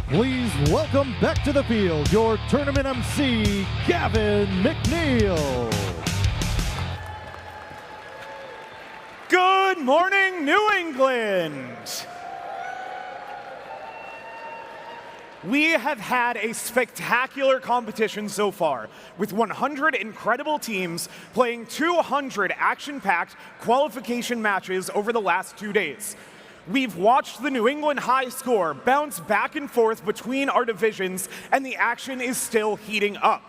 Please welcome back to the field your tournament MC, Gavin McNeil. Good morning, New England! We have had a spectacular competition so far, with 100 incredible teams playing 200 action-packed qualification matches over the last 2 days. We've watched the New England high score bounce back and forth between our divisions, and the action is still heating up.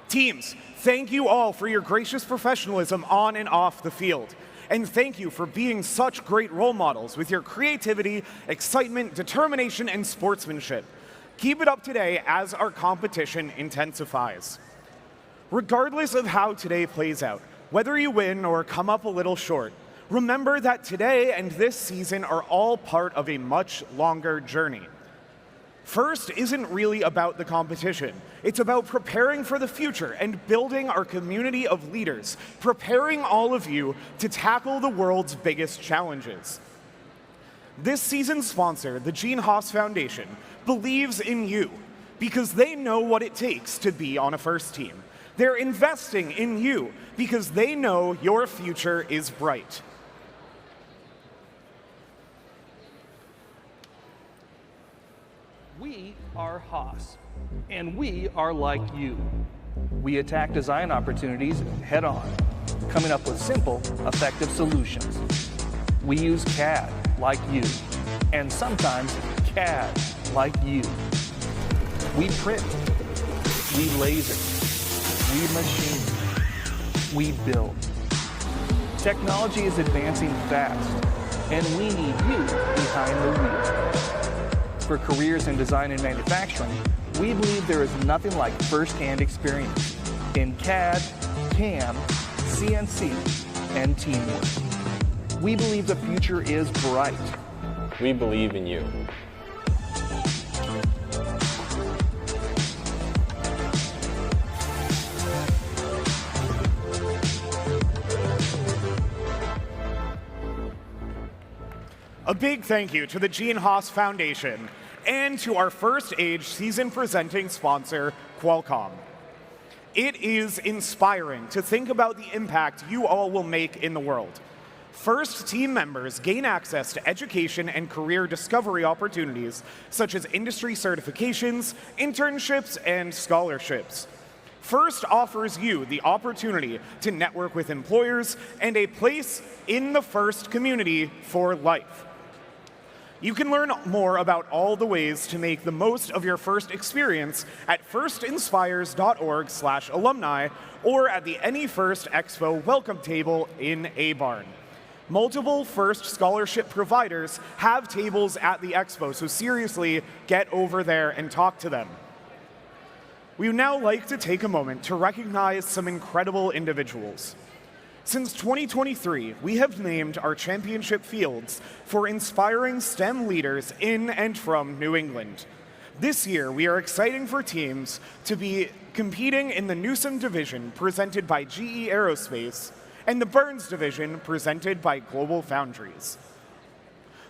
Teams, thank you all for your gracious professionalism on and off the field. And thank you for being such great role models with your creativity, excitement, determination, and sportsmanship. Keep it up today as our competition intensifies. Regardless of how today plays out, whether you win or come up a little short, remember that today and this season are all part of a much longer journey. First isn't really about the competition. It's about preparing for the future and building our community of leaders, preparing all of you to tackle the world's biggest challenges. This season's sponsor, the Gene Haas Foundation, believes in you because they know what it takes to be on a first team. They're investing in you because they know your future is bright. We are Haas, and we are like you. We attack design opportunities head on, coming up with simple, effective solutions. We use CAD like you, and sometimes CAD like you. We print, we laser, we machine, we build. Technology is advancing fast, and we need you behind the wheel. For careers in design and manufacturing, we believe there is nothing like first-hand experience in CAD, CAM, CNC, and teamwork. We believe the future is bright. We believe in you. A big thank you to the Gene Haas Foundation and to our First Age season presenting sponsor, Qualcomm. It is inspiring to think about the impact you all will make in the world. First team members gain access to education and career discovery opportunities such as industry certifications, internships, and scholarships. First offers you the opportunity to network with employers and a place in the First community for life. You can learn more about all the ways to make the most of your First experience at firstinspires.org/alumni or at the Any First Expo welcome table in A-Barn. Multiple First scholarship providers have tables at the expo, so seriously, get over there and talk to them. We would now like to take a moment to recognize some incredible individuals. Since 2023, we have named our championship fields for inspiring STEM leaders in and from New England. This year, we are excited for teams to be competing in the Newsom division presented by GE Aerospace and the Burns division presented by Global Foundries.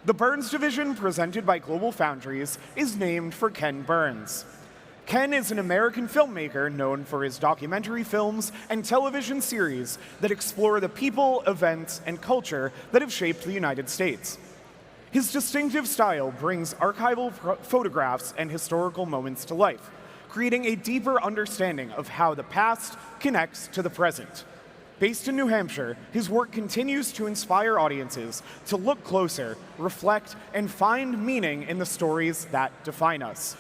The Burns division presented by Global Foundries is named for Ken Burns. Ken is an American filmmaker known for his documentary films and television series that explore the people, events, and culture that have shaped the United States. His distinctive style brings archival photographs and historical moments to life, creating a deeper understanding of how the past connects to the present. Based in New Hampshire, his work continues to inspire audiences to look closer, reflect, and find meaning in the stories that define us.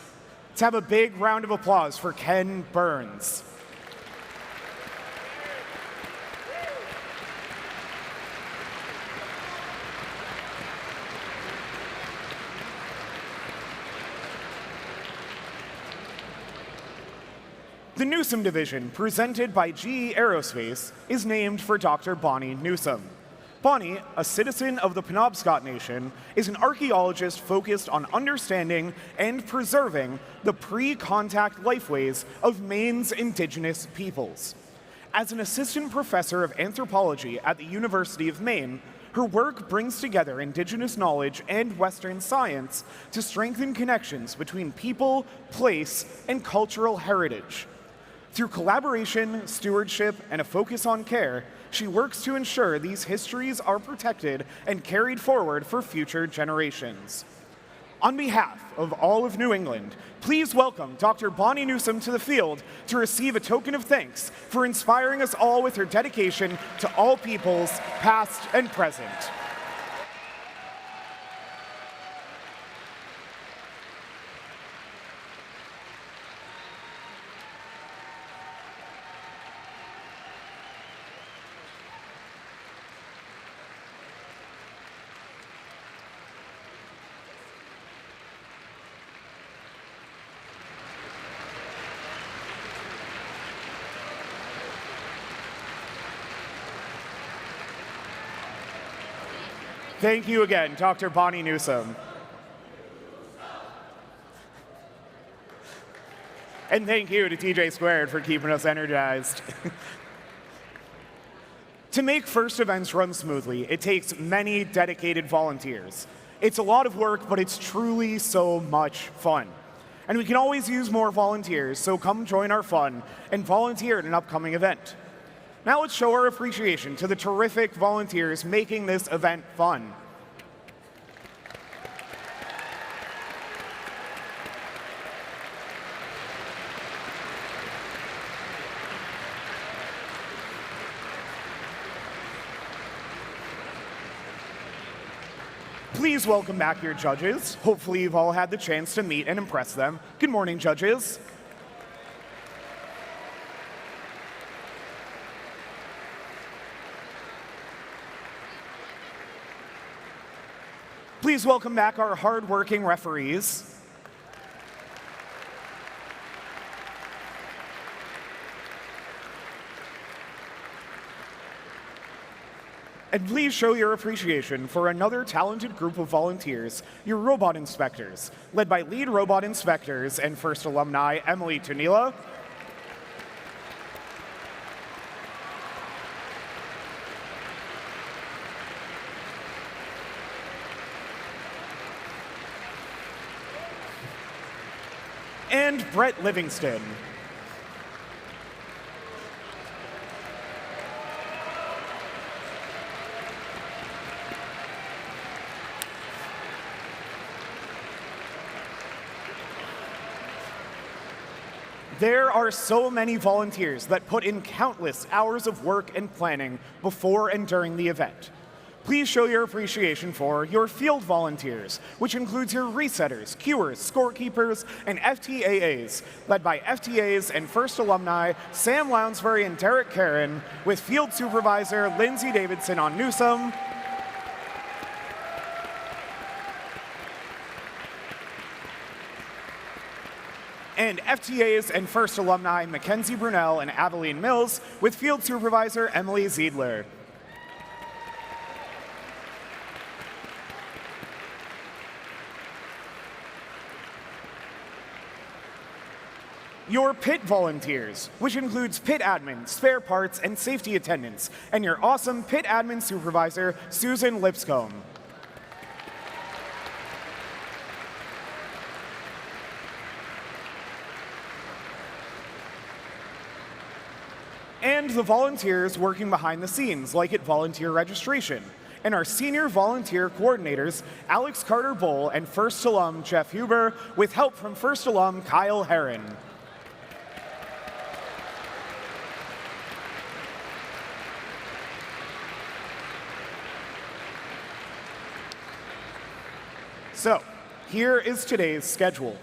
Let's have a big round of applause for Ken Burns. The Newsom division, presented by GE Aerospace, is named for Dr. Bonnie Newsom. Bonnie, a citizen of the Penobscot Nation, is an archaeologist focused on understanding and preserving the pre-contact lifeways of Maine's indigenous peoples. As an assistant professor of anthropology at the University of Maine, Her work brings together Indigenous knowledge and Western science to strengthen connections between people, place, and cultural heritage. Through collaboration, stewardship, and a focus on care, she works to ensure these histories are protected and carried forward for future generations. On behalf of all of New England, please welcome Dr. Bonnie Newsom to the field to receive a token of thanks for inspiring us all with her dedication to all peoples, past and present. Thank you again, Dr. Bonnie Newsom. And thank you to TJ Squared for keeping us energized. To make FIRST events run smoothly, it takes many dedicated volunteers. It's a lot of work, but it's truly so much fun. And we can always use more volunteers, so come join our fun and volunteer at an upcoming event. Now let's show our appreciation to the terrific volunteers making this event fun. Please welcome back your judges. Hopefully you've all had the chance to meet and impress them. Good morning, judges. Please welcome back our hard-working referees. And please show your appreciation for another talented group of volunteers, your robot inspectors, led by lead robot inspectors and FIRST alumni Emily Tunila, and Brett Livingston. There are so many volunteers that put in countless hours of work and planning before and during the event. Please show your appreciation for your field volunteers, which includes your resetters, queuers, scorekeepers, and FTAAs, led by FTAs and FIRST alumni Sam Lounsbury and Derek Karen, with field supervisor Lindsay Davidson on Newsom, and FTAs and FIRST alumni Mackenzie Brunel and Aveline Mills, with field supervisor Emily Ziedler. Your pit volunteers, which includes pit admins, spare parts, and safety attendants, and your awesome pit admin supervisor, Susan Lipscomb. And the volunteers working behind the scenes, like at volunteer registration, and our senior volunteer coordinators, Alex Carter-Bowl and FIRST alum Jeff Huber, with help from FIRST alum Kyle Herron. So, here is today's schedule.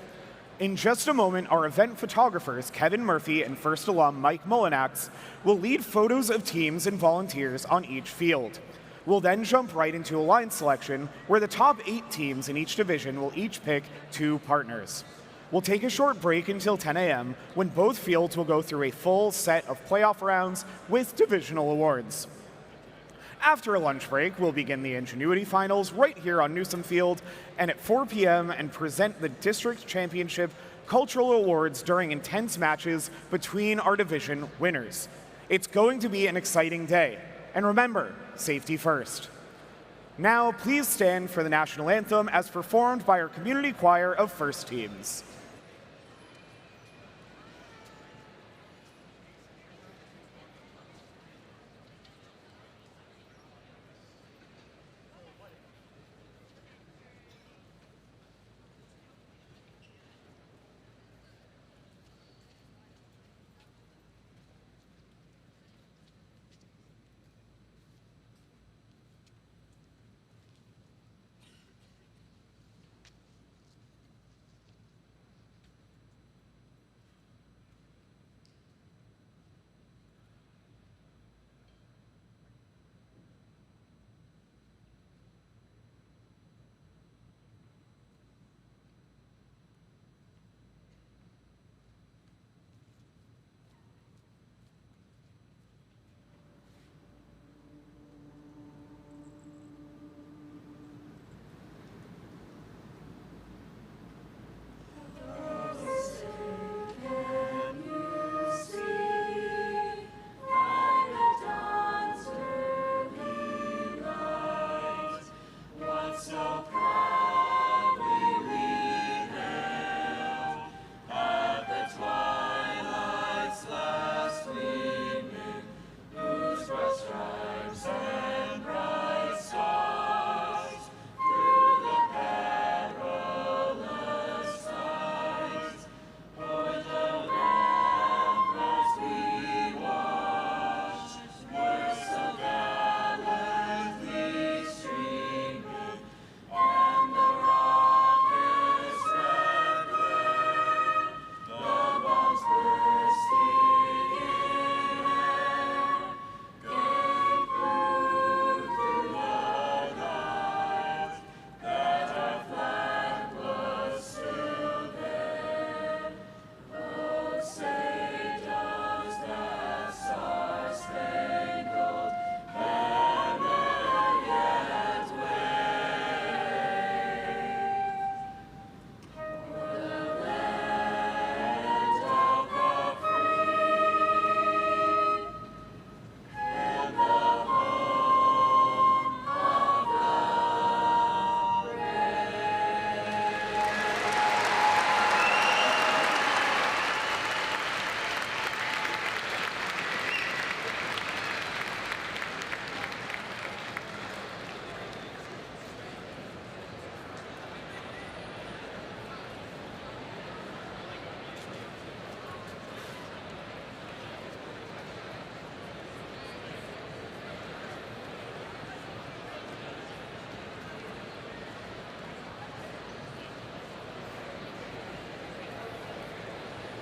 In just a moment, our event photographers, Kevin Murphy and FIRST alum Mike Mullinax, will lead photos of teams and volunteers on each field. We'll then jump right into a line selection where the top 8 teams in each division will each pick 2 partners. We'll take a short break until 10 a.m. when both fields will go through a full set of playoff rounds with divisional awards. After a lunch break, we'll begin the Ingenuity Finals right here on Newsom Field, and at 4 p.m. and present the District Championship Cultural Awards during intense matches between our division winners. It's going to be an exciting day. And remember, safety first. Now, please stand for the national anthem as performed by our community choir of first teams.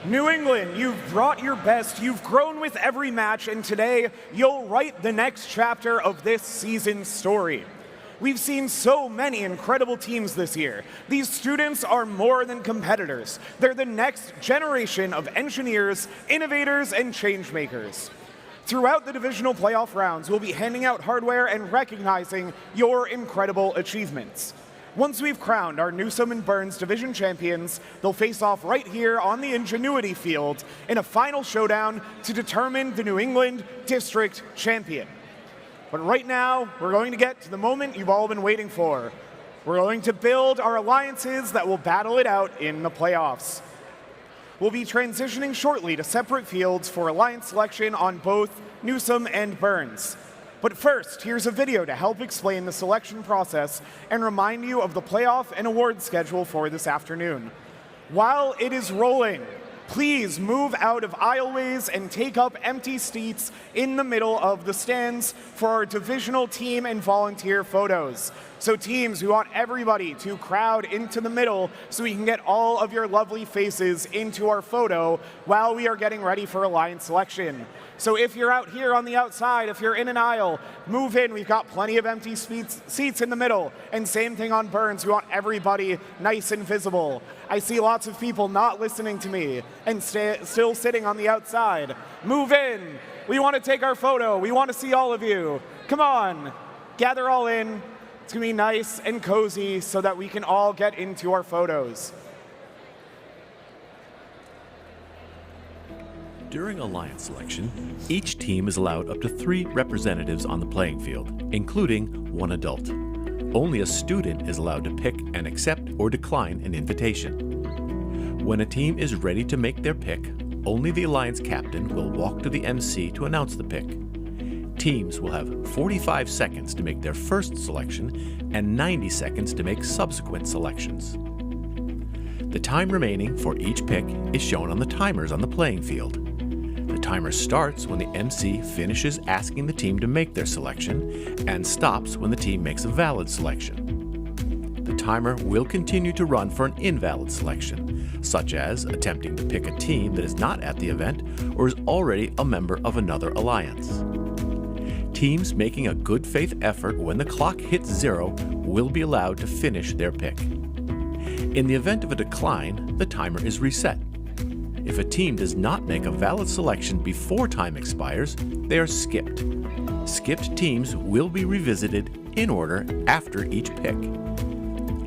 New England, you've brought your best, you've grown with every match, and today you'll write the next chapter of this season's story. We've seen so many incredible teams this year. These students are more than competitors. They're the next generation of engineers, innovators, and change makers. Throughout the divisional playoff rounds, we'll be handing out hardware and recognizing your incredible achievements. Once we've crowned our Newsom and Burns division champions, they'll face off right here on the Ingenuity field in a final showdown to determine the New England District champion. But right now, we're going to get to the moment you've all been waiting for. We're going to build our alliances that will battle it out in the playoffs. We'll be transitioning shortly to separate fields for alliance selection on both Newsom and Burns. But first, here's a video to help explain the selection process and remind you of the playoff and award schedule for this afternoon. While it is rolling, please move out of aisleways and take up empty seats in the middle of the stands for our divisional team and volunteer photos. So teams, we want everybody to crowd into the middle so we can get all of your lovely faces into our photo while we are getting ready for alliance selection. So if you're out here on the outside, if you're in an aisle, move in. We've got plenty of empty seats in the middle. And same thing on Burns. We want everybody nice and visible. I see lots of people not listening to me and still sitting on the outside. Move in. We want to take our photo. We want to see all of you. Come on. Gather all in. It's going to be nice and cozy so that we can all get into our photos. During alliance selection, each team is allowed up to 3 representatives on the playing field, including 1 adult. only a student is allowed to pick and accept or decline an invitation. When a team is ready to make their pick, only the Alliance captain will walk to the MC to announce the pick. Teams will have 45 seconds to make their first selection and 90 seconds to make subsequent selections. The time remaining for each pick is shown on the timers on the playing field. The timer starts when the MC finishes asking the team to make their selection and stops when the team makes a valid selection. The timer will continue to run for an invalid selection, such as attempting to pick a team that is not at the event or is already a member of another alliance. Teams making a good faith effort when the clock hits 0 will be allowed to finish their pick. In the event of a decline, the timer is reset. If a team does not make a valid selection before time expires, they are skipped. Skipped teams will be revisited in order after each pick.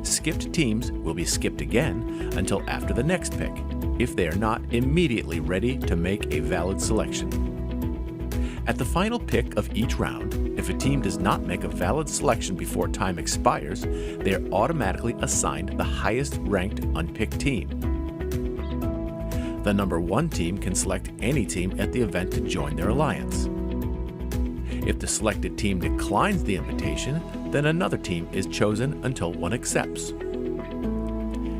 Skipped teams will be skipped again until after the next pick, if they are not immediately ready to make a valid selection. At the final pick of each round, if a team does not make a valid selection before time expires, they are automatically assigned the highest ranked unpicked team. The number 1 team can select any team at the event to join their alliance. If the selected team declines the invitation, then another team is chosen until one accepts.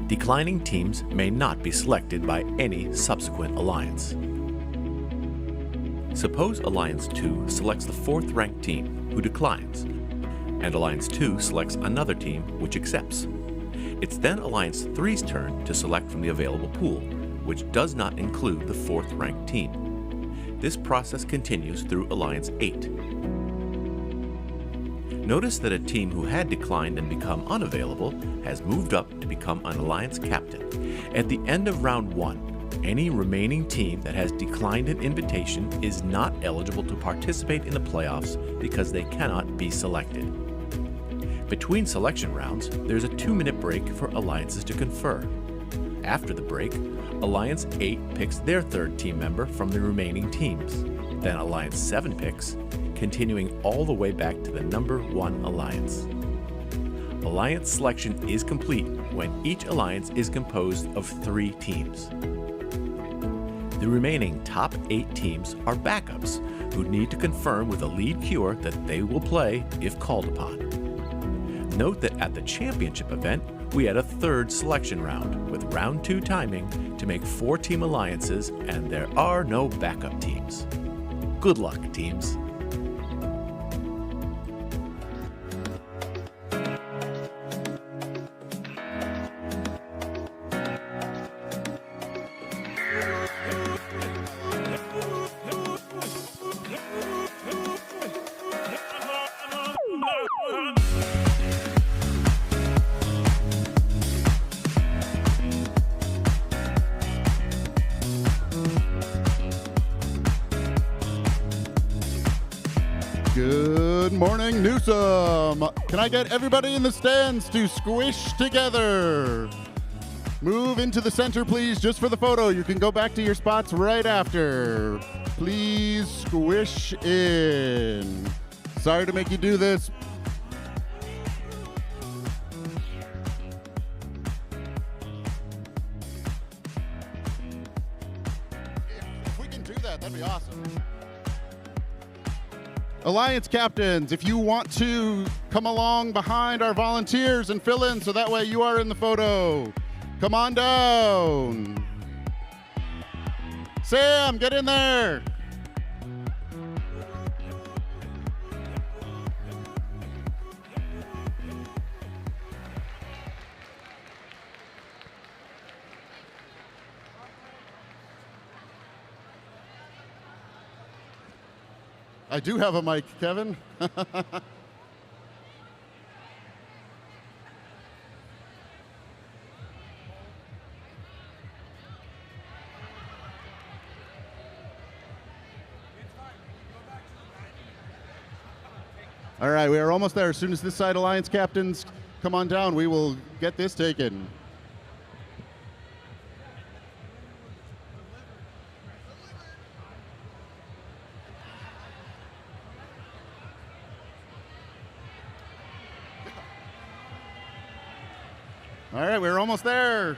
Declining teams may not be selected by any subsequent alliance. Suppose Alliance 2 selects the 4th ranked team, who declines, and Alliance 2 selects another team, which accepts. It's then Alliance 3's turn to select from the available pool, which does not include the 4th ranked team. This process continues through Alliance 8. Notice that a team who had declined and become unavailable has moved up to become an Alliance captain. At the end of round 1, any remaining team that has declined an invitation is not eligible to participate in the playoffs because they cannot be selected. Between selection rounds, there's a 2-minute break for alliances to confer. After the break, Alliance 8 picks their 3rd team member from the remaining teams. Then Alliance 7 picks, continuing all the way back to the number 1 alliance. Alliance selection is complete when each alliance is composed of 3 teams. The remaining top 8 teams are backups who need to confirm with a lead queuer that they will play if called upon. Note that at the championship event, we had a 3rd selection round with round 2 timing to make 4-team alliances, and there are no backup teams. Good luck, teams. Good morning, Newsom. Can I get everybody in the stands to squish together? Move into the center, please, just for the photo. You can go back to your spots right after. Please squish in. Sorry to make you do this. If we can do that, that'd be awesome. Alliance captains, if you want to come along behind our volunteers and fill in so that way you are in the photo, come on down. Sam, get in there. I do have a mic, Kevin. All right, we are almost there. As soon as this side Alliance captains come on down, we will get this taken. All right, we're almost there.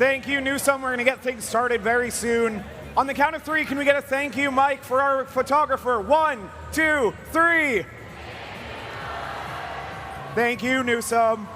Thank you, Newsom. We're going to get things started very soon. On the count of 3, can we get a thank you, Mike, for our photographer? 1, 2, 3. Thank you, Newsom.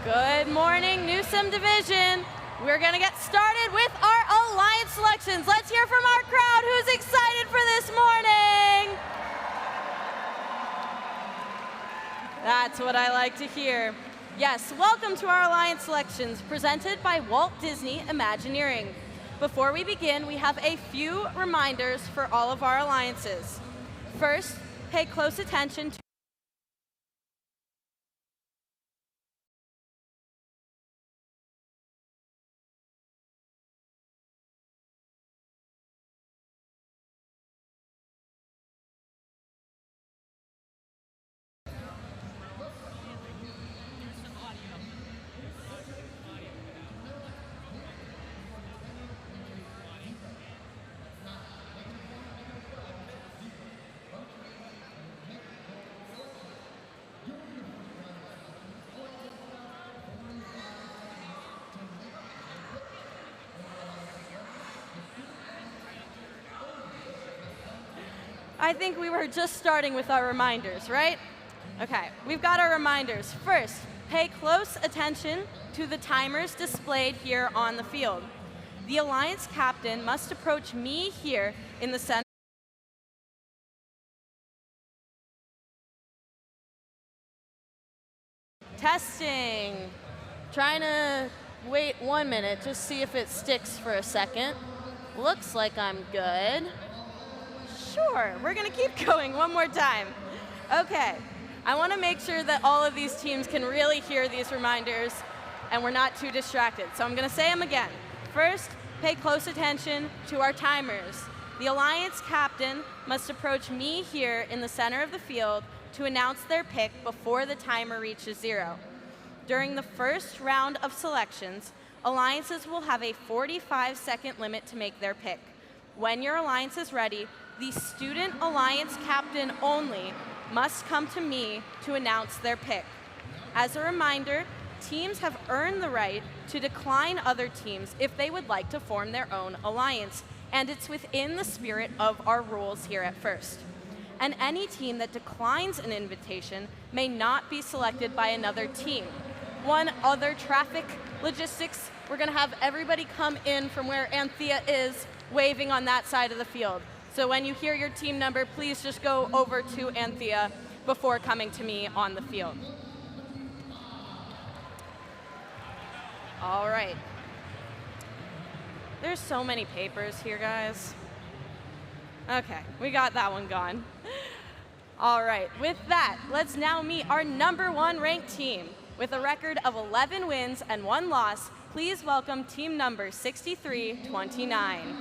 Good morning, Newsom Division. We're going to get started with our Alliance selections. Let's hear from our crowd who's excited for this morning. That's what I like to hear. Yes, welcome to our Alliance selections presented by Walt Disney Imagineering. Before we begin, we have a few reminders for all of our alliances. First, pay close attention to I think we were just starting with our reminders, right? Okay, we've got our reminders. First, pay close attention to the timers displayed here on the field. The Alliance captain must approach me here in the center. Testing. Trying to wait 1 minute, just see if it sticks for a second. Looks like I'm good. Sure, we're gonna keep going one more time. Okay, I wanna make sure that all of these teams can really hear these reminders and we're not too distracted. So I'm gonna say them again. First, pay close attention to our timers. The Alliance captain must approach me here in the center of the field to announce their pick before the timer reaches 0. During the first round of selections, alliances will have a 45-second limit to make their pick. When your alliance is ready, the student alliance captain only must come to me to announce their pick. As a reminder, teams have earned the right to decline other teams if they would like to form their own alliance, and it's within the spirit of our rules here at First. And any team that declines an invitation may not be selected by another team. One other traffic logistics, we're gonna have everybody come in from where Anthea is, waving on that side of the field. So when you hear your team number, please just go over to Anthea before coming to me on the field. All right. There's so many papers here, guys. Okay, we got that one gone. All right, with that, let's now meet our #1 ranked team. With a record of 11 wins and 1 loss, please welcome team number 6329.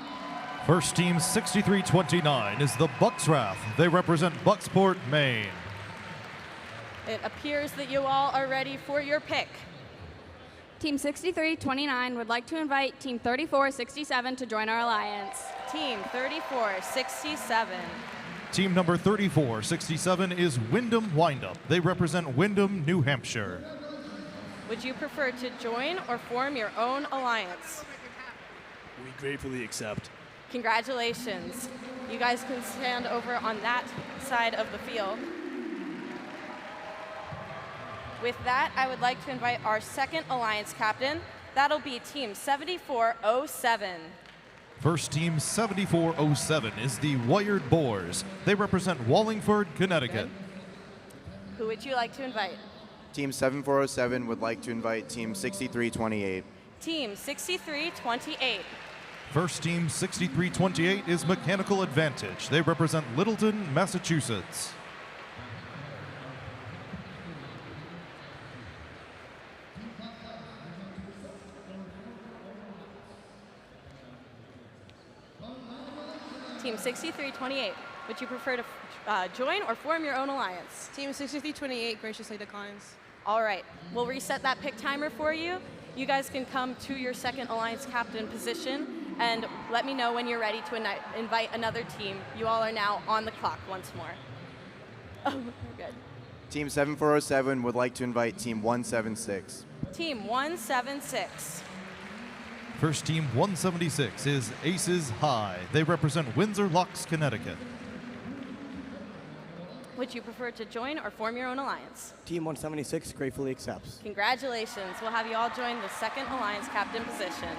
First team 6329 is the Bucksrath. They represent Bucksport, Maine. It appears that you all are ready for your pick. Team 6329 would like to invite Team 3467 to join our alliance. Team 3467. Team number 3467 is Wyndham Windup. They represent Wyndham, New Hampshire. Would you prefer to join or form your own alliance? We gratefully accept. Congratulations. You guys can stand over on that side of the field. With that, I would like to invite our second alliance captain. That'll be Team 7407. First team 7407 is the Wired Boars. They represent Wallingford, Connecticut. Who would you like to invite? Team 7407 would like to invite Team 6328. Team 6328. First team 6328 is Mechanical Advantage. They represent Littleton, Massachusetts. Team 6328. Would you prefer to join or form your own alliance? Team 6328 graciously declines. All right, we'll reset that pick timer for you. You guys can come to your second alliance captain position and let me know when you're ready to invite another team. You all are now on the clock once more. Oh, we're good. Team 7407 would like to invite Team 176. Team 176. First team 176 is Aces High. They represent Windsor Locks, Connecticut. Would you prefer to join or form your own alliance? Team 176 gratefully accepts. Congratulations. We'll have you all join the second alliance captain position.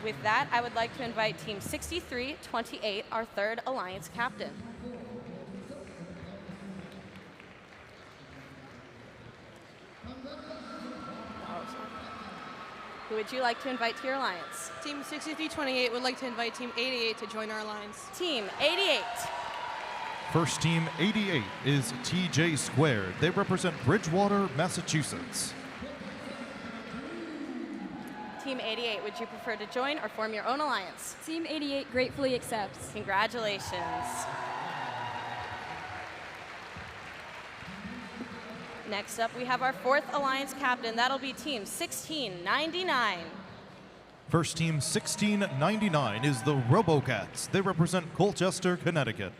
With that, I would like to invite Team 6328, our third alliance captain. Who would you like to invite to your alliance? Team 6328 would like to invite Team 88 to join our alliance. Team 88. First team 88 is TJ Squared. They represent Bridgewater, Massachusetts. Team 88, would you prefer to join or form your own alliance? Team 88 gratefully accepts. Congratulations. Next up, we have our fourth alliance captain. That'll be Team 1699. First team 1699 is the Robocats. They represent Colchester, Connecticut.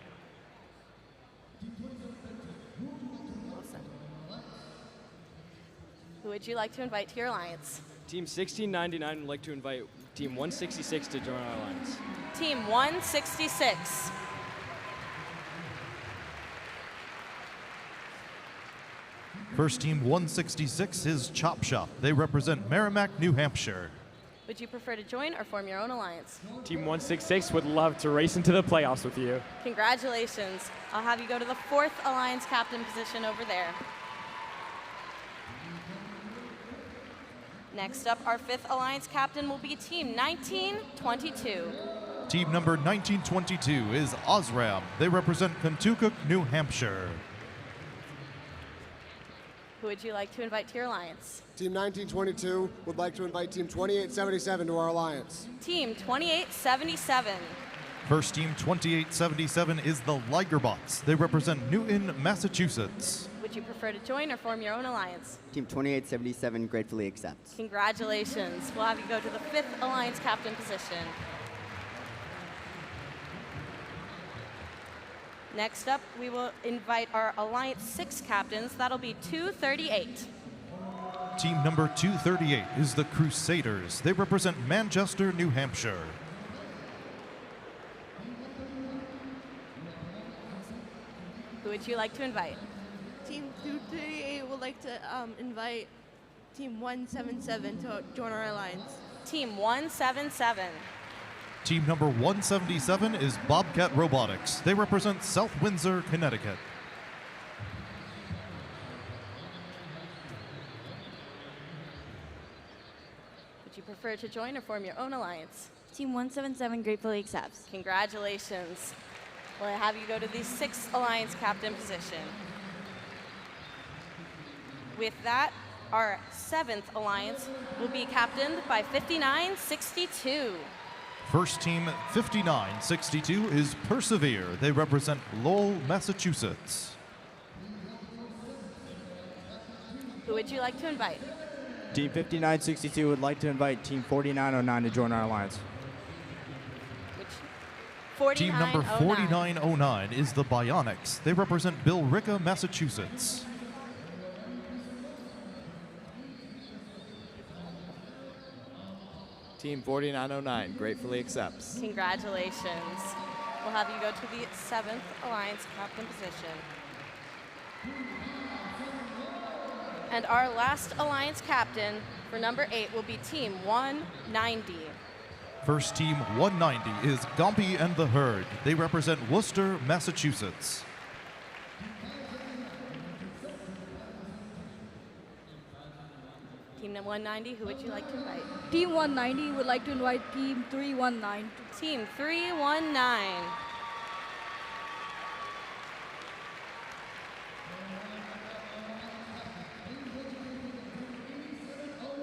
Who would you like to invite to your alliance? Team 1699 would like to invite Team 166 to join our alliance. Team 166. First team 166 is Chop Shop. They represent Merrimack, New Hampshire. Would you prefer to join or form your own alliance? Team 166 would love to race into the playoffs with you. Congratulations. I'll have you go to the fourth alliance captain position over there. Next up, our fifth alliance captain will be Team 1922. Team number 1922 is Osram. They represent Kentucky, New Hampshire. Who would you like to invite to your alliance? Team 1922 would like to invite Team 2877 to our alliance. Team 2877. First team 2877 is the Ligerbots. They represent Newton, Massachusetts. Would you prefer to join or form your own alliance? Team 2877 gratefully accepts. Congratulations. We'll have you go to the fifth alliance captain position. Next up, we will invite our Alliance 6 captains. That'll be 238. Team number 238 is the Crusaders. They represent Manchester, New Hampshire. Who would you like to invite? Team 238 would like to invite Team 177 to join our alliance. Team 177. Team number 177 is Bobcat Robotics. They represent South Windsor, Connecticut. Would you prefer to join or form your own alliance? Team 177 gratefully accepts. Congratulations. Will I have you go to the 6th Alliance captain position? With that, our 7th Alliance will be captained by 5962. First team 5962 is Persevere. They represent Lowell, Massachusetts. Who would you like to invite? Team 5962 would like to invite Team 4909 to join our alliance. Team number 4909 is the Bionics. They represent Billerica, Massachusetts. Team 4909 gratefully accepts. Congratulations. We'll have you go to the 7th Alliance captain position. And our last Alliance captain for number 8 will be Team 190. First team 190 is Gompy and the Herd. They represent Worcester, Massachusetts. Team 190, who would you like to invite? Team 190 would like to invite Team 319. Team 319.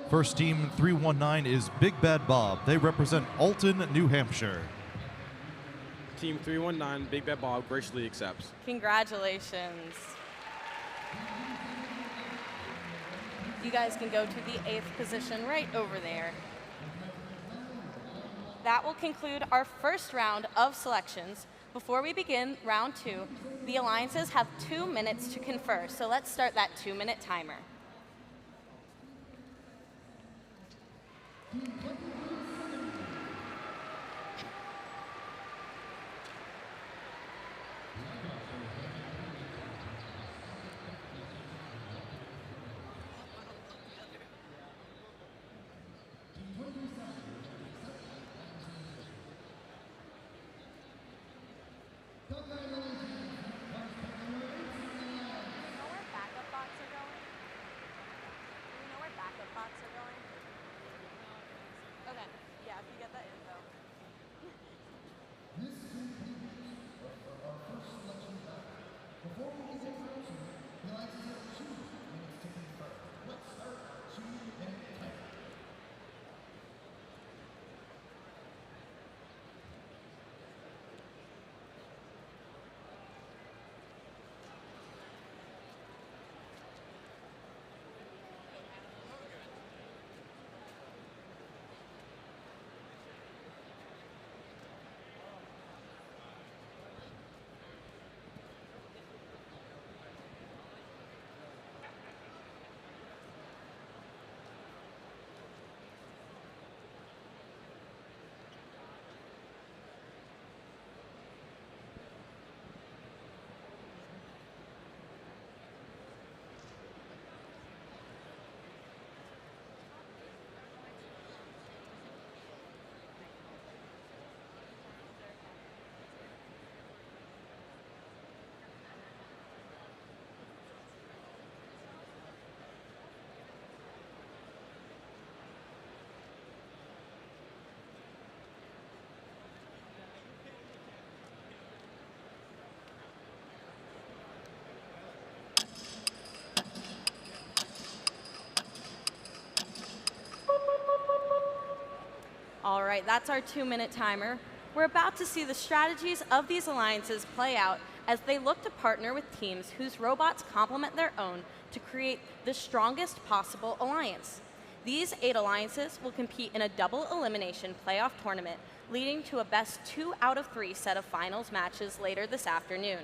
First team 319 is Big Bad Bob. They represent Alton, New Hampshire. Team 319, Big Bad Bob, graciously accepts. Congratulations. You guys can go to the 8th position right over there. That will conclude our first round of selections. Before we begin round 2, the alliances have 2 minutes to confer, so let's start that 2-minute timer. All right, that's our 2-minute timer. We're about to see the strategies of these alliances play out as they look to partner with teams whose robots complement their own to create the strongest possible alliance. These 8 alliances will compete in a double elimination playoff tournament leading to a best 2 out of 3 set of finals matches later this afternoon.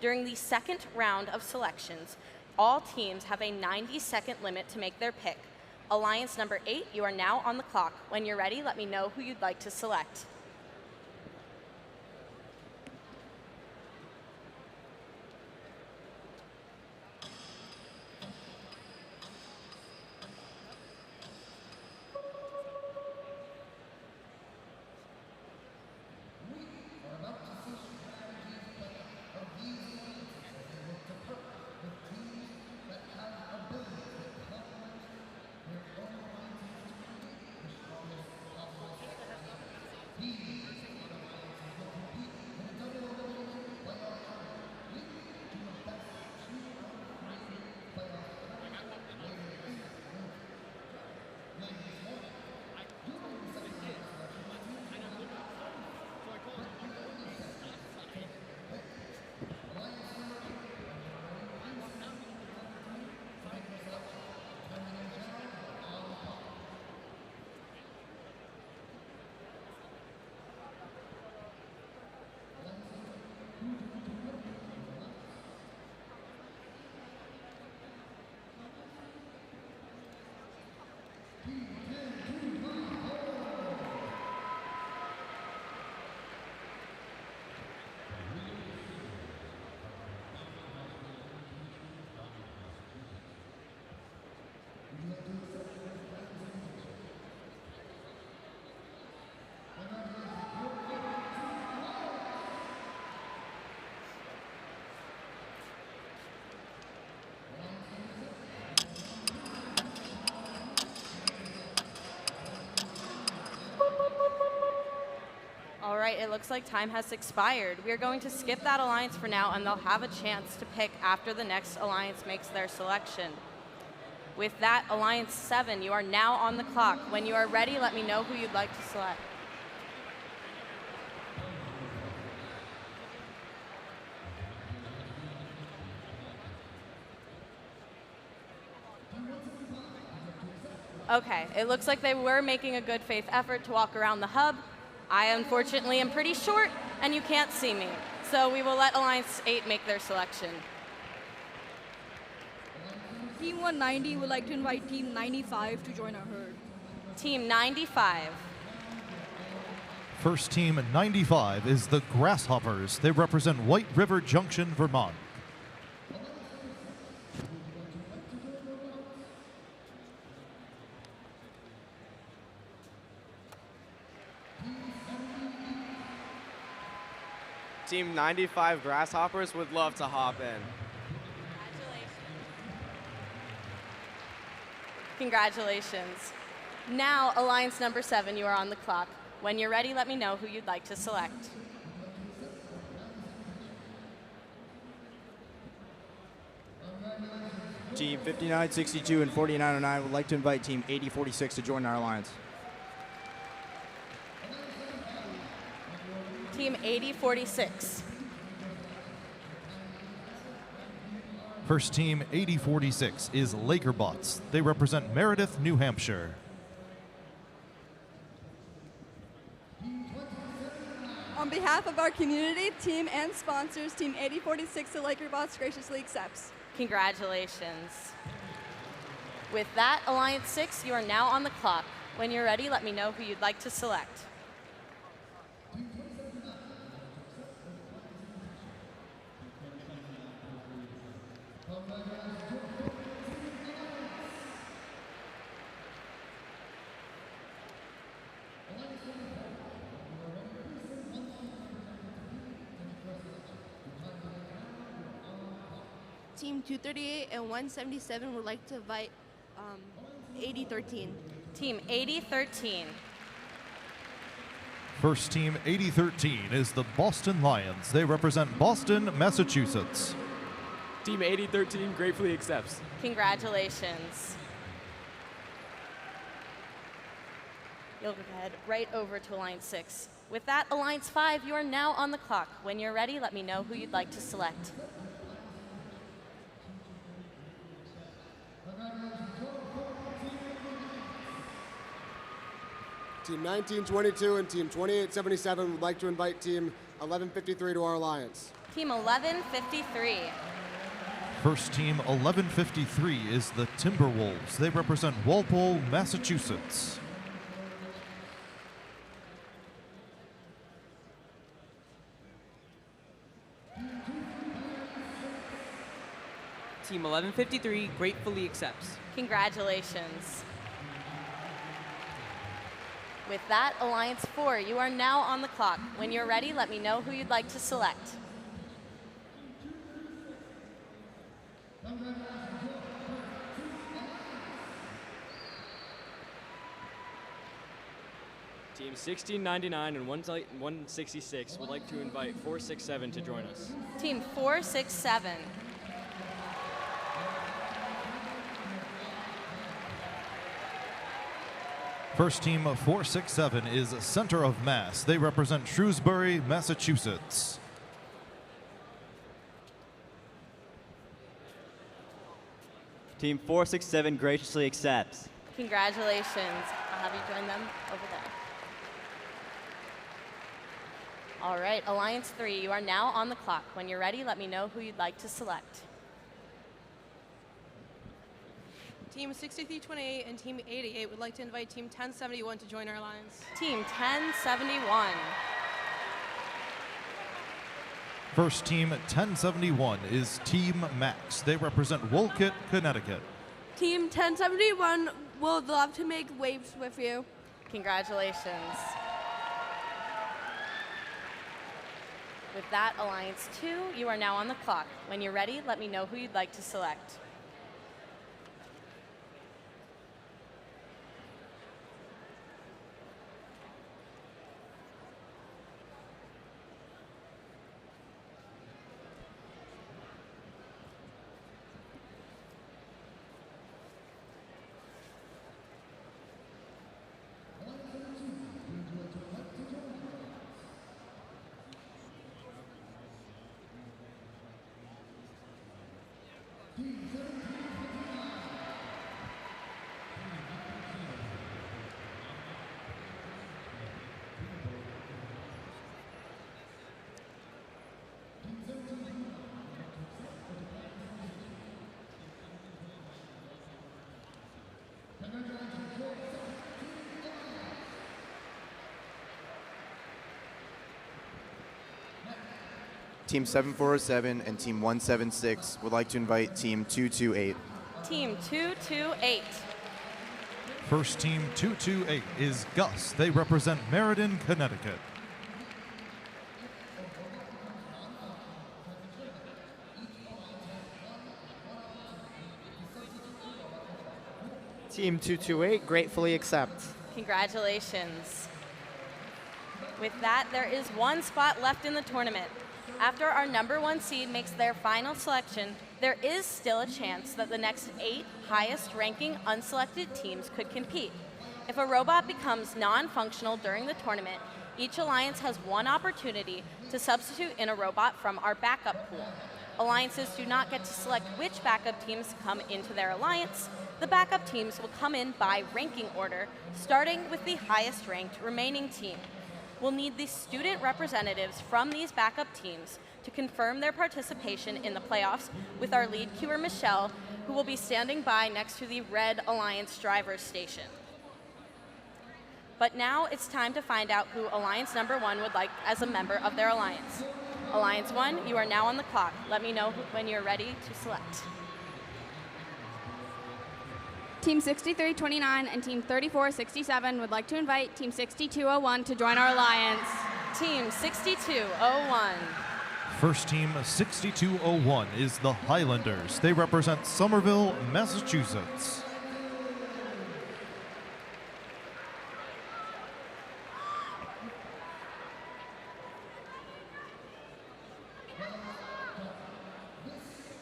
During the second round of selections, all teams have a 90-second limit to make their pick. Alliance number 8, you are now on the clock. When you're ready, let me know who you'd like to select. All right, it looks like time has expired. We are going to skip that alliance for now, and they'll have a chance to pick after the next alliance makes their selection. With that, Alliance 7, you are now on the clock. When you are ready, let me know who you'd like to select. Okay, it looks like they were making a good faith effort to walk around the hub. I unfortunately am pretty short and you can't see me. So we will let Alliance 8 make their selection. Team 190 would like to invite Team 95 to join our herd. Team 95. First team 95 is the Grasshoppers. They represent White River Junction, Vermont. Team 95 Grasshoppers would love to hop in. Congratulations. Now, Alliance number 7, you are on the clock. When you're ready, let me know who you'd like to select. Team 5962 and 4909 would like to invite Team 8046 to join our alliance. Team 8046. First team 8046 is Lakerbots. They represent Meredith, New Hampshire. On behalf of our community, team, and sponsors, Team 8046 of Lakerbots graciously accepts. Congratulations. With that, Alliance 6, you are now on the clock. When you're ready, let me know who you'd like to select. Team 238 and 177 would like to invite 8013. Team 8013. First team 8013 is the Boston Lions. They represent Boston, Massachusetts. Team 8013 gratefully accepts. Congratulations. You'll head right over to Alliance 6. With that, Alliance 5, you are now on the clock. When you're ready, let me know who you'd like to select. Team 1922 and Team 2877 would like to invite Team 1153 to our alliance. Team 1153. First team 1153 is the Timberwolves. They represent Walpole, Massachusetts. Team 1153 gratefully accepts. Congratulations. With that, Alliance 4, you are now on the clock. When you're ready, let me know who you'd like to select. Team 1699 and 166 would like to invite 467 to join us. Team 467. First team 467 is Center of Mass. They represent Shrewsbury, Massachusetts. Team 467 graciously accepts. Congratulations. I'll have you join them over there. All right, Alliance 3, you are now on the clock. When you're ready, let me know who you'd like to select. Team 6328 and Team 88 would like to invite Team 1071 to join our alliance. Team 1071. First team 1071 is Team Max. They represent Wolcott, Connecticut. Team 1071 would love to make waves with you. Congratulations. With that, Alliance 2, you are now on the clock. When you're ready, let me know who you'd like to select. Team 7407 and Team 176 would like to invite Team 228. Team 228. First team 228 is Gus. They represent Meriden, Connecticut. Team 228 gratefully accepts. Congratulations. With that, there is one spot left in the tournament. After our #1 seed makes their final selection, there is still a chance that the next 8 highest ranking unselected teams could compete. If a robot becomes non-functional during the tournament, each alliance has one opportunity to substitute in a robot from our backup pool. Alliances do not get to select which backup teams come into their alliance. The backup teams will come in by ranking order, starting with the highest ranked remaining team. We'll need the student representatives from these backup teams to confirm their participation in the playoffs with our lead queuer, Michelle, who will be standing by next to the Red Alliance driver's station. But now it's time to find out who Alliance #1 would like as a member of their alliance. Alliance 1, you are now on the clock. Let me know when you're ready to select. Team 6329 and Team 3467 would like to invite Team 6201 to join our alliance. Team 6201. First team 6201 is the Highlanders. They represent Somerville, Massachusetts.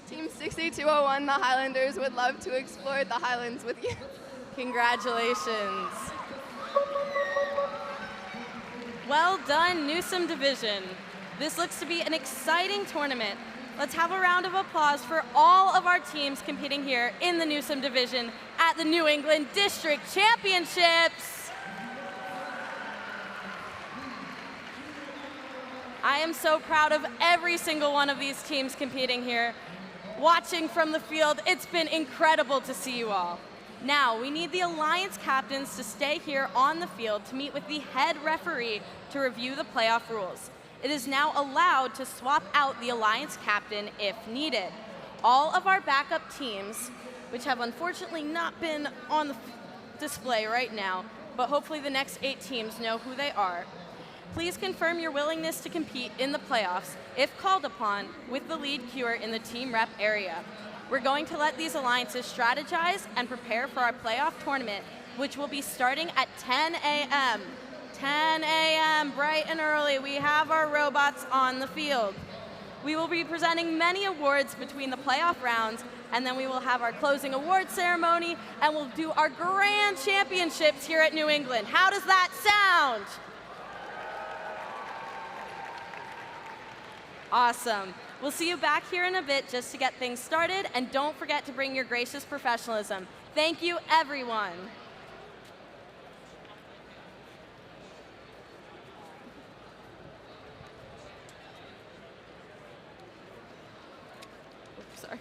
Team 6201, the Highlanders, would love to explore the Highlands with you. Congratulations. Well done, Newsom Division. This looks to be an exciting tournament. Let's have a round of applause for all of our teams competing here in the Newsom Division at the New England District Championships. I am so proud of every single one of these teams competing here. Watching from the field, it's been incredible to see you all. Now, we need the Alliance captains to stay here on the field to meet with the head referee to review the playoff rules. It is now allowed to swap out the Alliance captain if needed. All of our backup teams, which have unfortunately not been on the display right now, but hopefully the next 8 teams know who they are. Please confirm your willingness to compete in the playoffs, if called upon, with the lead queuer in the team rep area. We're going to let these alliances strategize and prepare for our playoff tournament, which will be starting at 10 a.m. 10 a.m., bright and early, we have our robots on the field. We will be presenting many awards between the playoff rounds, and then we will have our closing award ceremony, and we'll do our grand championships here at New England. How does that sound? Awesome. We'll see you back here in a bit just to get things started, and don't forget to bring your gracious professionalism. Thank you, everyone. Oops, sorry.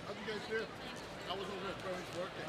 How'd you guys do? I was over at Burns working.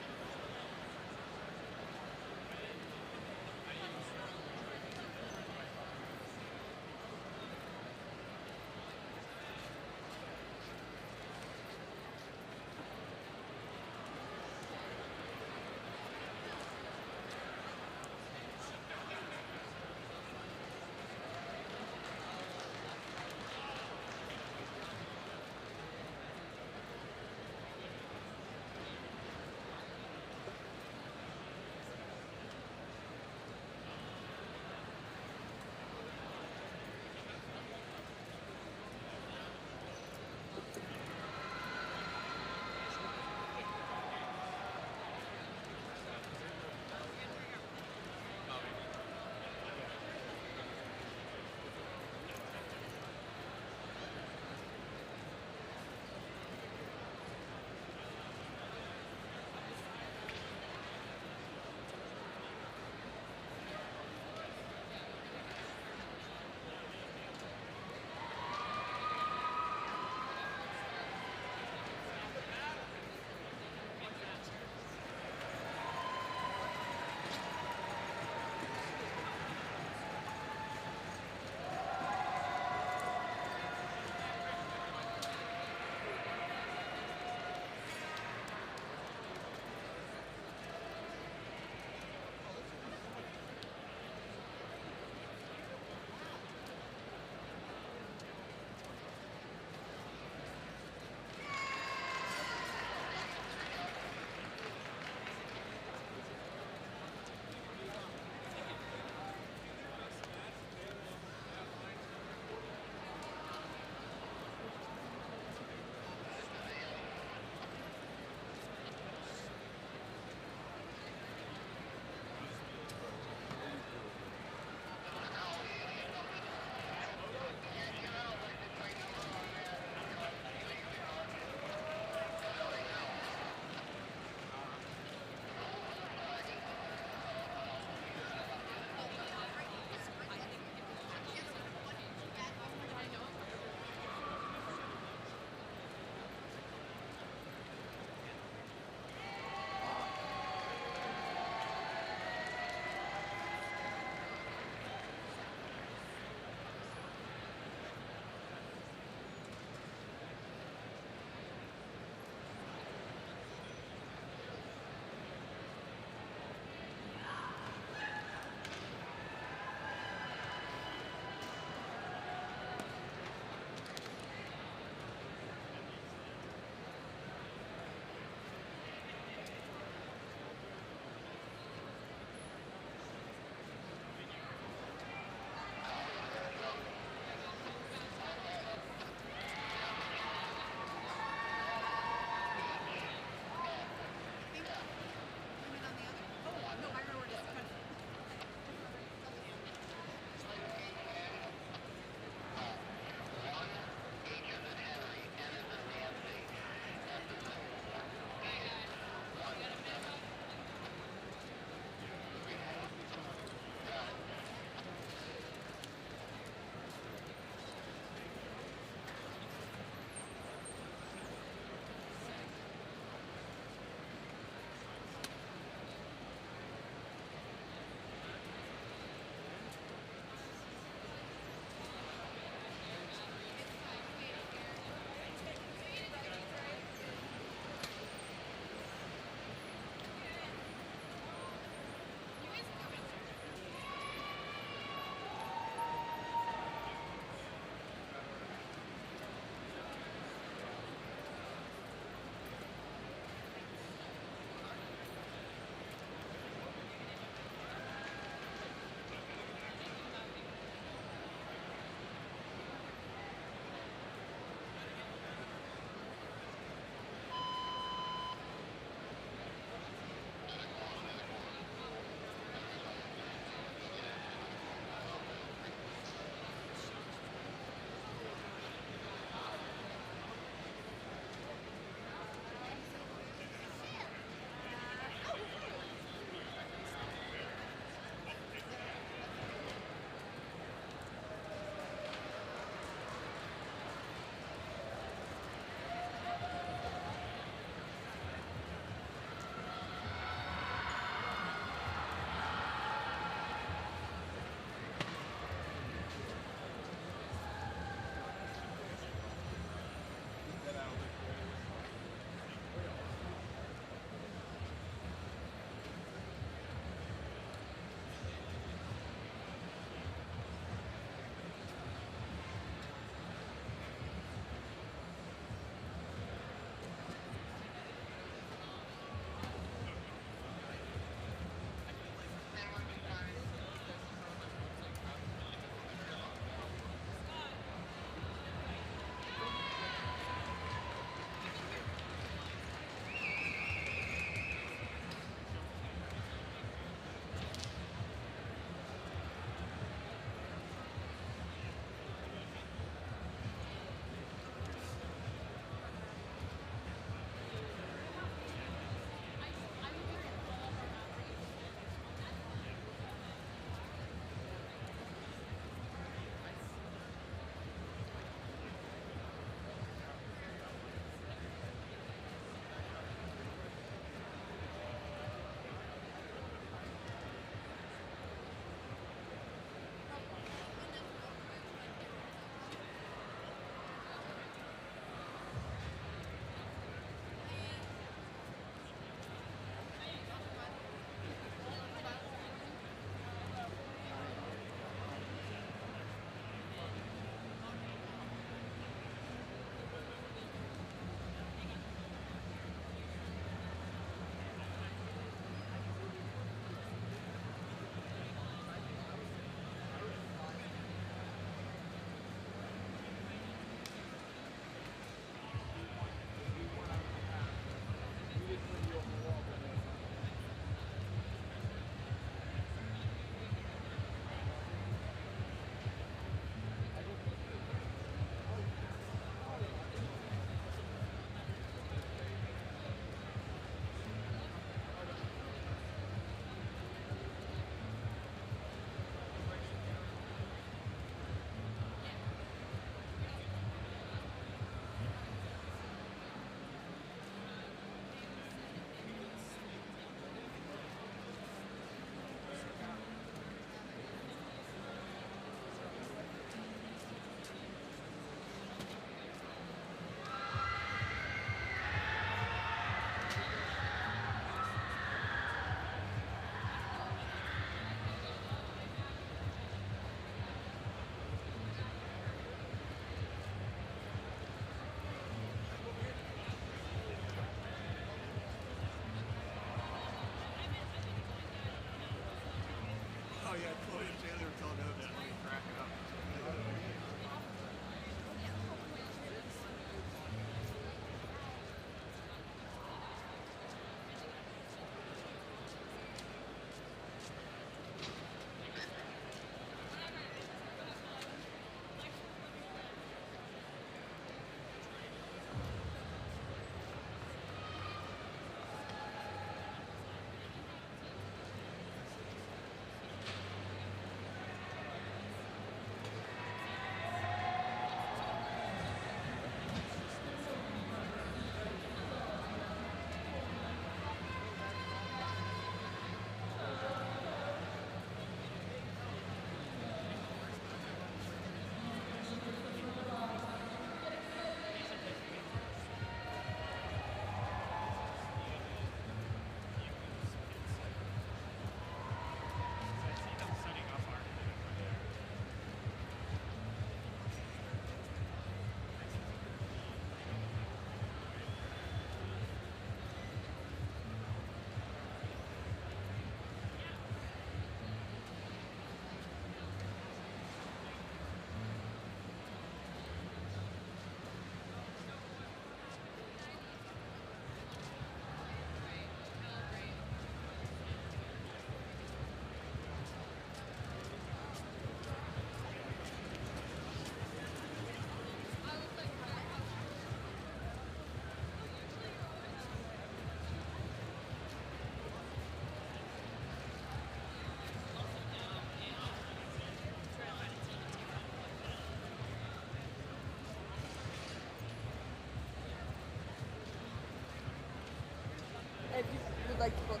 would like to book.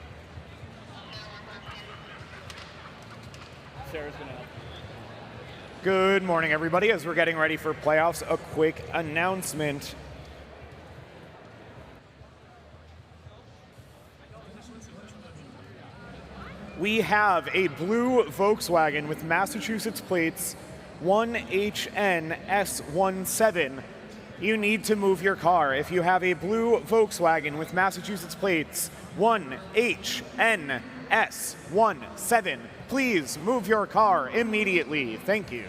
Sarah's going to help. Good morning, everybody. As we're getting ready for playoffs, a quick announcement. We have a blue Volkswagen with Massachusetts plates 1HNS17. You need to move your car. If you have a blue Volkswagen with Massachusetts plates 1HNS17, please move your car immediately. Thank you.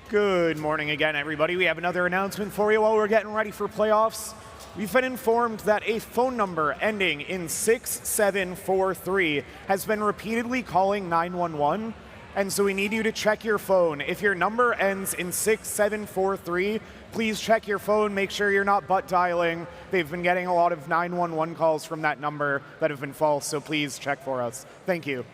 Good morning again, everybody. We have another announcement for you while we're getting ready for playoffs. We've been informed that a phone number ending in 6743 has been repeatedly calling 911, and so we need you to check your phone. If your number ends in 6743, please check your phone, make sure you're not butt dialing. They've been getting a lot of 911 calls from that number that have been false, so please check for us. Thank you.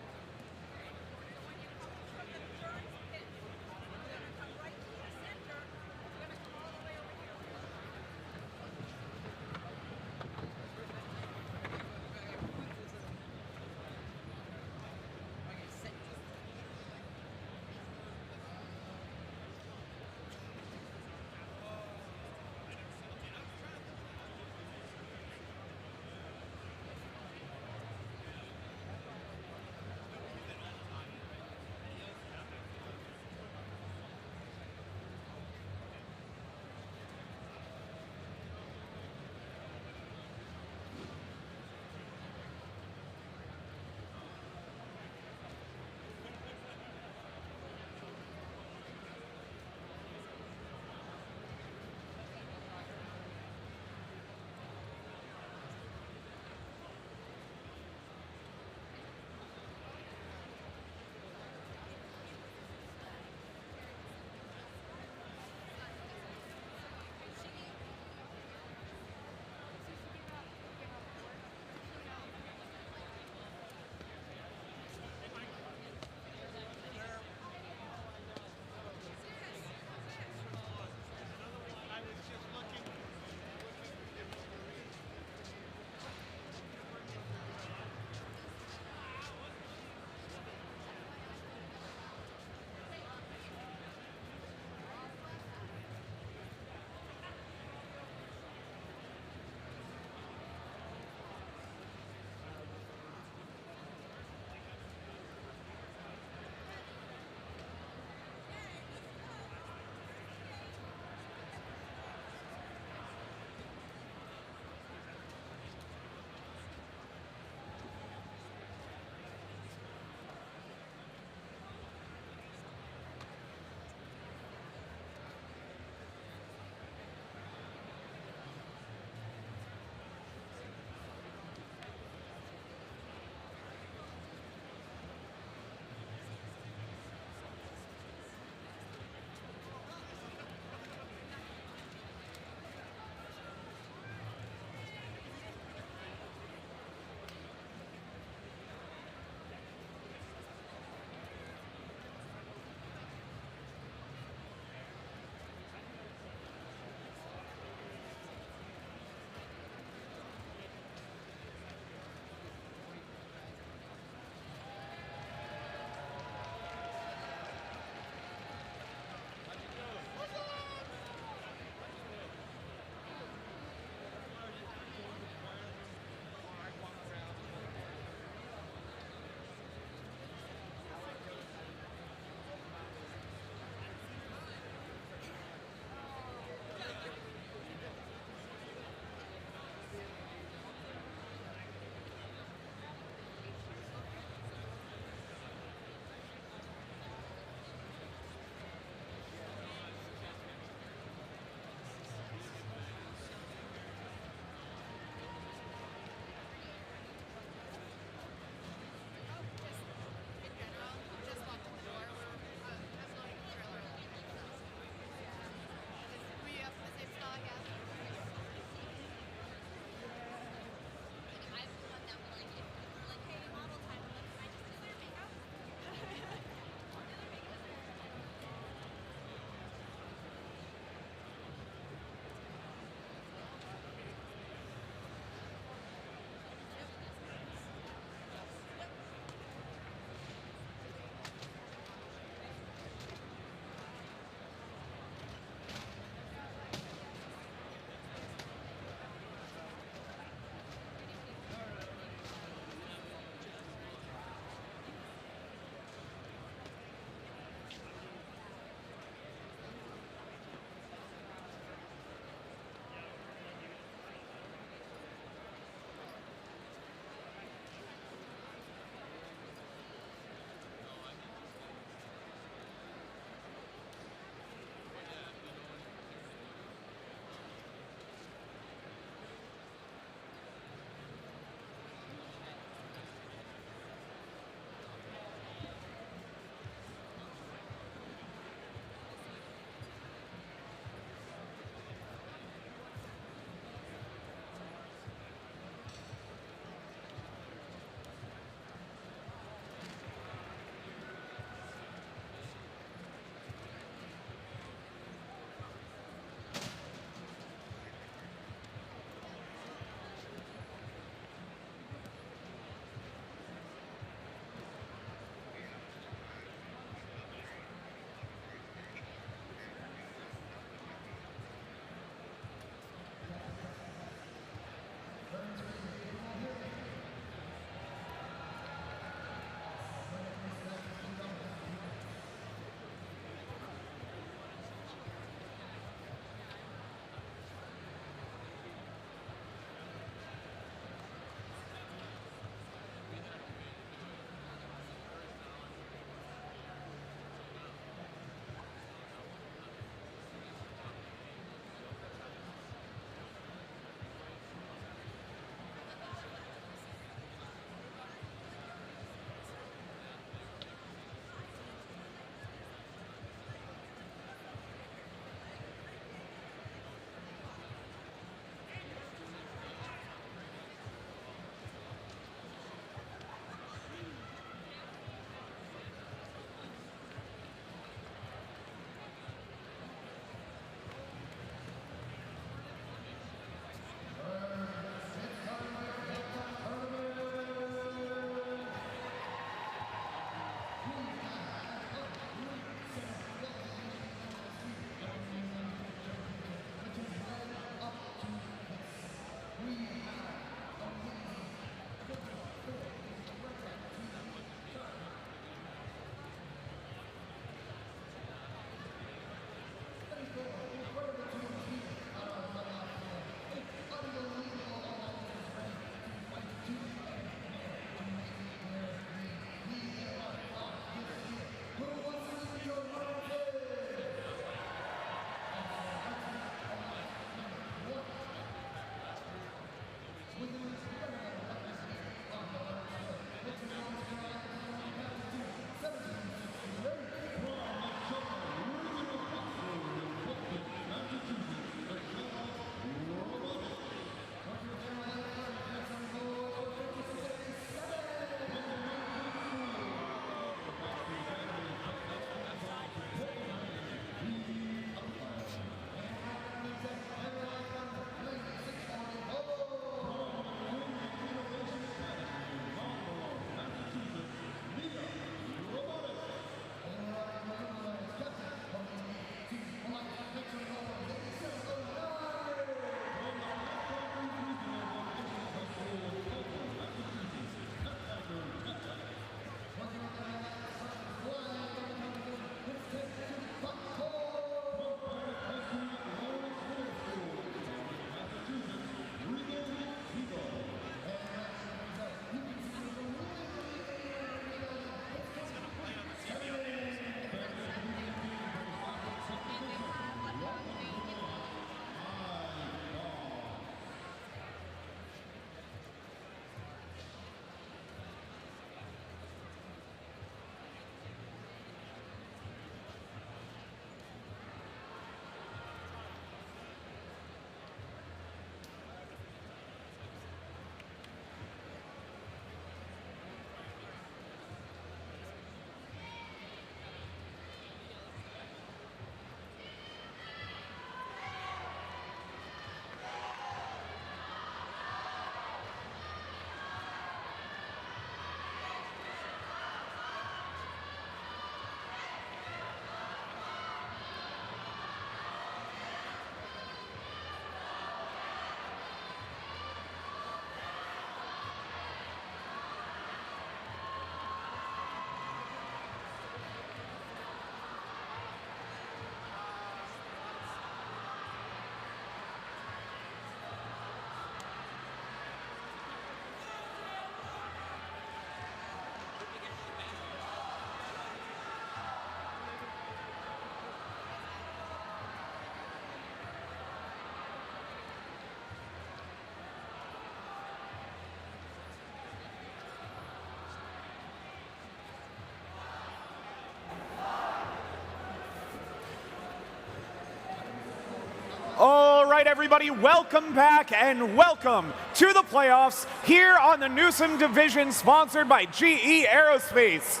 right, everybody, welcome back and welcome to the playoffs here on the Newsom Division, sponsored by GE Aerospace.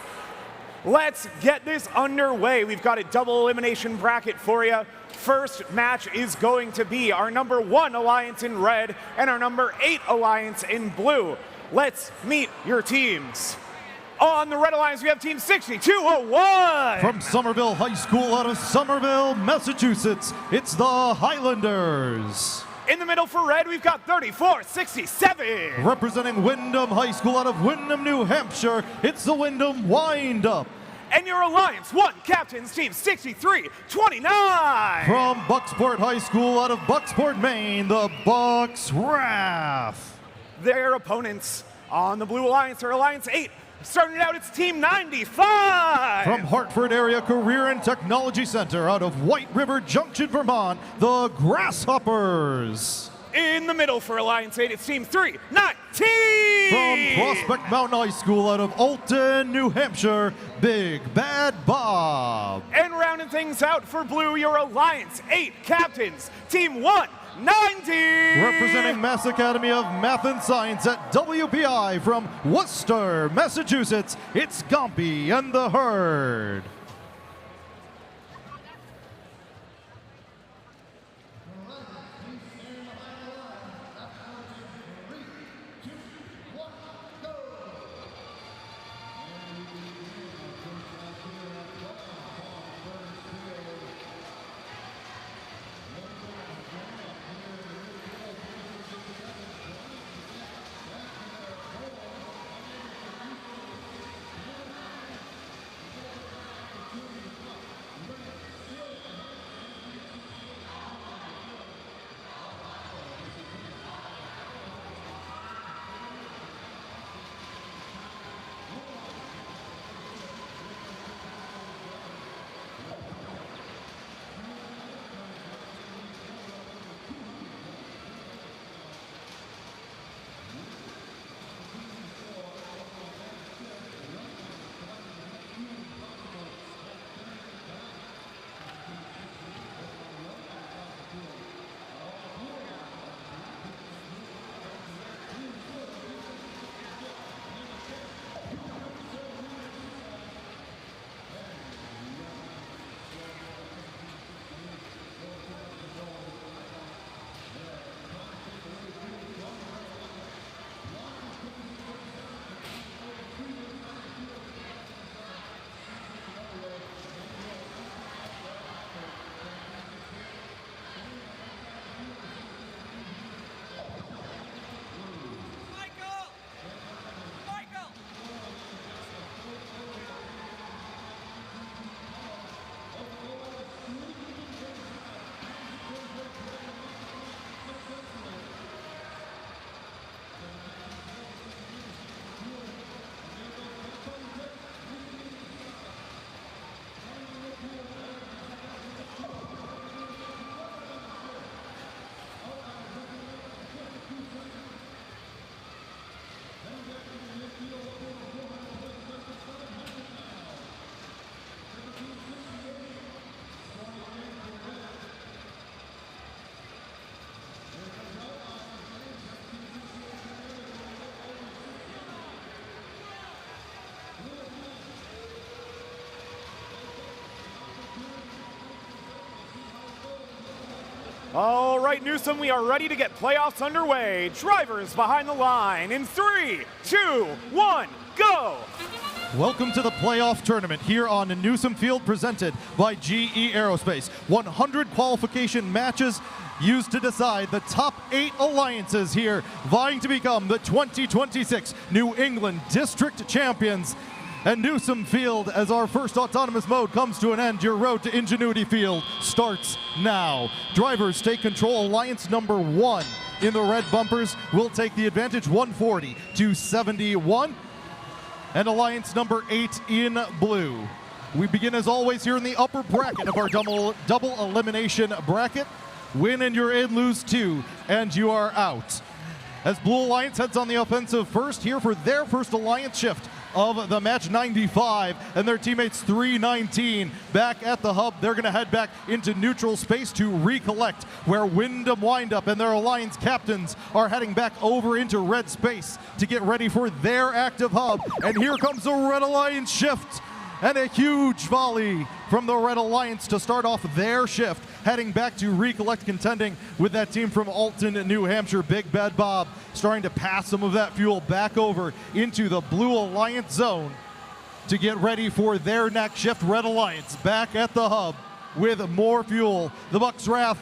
Let's get this underway. We've got a double elimination bracket for you. First match is going to be our number 1 alliance in red and our number 8 alliance in blue. Let's meet your teams. On the red alliance, we have Team 6201. From Somerville High School out of Somerville, Massachusetts, it's the Highlanders. In the middle for red, we've got 3467. Representing Windham High School out of Windham, New Hampshire, it's the Windham Wind-Up. And your Alliance 1 captains, Team 6329. From Bucksport High School out of Bucksport, Maine, the Bucks Wrath. Their opponents on the blue alliance are Alliance 8. Starting out, it's Team 95. From Hartford Area Career and Technology Center out of White River Junction, Vermont, the Grasshoppers. In the middle for Alliance 8, it's Team 319. From Prospect Mountain High School out of Alton, New Hampshire, Big Bad Bob. And rounding things out for blue, your Alliance 8 captains, Team 190. Representing Mass Academy of Math and Science at WPI from Worcester, Massachusetts, it's Gompy and the Herd. All right, Newsom, we are ready to get playoffs underway. Drivers behind the line in 3, 2, 1, go! Welcome to the playoff tournament here on Newsom Field, presented by GE Aerospace. 100 qualification matches used to decide the top 8 alliances here, vying to become the 2026 New England District Champions. And Newsom Field, as our first autonomous mode comes to an end, your road to Ingenuity Field starts now. Drivers take control. Alliance number 1 in the red bumpers will take the advantage, 140 to 71. And Alliance number 8 in blue. We begin as always here in the upper bracket of our double elimination bracket. Win and you're in, lose 2 and you are out. As Blue Alliance heads on the offensive first here for their first alliance shift of the match, 95, and their teammates 319 back at the hub. They're going to head back into neutral space to recollect, where Wyndham Windup and their alliance captains are heading back over into red space to get ready for their active hub. And here comes the Red Alliance shift, and a huge volley from the Red Alliance to start off their shift, heading back to recollect, contending with that team from Alton, New Hampshire. Big Bad Bob starting to pass some of that fuel back over into the Blue Alliance zone to get ready for their next shift. Red Alliance back at the hub with more fuel. The Bucks Wrath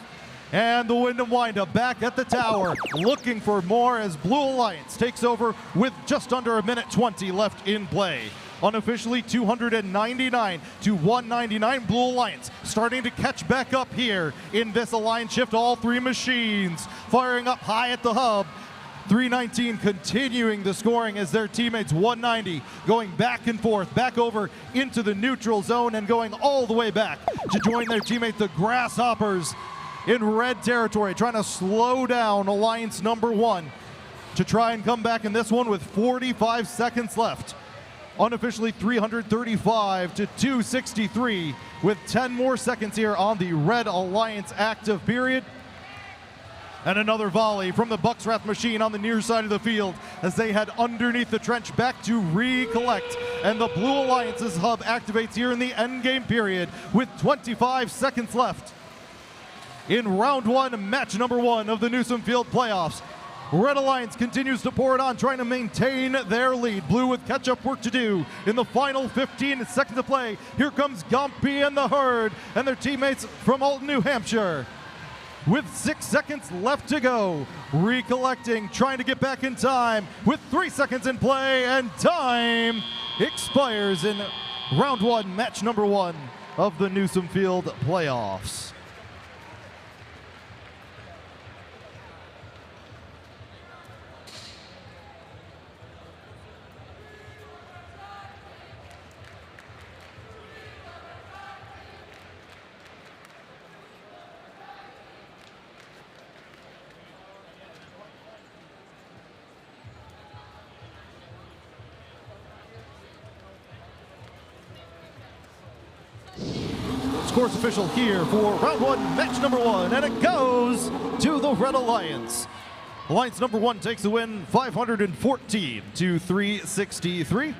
and the Wyndham Windup back at the tower, looking for more as Blue Alliance takes over with just under a minute 20 left in play. Unofficially 299 to 199. Blue Alliance starting to catch back up here in this alliance shift. All three machines firing up high at the hub. 319 continuing the scoring as their teammates 190 going back and forth, back over into the neutral zone and going all the way back to join their teammate, the Grasshoppers, in red territory, trying to slow down alliance number 1 to try and come back in this one with 45 seconds left. Unofficially 335 to 263 with 10 more seconds here on the Red Alliance active period. And another volley from the Bucks Wrath machine on the near side of the field as they head underneath the trench back to recollect. And the Blue Alliance's hub activates here in the endgame period with 25 seconds left in round 1, match number 1 of the Newsom Field playoffs. Red Alliance continues to pour it on, trying to maintain their lead. Blue with catch-up work to do in the final 15 seconds of play. Here comes Gumpy and the Herd and their teammates from Alton, New Hampshire. With 6 seconds left to go, recollecting, trying to get back in time with 3 seconds in play, and time expires in round 1, match number 1 of the Newsom Field playoffs. Scores official here for round 1, match number 1, and it goes to the Red Alliance. Alliance number 1 takes the win, 514 to 363.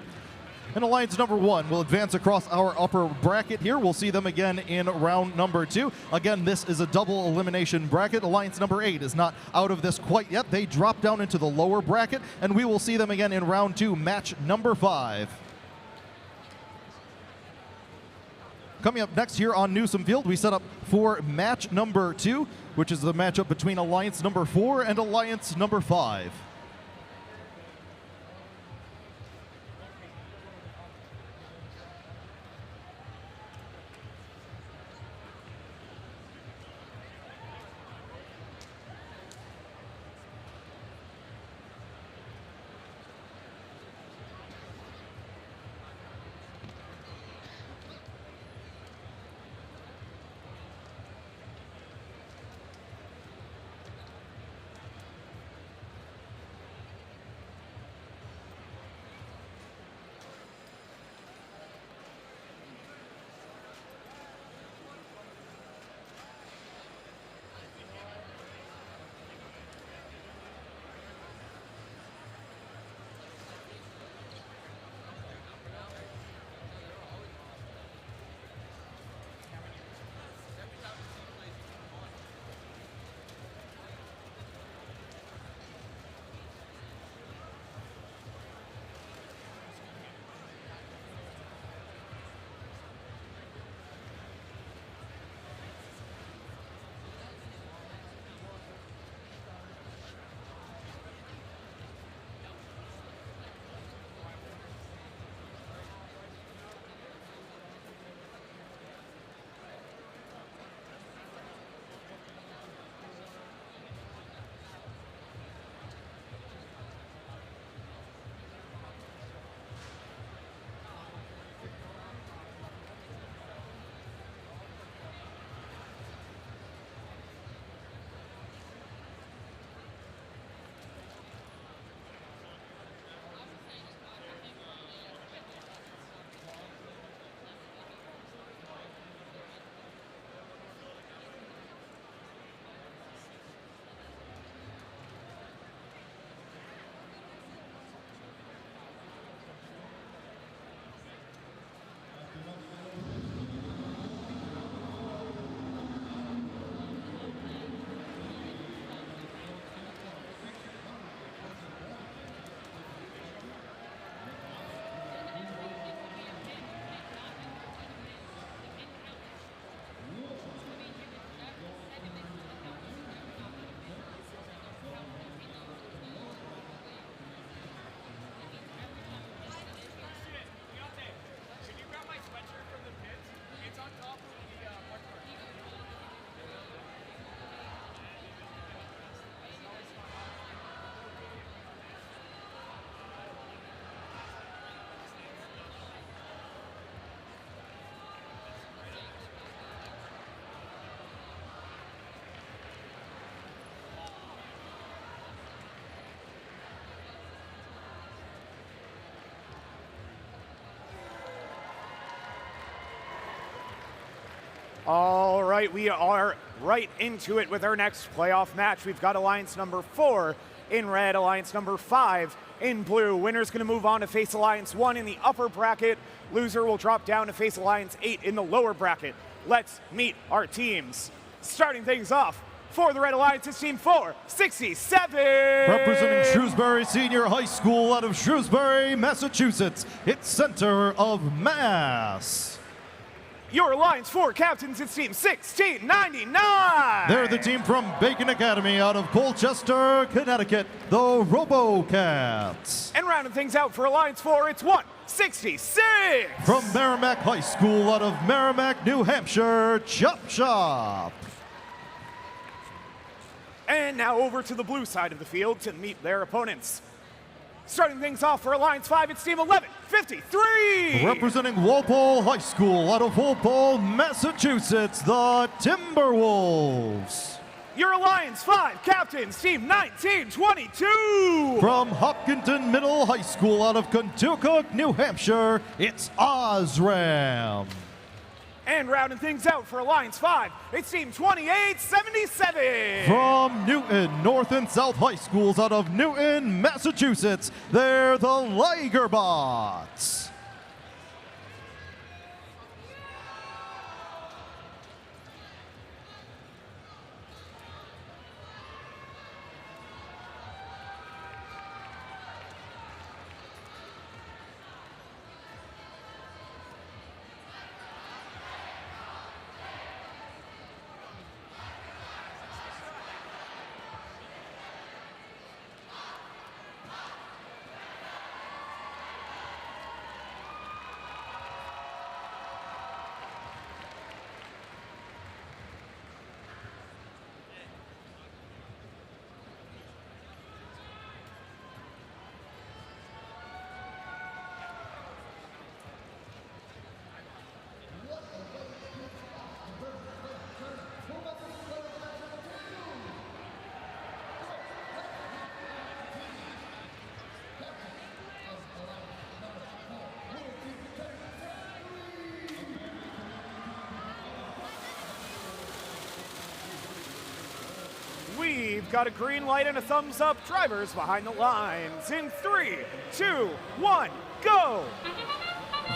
And Alliance number 1 will advance across our upper bracket here. We'll see them again in round number 2. Again, this is a double elimination bracket. Alliance number 8 is not out of this quite yet. They drop down into the lower bracket, and we will see them again in round 2, match number 5. Coming up next here on Newsom Field, we set up for match number 2, which is the matchup between Alliance number 4 and Alliance number 5. All right, we are right into it with our next playoff match. We've got Alliance number 4 in red, Alliance number 5 in blue. Winner's going to move on to face Alliance 1 in the upper bracket. Loser will drop down to face Alliance 8 in the lower bracket. Let's meet our teams. Starting things off for the Red Alliance is Team 467. Representing Shrewsbury Senior High School out of Shrewsbury, Massachusetts, it's Center of Mass. Your Alliance 4 captains, it's Team 1699. They're the team from Bacon Academy out of Colchester, Connecticut, the RoboCats. And rounding things out for Alliance 4, it's 166. From Merrimack High School out of Merrimack, New Hampshire, Chop Shop. And now over to the blue side of the field to meet their opponents. Starting things off for Alliance 5, it's Team 1153. Representing Walpole High School out of Walpole, Massachusetts, the Timberwolves. Your Alliance 5 captains, Team 1922. From Hopkinton Middle High School out of Kentucky, New Hampshire, it's Osram. And rounding things out for Alliance 5, it's Team 2877. From Newton North and South High Schools out of Newton, Massachusetts, they're the Ligerbots. We've got a green light and a thumbs up. Drivers behind the lines in 3, 2, 1, go!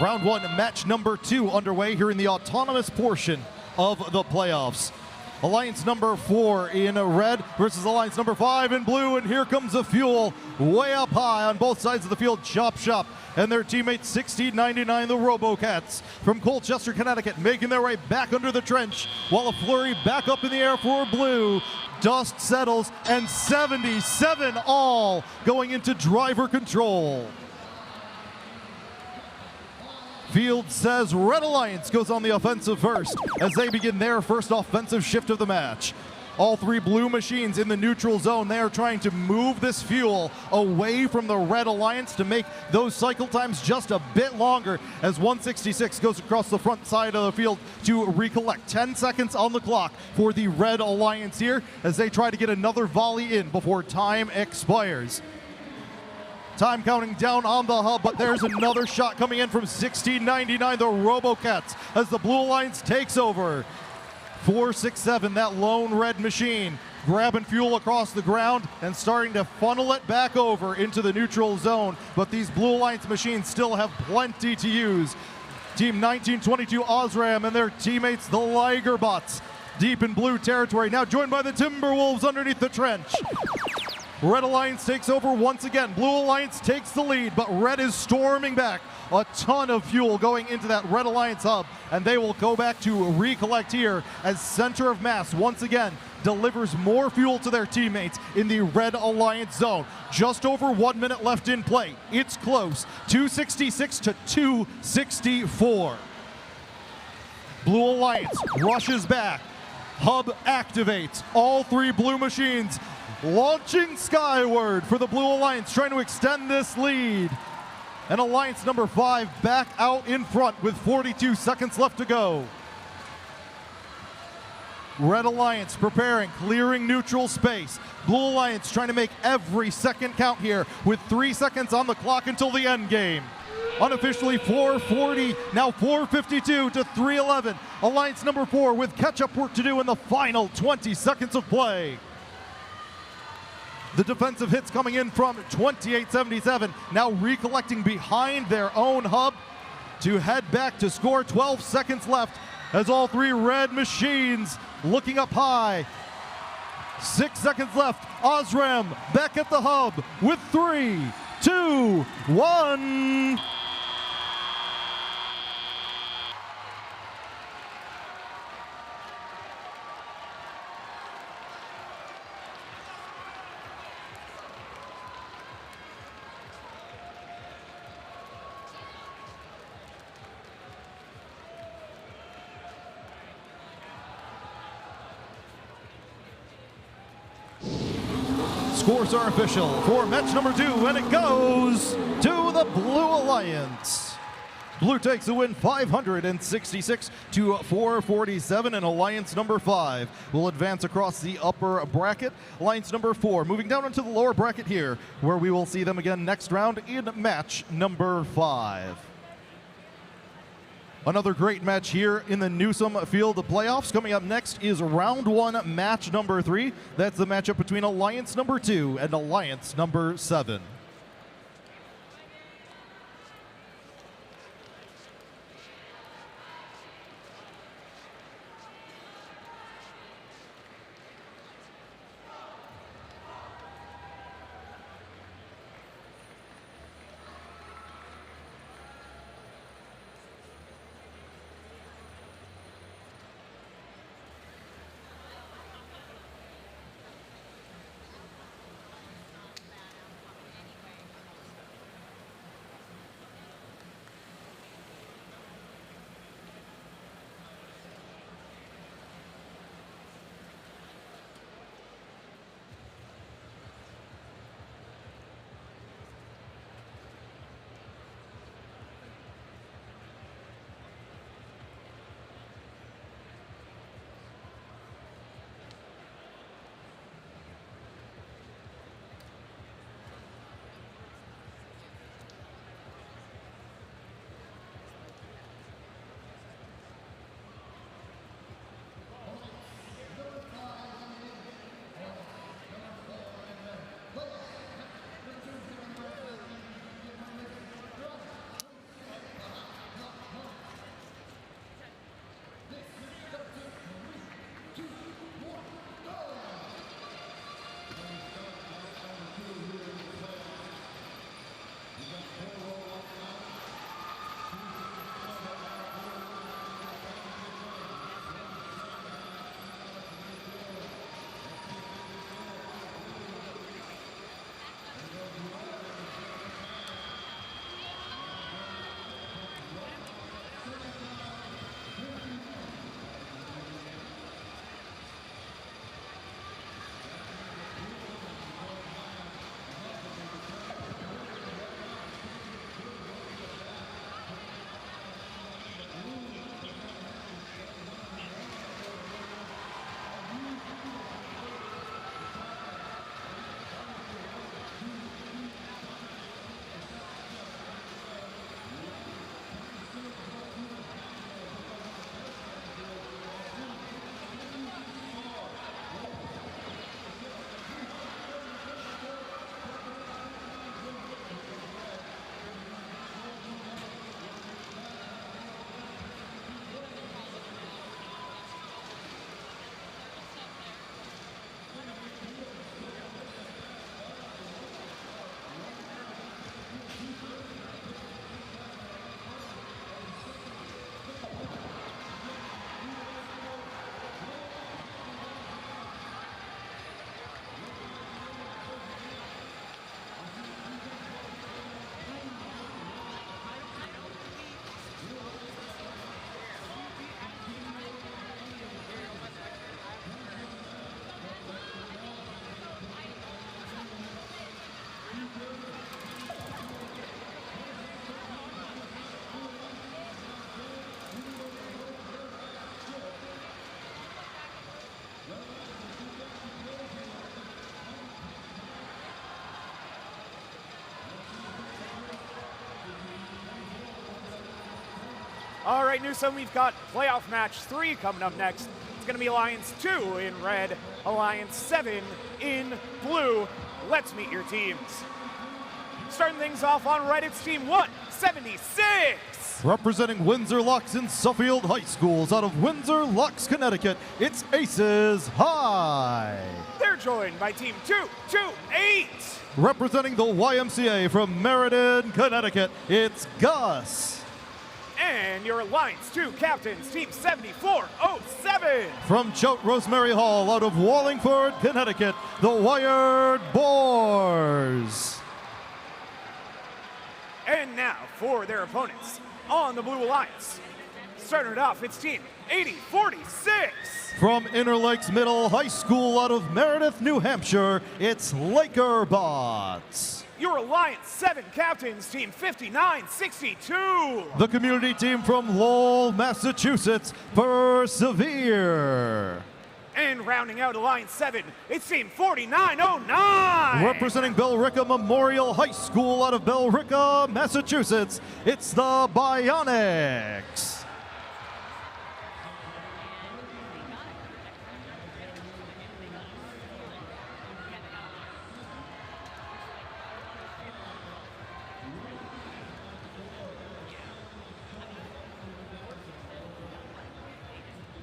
Round 1, match number 2 underway here in the autonomous portion of the playoffs. Alliance number 4 in red versus Alliance number 5 in blue, and here comes the fuel way up high on both sides of the field. Chop Shop and their teammates 1699, the RoboCats from Colchester, Connecticut, making their way back under the trench, while a flurry back up in the air for blue. Dust settles, and 77 all going into driver control. Field says Red Alliance goes on the offensive first as they begin their first offensive shift of the match. All 3 blue machines in the neutral zone. They are trying to move this fuel away from the Red Alliance to make those cycle times just a bit longer as 166 goes across the front side of the field to recollect. 10 seconds on the clock for the Red Alliance here as they try to get another volley in before time expires. Time counting down on the hub, but there's another shot coming in from 1699, the RoboCats, as the Blue Alliance takes over. 467, that lone red machine, grabbing fuel across the ground and starting to funnel it back over into the neutral zone. But these Blue Alliance machines still have plenty to use. Team 1922 Osram and their teammates, the Ligerbots, deep in blue territory, now joined by the Timberwolves underneath the trench. Red Alliance takes over once again. Blue Alliance takes the lead, but Red is storming back. A ton of fuel going into that Red Alliance hub, and they will go back to recollect here as Center of Mass once again delivers more fuel to their teammates in the Red Alliance zone. Just over 1 minute left in play. It's close, 266 to 264. Blue Alliance rushes back. Hub activates. All 3 blue machines launching skyward for the Blue Alliance, trying to extend this lead. And Alliance number 5 back out in front with 42 seconds left to go. Red Alliance preparing, clearing neutral space. Blue Alliance trying to make every second count here with 3 seconds on the clock until the end game. Unofficially 440, now 452 to 311. Alliance number 4 with catch-up work to do in the final 20 seconds of play. The defensive hits coming in from 2877, now recollecting behind their own hub to head back to score. 12 seconds left as all three red machines looking up high. 6 seconds left. Osram back at the hub with 3, 2, 1. Scores are official for match number 2, and it goes to the Blue Alliance. Blue takes the win 566 to 447, and Alliance number 5 will advance across the upper bracket. Alliance number 4 moving down into the lower bracket here, where we will see them again next round in match number 5. Another great match here in the Newsom Field playoffs. Coming up next is round 1, match number 3. That's the matchup between Alliance number 2 and Alliance number 7. All right, Newsom, we've got playoff match 3 coming up next. It's going to be Alliance 2 in red, Alliance 7 in blue. Let's meet your teams. Starting things off on red, it's Team 176. Representing Windsor Lux and Suffield High Schools out of Windsor Lux, Connecticut, it's Aces High. They're joined by Team 228. Representing the YMCA from Meriden, Connecticut, it's Gus. And your Alliance 2 captains, Team 7407. From Choate Rosemary Hall out of Wallingford, Connecticut, the Wired Boars. And now for their opponents on the Blue Alliance. Starting it off, it's Team 8046. From Interlakes Middle High School out of Meredith, New Hampshire, it's Lakerbots. Your Alliance 7 captains, Team 5962. The community team from Lowell, Massachusetts, Persevere. And rounding out Alliance 7, it's Team 4909. Representing Billerica Memorial High School out of Billerica, Massachusetts, it's the Bionics.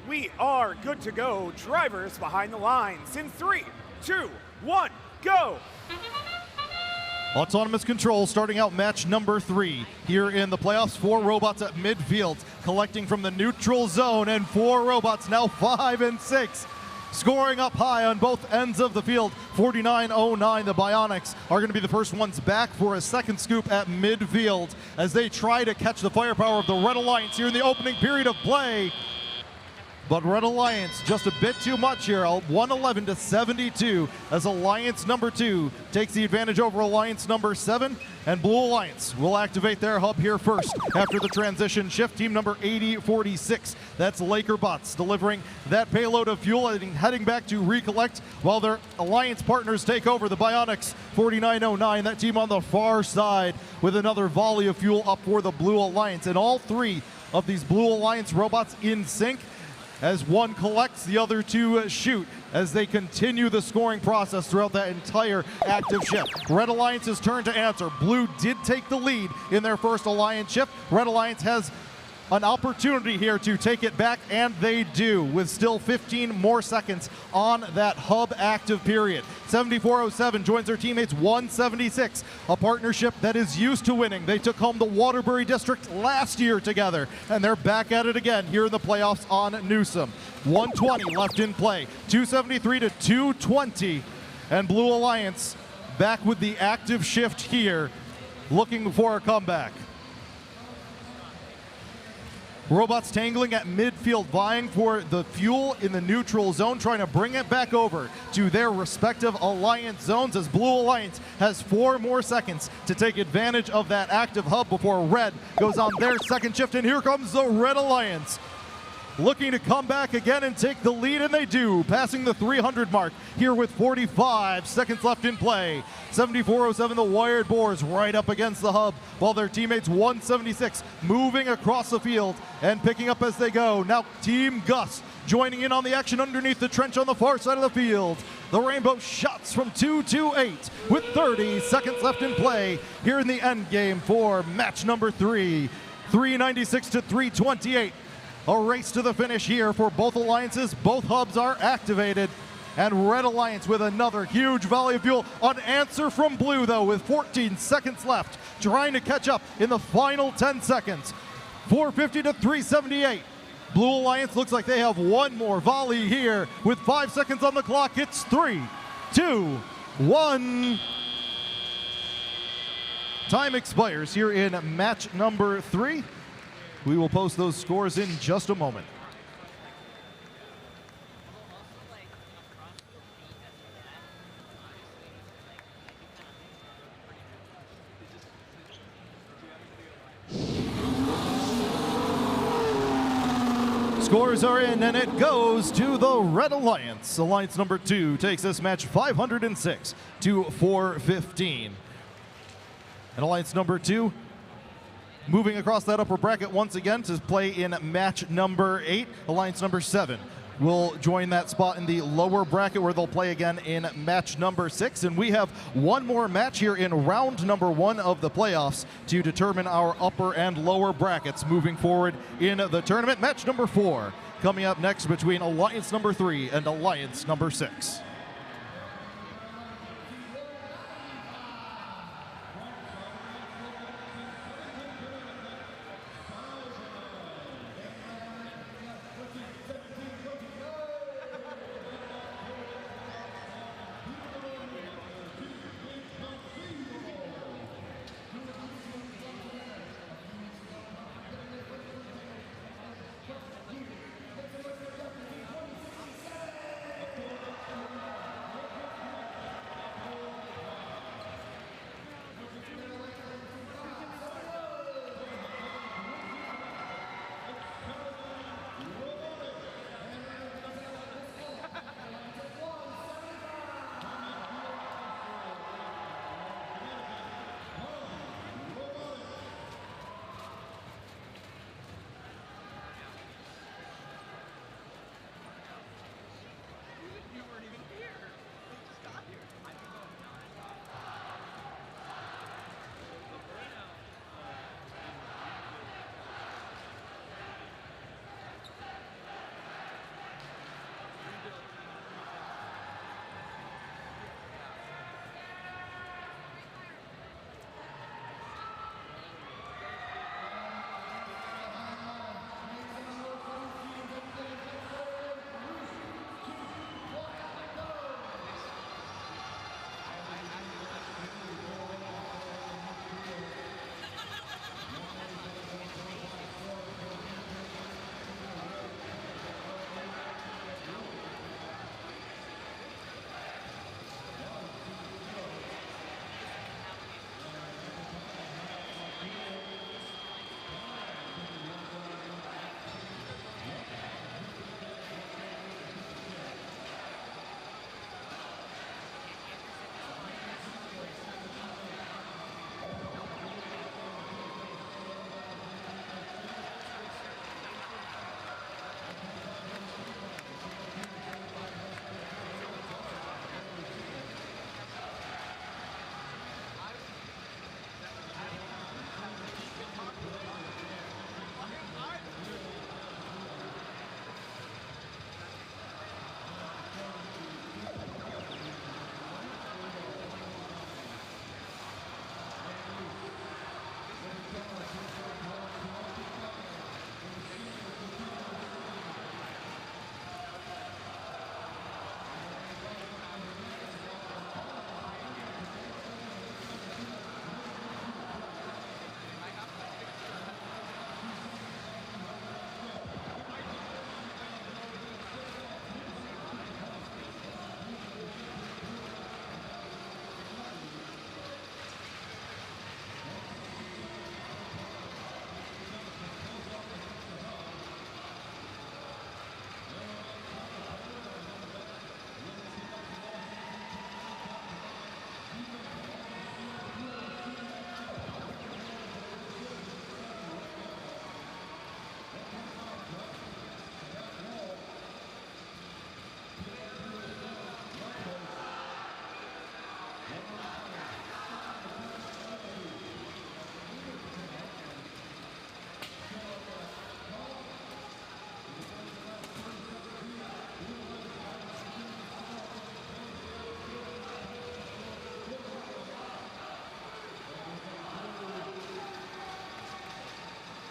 We are good to go. Drivers behind the lines in 3, 2, 1, go. Autonomous control starting out match number 3 here in the playoffs. 4 robots at midfield collecting from the neutral zone, and 4 robots now 5 and 6 scoring up high on both ends of the field. 4909, the Bionics, are going to be the first ones back for a second scoop at midfield as they try to catch the firepower of the Red Alliance here in the opening period of play. But Red Alliance just a bit too much here, 111 to 72 as Alliance number 2 takes the advantage over Alliance number 7, and Blue Alliance will activate their hub here first after the transition shift. Team number 8046, that's Lakerbots, delivering that payload of fuel and heading back to recollect while their Alliance partners take over. The Bionics 4909, that team on the far side with another volley of fuel up for the Blue Alliance, and all 3 of these Blue Alliance robots in sync. As one collects, the other 2 shoot as they continue the scoring process throughout that entire active shift. Red Alliance's turn to answer. Blue did take the lead in their first Alliance shift. Red Alliance has an opportunity here to take it back, and they do, with still 15 more seconds on that hub active period. 7407 joins their teammates 176, a partnership that is used to winning. They took home the Waterbury District last year together, and they're back at it again here in the playoffs on Newsom. 120 left in play, 273 to 220, and Blue Alliance back with the active shift here, looking for a comeback. Robots tangling at midfield, vying for the fuel in the neutral zone, trying to bring it back over to their respective Alliance zones as Blue Alliance has 4 more seconds to take advantage of that active hub before Red goes on their second shift. And here comes the Red Alliance, looking to come back again and take the lead, and they do, passing the 300 mark here with 45 seconds left in play. 7407, the Wired Boars, right up against the hub, while their teammates 176 moving across the field and picking up as they go. Now Team Gus joining in on the action underneath the trench on the far side of the field. The Rainbow shots from 228 with 30 seconds left in play here in the end game for match number 3. 396 to 328. A race to the finish here for both alliances. Both hubs are activated. And Red Alliance with another huge volley of fuel. An answer from Blue, though, with 14 seconds left, trying to catch up in the final 10 seconds. 450 to 378. Blue Alliance looks like they have one more volley here with 5 seconds on the clock. It's 3, 2, 1. Time expires here in match number 3. We will post those scores in just a moment. Scores are in, and it goes to the Red Alliance. Alliance number 2 takes this match 506 to 415. And Alliance number 2 Moving across that upper bracket once again to play in match number 8, Alliance number 7 will join that spot in the lower bracket where they'll play again in match number 6. And we have one more match here in round number 1 of the playoffs to determine our upper and lower brackets moving forward in the tournament. Match number 4 coming up next between Alliance number 3 and Alliance number 6.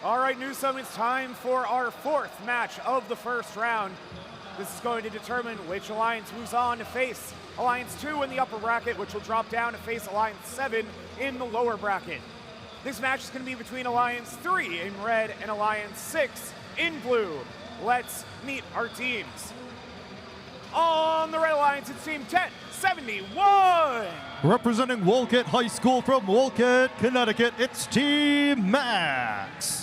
All right, Newsom, it's time for our 4th match of the first round. This is going to determine which alliance moves on to face Alliance 2 in the upper bracket, which will drop down to face Alliance 7 in the lower bracket. This match is going to be between Alliance 3 in red and Alliance 6 in blue. Let's meet our teams. On the red alliance, it's Team 1071. Representing Wolcott High School from Wolcott, Connecticut, it's Team Max.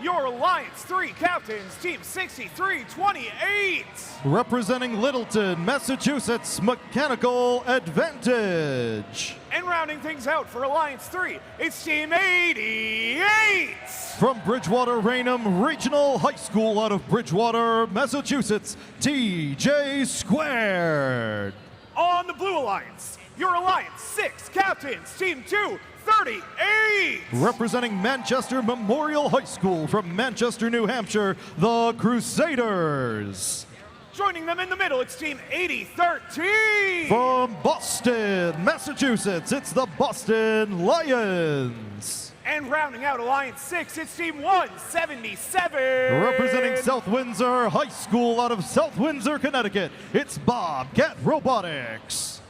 your Alliance 3 captains, Team 6328. Representing Littleton, Massachusetts, Mechanical Advantage. And rounding things out for Alliance 3, it's Team 88. From Bridgewater Raynham Regional High School out of Bridgewater, Massachusetts, TJ Squared. On the Blue Alliance, your Alliance 6 captains, Team 238. Representing Manchester Memorial High School from Manchester, New Hampshire, the Crusaders. Joining them in the middle, it's Team 8013. From Boston, Massachusetts, it's the Boston Lions. And rounding out Alliance 6, it's Team 177. Representing South Windsor High School out of South Windsor, Connecticut, it's Bobcat Robotics.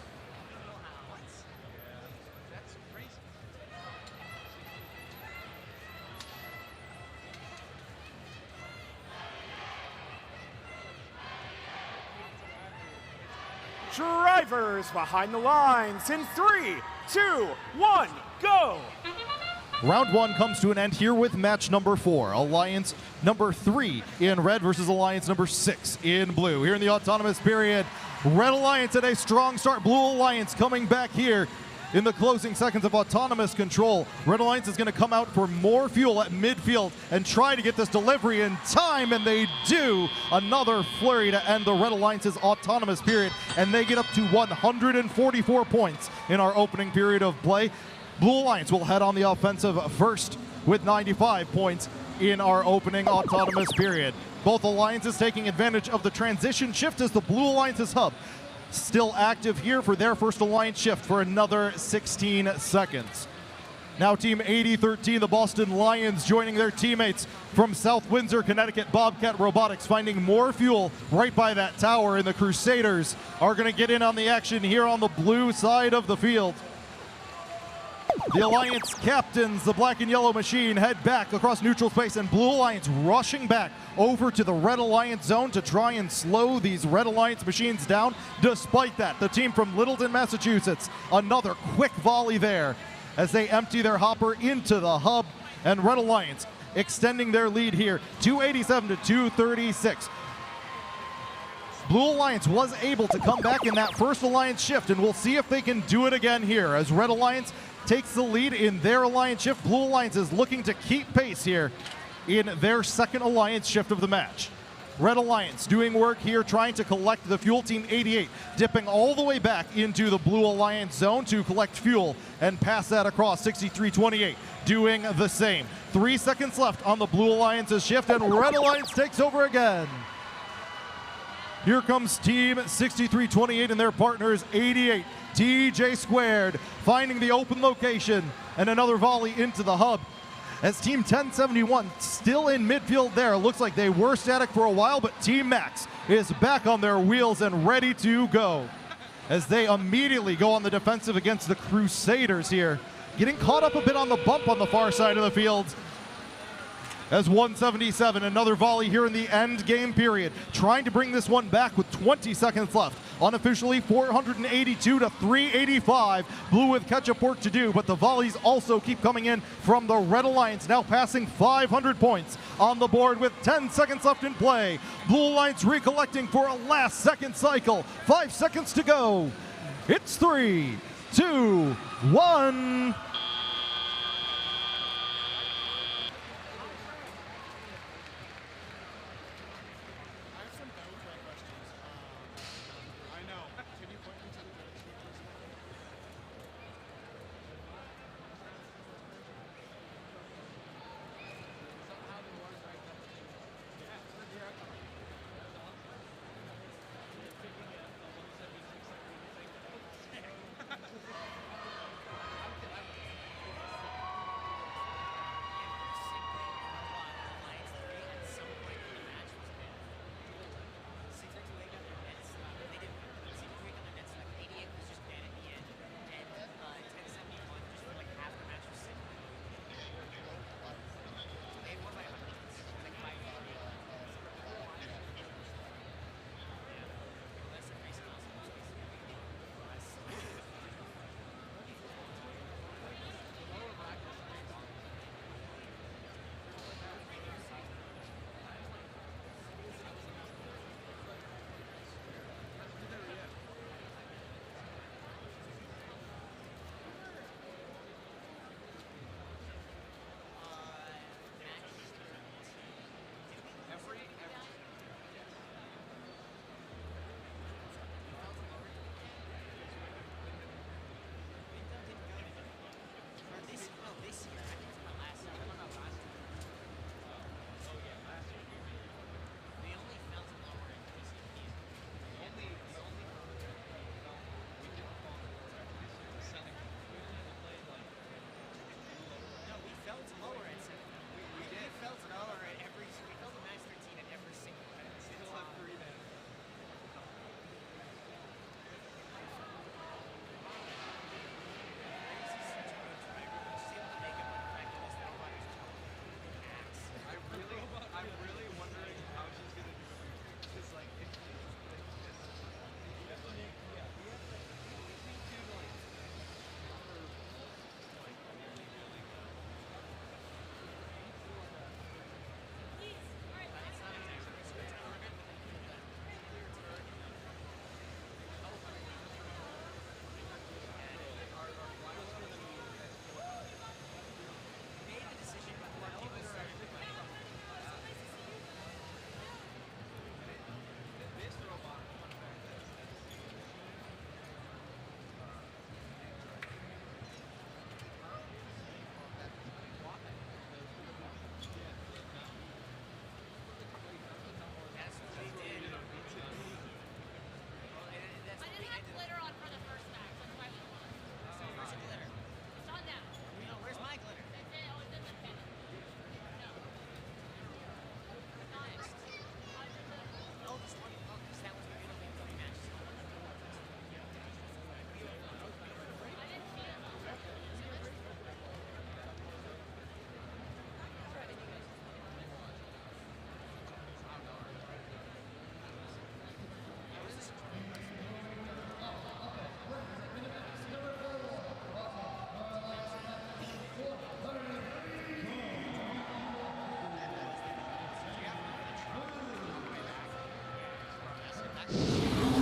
Drivers behind the lines in 3, 2, 1, go! Round one comes to an end here with match number 4. Alliance number 3 in red versus Alliance number 6 in blue. Here in the autonomous period, Red Alliance at a strong start. Blue Alliance coming back here in the closing seconds of autonomous control. Red Alliance is going to come out for more fuel at midfield and try to get this delivery in time, and they do. Another flurry to end the Red Alliance's autonomous period, and they get up to 144 points in our opening period of play. Blue Alliance will head on the offensive first with 95 points in our opening autonomous period. Both alliances taking advantage of the transition shift as the Blue Alliance's hub still active here for their first alliance shift for another 16 seconds. Now Team 8013, the Boston Lions, joining their teammates from South Windsor, Connecticut, Bobcat Robotics, finding more fuel right by that tower, and the Crusaders are going to get in on the action here on the blue side of the field. The Alliance captains, the black and yellow machine, head back across neutral space, and Blue Alliance rushing back over to the Red Alliance zone to try and slow these Red Alliance machines down. Despite that, the team from Littleton, Massachusetts, another quick volley there as they empty their hopper into the hub, and Red Alliance extending their lead here, 287 to 236. Blue Alliance was able to come back in that first alliance shift, and we'll see if they can do it again here as Red Alliance takes the lead in their alliance shift. Blue Alliance is looking to keep pace here in their second alliance shift of the match. Red Alliance doing work here, trying to collect the fuel. Team 88 dipping all the way back into the Blue Alliance zone to collect fuel and pass that across. 6328 doing the same. 3 seconds left on the Blue Alliance's shift, and Red Alliance takes over again. Here comes Team 6328 and their partners 88. TJ Squared finding the open location, and another volley into the hub as Team 1071 still in midfield there. Looks like they were static for a while, but Team Max is back on their wheels and ready to go as they immediately go on the defensive against the Crusaders here, getting caught up a bit on the bump on the far side of the field. As 177, another volley here in the end game period, trying to bring this one back with 20 seconds left. Unofficially 482 to 385. Blue with catch-up work to do, but the volleys also keep coming in from the Red Alliance, now passing 500 points on the board with 10 seconds left in play. Blue Alliance recollecting for a last second cycle. 5 seconds to go. It's 3, 2, 1.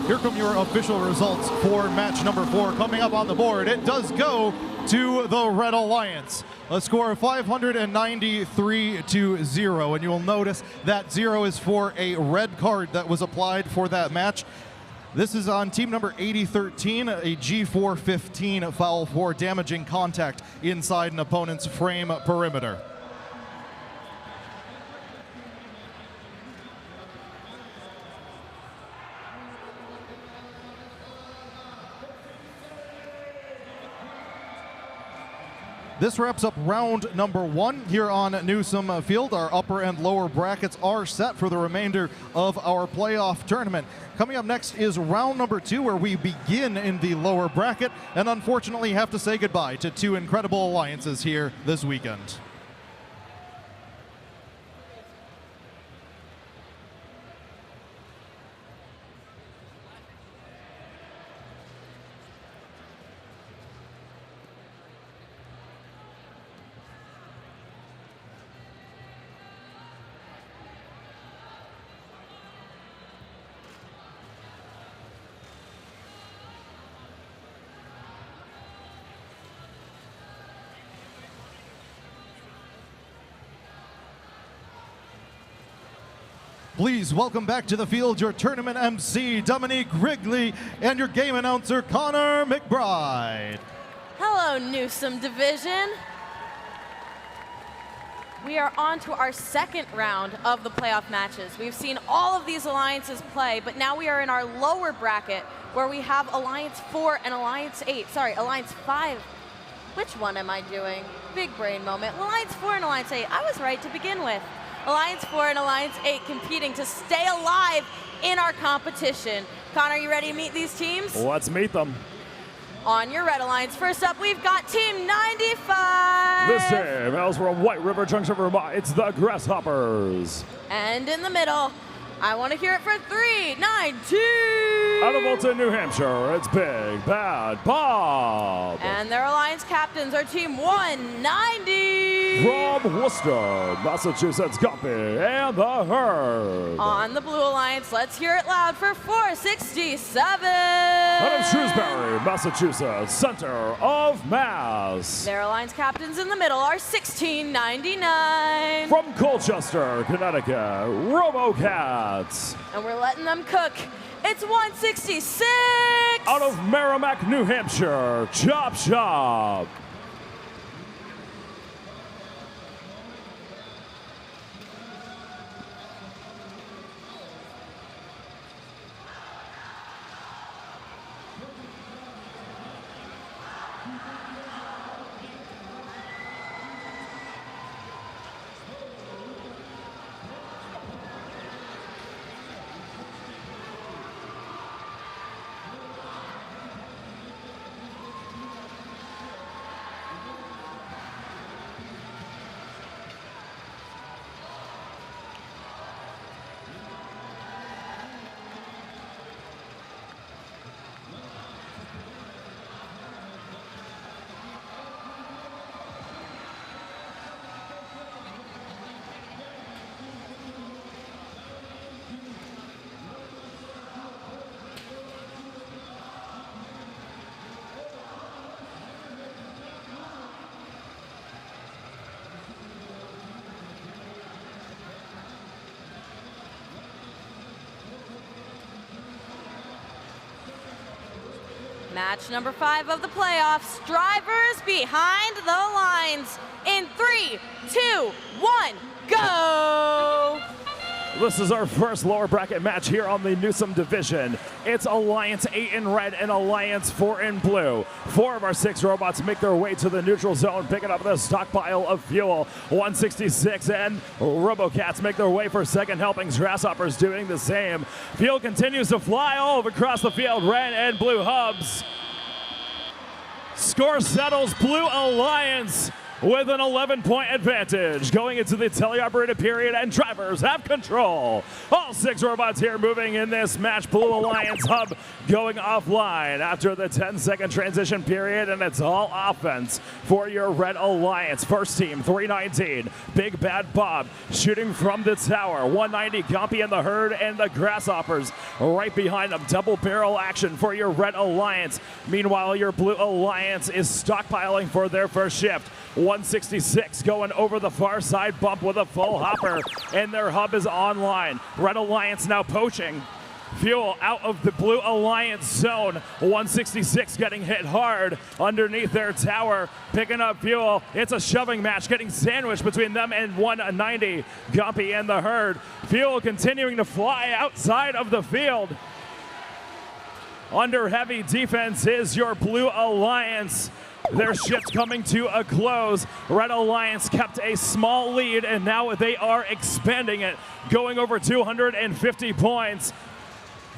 here come your official results for match number 4 coming up on the board. It does go to the Red Alliance. A score of 593 to 0, and you will notice that 0 is for a red card that was applied for that match. This is on team number 8013, a G415 foul for damaging contact inside an opponent's frame perimeter. This wraps up round number 1 here on Newsom Field. Our upper and lower brackets are set for the remainder of our playoff tournament. Coming up next is round number 2, where we begin in the lower bracket and unfortunately have to say goodbye to 2 incredible alliances here this weekend. Please welcome back to the field your tournament MC, Dominique Wrigley, and your game announcer, Connor McBride. Hello, Newsom Division. We are on to our second round of the playoff matches. We've seen all of these alliances play, but now we are in our lower bracket where we have Alliance 4 and Alliance 8. Sorry, Alliance 5. Which one am I doing? Big brain moment. Alliance 4 and Alliance 8. I was right to begin with. Alliance 4 and Alliance 8 competing to stay alive in our competition. Connor, you ready to meet these teams? Let's meet them. On your Red Alliance, first up, we've got Team 95. This team hails from White River Junction, Vermont. It's the Grasshoppers. And in the middle, I want to hear it for 392. Out of Alton, New Hampshire, it's Big Bad Bob. And their alliance captains are Team 190. From Worcester, Massachusetts, Guppy and the Herd. On the Blue Alliance, let's hear it loud for 467. Out of Shrewsbury, Massachusetts, Center of Mass. Their alliance captains in the middle are 1699. From Colchester, Connecticut, RoboCats. And we're letting them cook. It's 166. Out of Merrimack, New Hampshire, Chop Shop. Match number 5 of the playoffs. Drivers behind the lines. In 3, 2, 1, go! This is our first lower bracket match here on the Newsom Division. It's Alliance 8 in red and Alliance 4 in blue. 4 of our 6 robots make their way to the neutral zone, picking up the stockpile of fuel. 166 and RoboCats make their way for second helpings. Grasshoppers doing the same. Fuel continues to fly all across the field. Red and blue hubs. Score settles. Blue Alliance with an 11-point advantage going into the teleoperated period, and drivers have control. All 6 robots here moving in this match. Blue Alliance hub going offline after the 10-second transition period, and it's all offense for your Red Alliance. First team, 319, Big Bad Bob shooting from the tower. 190, Gumpy and the Herd and the Grasshoppers right behind them. Double barrel action for your Red Alliance. Meanwhile, your Blue Alliance is stockpiling for their first shift. 166 going over the far side bump with a full hopper, and their hub is online. Red Alliance now poaching fuel out of the Blue Alliance zone. 166 getting hit hard underneath their tower, picking up fuel. It's a shoving match, getting sandwiched between them and 190, Gumpy and the Herd. Fuel continuing to fly outside of the field. Under heavy defense is your Blue Alliance. Their shift coming to a close. Red Alliance kept a small lead, and now they are expanding it, going over 250 points,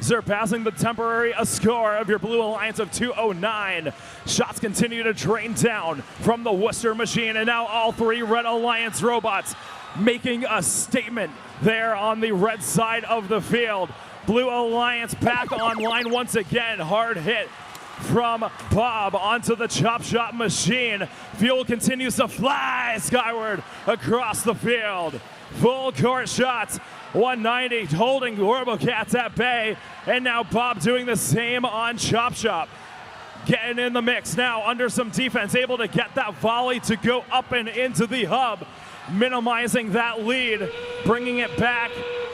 surpassing the temporary score of your Blue Alliance of 209. Shots continue to drain down from the Worcester machine, and now all 3 Red Alliance robots making a statement there on the red side of the field. Blue Alliance back online once again. Hard hit from Bob onto the chop shop machine. Fuel continues to fly skyward across the field. Full court shots. 190 holding Robocats at bay, and now Bob doing the same on Chop Shop. Getting in the mix now under some defense, able to get that volley to go up and into the hub, minimizing that lead, bringing it back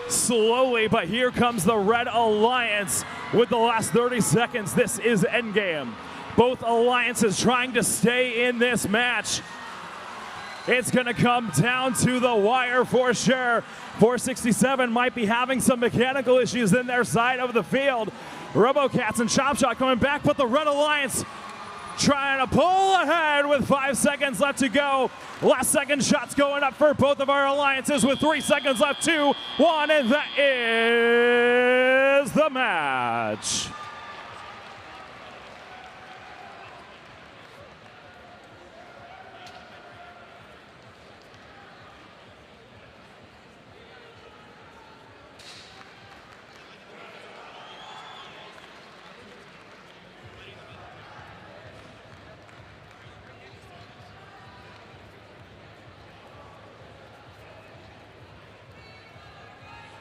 slowly, but here comes the Red Alliance with the last 30 seconds. This is endgame. Both alliances trying to stay in this match. It's going to come down to the wire for sure. 467 might be having some mechanical issues in their side of the field. Robocats and Chop Shot coming back, but the Red Alliance trying to pull ahead with 5 seconds left to go. Last second shots going up for both of our alliances with 3 seconds left, 2-1, and that is the match.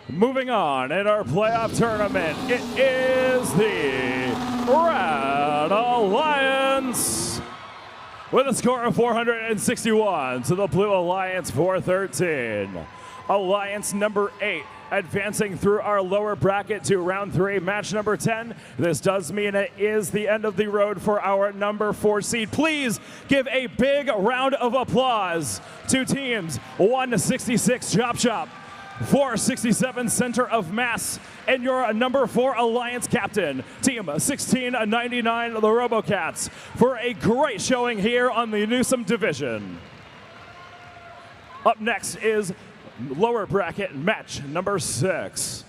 Moving on in our playoff tournament, it is the Red Alliance with a score of 461 to the Blue Alliance 413. Alliance number 8 advancing through our lower bracket to round 3, match number 10. This does mean it is the end of the road for our number 4 seed. Please give a big round of applause to teams 166 Chop Shop, 467 Center of Mass, and your number 4 Alliance captain, Team 1699, the Robocats, for a great showing here on the Newsom division. Up next is lower bracket match number 6.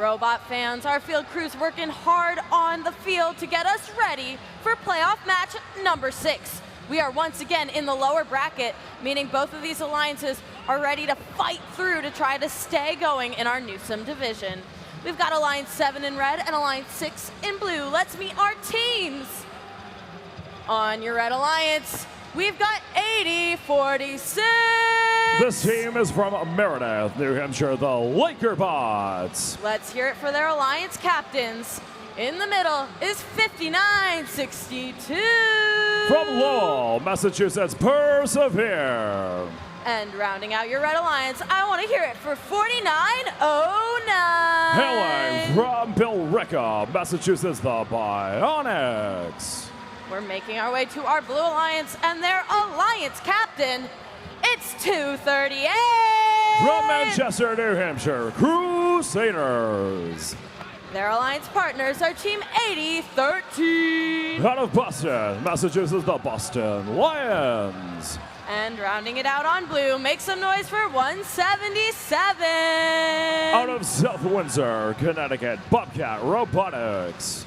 Robot fans, our field crew's working hard on the field to get us ready for playoff match number 6. We are once again in the lower bracket, meaning both of these alliances are ready to fight through to try to stay going in our Newsom division. We've got Alliance 7 in red and Alliance 6 in blue. Let's meet our teams. On your red alliance, we've got 8046. This team is from Meredith, New Hampshire, the Laker Bots. Let's hear it for their alliance captains. In the middle is 5962. From Lowell, Massachusetts, Persevere. And rounding out your red alliance, I want to hear it for 4909. Hailing from Billerica, Massachusetts, the Bionics. We're making our way to our blue alliance and their alliance captain. It's 238. From Manchester, New Hampshire, Crusaders. Their alliance partners are Team 8013. Out of Boston, Massachusetts, the Boston Lions. And rounding it out on blue, make some noise for 177. Out of South Windsor, Connecticut, Bobcat Robotics.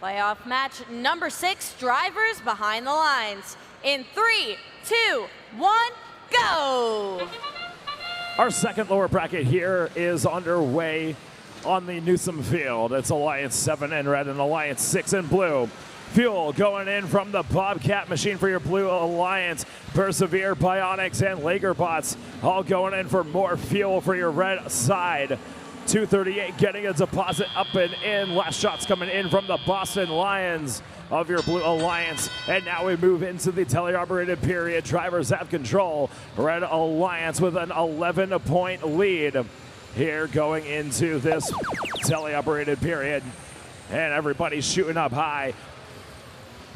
Playoff match number 6, drivers behind the lines. In 3, 2, 1, go! Our second lower bracket here is underway on the Newsom field. It's Alliance 7 in red and Alliance 6 in blue. Fuel going in from the Bobcat machine for your blue alliance. Persevere, Bionics, and Laker Bots all going in for more fuel for your red side. 238 getting a deposit up and in. Last shots coming in from the Boston Lions of your blue alliance. And now we move into the teleoperated period. Drivers have control. Red alliance with an 11-point lead here going into this teleoperated period. And everybody's shooting up high.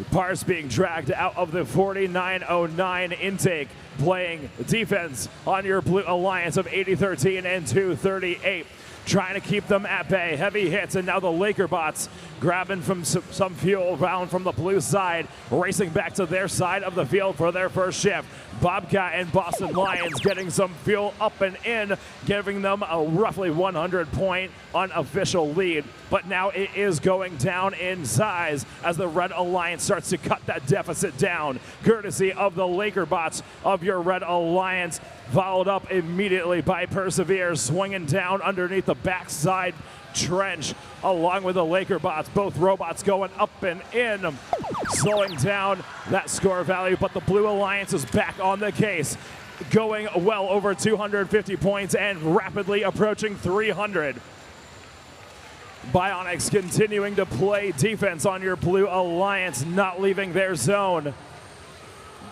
Parse being dragged out of the 4909 intake, playing defense on your blue alliance of 8013 and 238. Trying to keep them at bay. Heavy hits, and now the Laker Bots grabbing from some fuel round from the blue side, racing back to their side of the field for their first shift. Bobcat and Boston Lions getting some fuel up and in, giving them a roughly 100-point unofficial lead. But now it is going down in size as the Red Alliance starts to cut that deficit down, courtesy of the Laker Bots of your Red Alliance, followed up immediately by Persevere, swinging down underneath the backside trench along with the Laker Bots. Both robots going up and in, slowing down that score value, but the Blue Alliance is back on the case, going well over 250 points and rapidly approaching 300. Bionics continuing to play defense on your Blue Alliance, not leaving their zone.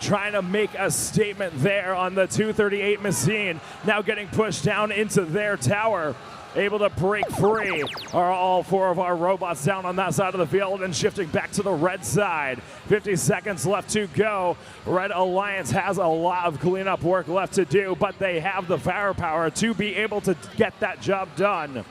Trying to make a statement there on the 238 machine, now getting pushed down into their tower. Able to break free are all four of our robots down on that side of the field and shifting back to the red side. 50 seconds left to go. Red Alliance has a lot of cleanup work left to do, but they have the firepower to be able to get that job done.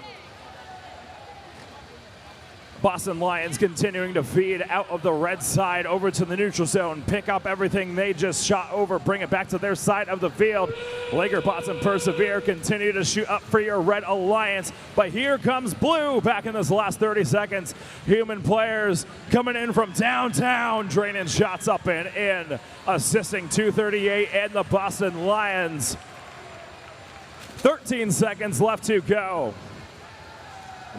Boston Lions continuing to feed out of the red side over to the neutral zone, pick up everything they just shot over, bring it back to their side of the field. Laker Bots and Persevere continue to shoot up for your Red Alliance, but here comes Blue back in this last 30 seconds. Human players coming in from downtown, draining shots up and in, assisting 238 and the Boston Lions. 13 seconds left to go.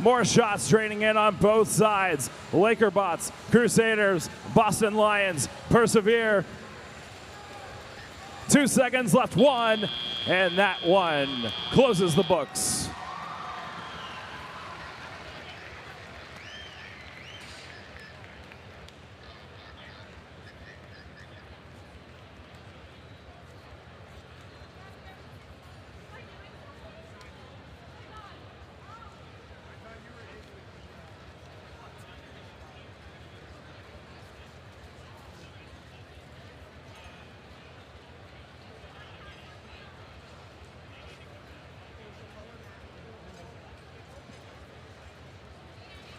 More shots draining in on both sides. Laker Bots, Crusaders, Boston Lions, Persevere. 2 seconds left, one, and that one closes the books.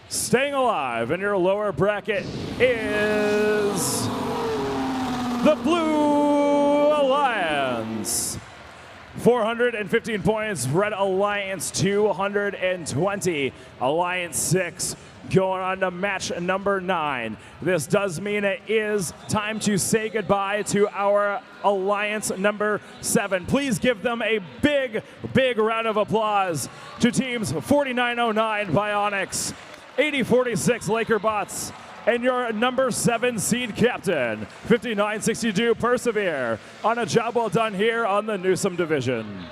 Staying alive in your lower bracket is the Blue Alliance. 415 points, Red Alliance 220. Alliance 6 going on to match number 9. This does mean it is time to say goodbye to our Alliance number 7. Please give them a big, big round of applause to teams 4909 Bionics, 8046 Laker Bots, and your number 7 seed captain, 5962 Persevere, on a job well done here on the Newsom division.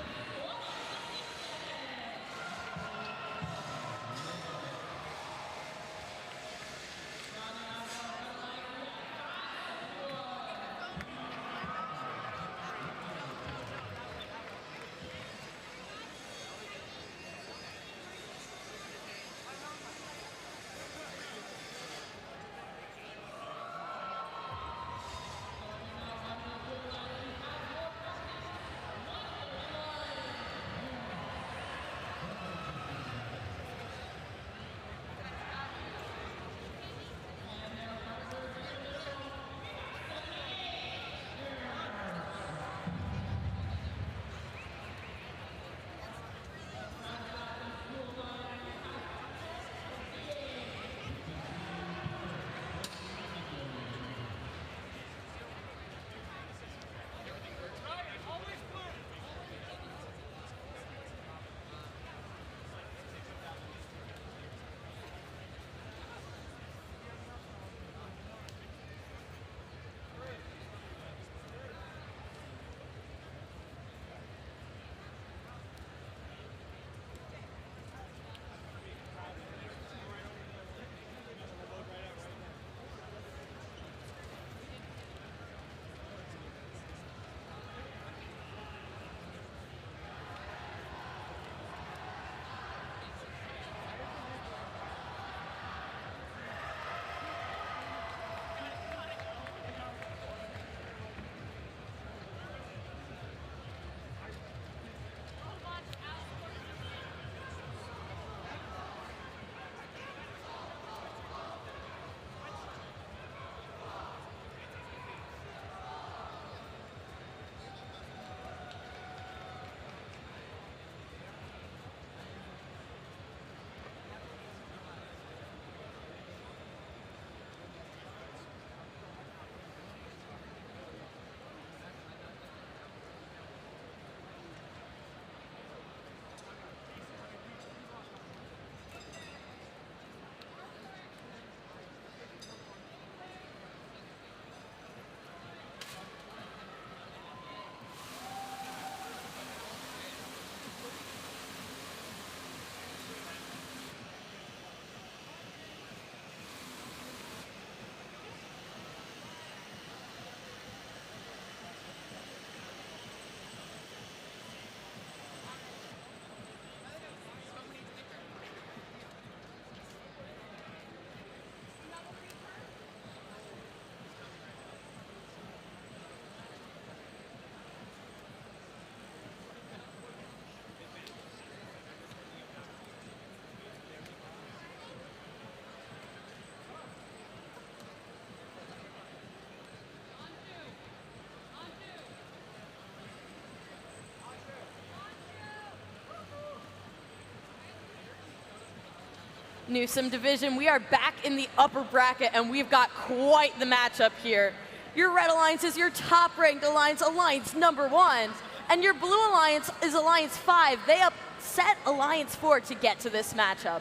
Newsom division, we are back in the upper bracket, and we've got quite the matchup here. Your red alliance is your top-ranked alliance, Alliance number 1, and your blue alliance is Alliance 5. They upset Alliance 4 to get to this matchup.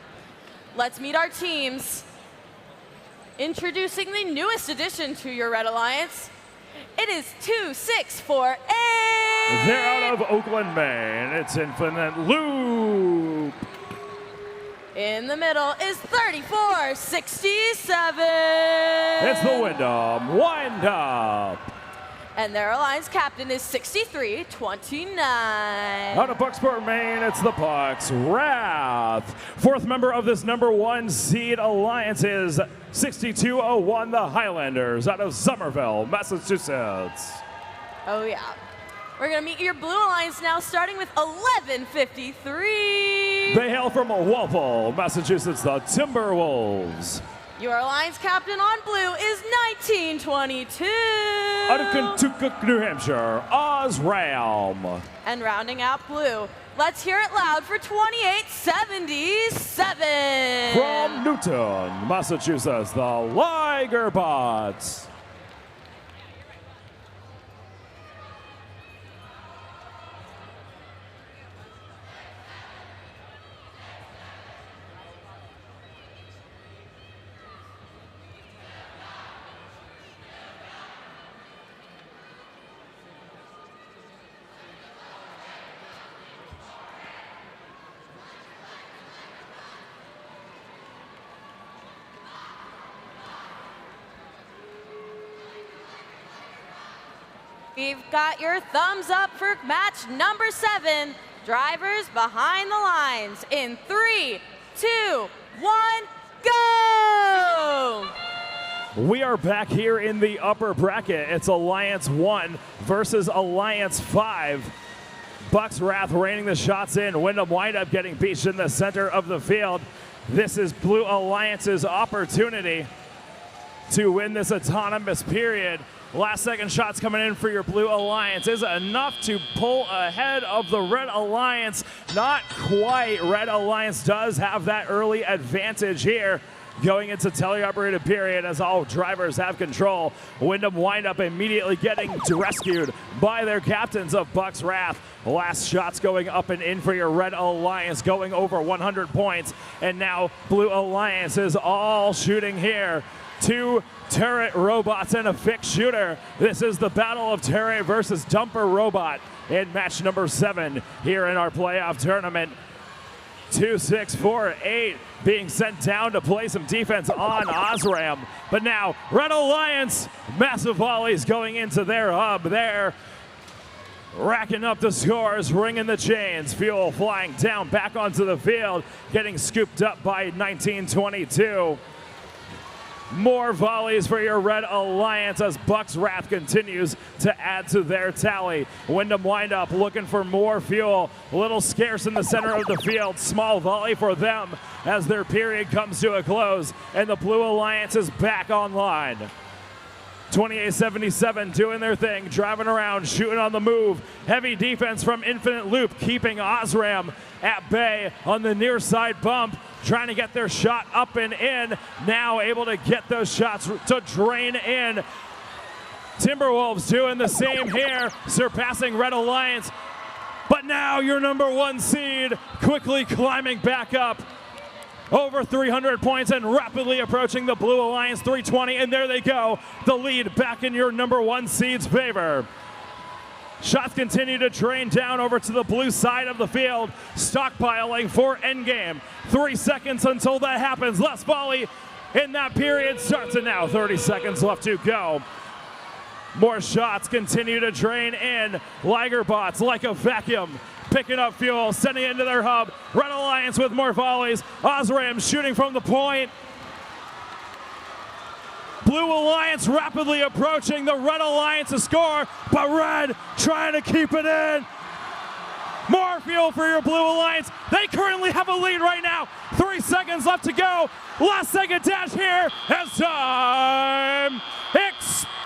Let's meet our teams. Introducing the newest addition to your red alliance, it is 2648. They're out of Oakland, Maine. It's Infinite Loop. In the middle is 3467. It's the Wyndham Wind Up. And their alliance captain is 6329. Out of Bucksport, Maine, it's the Bucks Wrath. Fourth member of this number 1 seed alliance is 6201, the Highlanders, out of Somerville, Massachusetts. Oh yeah. We're gonna meet your blue alliance now, starting with 1153. They hail from Walpole, Massachusetts, the Timberwolves. Your alliance captain on blue is 1922. Out of Kentucky, New Hampshire, Osram. And rounding out blue, let's hear it loud for 2877. From Newton, Massachusetts, the Ligerbots. We've got your thumbs up for match number 7. Drivers behind the lines in 3, 2, 1, go! We are back here in the upper bracket. It's Alliance 1 versus Alliance 5. Bucks Wrath raining the shots in. Wyndham Windup getting beached in the center of the field. This is Blue Alliance's opportunity to win this autonomous period. Last second shots coming in for your Blue Alliance is enough to pull ahead of the Red Alliance. Not quite. Red Alliance does have that early advantage here going into teleoperated period as all drivers have control. Wyndham Windup immediately getting rescued by their captains of Bucks Wrath. Last shots going up and in for your Red Alliance, going over 100 points. And now Blue Alliance is all shooting here. 2 turret robots and a fixed shooter. This is the battle of turret versus dumper robot in match number 7 here in our playoff tournament. 2648 being sent down to play some defense on Osram. But now Red Alliance, massive volleys going into their hub there. Racking up the scores, ringing the chains. Fuel flying down back onto the field, getting scooped up by 1922. More volleys for your Red Alliance as Bucks Wrath continues to add to their tally. Wyndham Windup looking for more fuel. A little scarce in the center of the field. Small volley for them as their period comes to a close. And the Blue Alliance is back online. 2877 doing their thing, driving around, shooting on the move. Heavy defense from Infinite Loop, keeping Osram at bay on the near side bump, trying to get their shot up and in. Now able to get those shots to drain in. Timberwolves doing the same here, surpassing Red Alliance. But now your number 1 seed quickly climbing back up. Over 300 points and rapidly approaching the Blue Alliance 320, and there they go. The lead back in your number 1 seed's favor. Shots continue to drain down over to the blue side of the field, stockpiling for endgame. 3 seconds until that happens. Last volley in that period starts, and now 30 seconds left to go. More shots continue to drain in. Ligerbots like a vacuum, picking up fuel, sending it into their hub. Red Alliance with more volleys. Osram shooting from the point. Blue Alliance rapidly approaching the Red Alliance to score, but Red trying to keep it in. More fuel for your Blue Alliance. They currently have a lead right now. 3 seconds left to go. Last second dash here as time expires.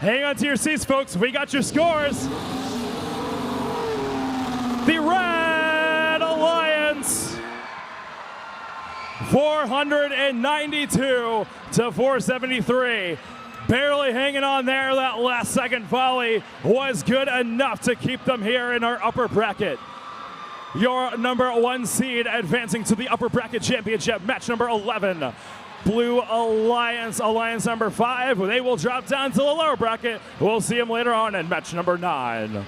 Hang on to your seats, folks. We got your scores. The Red Alliance, 492 to 473. Barely hanging on there. That last second volley was good enough to keep them here in our upper bracket. Your number 1 seed advancing to the upper bracket championship, match number 11. Blue Alliance, Alliance number 5. They will drop down to the lower bracket. We'll see them later on in match number 9.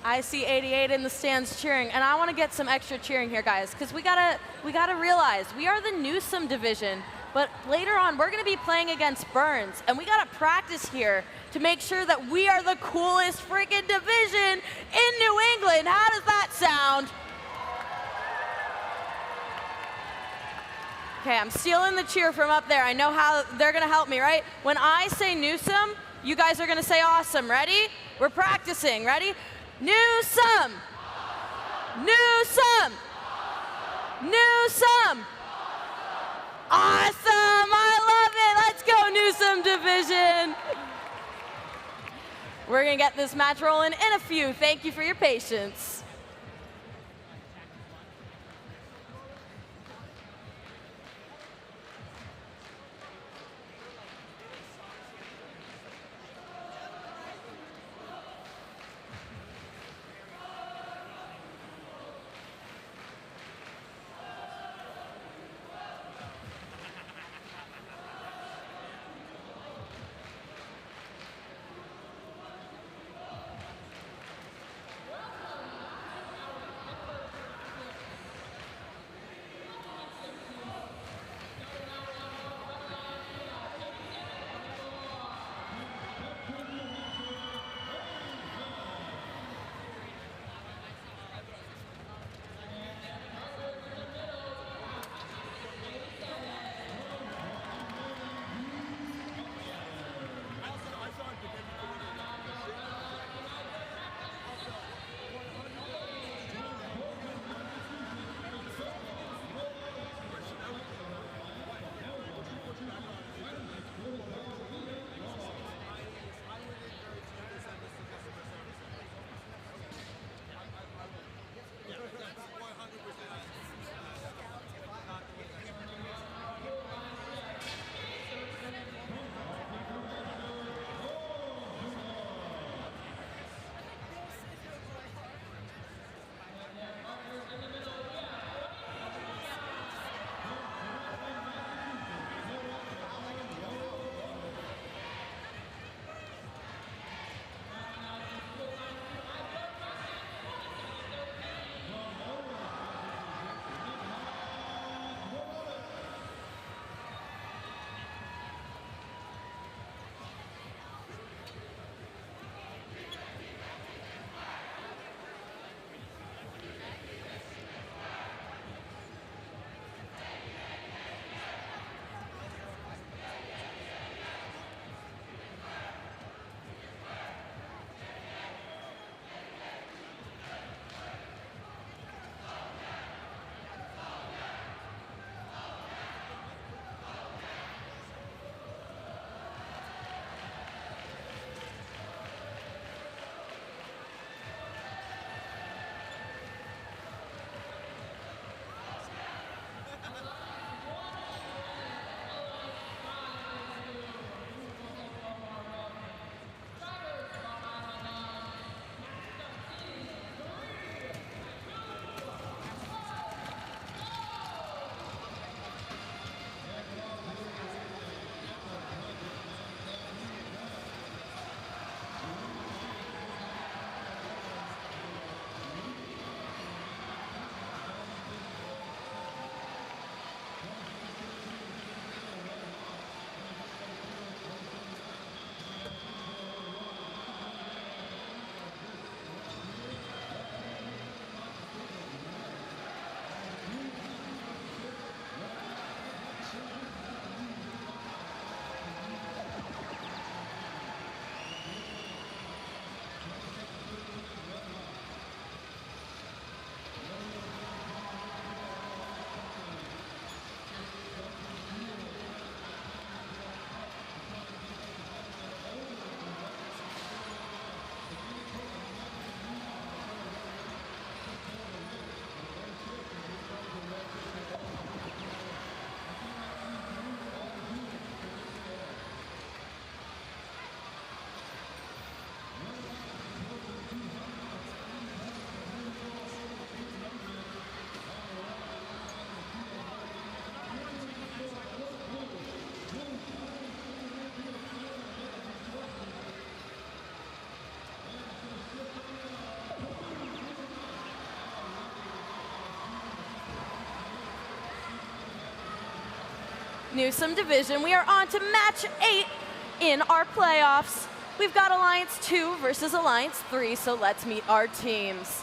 I see 88 in the stands cheering, and I want to get some extra cheering here, guys, because we gotta realize we are the Newsom division, but later on we're gonna be playing against Burns, and we gotta practice here to make sure that we are the coolest freaking division in New England. How does that sound? Okay, I'm stealing the cheer from up there. I know how they're gonna help me, right? When I say Newsom, you guys are gonna say awesome. Ready? We're practicing. Ready? Newsom! Newsom! Newsom! Awesome! I love it! Let's go, Newsom division! We're gonna get this match rolling in a few. Thank you for your patience. Newsom division. We are on to match 8 in our playoffs. We've got Alliance 2 versus Alliance 3, so let's meet our teams.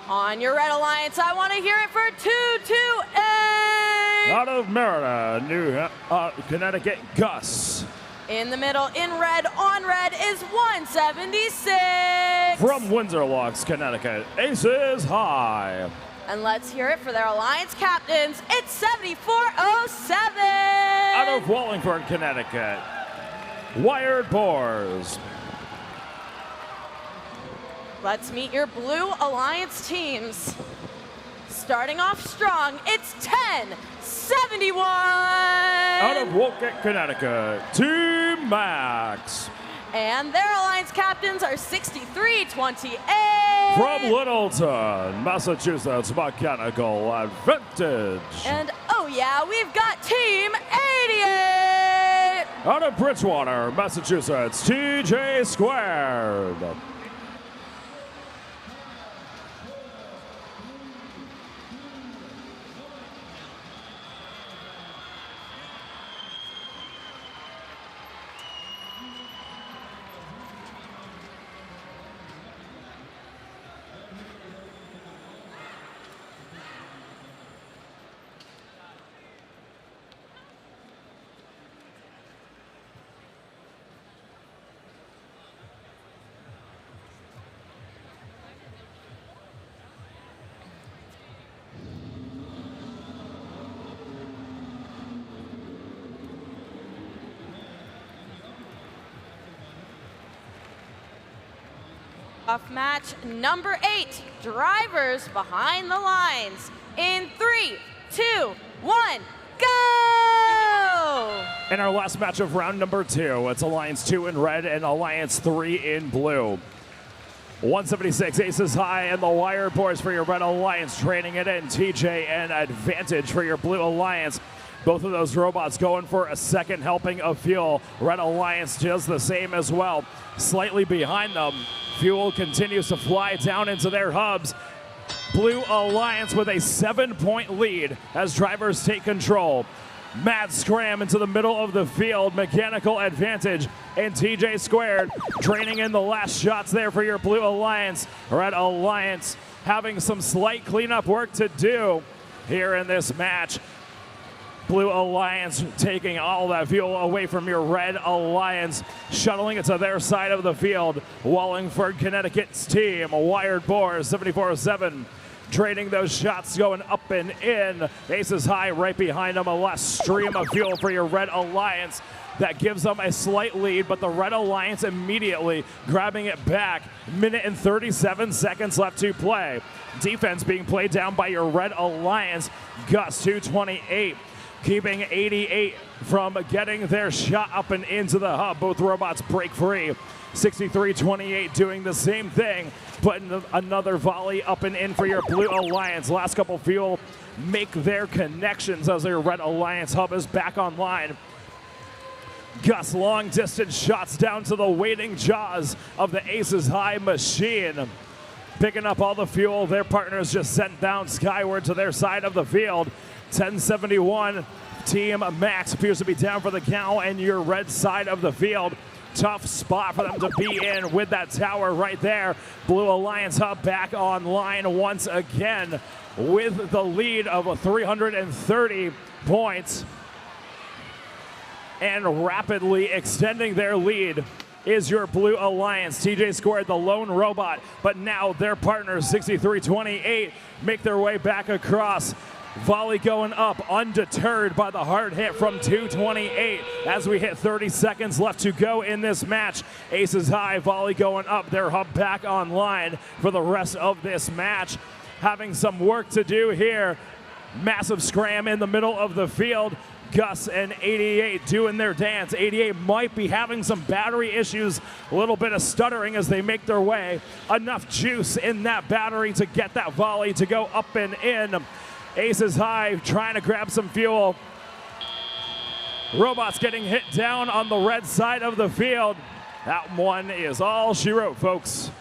On your red alliance, I want to hear it for 228. Out of Merida, Connecticut, Gus. In the middle, in red, on red is 176. From Windsor Locks, Connecticut, Aces High. And let's hear it for their alliance captains. It's 7407. Out of Wallingford, Connecticut, Wired Boars. Let's meet your blue alliance teams. Starting off strong, it's 1071. Out of Wolcott, Connecticut, Team Max. And their alliance captains are 6328. From Littleton, Massachusetts, Mechanical Advantage. And oh yeah, we've got Team 88. Out of Bridgewater, Massachusetts, TJ Squared. Off match number 8, drivers behind the lines. In 3, 2, 1, go! In our last match of round number 2, it's Alliance 2 in red and Alliance 3 in blue. 176 Aces High and the Wired Boys for your red alliance, trading it in. TJ and Advantage for your blue alliance. Both of those robots going for a second helping of fuel. Red Alliance does the same as well. Slightly behind them, fuel continues to fly down into their hubs. Blue Alliance with a 7-point lead as drivers take control. Mad scram into the middle of the field. Mechanical Advantage and TJ Squared draining in the last shots there for your Blue Alliance. Red Alliance having some slight cleanup work to do here in this match. Blue Alliance taking all that fuel away from your Red Alliance, shuttling it to their side of the field. Wallingford, Connecticut's team, Wired Boars, 7407, trading those shots going up and in. Aces High right behind them, a last stream of fuel for your Red Alliance. That gives them a slight lead, but the Red Alliance immediately grabbing it back. Minute and 37 seconds left to play. Defense being played down by your Red Alliance. Gus 228. Keeping 88 from getting their shot up and into the hub. Both robots break free. 63-28 doing the same thing, putting another volley up and in for your Blue Alliance. Last couple fuel make their connections as their Red Alliance hub is back online. Gus long distance shots down to the waiting jaws of the Aces High machine. Picking up all the fuel their partners just sent down skyward to their side of the field. 1071, Team Max appears to be down for the count, and your red side of the field. Tough spot for them to be in with that tower right there. Blue Alliance hub back online once again with the lead of 330 points. And rapidly extending their lead is your Blue Alliance. TJ Squared, the lone robot, but now their partners, 63-28, make their way back across. Volley going up, undeterred by the hard hit from 228 as we hit 30 seconds left to go in this match. Aces High, volley going up, their hub back online for the rest of this match. Having some work to do here. Massive scram in the middle of the field. Gus and 88 doing their dance. 88 might be having some battery issues, a little bit of stuttering as they make their way. Enough juice in that battery to get that volley to go up and in. Aces High trying to grab some fuel. Robots getting hit down on the red side of the field. That one is all she wrote, folks.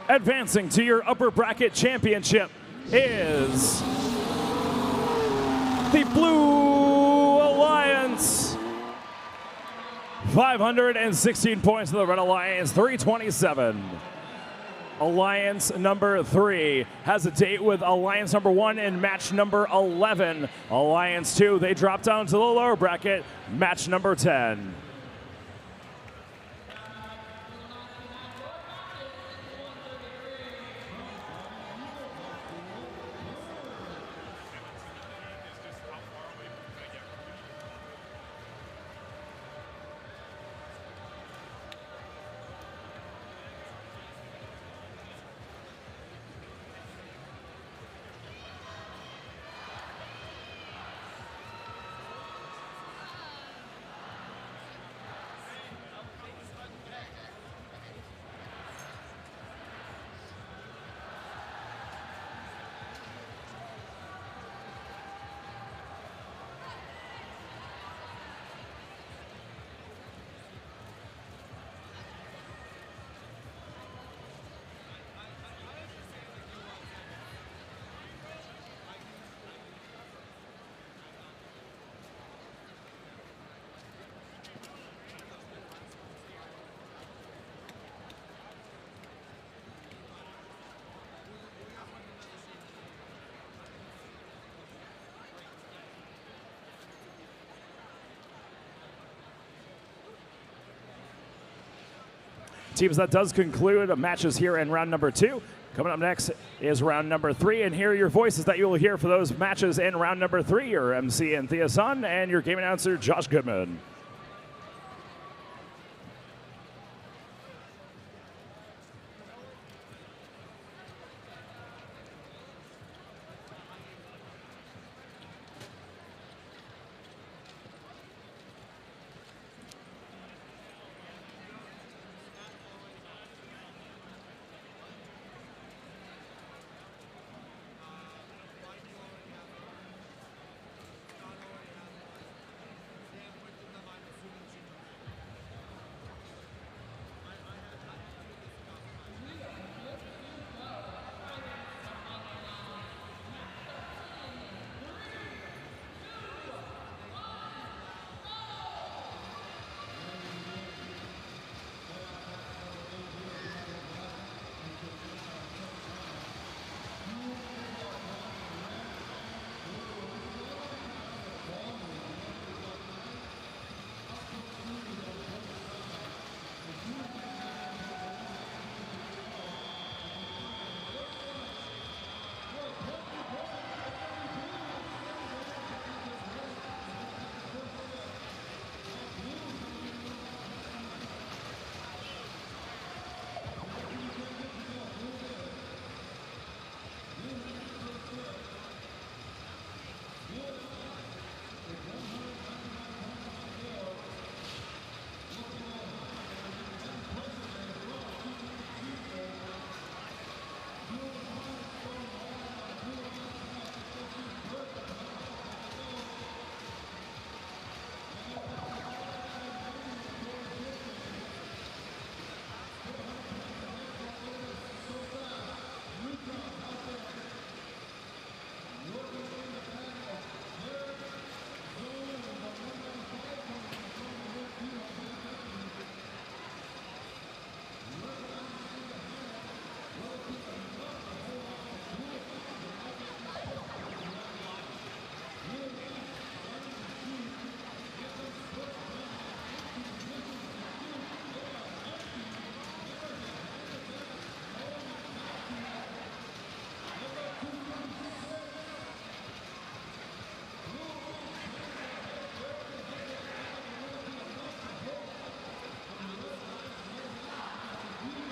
Advancing to your upper bracket championship is the Blue Alliance. 516 points to the Red Alliance, 327. Alliance number 3 has a date with Alliance number 1 in match number 11. Alliance 2, they drop down to the lower bracket, match number 10. Teams, that does conclude matches here in round number 2. Coming up next is round number 3, and here are your voices that you will hear for those matches in round number 3. Your MC Anthea Sun and your game announcer Josh Goodman.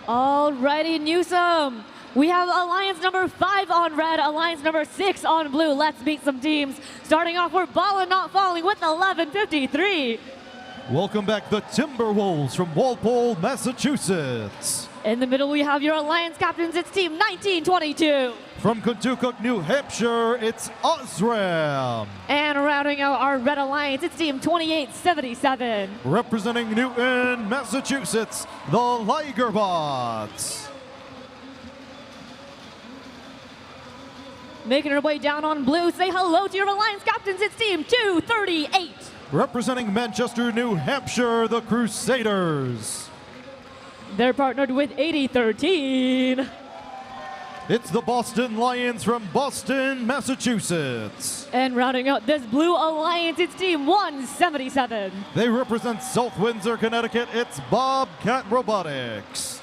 Alrighty, Newsom. We have Alliance number 5 on red, Alliance number 6 on blue. Let's meet some teams. Starting off, we're ballin' not falling with 1153. Welcome back, the Timberwolves from Walpole, Massachusetts. In the middle, we have your Alliance captains. It's team 1922. From Kentucky, New Hampshire, it's Osram. And rounding out our red Alliance, it's team 2877. Representing Newton, Massachusetts, the Ligerbots. Making her way down on blue, say hello to your Alliance captains. It's Team 238. Representing Manchester, New Hampshire, the Crusaders. They're partnered with 8013. It's the Boston Lions from Boston, Massachusetts. And rounding out this blue alliance, it's Team 177. They represent South Windsor, Connecticut. It's Bobcat Robotics.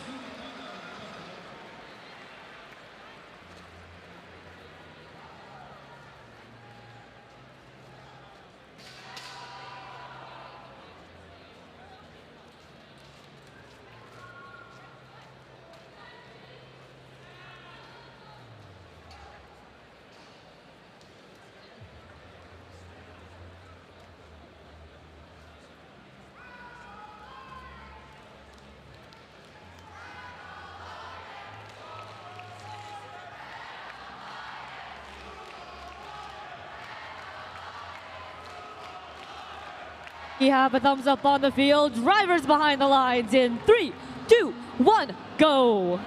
We have a thumbs up on the field. Drivers behind the lines in 3, 2, 1, go.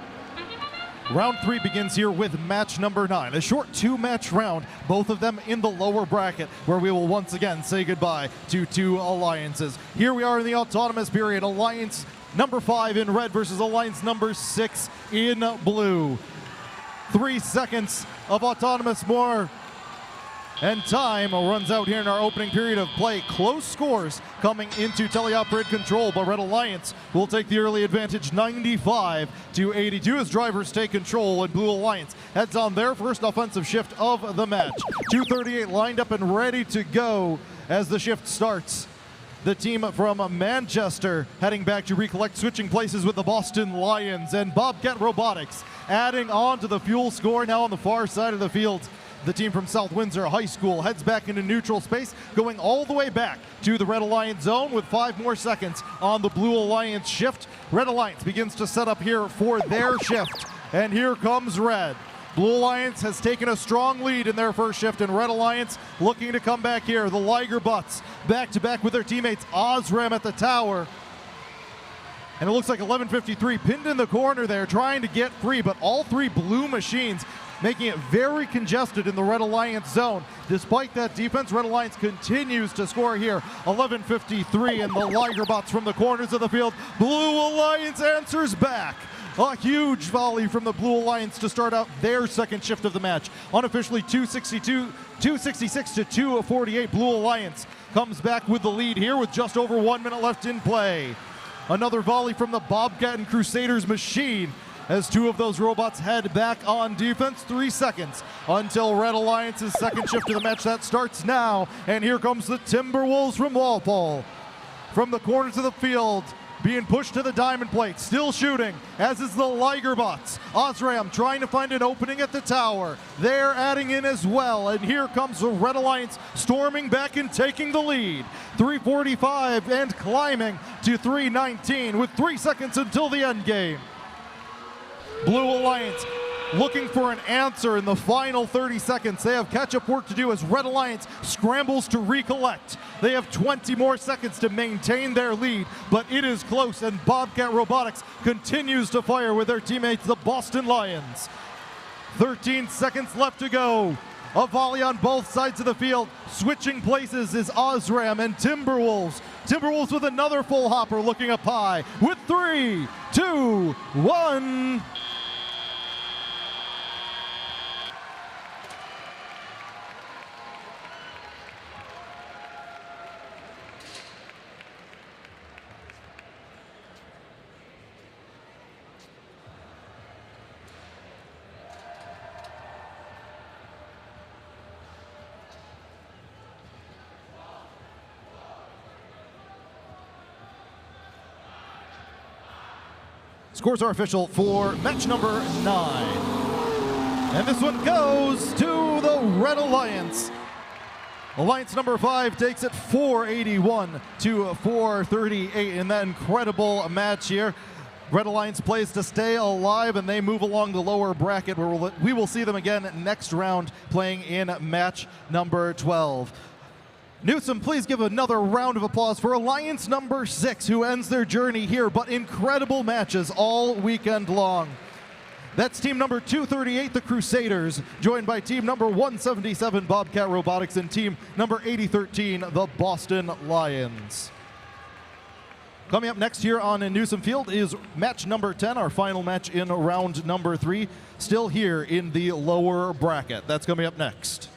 Round 3 begins here with match number 9, a short 2-match round, both of them in the lower bracket, where we will once again say goodbye to 2 alliances. Here we are in the autonomous period, Alliance number 5 in red versus Alliance number 6 in blue. 3 seconds of autonomous more, and time runs out here in our opening period of play. Close scores coming into teleoperated control, but Red Alliance will take the early advantage 95-82 as drivers take control, and Blue Alliance heads on their first offensive shift of the match. 238 lined up and ready to go as the shift starts. The team from Manchester heading back to recollect, switching places with the Boston Lions, and Bobcat Robotics adding on to the fuel score now on the far side of the field. The team from South Windsor High School heads back into neutral space, going all the way back to the Red Alliance zone with 5 more seconds on the Blue Alliance shift. Red Alliance begins to set up here for their shift, and here comes Red. Blue Alliance has taken a strong lead in their first shift, and Red Alliance looking to come back here. The Liger Butts back-to-back with their teammates Osram at the tower. And it looks like 1153 pinned in the corner there, trying to get free, but all 3 blue machines making it very congested in the Red Alliance zone. Despite that defense, Red Alliance continues to score here. 1153 and the Liger Bots from the corners of the field. Blue Alliance answers back. A huge volley from the Blue Alliance to start out their second shift of the match. Unofficially 266 to 248. Blue Alliance comes back with the lead here with just over 1 minute left in play. Another volley from the Bobcat and Crusaders machine as 2 of those robots head back on defense. 3 seconds until Red Alliance's second shift of the match. That starts now, and here comes the Timberwolves from Walpole. From the corners of the field, being pushed to the diamond plate, still shooting, as is the Liger Bots. Osram trying to find an opening at the tower. They're adding in as well, and here comes the Red Alliance storming back and taking the lead. 345 and climbing to 319 with 3 seconds until the end game. Blue Alliance looking for an answer in the final 30 seconds. They have catch-up work to do as Red Alliance scrambles to recollect. They have 20 more seconds to maintain their lead, but it is close, and Bobcat Robotics continues to fire with their teammates, the Boston Lions. 13 seconds left to go. A volley on both sides of the field. Switching places is Osram and Timberwolves. Timberwolves with another full hopper looking up high with 3, 2, 1. Scores are official for match number 9. And this one goes to the Red Alliance. Alliance number 5 takes it 481 to 438 in that incredible match here. Red Alliance plays to stay alive, and they move along the lower bracket where we will see them again next round playing in match number 12. Newsom, please give another round of applause for Alliance number 6, who ends their journey here, but incredible matches all weekend long. That's team number 238, the Crusaders, joined by team number 177, Bobcat Robotics, and team number 8013, the Boston Lions. Coming up next here on Newsom Field is match number 10, our final match in round number 3, still here in the lower bracket. That's coming up next.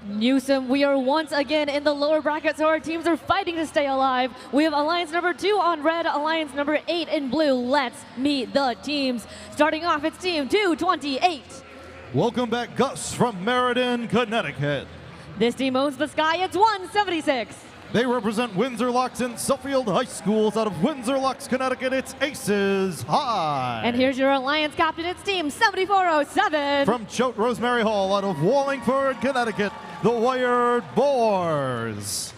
Newsom, we are once again in the lower bracket, so our teams are fighting to stay alive. We have Alliance number 2 on red, Alliance number 8 in blue. Let's meet the teams. Starting off, it's team 228. Welcome back, Gus from Meriden, Connecticut. This team owns the sky. It's 176. They represent Windsor Locks and Suffield High Schools. Out of Windsor Locks, Connecticut, it's Aces High. And here's your Alliance captain. It's team 7407. From Choate Rosemary Hall, out of Wallingford, Connecticut, the Wired Boars.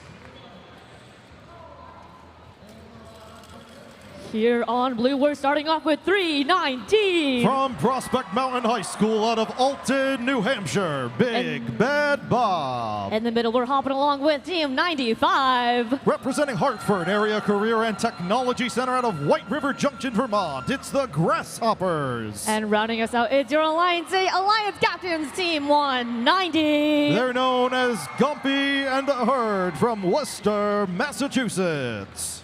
Here on blue, we're starting off with 319. From Prospect Mountain High School out of Alton, New Hampshire, Big Bad Bob. In the middle, we're hopping along with Team 95. Representing Hartford Area Career and Technology Center out of White River Junction, Vermont, it's the Grasshoppers. And rounding us out, it's your Alliance A Alliance Captains, Team 190. They're known as Gumpy and the Herd from Worcester, Massachusetts.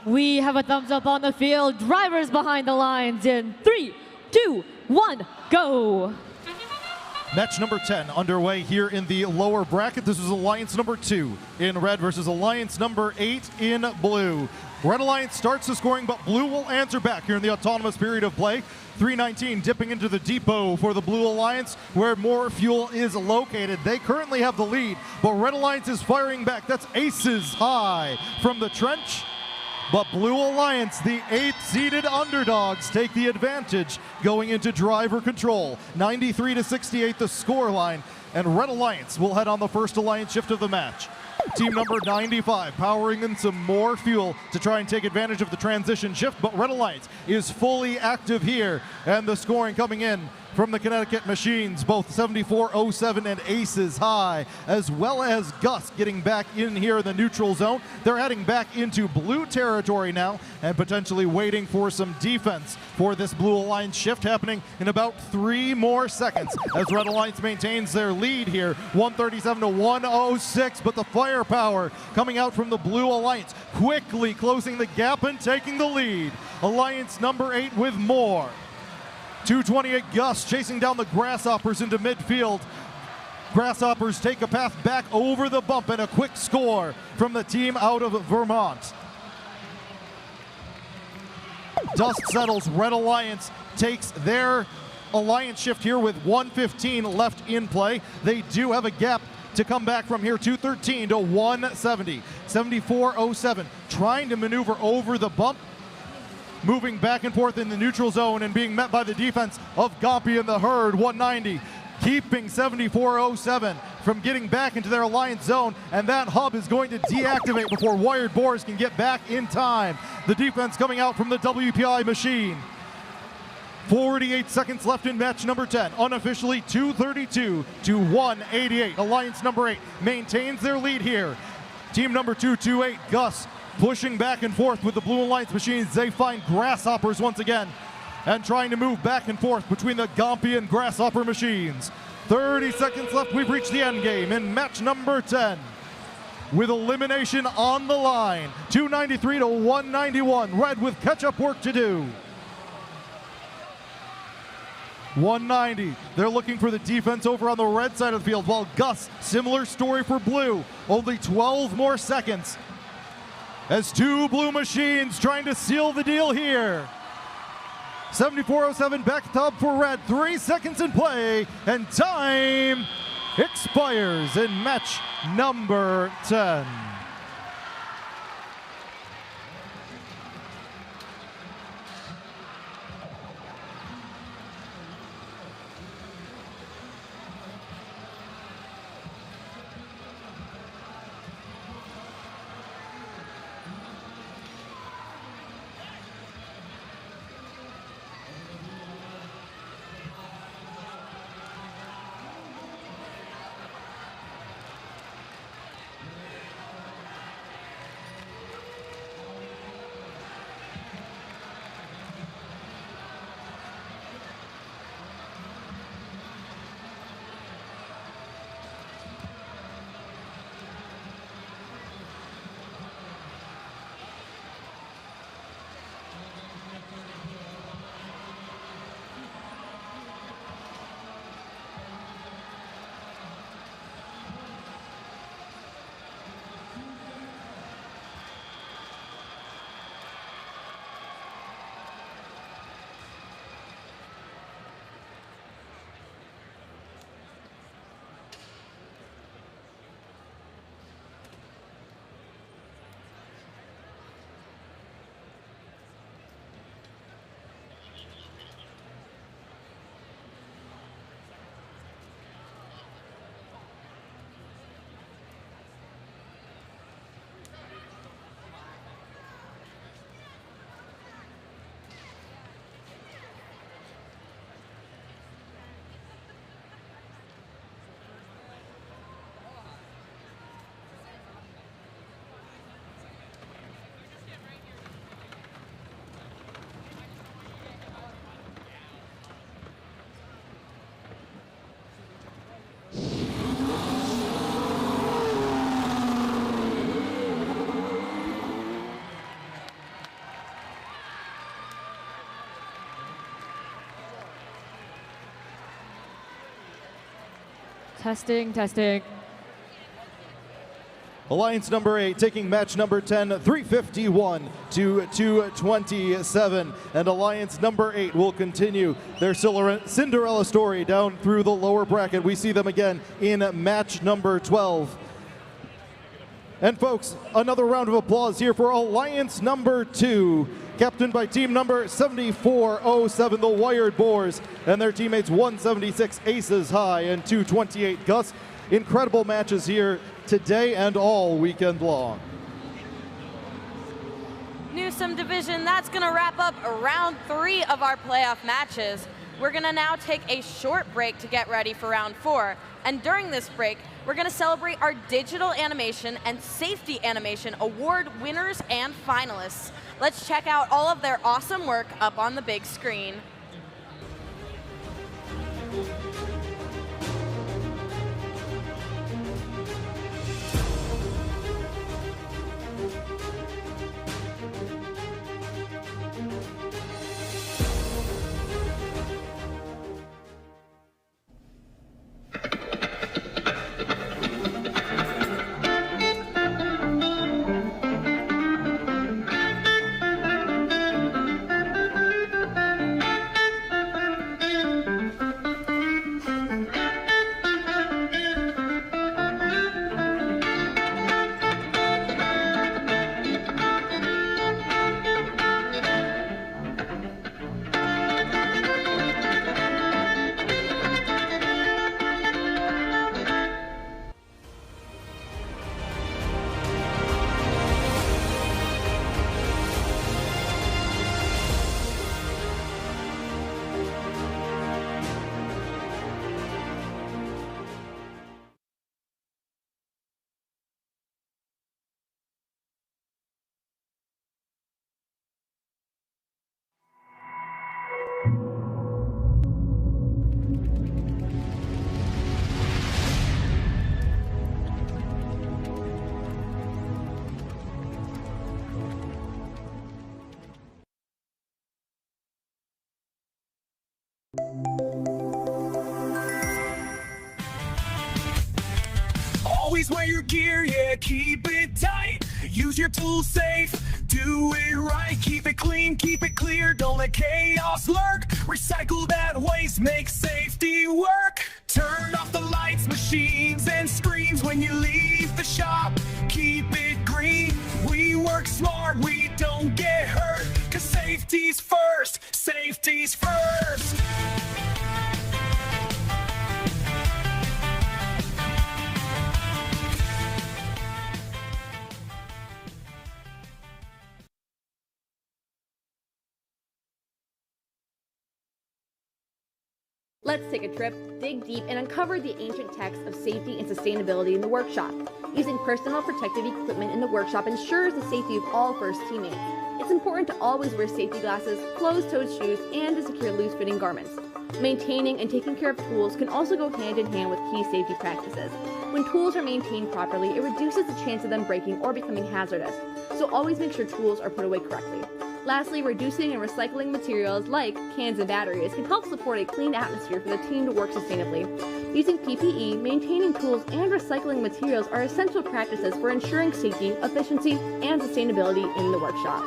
We have a thumbs up on the field. Drivers behind the lines in 3, 2, 1, go. Match number 10 underway here in the lower bracket. This is Alliance number 2 in red versus Alliance number 8 in blue. Red Alliance starts the scoring, but blue will answer back here in the autonomous period of play. 319 dipping into the depot for the Blue Alliance where more fuel is located. They currently have the lead, but Red Alliance is firing back. That's Aces High from the trench. But Blue Alliance, the 8th-seeded underdogs, take the advantage going into driver control. 93-68 the score line, and Red Alliance will head on the first Alliance shift of the match. Team number 95 powering in some more fuel to try and take advantage of the transition shift, but Red Alliance is fully active here, and the scoring coming in from the Connecticut machines, both 7407 and Aces High, as well as Gus getting back in here in the neutral zone. They're heading back into blue territory now and potentially waiting for some defense for this Blue Alliance shift happening in about 3 more seconds as Red Alliance maintains their lead here, 137 to 106, but the firepower coming out from the Blue Alliance, quickly closing the gap and taking the lead. Alliance number 8 with more. 228 Gus chasing down the Grasshoppers into midfield. Grasshoppers take a path back over the bump and a quick score from the team out of Vermont. Dust settles. Red Alliance takes their Alliance shift here with 1:15 left in play. They do have a gap to come back from here, 213 to 170. 7407 trying to maneuver over the bump, moving back and forth in the neutral zone and being met by the defense of Gompy and the Herd, 190, keeping 7407 from getting back into their Alliance zone, and that hub is going to deactivate before Wired Boars can get back in time. The defense coming out from the WPI machine. 48 seconds left in match number 10, unofficially 232 to 188. Alliance number 8 maintains their lead here. Team number 228, Gus, pushing back and forth with the Blue Alliance machines. They find Grasshoppers once again and trying to move back and forth between the Gompy and Grasshopper machines. 30 seconds left. We've reached the end game in match number 10 with elimination on the line. 293 to 191. Red with catch-up work to do. 190. They're looking for the defense over on the red side of the field, while Gus, similar story for blue. Only 12 more seconds as 2 blue machines trying to seal the deal here. 7407 back tub for red. 3 seconds in play, and time expires in match number 10. Testing, testing. Alliance number 8 taking match number 10, 351 to 227. And Alliance number 8 will continue their Cinderella story down through the lower bracket. We see them again in match number 12. And folks, another round of applause here for Alliance number 2, captained by team number 7407, the Wired Boars, and their teammates 176 Aces High and 228 Gus. Incredible matches here today and all weekend long. Newsom Division, that's going to wrap up round 3 of our playoff matches. We're going to now take a short break to get ready for round 4. And during this break, we're going to celebrate our digital animation and safety animation award winners and finalists. Let's check out all of their awesome work up on the big screen. Always wear your gear, yeah, keep it tight. Use your tools safe, do it right. Keep it clean, keep it clear, don't let chaos lurk. Recycle that waste, make safety work. Turn off the lights, machines, and screens when you leave the shop. Keep it green, we work smart, we don't get hurt. 'Cause safety's first, safety's first. Let's take a trip, dig deep, and uncover the ancient texts of safety and sustainability in the workshop. Using personal protective equipment in the workshop ensures the safety of all first teammates. It's important to always wear safety glasses, closed-toed shoes, and to secure loose-fitting garments. Maintaining and taking care of tools can also go hand in hand with key safety practices. When tools are maintained properly, it reduces the chance of them breaking or becoming hazardous, so always make sure tools are put away correctly. Lastly, reducing and recycling materials like cans and batteries can help support a clean atmosphere for the team to work sustainably. Using PPE, maintaining tools, and recycling materials are essential practices for ensuring safety, efficiency, and sustainability in the workshop.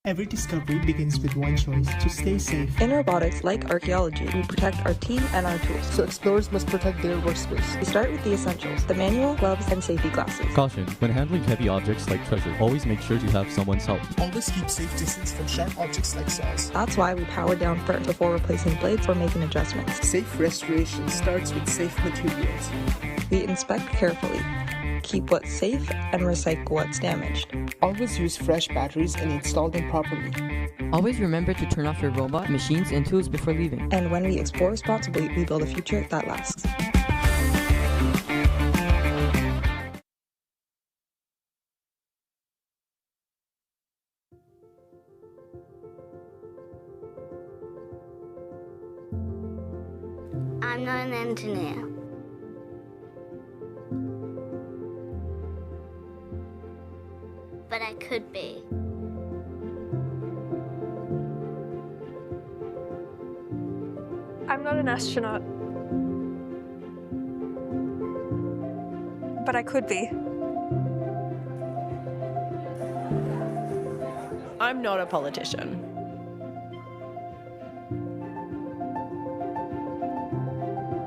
Every discovery begins with one choice: to stay safe. In robotics, like archaeology, we protect our team and our tools. So explorers must protect their workspace. We start with the essentials: the manual, gloves, and safety glasses. Caution: when handling heavy objects like treasure, always make sure to have someone's help. Always keep safe distance from sharp objects like saws. That's why we power down first before replacing blades or making adjustments. Safe restoration starts with safe materials. We inspect carefully, keep what's safe, and recycle what's damaged. Always use fresh batteries and install them properly. Always remember to turn off your robot, machines, and tools before leaving. And when we explore responsibly, we build a future that lasts. I'm not an engineer. But I could be. I'm not an astronaut. But I could be. I'm not a politician.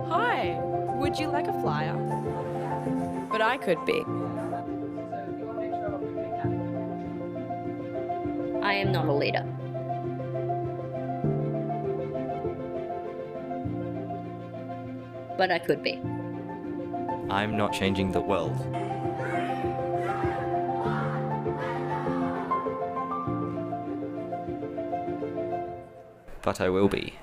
Hi, would you like a flyer? But I could be. I am not a leader. But I could be. I'm not changing the world. But I will be.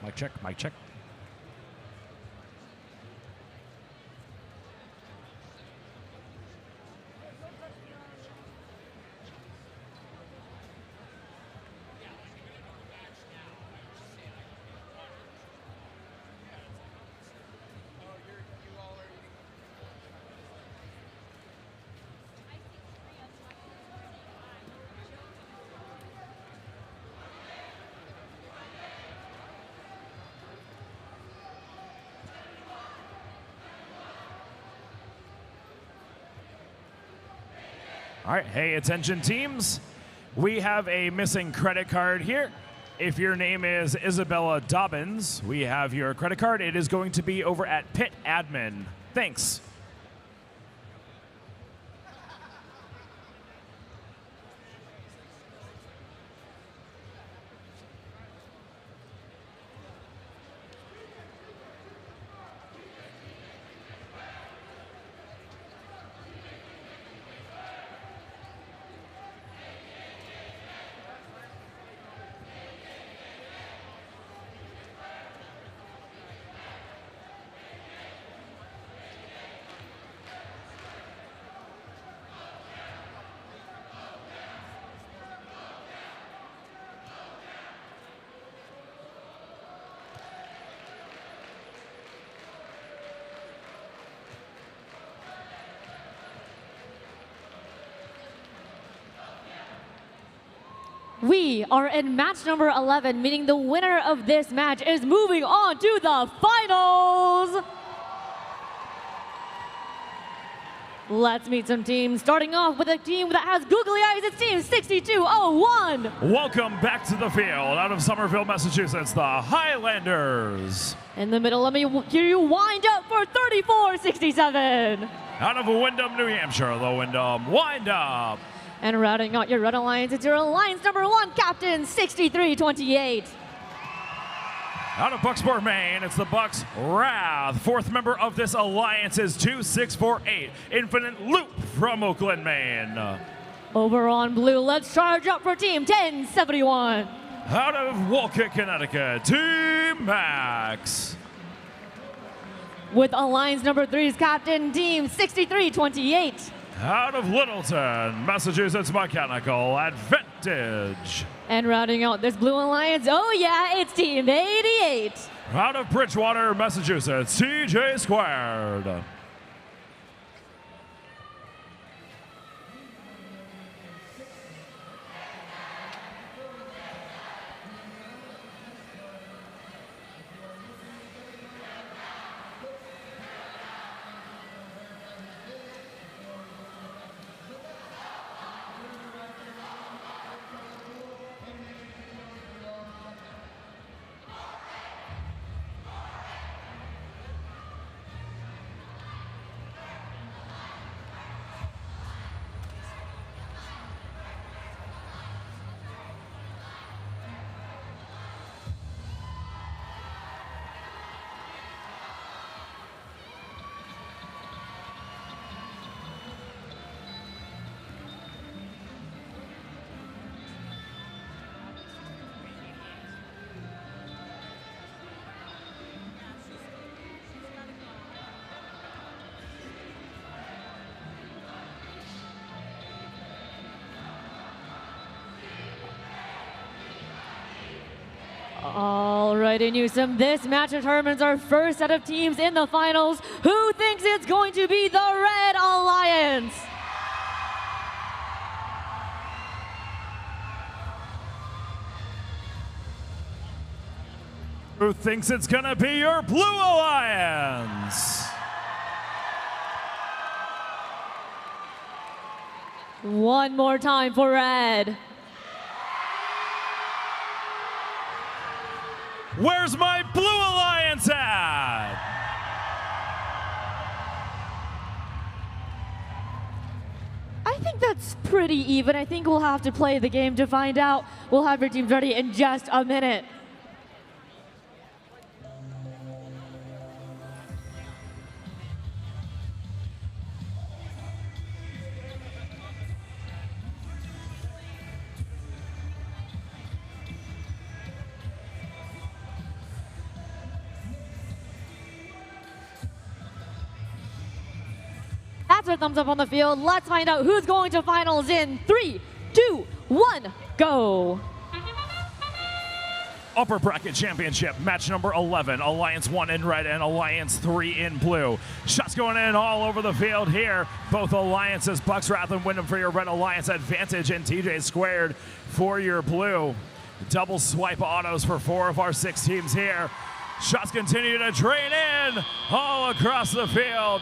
Mic check, mic check. All right, hey, attention teams. We have a missing credit card here. If your name is Isabella Dobbins, we have your credit card. It is going to be over at Pit Admin. Thanks. We are in match number 11, meaning the winner of this match is moving on to the finals. Let's meet some teams, starting off with a team that has googly eyes. It's Team 6201. Welcome back to the field out of Somerville, Massachusetts, the Highlanders. In the middle, let me hear you wind up for 3467. Out of Windham, New Hampshire, the Windham wind up. And routing out your Red Alliance, it's your Alliance number 1 captain, 6328. Out of Bucksport, Maine, it's the Bucks Wrath. Fourth member of this alliance is 2648, Infinite Loop from Oakland, Maine. Over on blue, let's charge up for Team 1071. Out of Wolcott, Connecticut, Team Max. With Alliance number 3's captain, Team 6328. Out of Littleton, Massachusetts Mechanical Advantage. And rounding out this blue alliance, oh yeah, it's Team 88. Out of Bridgewater, Massachusetts, TJ Squared. Alrighty, Newsom, this match determines our first set of teams in the finals. Who thinks it's going to be the Red Alliance? Who thinks it's gonna be your Blue Alliance? One more time for Red. Where's my Blue Alliance at? I think that's pretty even. I think we'll have to play the game to find out. We'll have your teams ready in just a minute. That's our thumbs up on the field. Let's find out who's going to finals in 3, 2, 1, go. Upper Bracket Championship, match number 11, Alliance 1 in red and Alliance 3 in blue. Shots going in all over the field here. Both alliances, Bucks Wrath and Windham for your Red Alliance Advantage and TJ Squared for your blue. Double swipe autos for 4 of our 6 teams here. Shots continue to drain in all across the field.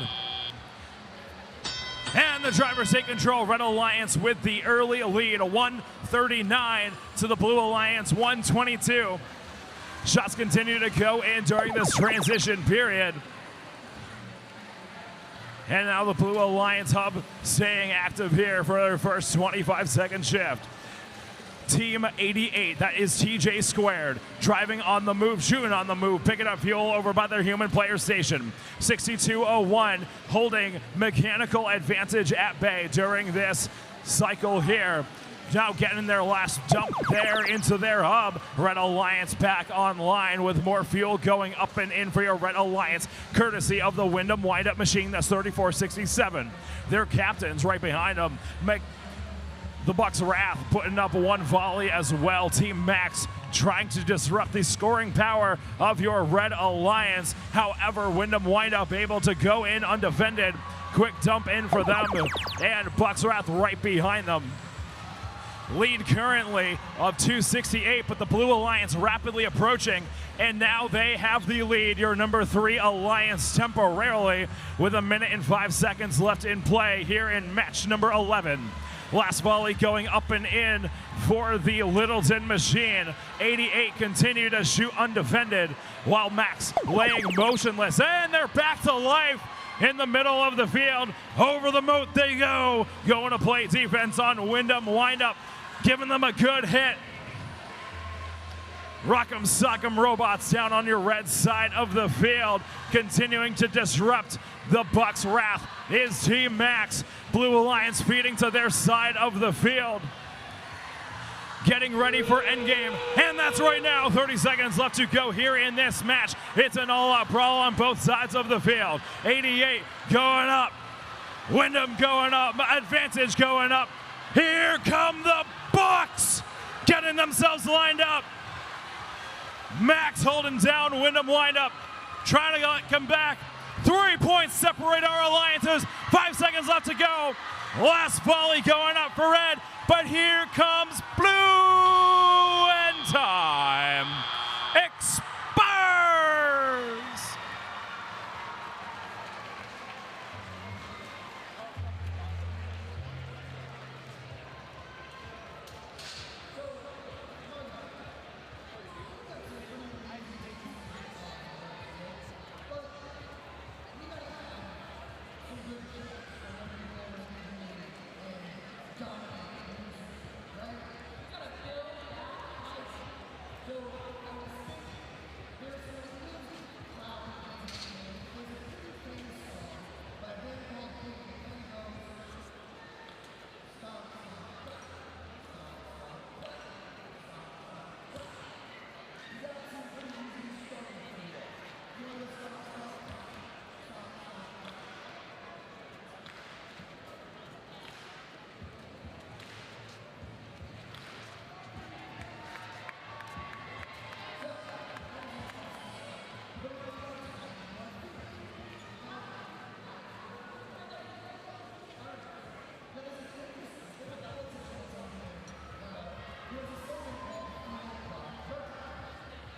And the drivers take control. Red Alliance with the early lead, 139 to the Blue Alliance, 122. Shots continue to go in during this transition period. And now the Blue Alliance hub staying active here for their first 25-second shift. Team 88, that is TJ Squared, driving on the move, shooting on the move, picking up fuel over by their human player station. 6201 holding mechanical advantage at bay during this cycle here. Now getting their last dump there into their hub. Red Alliance back online with more fuel going up and in for your Red Alliance, courtesy of the Windham wind-up machine. That's 3467. Their captains right behind them. The Bucks Wrath putting up one volley as well. Team Max trying to disrupt the scoring power of your Red Alliance. However, Windham wind-up able to go in undefended. Quick dump in for them, and Bucks Wrath right behind them. lead currently of 268, but the Blue Alliance rapidly approaching, and now they have the lead. Your number 3 Alliance temporarily with 1 minute and 5 seconds left in play here in match number 11. Last volley going up and in for the Littleton machine. 88 continue to shoot undefended while Max laying motionless, and they're back to life in the middle of the field. Over the moat they go, going to play defense on Wyndham windup, giving them a good hit. Rock'em Sock'em Robots down on your red side of the field, continuing to disrupt the Bucks' wrath is Team Max. Blue Alliance feeding to their side of the field, getting ready for endgame, and that's right now. 30 seconds left to go here in this match. It's an all-out brawl on both sides of the field. 88 going up, Wyndham going up, Advantage going up. Here come the Bucks, getting themselves lined up. Max holding down Wyndham windup, trying to come back. 3 points separate our alliances. 5 seconds left to go. Last volley going up for red, but here comes blue, and time expires.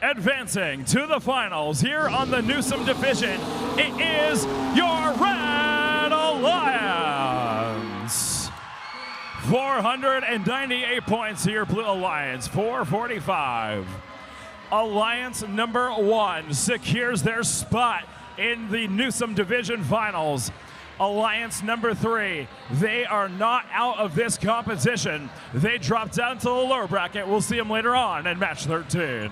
Advancing to the finals here on the Newsom division, it is your Red Alliance. 498 points here, Blue Alliance, 445. Alliance number 1 secures their spot in the Newsom division finals. Alliance number 3, they are not out of this competition. They dropped down to the lower bracket. We'll see them later on in match 13.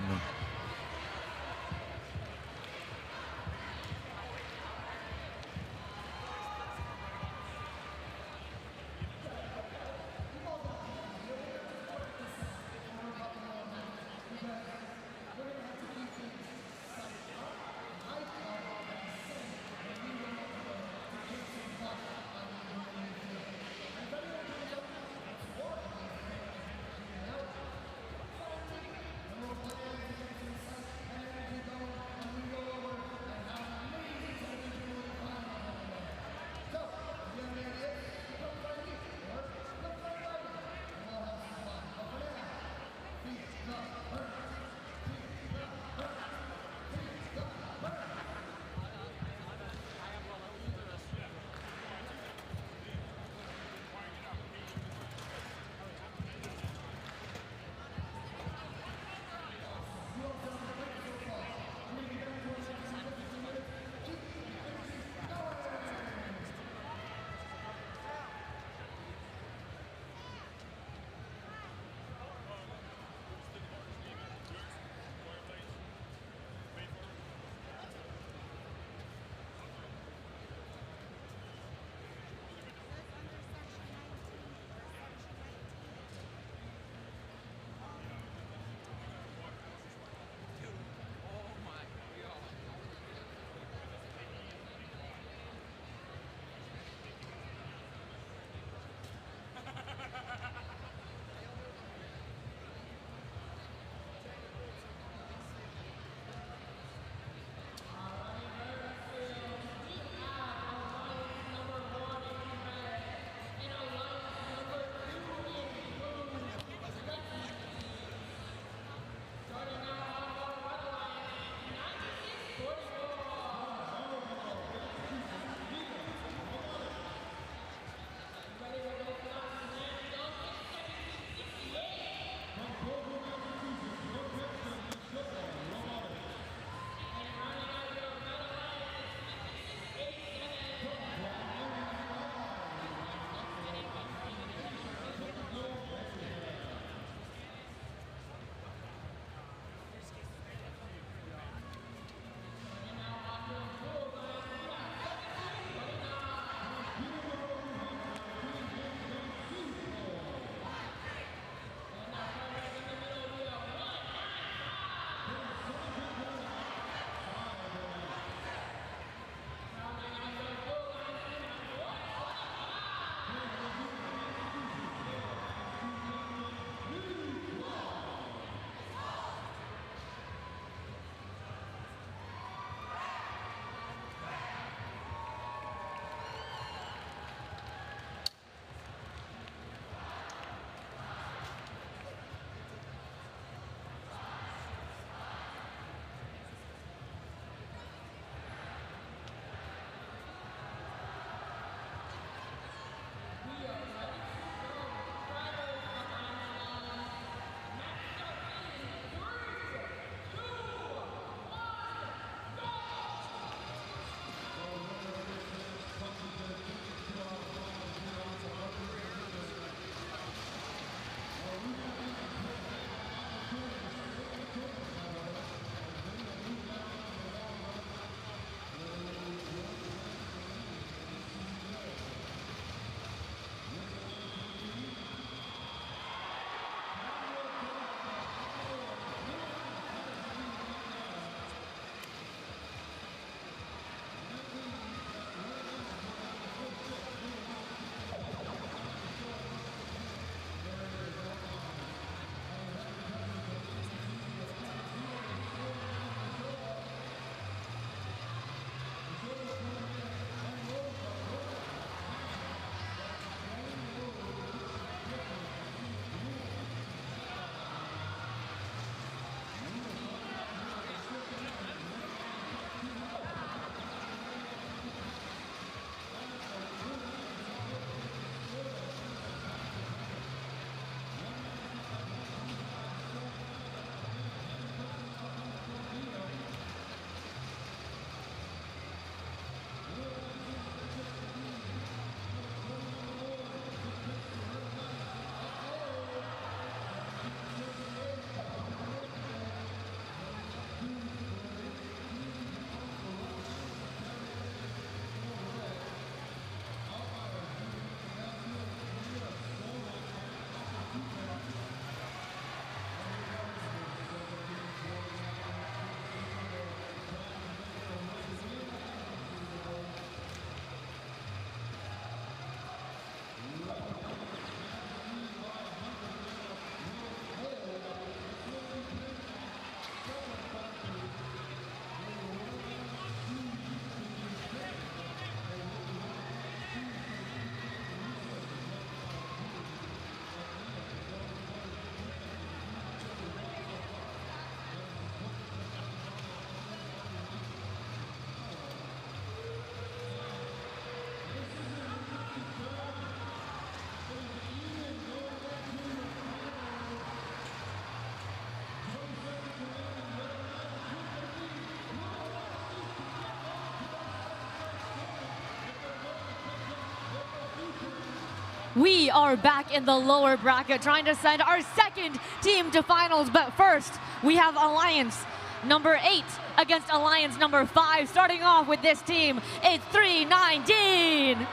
We are back in the lower bracket trying to send our second team to finals, but first we have Alliance number 8 against Alliance number 5. Starting off with this team, it's 319.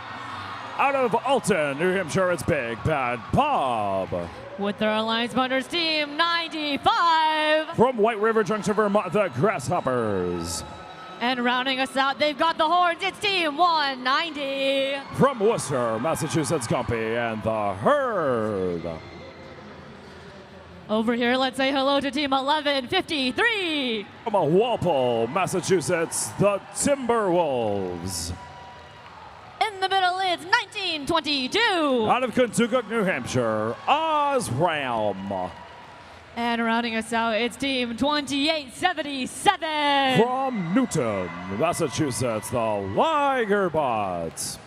Out of Alton, New Hampshire, it's Big Bad Bob. With their Alliance Partners team, 95. From White River Junction, Vermont, the Grasshoppers. And rounding us out, they've got the Horns, it's team 190. From Worcester, Massachusetts, Gumpy and the Herd. Over here, let's say hello to team 1153. From Walpole, Massachusetts, the Timberwolves. In the middle, it's 1922. Out of Kentucky, New Hampshire, Osram. And rounding us out, it's team 2877. From Newton, Massachusetts, the Ligerbots.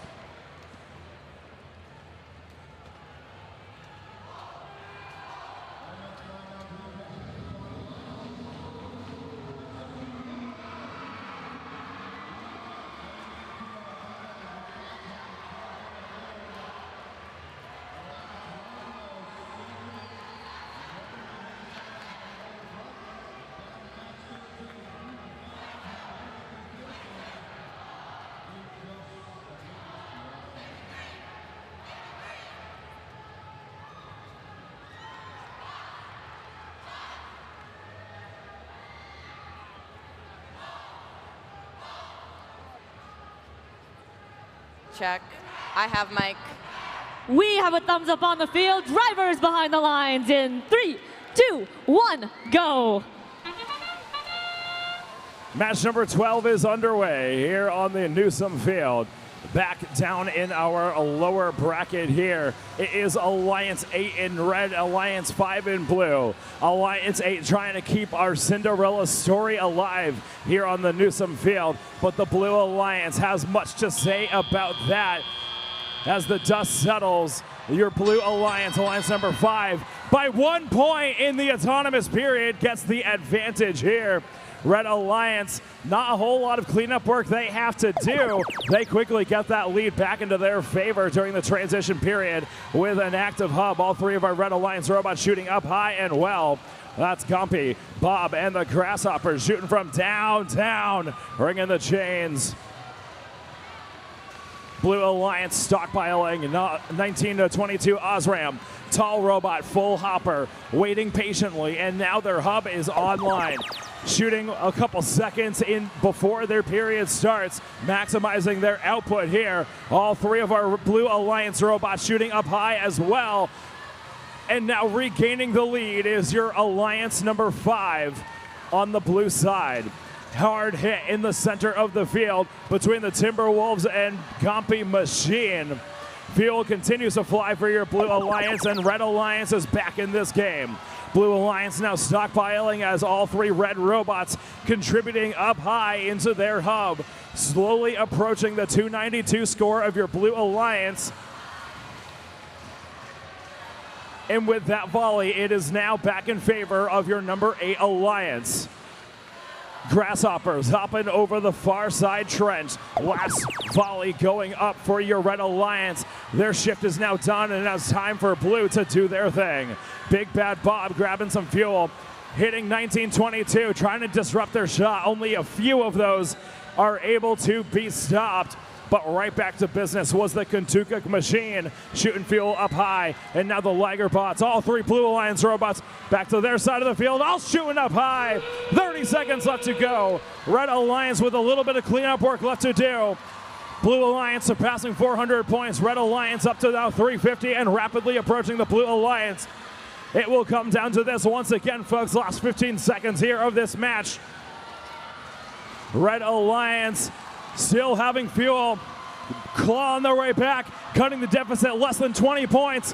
Check. I have Mike. We have a thumbs up on the field. Drivers behind the lines in 3, 2, 1, go. Match number 12 is underway here on the Newsom field. Back down in our lower bracket here, it is Alliance 8 in red, Alliance 5 in blue. Alliance 8 trying to keep our Cinderella story alive here on the Newsom field, but the Blue Alliance has much to say about that. As the dust settles, your Blue Alliance, Alliance number 5, by 1 point in the autonomous period, gets the advantage here. Red Alliance, not a whole lot of cleanup work they have to do. They quickly get that lead back into their favor during the transition period with an active hub. All 3 of our Red Alliance robots shooting up high and well. That's Gumpy, Bob, and the Grasshoppers shooting from downtown, ringing the chains. Blue Alliance stockpiling 19 to 22 Osram. Tall robot, full hopper, waiting patiently, and now their hub is online. Shooting a couple seconds in before their period starts, maximizing their output here. All 3 of our Blue Alliance robots shooting up high as well. And now regaining the lead is your Alliance number 5 on the blue side. Hard hit in the center of the field between the Timberwolves and Gumpy Machine. Fuel continues to fly for your Blue Alliance, and Red Alliance is back in this game. Blue Alliance now stockpiling as all 3 red robots contributing up high into their hub, slowly approaching the 292 score of your Blue Alliance. And with that volley, it is now back in favor of your number 8 Alliance. Grasshoppers hopping over the far side trench. Last volley going up for your Red Alliance. Their shift is now done, and now it's time for Blue to do their thing. Big Bad Bob grabbing some fuel, hitting 1922, trying to disrupt their shot. Only a few of those are able to be stopped. But right back to business was the Kentucky Machine, shooting fuel up high. And now the Ligerbots, all 3 Blue Alliance robots, back to their side of the field, all shooting up high. 30 seconds left to go. Red Alliance with a little bit of cleanup work left to do. Blue Alliance surpassing 400 points. Red Alliance up to now 350 and rapidly approaching the Blue Alliance. It will come down to this once again, folks. Last 15 seconds here of this match. Red Alliance still having fuel, clawing their way back, cutting the deficit less than 20 points.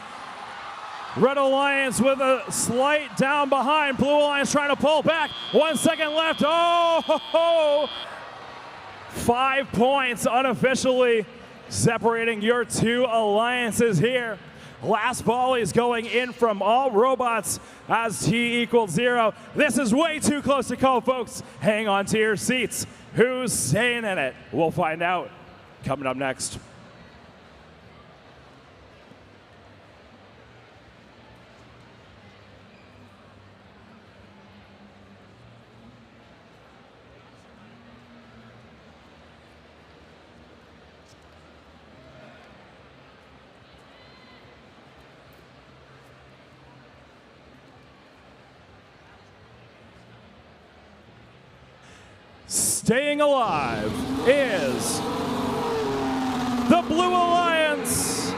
Red Alliance with a slight down behind. Blue Alliance trying to pull back. 1 second left. Oh, ho, ho. 5 points unofficially separating your 2 alliances here. Last volley is going in from all robots as T equals 0. This is way too close to call, folks. Hang on to your seats. Who's staying in it? We'll find out coming up next. staying alive is the Blue Alliance.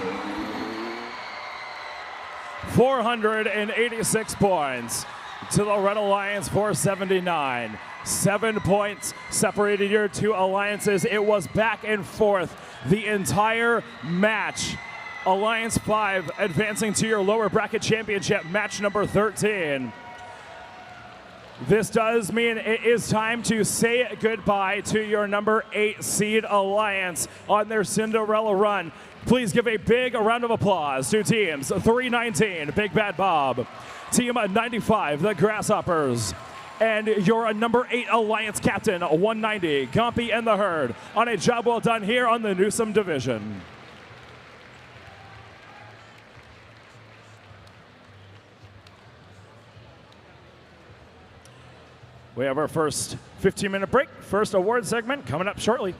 486 points to the Red Alliance 479. 7 points separated your two alliances. It was back and forth the entire match. Alliance 5 advancing to your lower bracket championship, match number 13. This does mean it is time to say goodbye to your number 8 seed Alliance on their Cinderella run. Please give a big round of applause to teams 319, Big Bad Bob, team 95, the Grasshoppers, and your number 8 Alliance captain, 190, Gompy and the Herd, on a job well done here on the Newsom division. We have our first 15-minute break, first award segment coming up shortly.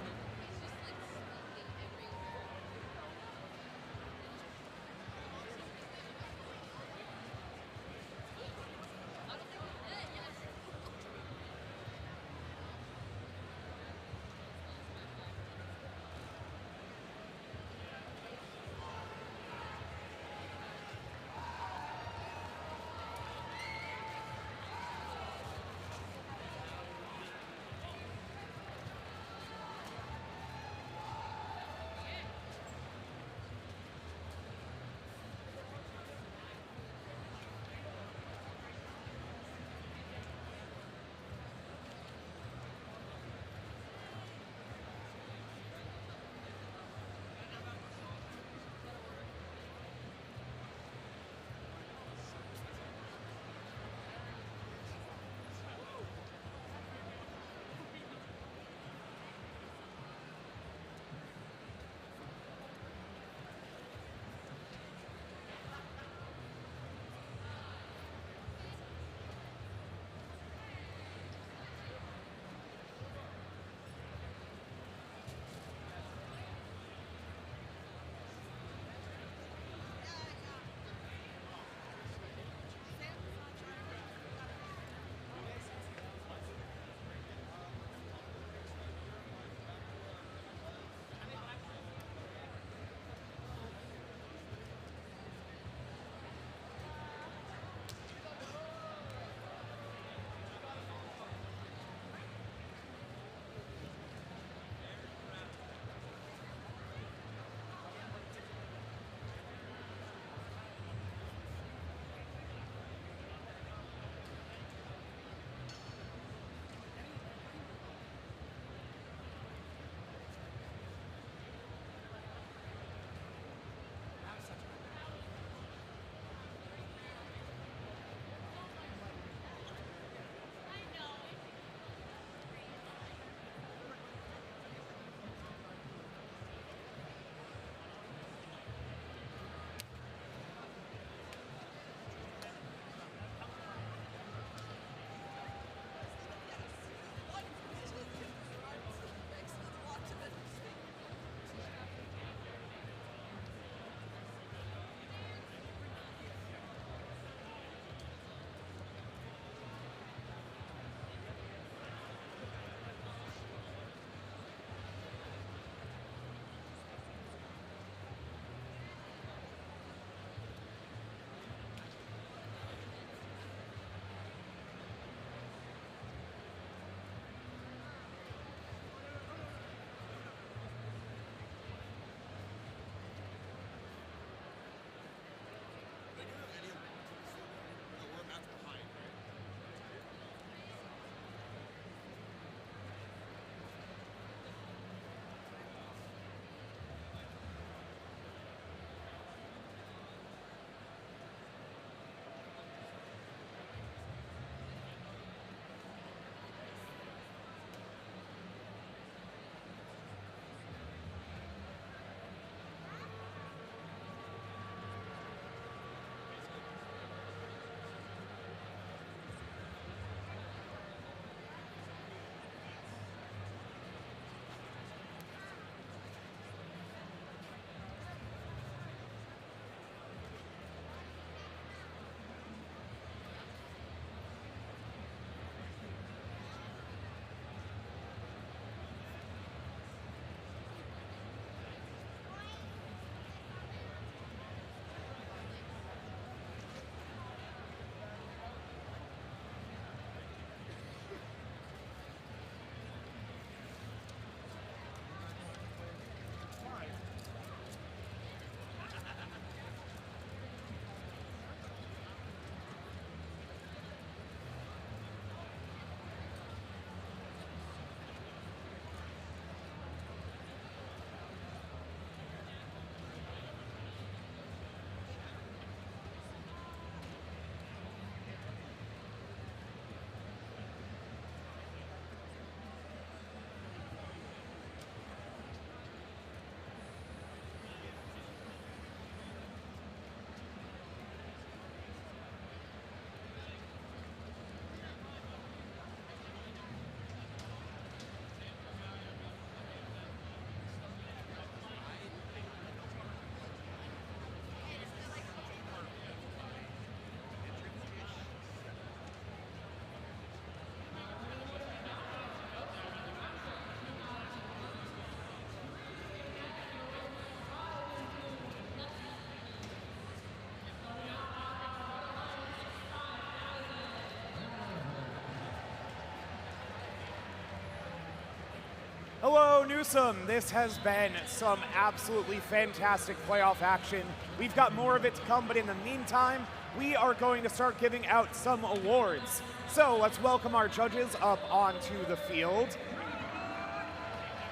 Hello, Newsom. This has been some absolutely fantastic playoff action. We've got more of it to come, but in the meantime, we are going to start giving out some awards. So let's welcome our judges up onto the field.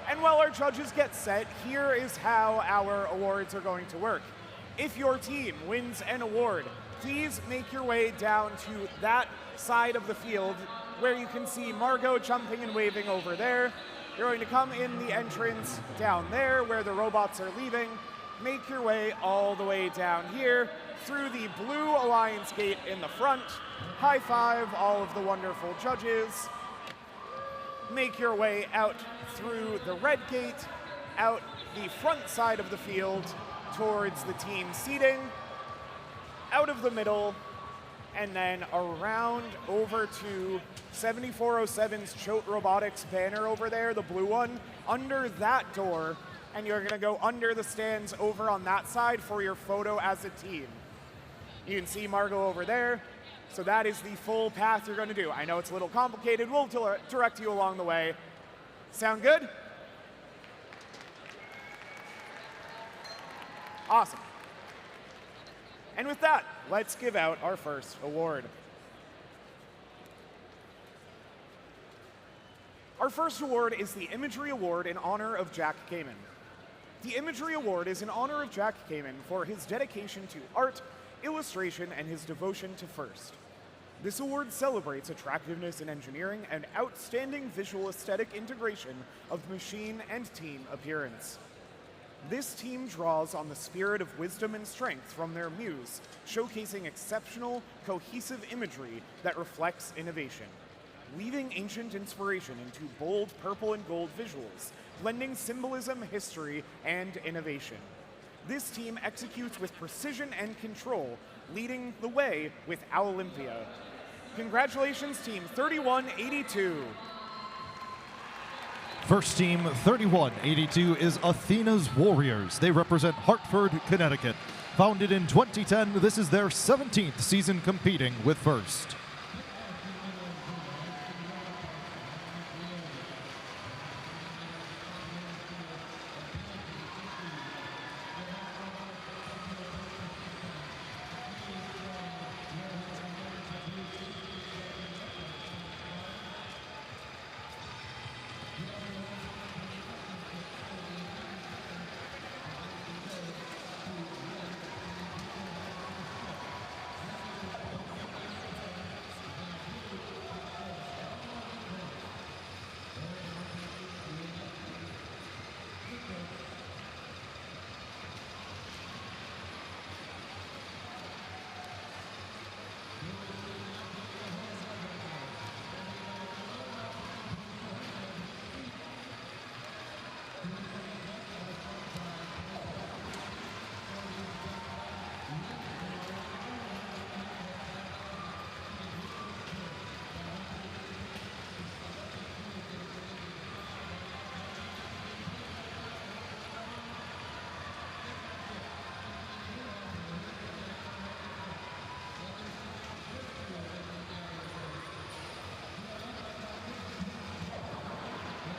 And while our judges get set, here is how our awards are going to work. If your team wins an award, please make your way down to that side of the field where you can see Margot jumping and waving over there. You're going to come in the entrance down there where the robots are leaving. Make your way all the way down here through the blue Alliance gate in the front. High five all of the wonderful judges. Make your way out through the red gate, out the front side of the field towards the team seating, out of the middle, and then around over to 7407's Choate Robotics banner over there, the blue one, under that door, and you're gonna go under the stands over on that side for your photo as a team. You can see Margot over there, so that is the full path you're gonna do. I know it's a little complicated, we'll direct you along the way. Sound good? Awesome. And with that, let's give out our first award. Our first award is the Imagery Award in honor of Jack Kamen. The Imagery Award is in honor of Jack Kamen for his dedication to art, illustration, and his devotion to FIRST. This award celebrates attractiveness in engineering and outstanding visual aesthetic integration of machine and team appearance. This team draws on the spirit of wisdom and strength from their muse, showcasing exceptional, cohesive imagery that reflects innovation, weaving ancient inspiration into bold purple and gold visuals, blending symbolism, history, and innovation. This team executes with precision and control, leading the way with Olympia. Congratulations, Team 3182. First team 3182 is Athena's Warriors. They represent Hartford, Connecticut. Founded in 2010, this is their 17th season competing with FIRST.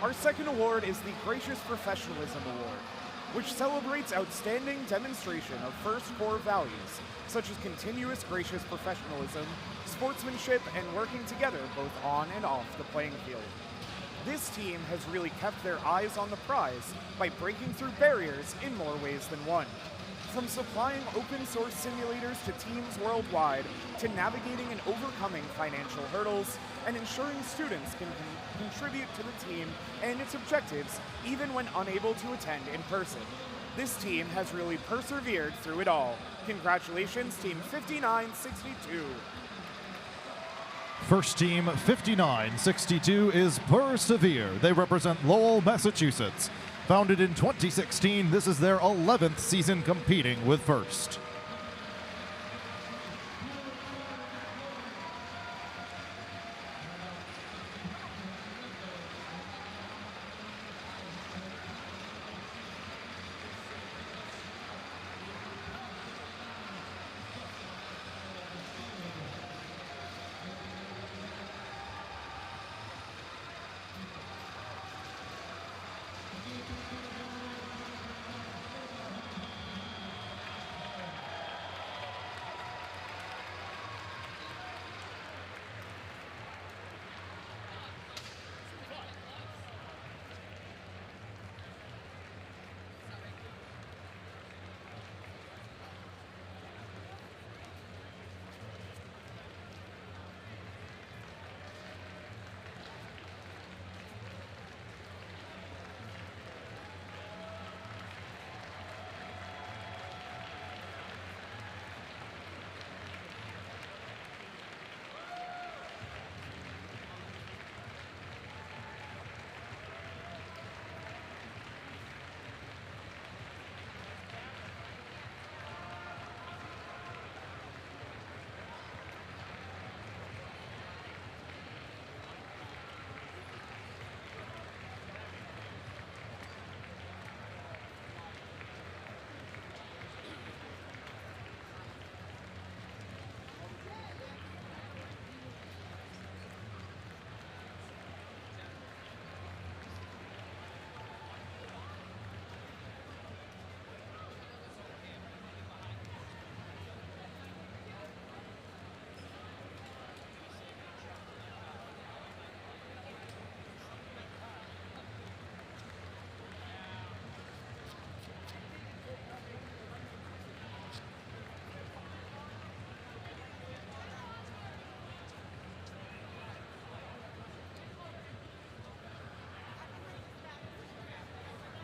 Our second award is the Gracious Professionalism Award, which celebrates outstanding demonstration of FIRST core values, such as continuous gracious professionalism, sportsmanship, and working together both on and off the playing field. This team has really kept their eyes on the prize by breaking through barriers in more ways than one. From supplying open source simulators to teams worldwide, to navigating and overcoming financial hurdles, and ensuring students can contribute to the team and its objectives even when unable to attend in person. This team has really persevered through it all. Congratulations, Team 5962. First team 5962 is Persevere. They represent Lowell, Massachusetts. Founded in 2016, this is their 11th season competing with FIRST.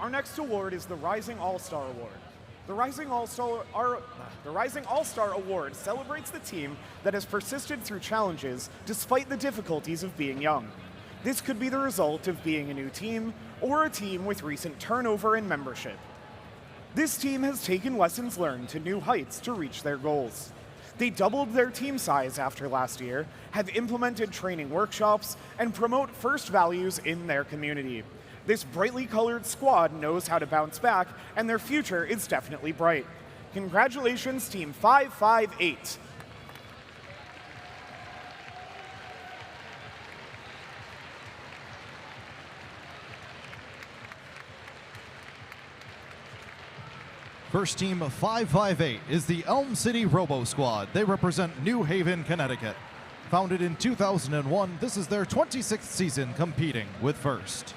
Our next award is the Rising All-Star Award. The Rising All-Star Award celebrates the team that has persisted through challenges despite the difficulties of being young. This could be the result of being a new team or a team with recent turnover in membership. This team has taken lessons learned to new heights to reach their goals. They doubled their team size after last year, have implemented training workshops, and promote first values in their community. This brightly colored squad knows how to bounce back, and their future is definitely bright. Congratulations, Team 558. First team of 558 is the Elm City Robo Squad. They represent New Haven, Connecticut. Founded in 2001, this is their 26th season competing with First.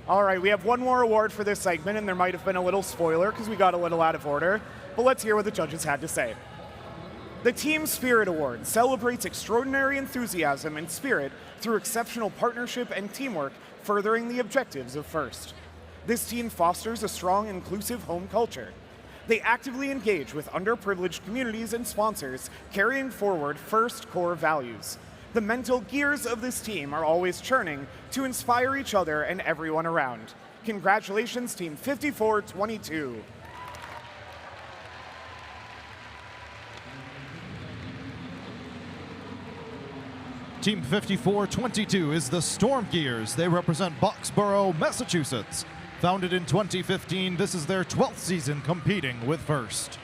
All right, we have one more award for this segment, and there might have been a little spoiler because we got a little out of order, but let's hear what the judges had to say. The Team Spirit Award celebrates extraordinary enthusiasm and spirit through exceptional partnership and teamwork, furthering the objectives of First. This team fosters a strong, inclusive home culture. They actively engage with underprivileged communities and sponsors, carrying forward First core values. The mental gears of this team are always churning to inspire each other and everyone around. Congratulations, Team 5422. Team 5422 is the Storm Gears. They represent Boxborough, Massachusetts. Founded in 2015, this is their 12th season competing with First.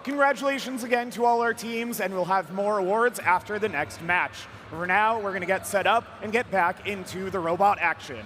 Congratulations again to all our teams, and we'll have more awards after the next match. For now, we're going to get set up and get back into the robot action.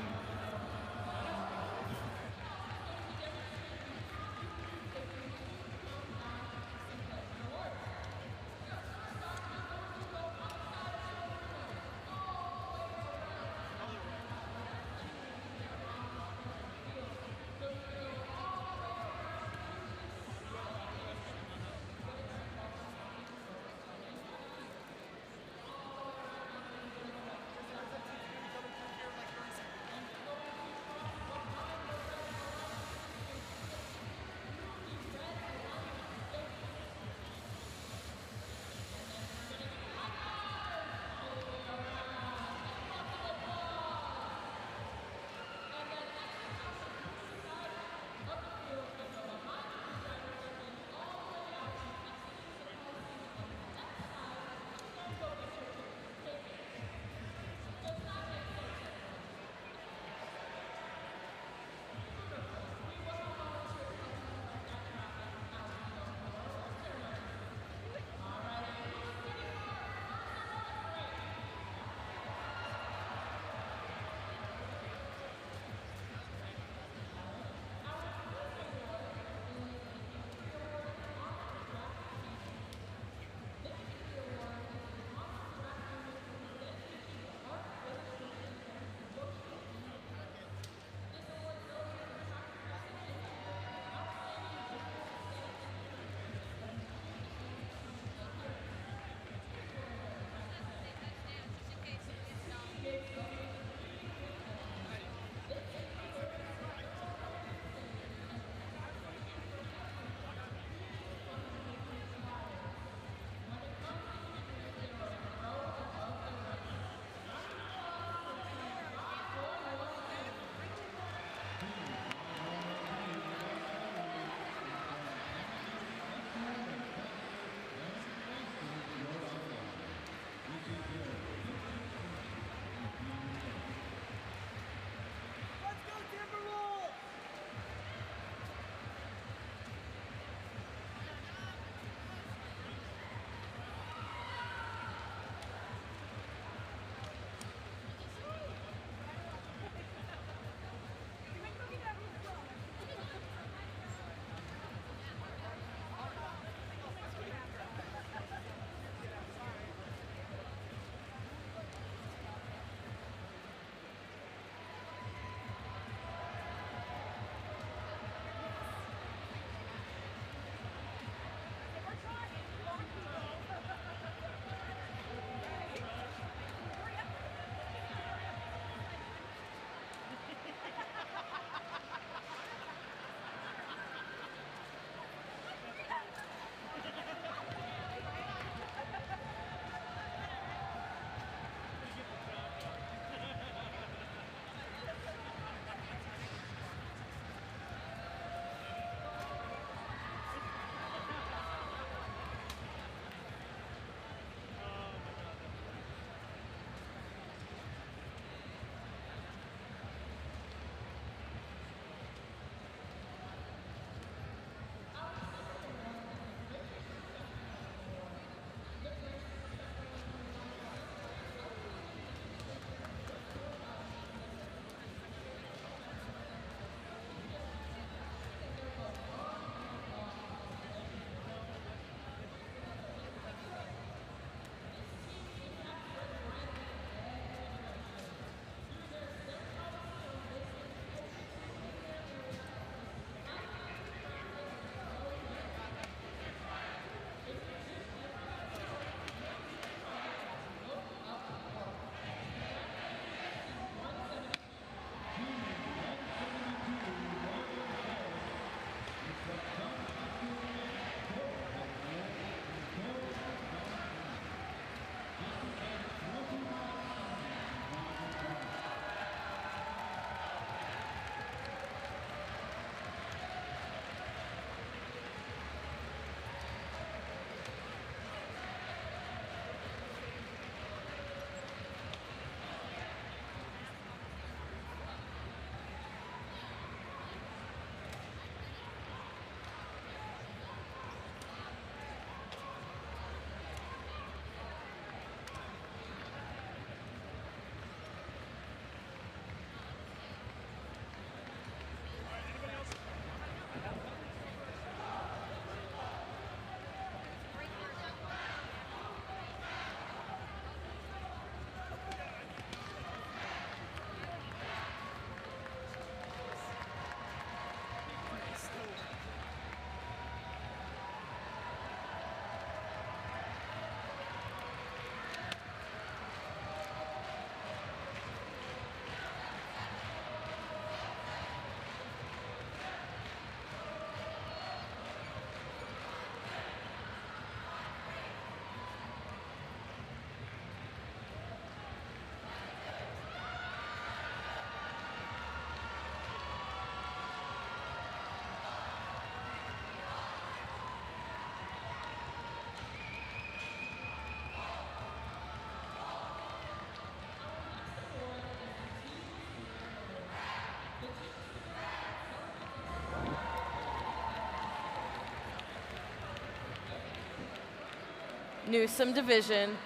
Newsom division,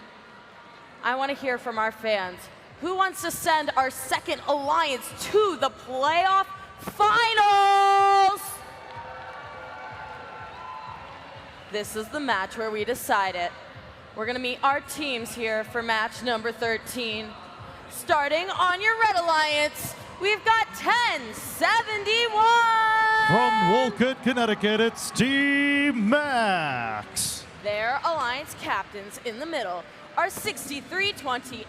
I want to hear from our fans. Who wants to send our second alliance to the playoff finals? This is the match where we decide it. We're going to meet our teams here for match number 13. Starting on your red alliance, we've got 1071. From Wolcott, Connecticut, it's Team Max. Their alliance captains in the middle are 6328.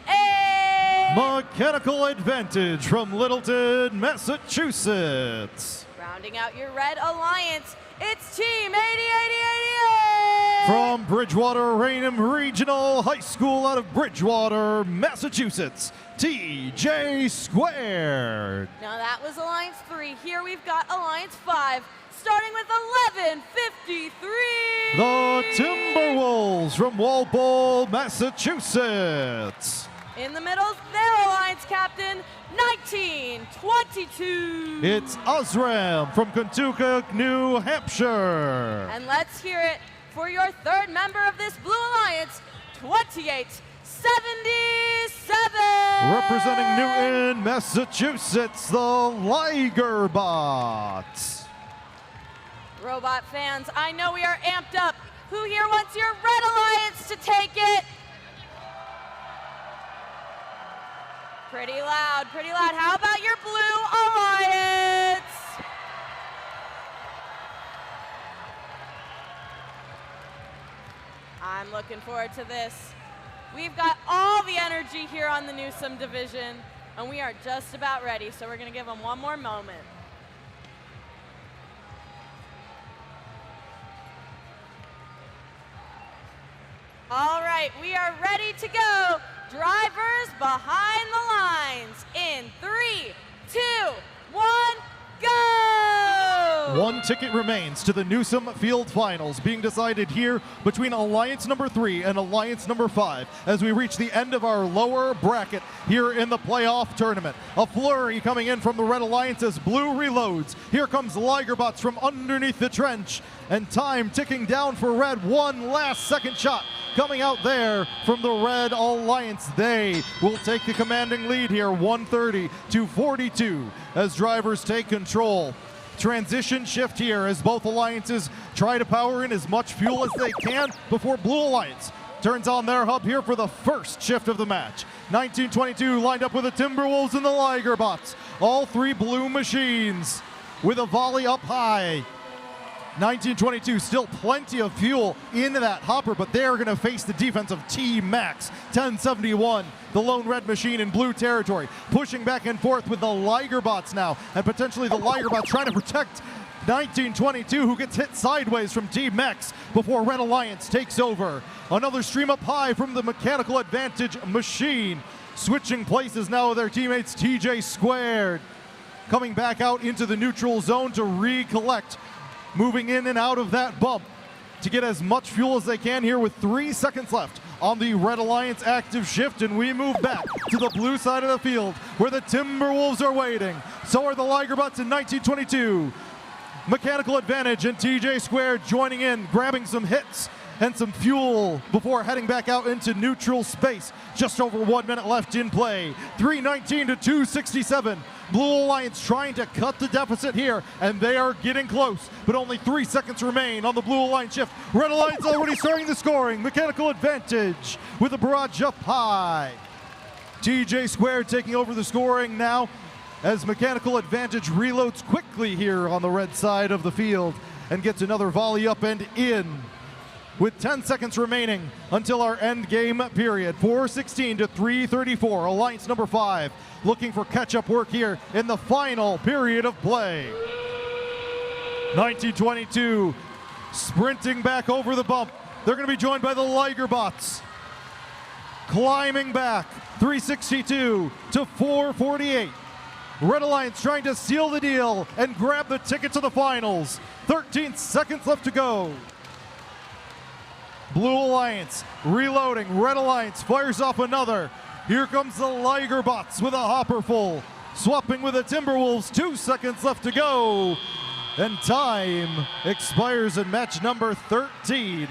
Mechanical Advantage from Littleton, Massachusetts. Rounding out your red alliance, it's Team 8088. From Bridgewater Raynham Regional High School out of Bridgewater, Massachusetts, TJ Squared. Now that was Alliance 3. Here we've got Alliance 5, starting with 1153. The Timberwolves from Walpole, Massachusetts. In the middle, their Alliance captain, 1922. It's Osram from Kentucky, New Hampshire. And let's hear it for your third member of this Blue Alliance, 2877. Representing Newton, Massachusetts, the Ligerbots. Robot fans, I know we are amped up. Who here wants your red alliance to take it? Pretty loud, pretty loud. How about your blue alliance? I'm looking forward to this. We've got all the energy here on the Newsom division, and we are just about ready, so we're going to give them one more moment. All right, we are ready to go. Drivers behind the lines in 3, 2, 1, go! One ticket remains to the Newsom Field Finals, being decided here between Alliance number 3 and Alliance number 5 as we reach the end of our lower bracket here in the playoff tournament. A flurry coming in from the Red Alliance as Blue reloads. Here comes Ligerbots from underneath the trench, and time ticking down for Red. One last second shot coming out there from the Red Alliance. They will take the commanding lead here, 130 to 42, as drivers take control. Transition shift here as both alliances try to power in as much fuel as they can before Blue Alliance turns on their hub here for the first shift of the match. 1922 lined up with the Timberwolves and the Ligerbots. All three blue machines with a volley up high. 1922, still plenty of fuel in that hopper, but they're going to face the defense of Team Max. 1071, the lone red machine in blue territory, pushing back and forth with the Ligerbots now, and potentially the Ligerbots trying to protect 1922, who gets hit sideways from Team Max before Red Alliance takes over. Another stream up high from the Mechanical Advantage machine. Switching places now with their teammates, TJ Squared, coming back out into the neutral zone to recollect. Moving in and out of that bump to get as much fuel as they can here with 3 seconds left on the Red Alliance active shift, and we move back to the blue side of the field where the Timberwolves are waiting. So are the Ligerbots in 1922. Mechanical Advantage and TJ Squared joining in, grabbing some hits and some fuel before heading back out into neutral space. Just over 1 minute left in play. 319 to 267. Blue Alliance trying to cut the deficit here, and they are getting close, but only 3 seconds remain on the Blue Alliance shift. Red Alliance already starting the scoring. Mechanical Advantage with a barrage up high. TJ Squared taking over the scoring now as Mechanical Advantage reloads quickly here on the red side of the field and gets another volley up and in. With 10 seconds remaining until our end game period. 4:16 to 3:34. Alliance number 5 looking for catch-up work here in the final period of play. 1922 sprinting back over the bump. They're going to be joined by the Ligerbots. Climbing back, 362 to 448. Red Alliance trying to seal the deal and grab the ticket to the finals. 13 seconds left to go. Blue Alliance reloading. Red Alliance fires off another. Here comes the Ligerbots with a hopper full. Swapping with the Timberwolves. 2 seconds left to go. And time expires in match number 13.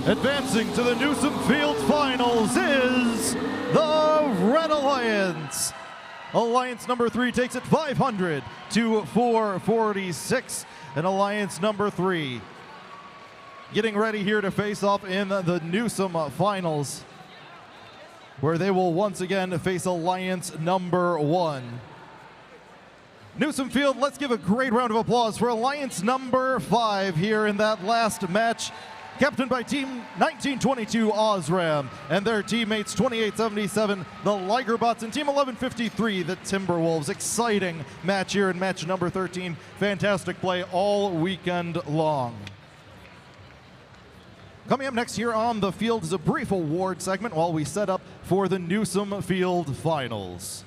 Advancing to the Newsom Field Finals is the Red Alliance. Alliance number 3 takes it 500 to 446. And Alliance number 3 getting ready here to face off in the Newsom Finals, where they will once again face Alliance number 1. Newsom Field, let's give a great round of applause for Alliance number 5 here in that last match, captained by Team 1922 Osram and their teammates 2877 the Ligerbots and Team 1153 the Timberwolves. Exciting match here in match number 13. Fantastic play all weekend long. Coming up next here on the field is a brief award segment while we set up for the Newsom Field Finals.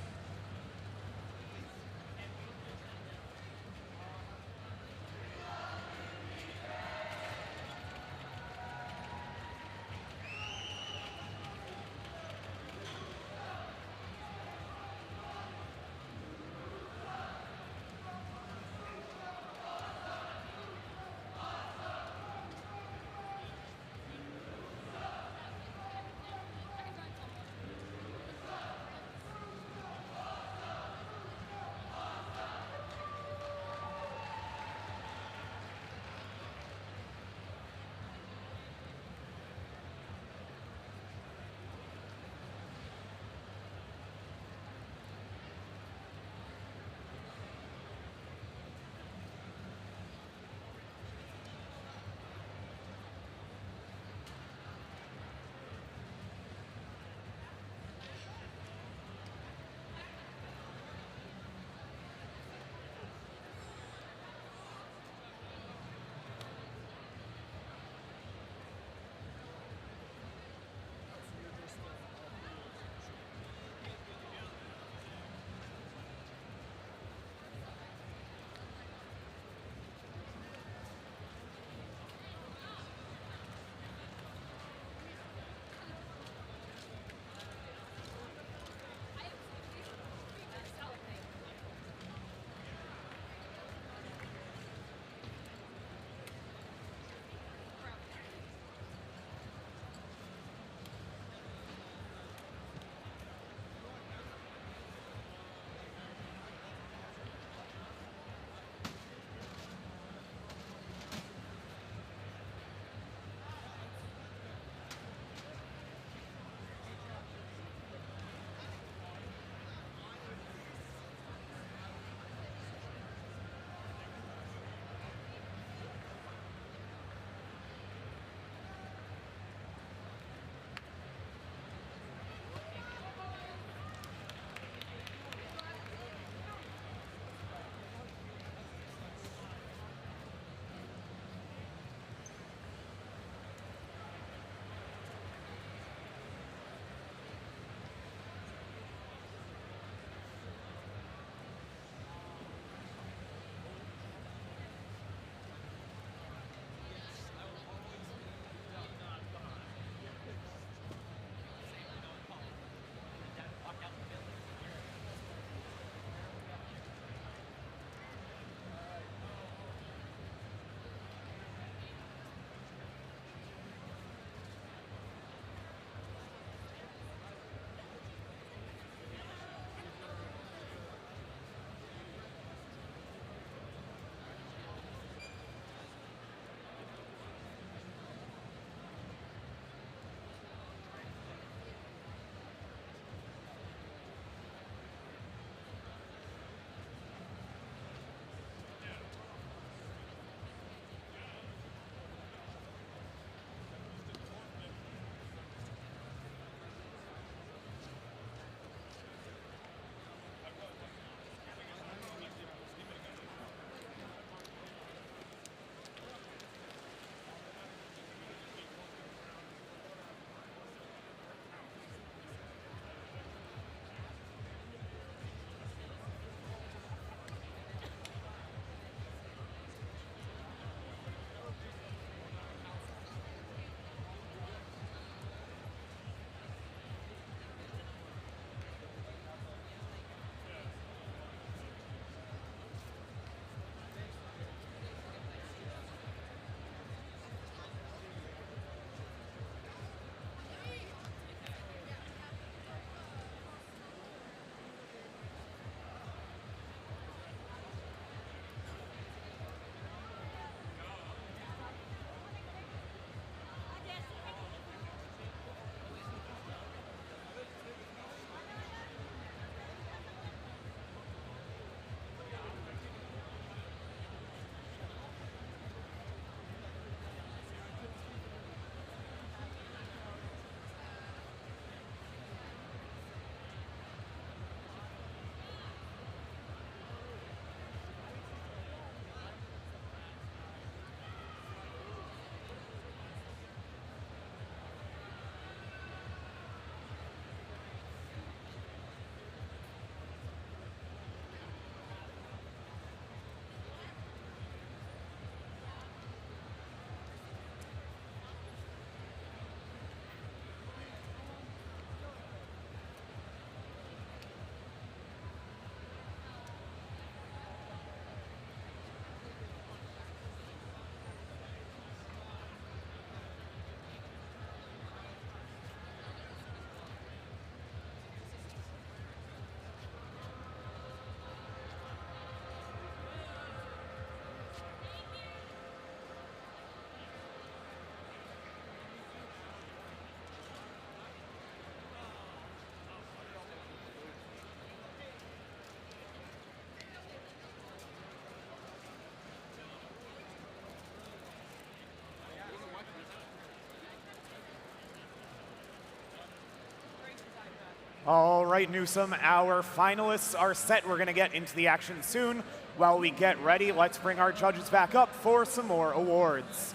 All right, Newsom, our finalists are set. We're going to get into the action soon. While we get ready, let's bring our judges back up for some more awards.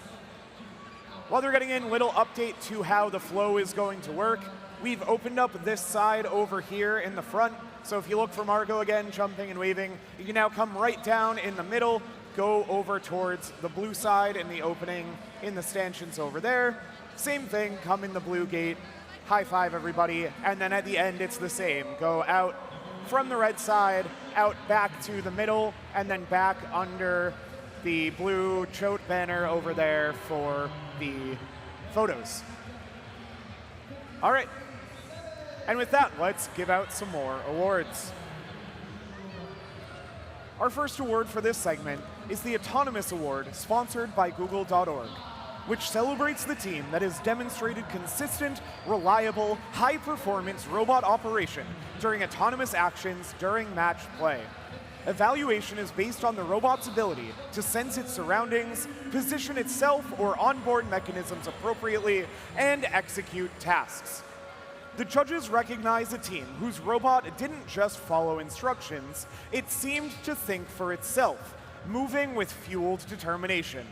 While they're getting in, little update to how the flow is going to work. We've opened up this side over here in the front. So if you look for Margot again, jumping and waving, you can now come right down in the middle, go over towards the blue side in the opening in the stanchions over there. Same thing, come in the blue gate, high five everybody, and then at the end it's the same. Go out from the red side, out back to the middle, and then back under the blue chote banner over there for the photos. All right. And with that, let's give out some more awards. Our first award for this segment is the Autonomous Award, sponsored by Google.org, which celebrates the team that has demonstrated consistent, reliable, high-performance robot operation during autonomous actions during match play. Evaluation is based on the robot's ability to sense its surroundings, position itself or onboard mechanisms appropriately, and execute tasks. The judges recognize a team whose robot didn't just follow instructions, it seemed to think for itself, moving with fueled determination.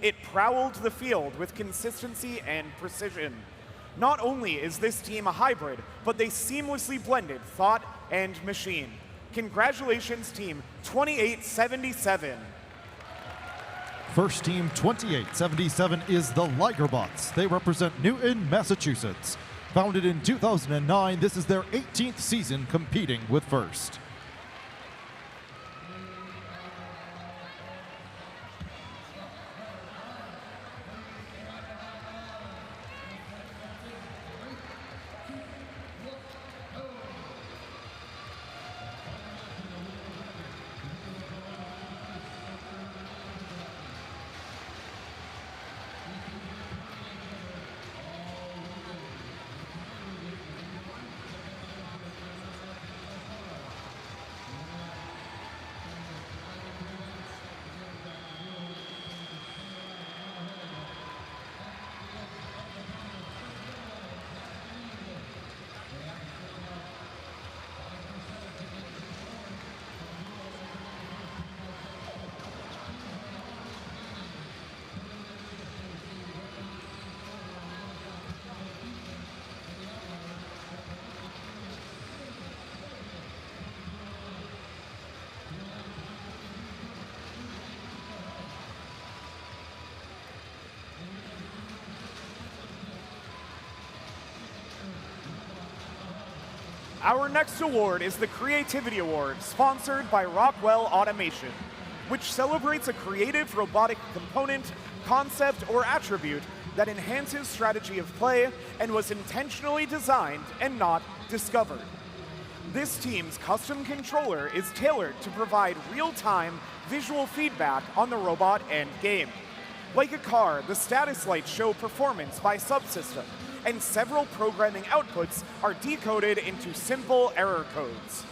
It prowled the field with consistency and precision. Not only is this team a hybrid, but they seamlessly blended thought and machine. Congratulations, Team 2877. First team 2877 is the Ligerbots. They represent Newton, Massachusetts. Founded in 2009, this is their 18th season competing with First. Our next award is the Creativity Award, sponsored by Rockwell Automation, which celebrates a creative robotic component, concept, or attribute that enhances strategy of play and was intentionally designed and not discovered. This team's custom controller is tailored to provide real-time visual feedback on the robot and game. Like a car, the status lights show performance by subsystem, and several programming outputs are decoded into simple error codes.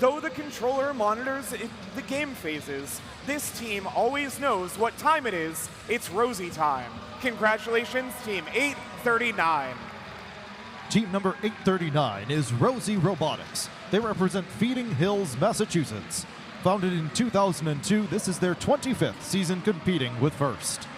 Though the controller monitors the game phases, this team always knows what time it is. It's Rosie time. Congratulations, Team 839. Team number 839 is Rosie Robotics. They represent Feeding Hills, Massachusetts. Founded in 2002, this is their 25th season competing with First.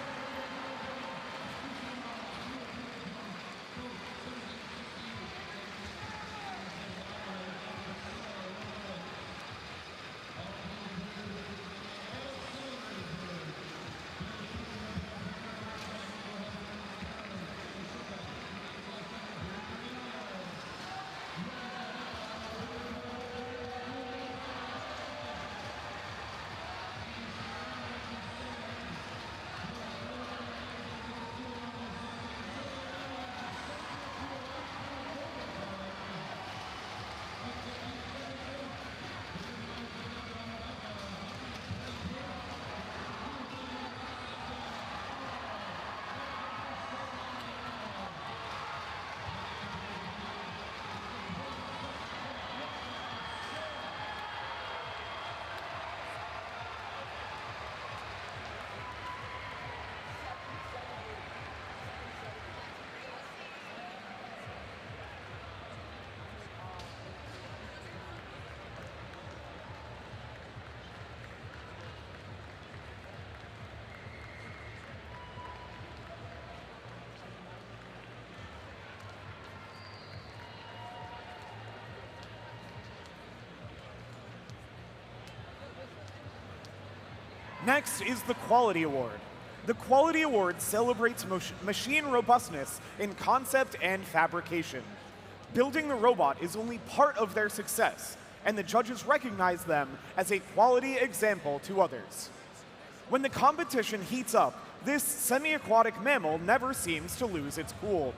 Next is the Quality Award. The Quality Award celebrates machine robustness in concept and fabrication. Building the robot is only part of their success, and the judges recognize them as a quality example to others. When the competition heats up, this semi-aquatic mammal never seems to lose its cool.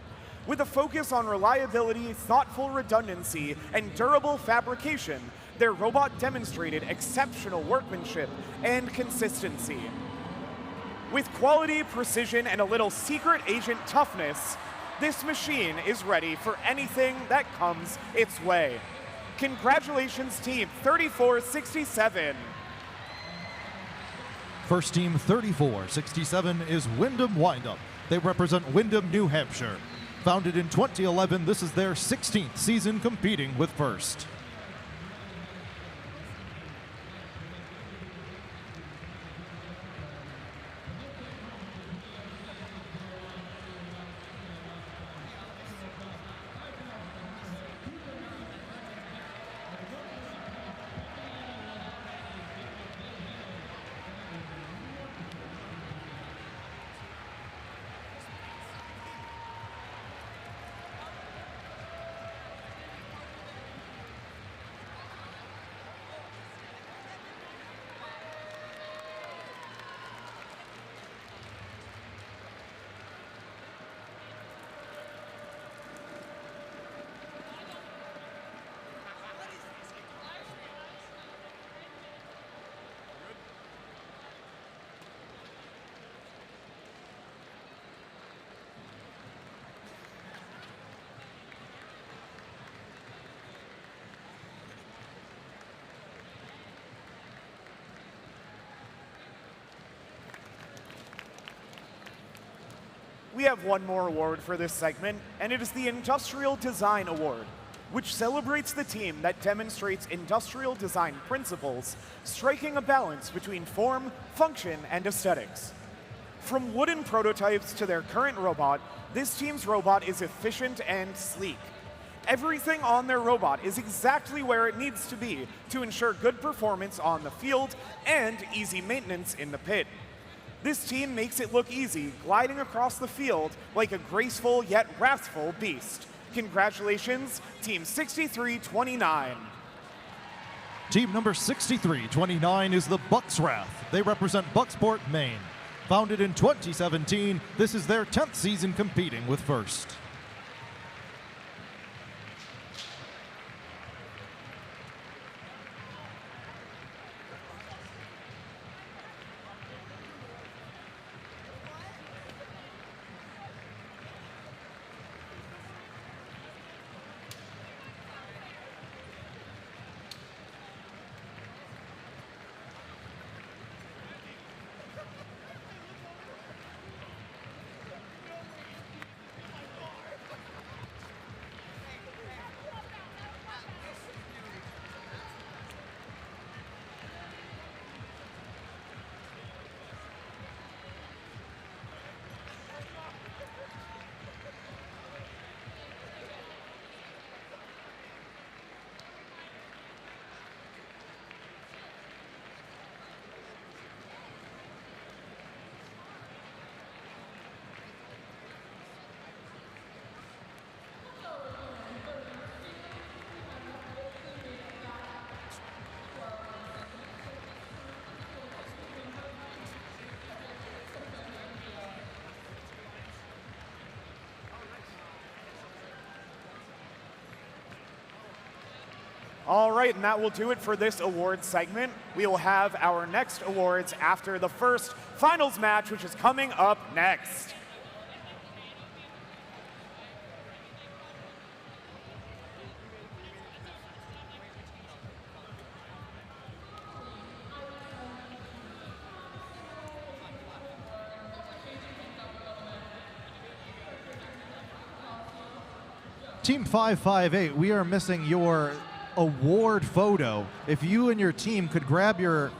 With a focus on reliability, thoughtful redundancy, and durable fabrication, their robot demonstrated exceptional workmanship and consistency. With quality, precision, and a little secret agent toughness, this machine is ready for anything that comes its way. Congratulations, Team 3467. First team 3467 is Wyndham Windup. They represent Wyndham, New Hampshire. Founded in 2011, this is their 16th season competing with First. We have one more award for this segment, and it is the Industrial Design Award, which celebrates the team that demonstrates industrial design principles, striking a balance between form, function, and aesthetics. From wooden prototypes to their current robot, this team's robot is efficient and sleek. Everything on their robot is exactly where it needs to be to ensure good performance on the field and easy maintenance in the pit. This team makes it look easy, gliding across the field like a graceful yet wrathful beast. Congratulations, Team 6329. Team number 6329 is the Bucks Wrath. They represent Bucksport, Maine. Founded in 2017, this is their 10th season competing with First. All right, and that will do it for this awards segment. We will have our next awards after the first finals match, which is coming up next. Team 558, we are missing your award photo. If you and your team could grab your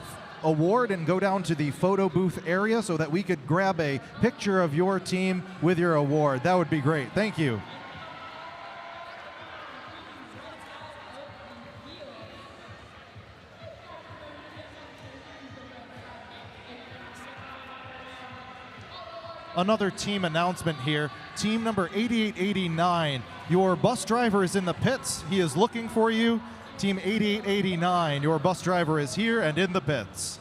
award and go down to the photo booth area so that we could grab a picture of your team with your award, that would be great. Thank you. another team announcement here. Team number 8889, your bus driver is in the pits. He is looking for you. Team 8889, your bus driver is here and in the pits.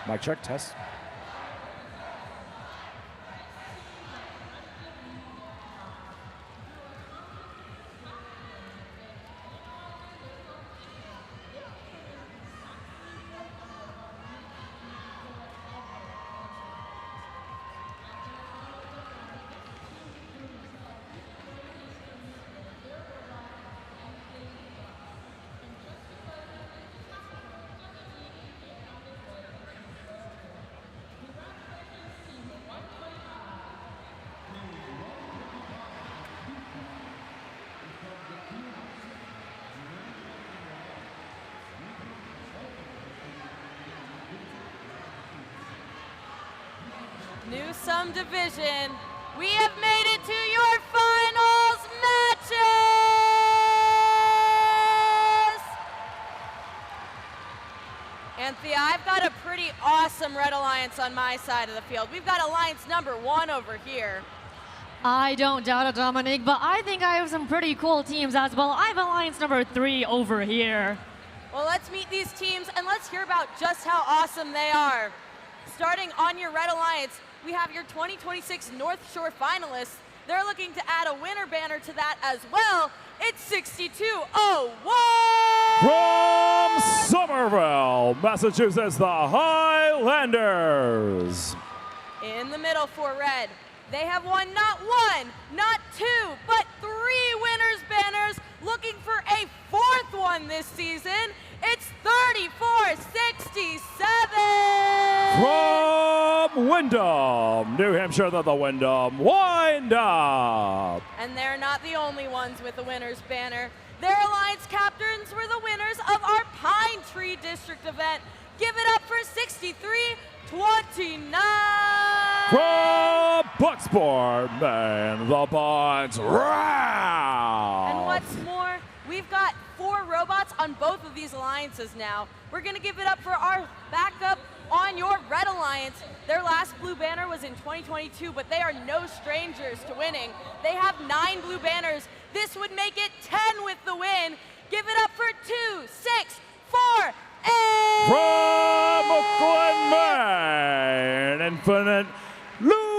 Mic check, test. Newsom Division, we have made it to your finals matches! Anthea, I've got a pretty awesome Red Alliance on my side of the field. We've got Alliance number 1 over here. I don't doubt it, Dominic, but I think I have some pretty cool teams as well. I have Alliance number 3 over here. Well, let's meet these teams and let's hear about just how awesome they are. Starting on your Red Alliance, we have your 2026 North Shore finalists. They're looking to add a winner banner to that as well. It's 6201! From Somerville, Massachusetts, the Highlanders. In the middle for Red, they have won not 1, not 2, but 3 winners banners, looking for a 4th one this season. It's 3467! From Wyndham, New Hampshire, the Wyndham Wind Up. And they're not the only ones with the winners banner. Their Alliance captains were the winners of our Pine Tree District event. Give it up for 6329! From Bucksport, Maine, the Bucks round. And what's more, we've got 4 robots on both of these alliances now. We're gonna give it up for our backup on your Red Alliance. Their last blue banner was in 2022, but they are no strangers to winning. They have 9 blue banners. This would make it 10 with the win. Give it up for 2, 6, 4, 8! From Brooklyn, Maine, Infinite Loop.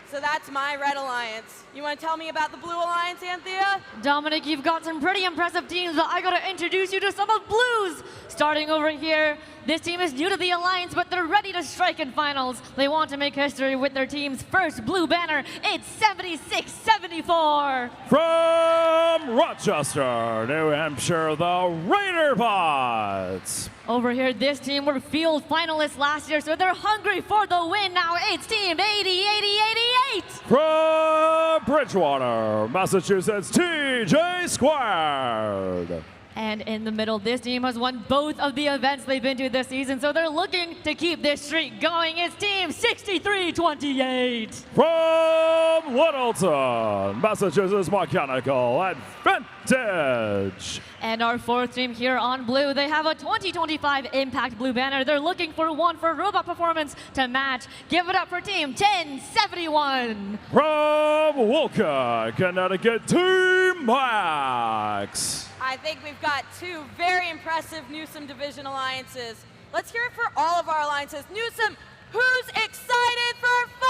So that's my Red Alliance. You want to tell me about the Blue Alliance, Anthea? Dominic, you've got some pretty impressive teams, but I gotta introduce you to some of Blue's. Starting over here, this team is new to the Alliance, but they're ready to strike in finals. They want to make history with their team's first blue banner. It's 7674. From Rochester, New Hampshire, the Raider Bots. Over here, this team were field finalists last year, so they're hungry for the win now. It's team 80-80-88. From Bridgewater, Massachusetts, TJ Squared. And in the middle, this team has won both of the events they've been to this season, so they're looking to keep this streak going. It's team 6328. From Littleton, Massachusetts, Mechanical Advantage. And our 4th team here on Blue, they have a 2025 Impact Blue banner. They're looking for one for robot performance to match. Give it up for team 1071. From Wolcott, Connecticut, Team Max. I think we've got 2 very impressive Newsom Division alliances. Let's hear it for all of our alliances. Newsom, who's excited for finals?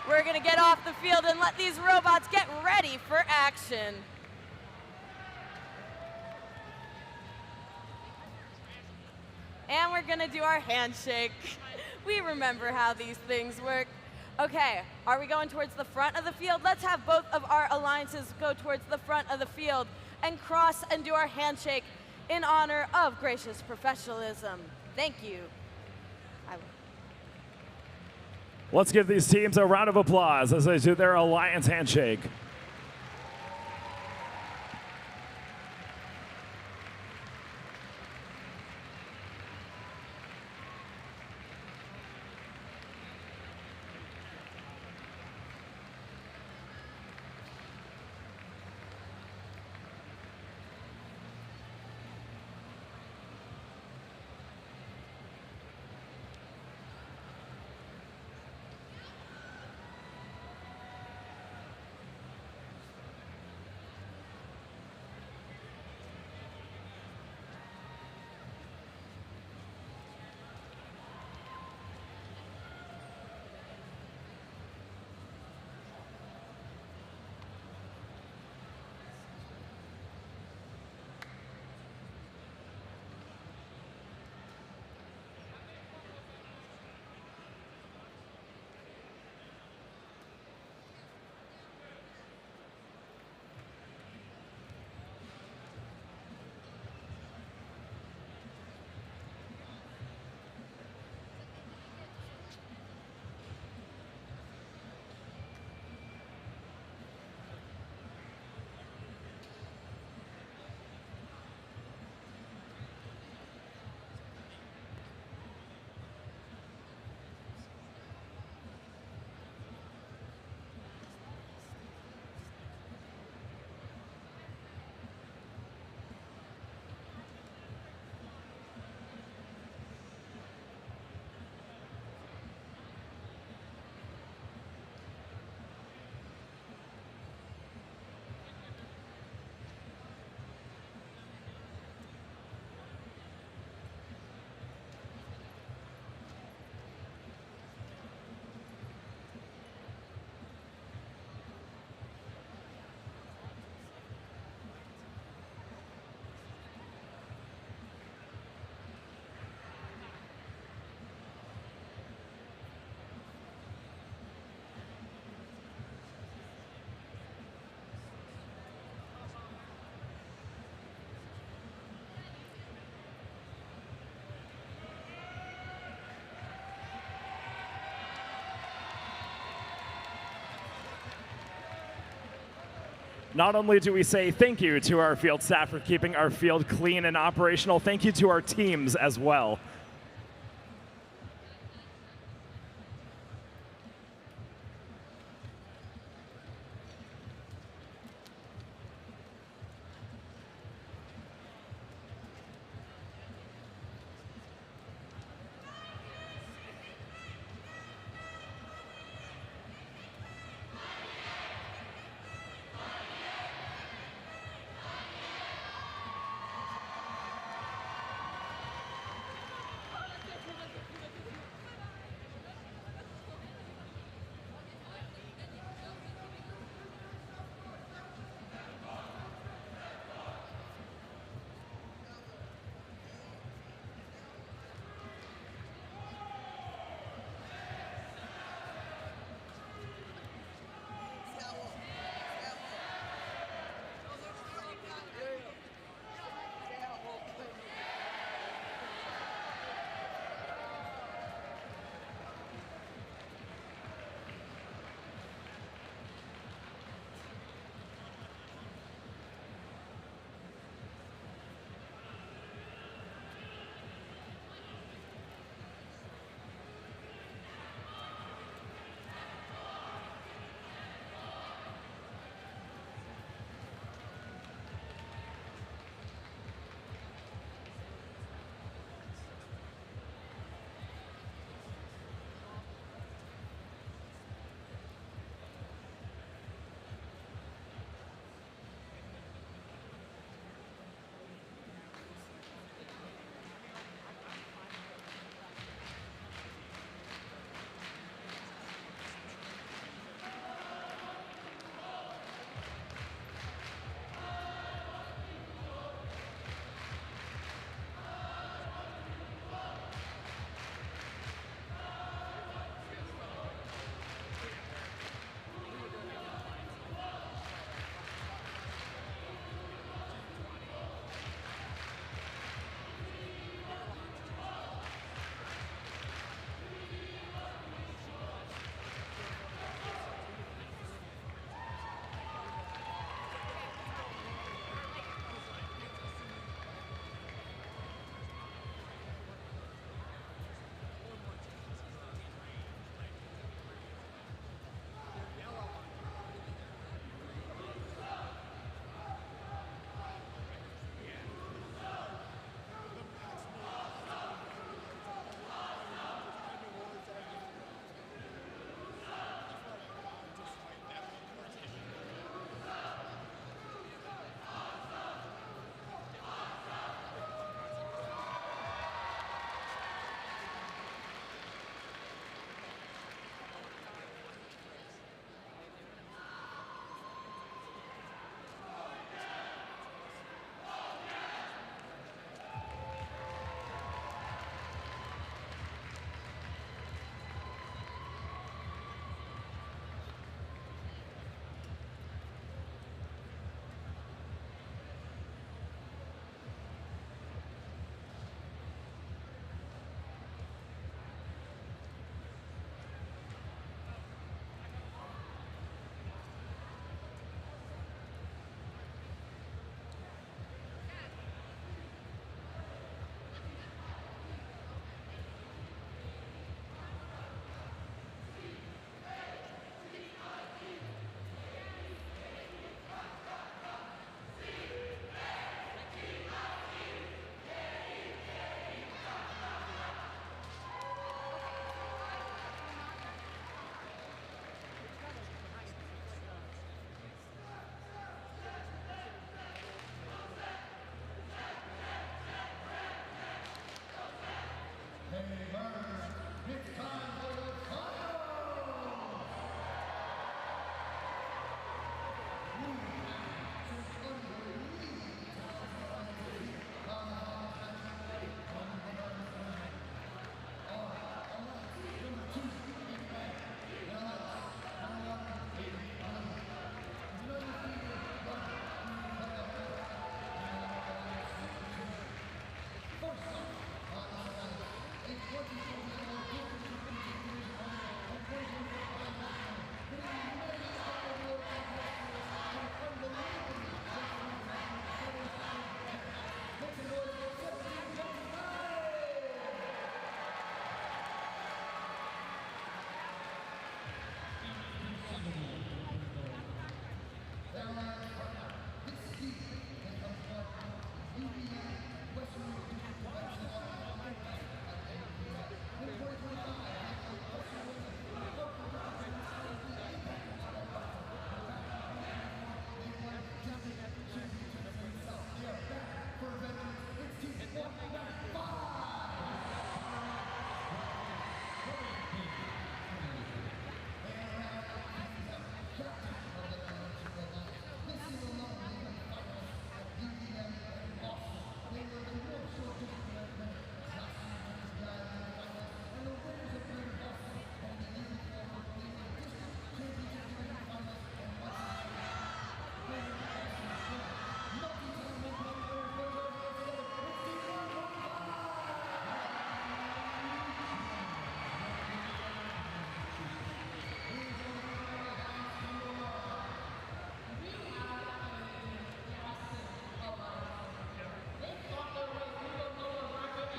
We're gonna get off the field and let these robots get ready for action. And we're gonna do our handshake. We remember how these things work. Okay, are we going towards the front of the field? Let's have both of our alliances go towards the front of the field and cross and do our handshake in honor of gracious professionalism. Thank you. Let's give these teams a round of applause as they do their alliance handshake. Not only do we say thank you to our field staff for keeping our field clean and operational, thank you to our teams as well.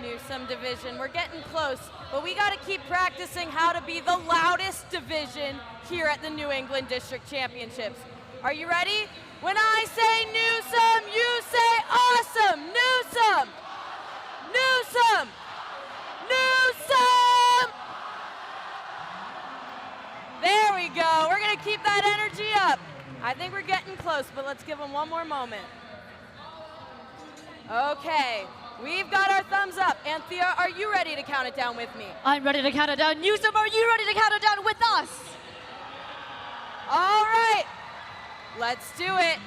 Newsom division. We're getting close, but we got to keep practicing how to be the loudest division here at the New England District Championships. Are you ready? When I say Newsom, you say awesome! Newsom! Newsom! Newsom! There we go. We're going to keep that energy up. I think we're getting close, but let's give them one more moment. Okay. We've got our thumbs up. Anthea, are you ready to count it down with me? I'm ready to count it down. Newsom, are you ready to count it down with us? All right. Let's do it.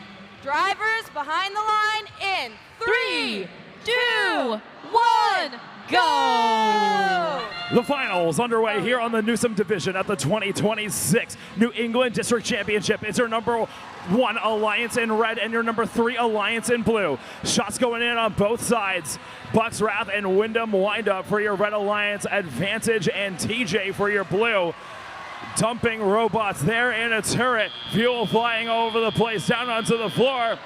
Drivers behind the line in 3, 2, 1, go! The finals underway here on the Newsom division at the 2026 New England District Championship. It's your number 1 Alliance in red and your number 3 Alliance in blue. Shots going in on both sides. Bucks Wrath and Wyndham Windup for your red Alliance, Advantage and TJ for your blue. Dumping robots there in a turret. Fuel flying over the place, down onto the floor.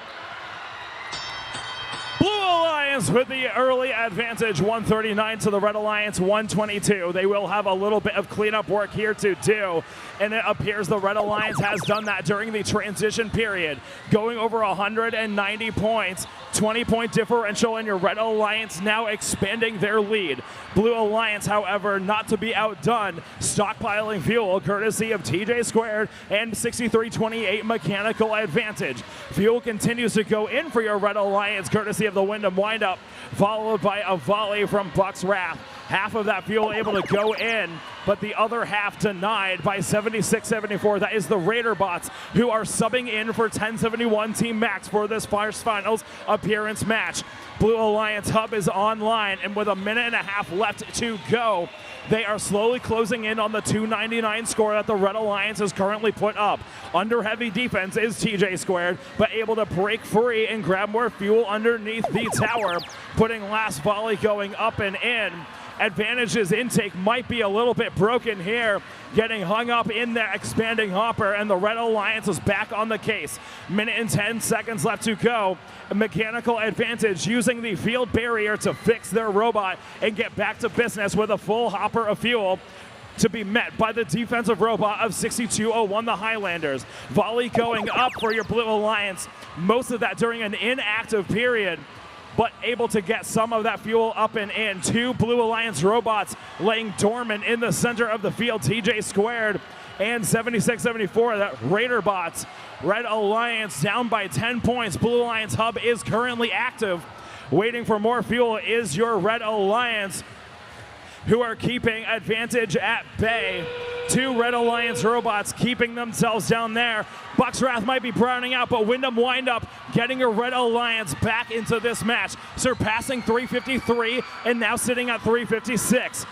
Blue Alliance with the early advantage, 139 to the Red Alliance, 122. They will have a little bit of cleanup work here to do, and it appears the Red Alliance has done that during the transition period, going over 190 points, 20-point differential, and your Red Alliance now expanding their lead. Blue Alliance, however, not to be outdone, stockpiling fuel courtesy of TJ Squared and 6328 mechanical advantage. Fuel continues to go in for your Red Alliance courtesy of the Wyndham Windup, followed by a volley from Bucks Wrath. Half of that fuel able to go in, but the other half denied by 7674. That is the Raider bots who are subbing in for 1071 Team Max for this first finals appearance match. Blue Alliance hub is online, and with a minute and a half left to go, they are slowly closing in on the 299 score that the Red Alliance has currently put up. Under heavy defense is TJ Squared, but able to break free and grab more fuel underneath the tower, putting last volley going up and in. Advantage's intake might be a little bit broken here, getting hung up in the expanding hopper, and the Red Alliance is back on the case. Minute and 10 seconds left to go. A mechanical advantage using the field barrier to fix their robot and get back to business with a full hopper of fuel, to be met by the defensive robot of 6201, the Highlanders. Volley going up for your Blue Alliance, most of that during an inactive period, but able to get some of that fuel up and in. 2 Blue Alliance robots laying dormant in the center of the field. TJ Squared and 7674, that Raider bots. Red Alliance down by 10 points. Blue Alliance hub is currently active. Waiting for more fuel is your Red Alliance, who are keeping advantage at bay. 2 Red Alliance robots keeping themselves down there. Bucks Wrath might be browning out, but Wyndham Windup getting a Red Alliance back into this match, surpassing 353 and now sitting at 356.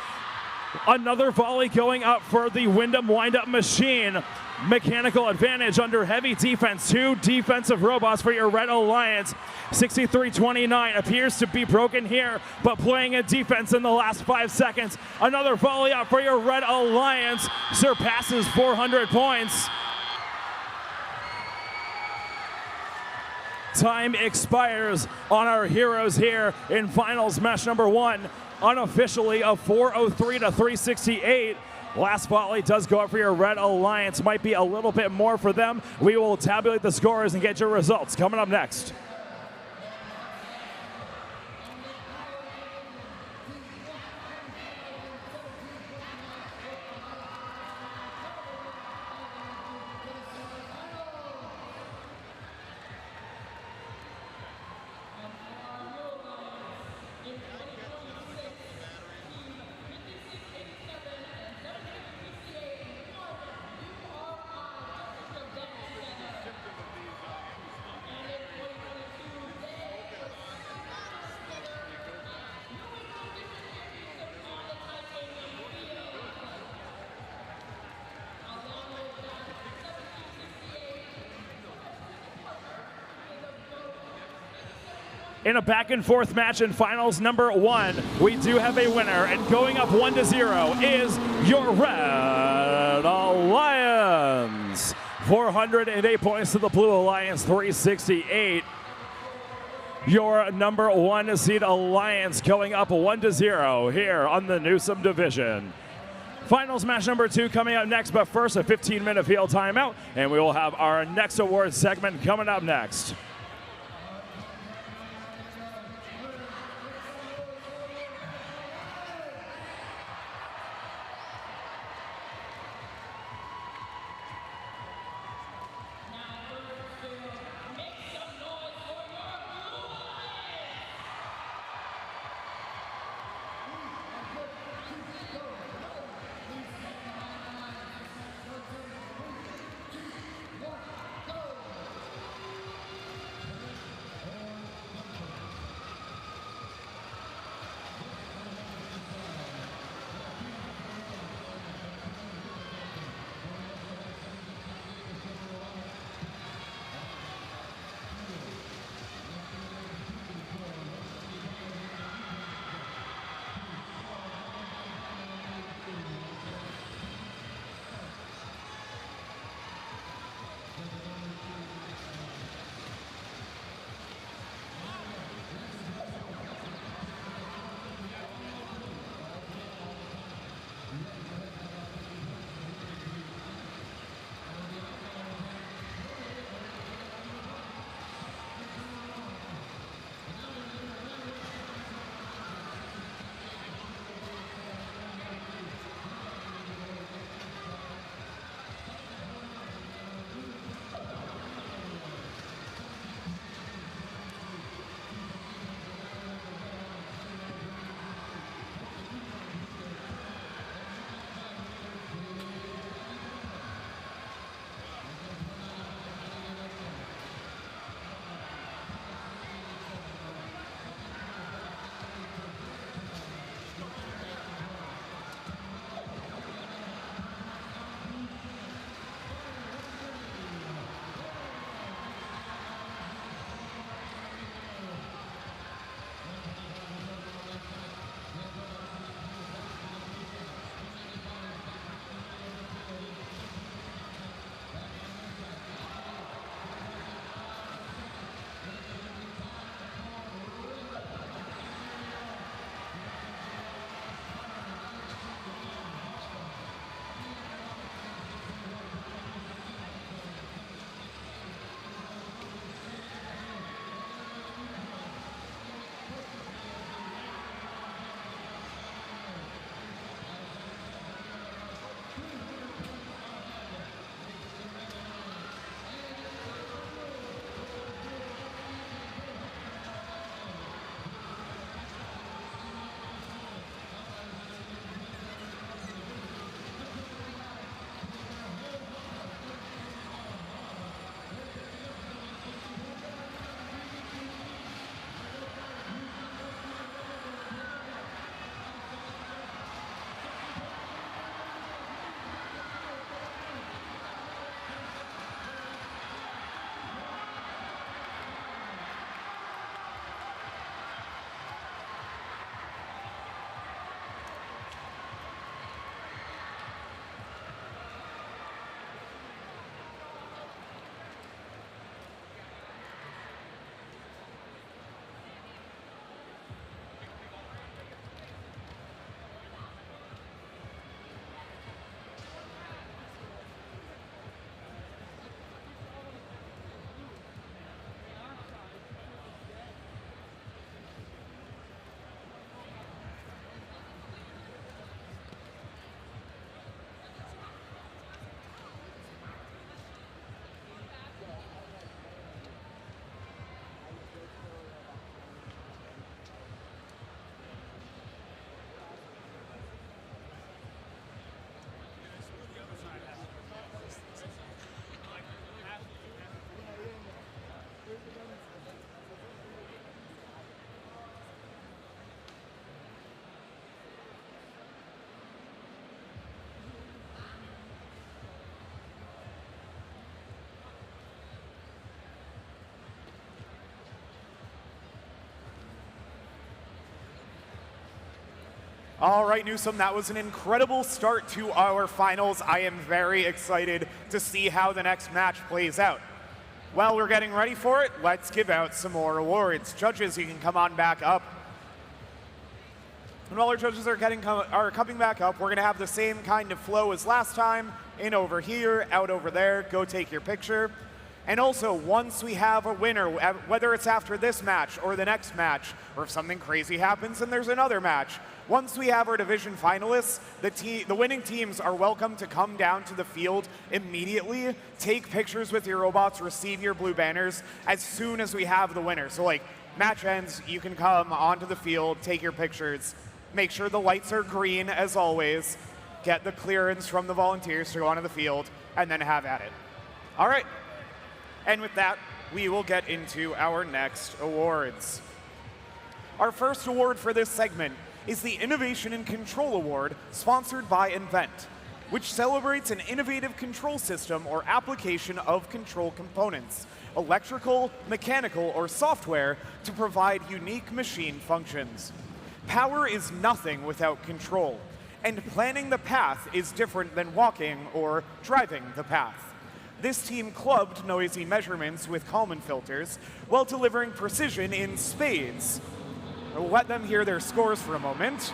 Another volley going up for the Wyndham Windup machine. Mechanical advantage under heavy defense. 2 defensive robots for your Red Alliance. 6329 appears to be broken here, but playing a defense in the last 5 seconds. Another volley up for your Red Alliance. Surpasses 400 points. Time expires on our heroes here in finals match number 1. Unofficially a 403 to 368. Last spotlight does go up for your Red Alliance. Might be a little bit more for them. We will tabulate the scores and get your results coming up next. In a back and forth match in finals number 1, we do have a winner, and going up 1-0 is your Red Alliance. 408 points to the Blue Alliance, 368. Your number 1 seed Alliance going up 1-0 here on the Newsom division. Finals match number 2 coming up next, but first a 15-minute field timeout, and we will have our next award segment coming up next. All right, Newsom, that was an incredible start to our finals. I am very excited to see how the next match plays out. While we're getting ready for it, let's give out some more awards. Judges, you can come on back up. And while our judges are coming back up, we're going to have the same kind of flow as last time. In over here, out over there, go take your picture. And also, once we have a winner, whether it's after this match or the next match, or if something crazy happens and there's another match, once we have our division finalists, the winning teams are welcome to come down to the field immediately, take pictures with your robots, receive your blue banners as soon as we have the winner. So like, match ends, you can come onto the field, take your pictures, make sure the lights are green as always, get the clearance from the volunteers to go onto the field, and then have at it. All right. And with that, we will get into our next awards. Our first award for this segment is the Innovation in Control Award, sponsored by Invent, which celebrates an innovative control system or application of control components, electrical, mechanical, or software to provide unique machine functions. Power is nothing without control, and planning the path is different than walking or driving the path. This team clubbed noisy measurements with Kalman filters while delivering precision in spades. We'll let them hear their scores for a moment.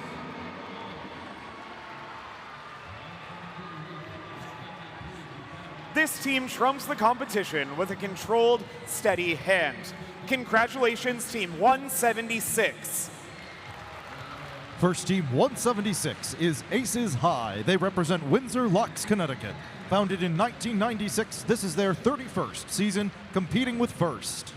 This team trumps the competition with a controlled, steady hand. Congratulations, Team 176. First Team 176 is Aces High. They represent Windsor Locks, Connecticut. Founded in 1996, this is their 31st season competing with First.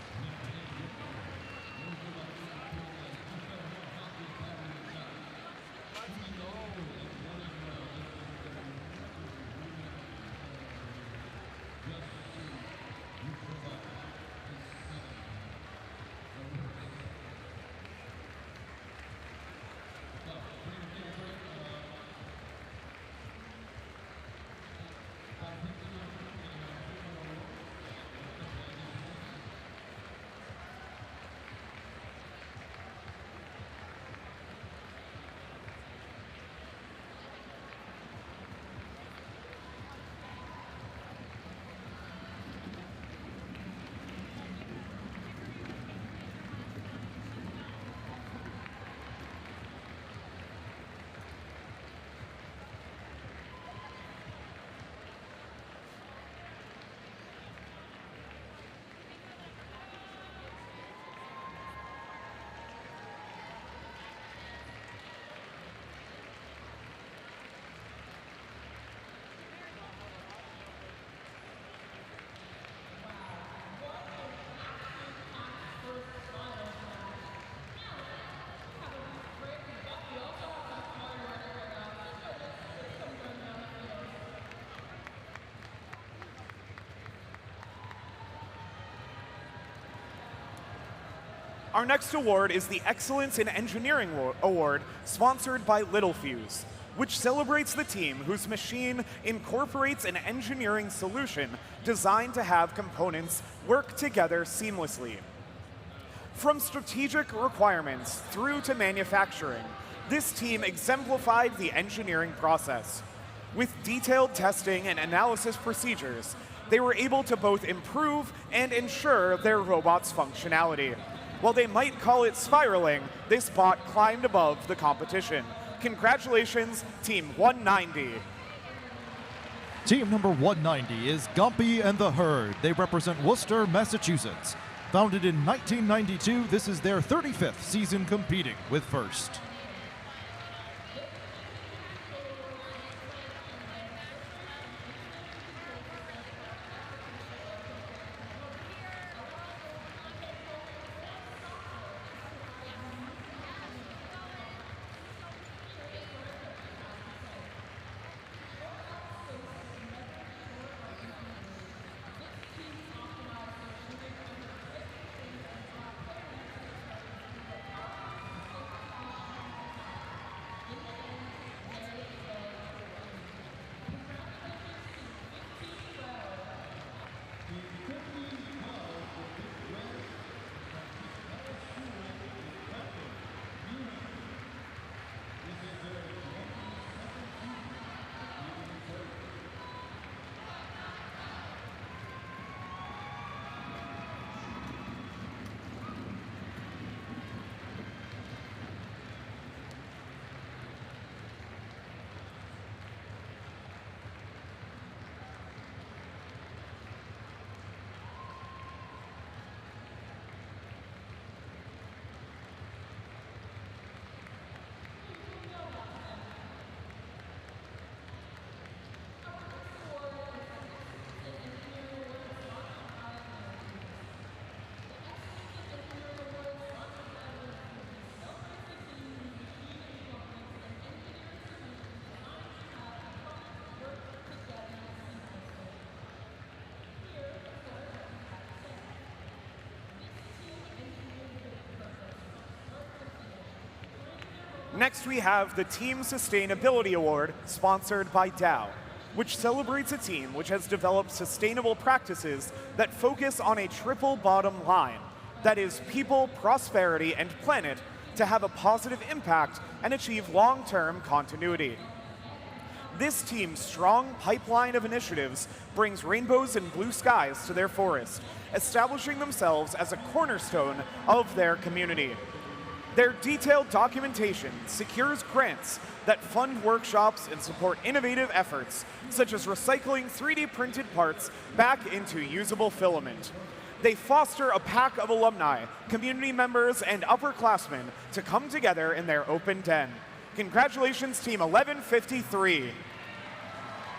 Our next award is the Excellence in Engineering Award, sponsored by Littlefuse, which celebrates the team whose machine incorporates an engineering solution designed to have components work together seamlessly. From strategic requirements through to manufacturing, this team exemplified the engineering process. With detailed testing and analysis procedures, they were able to both improve and ensure their robot's functionality. While they might call it spiraling, this bot climbed above the competition. Congratulations, Team 190. Team number 190 is Gumpy and the Herd. They represent Worcester, Massachusetts. Founded in 1992, this is their 35th season competing with First. Next, we have the Team Sustainability Award, sponsored by Dow, which celebrates a team which has developed sustainable practices that focus on a triple bottom line, that is, people, prosperity, and planet, to have a positive impact and achieve long-term continuity. This team's strong pipeline of initiatives brings rainbows and blue skies to their forest, establishing themselves as a cornerstone of their community. Their detailed documentation secures grants that fund workshops and support innovative efforts, such as recycling 3D printed parts back into usable filament. They foster a pack of alumni, community members, and upperclassmen to come together in their open den. Congratulations, Team 1153.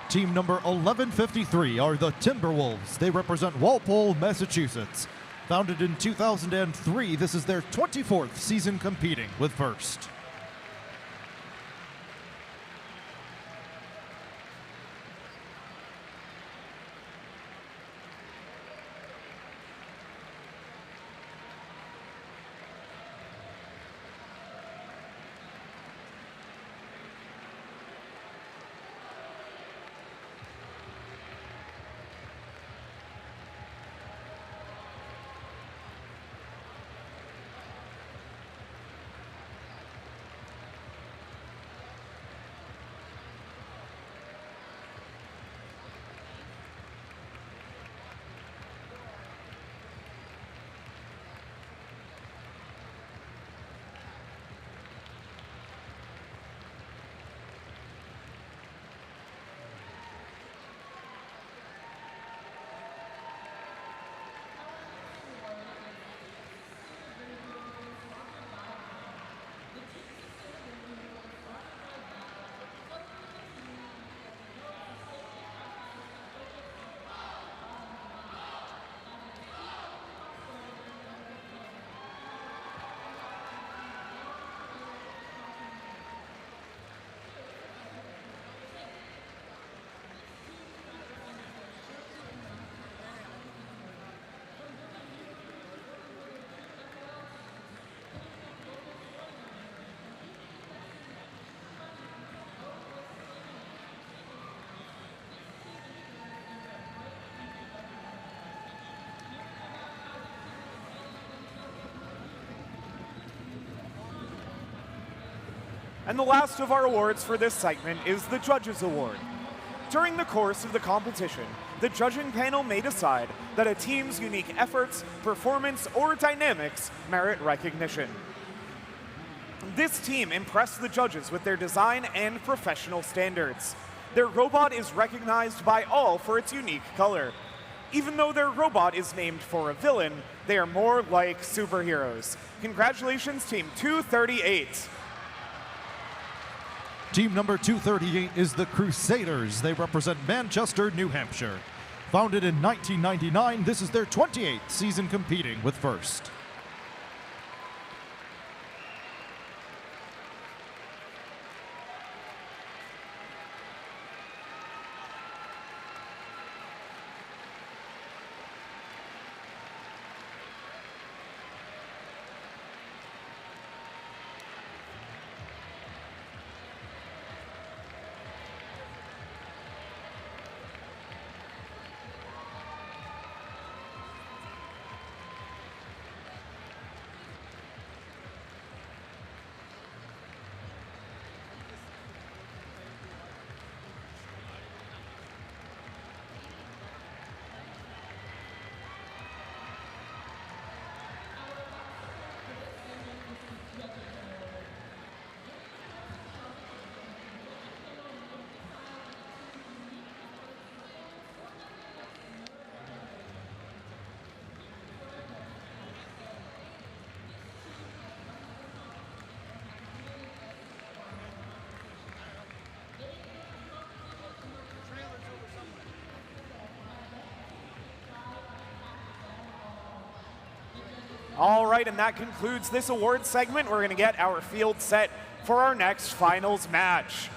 Team number 1153 are the Timberwolves. They represent Walpole, Massachusetts. Founded in 2003, this is their 24th season competing with First. And the last of our awards for this segment is the Judges Award. During the course of the competition, the judging panel may decide that a team's unique efforts, performance, or dynamics merit recognition. This team impressed the judges with their design and professional standards. Their robot is recognized by all for its unique color. Even though their robot is named for a villain, they are more like superheroes. Congratulations, Team 238. Team number 238 is the Crusaders. They represent Manchester, New Hampshire. Founded in 1999, this is their 28th season competing with First. All right, and that concludes this award segment. We're going to get our field set for our next finals match.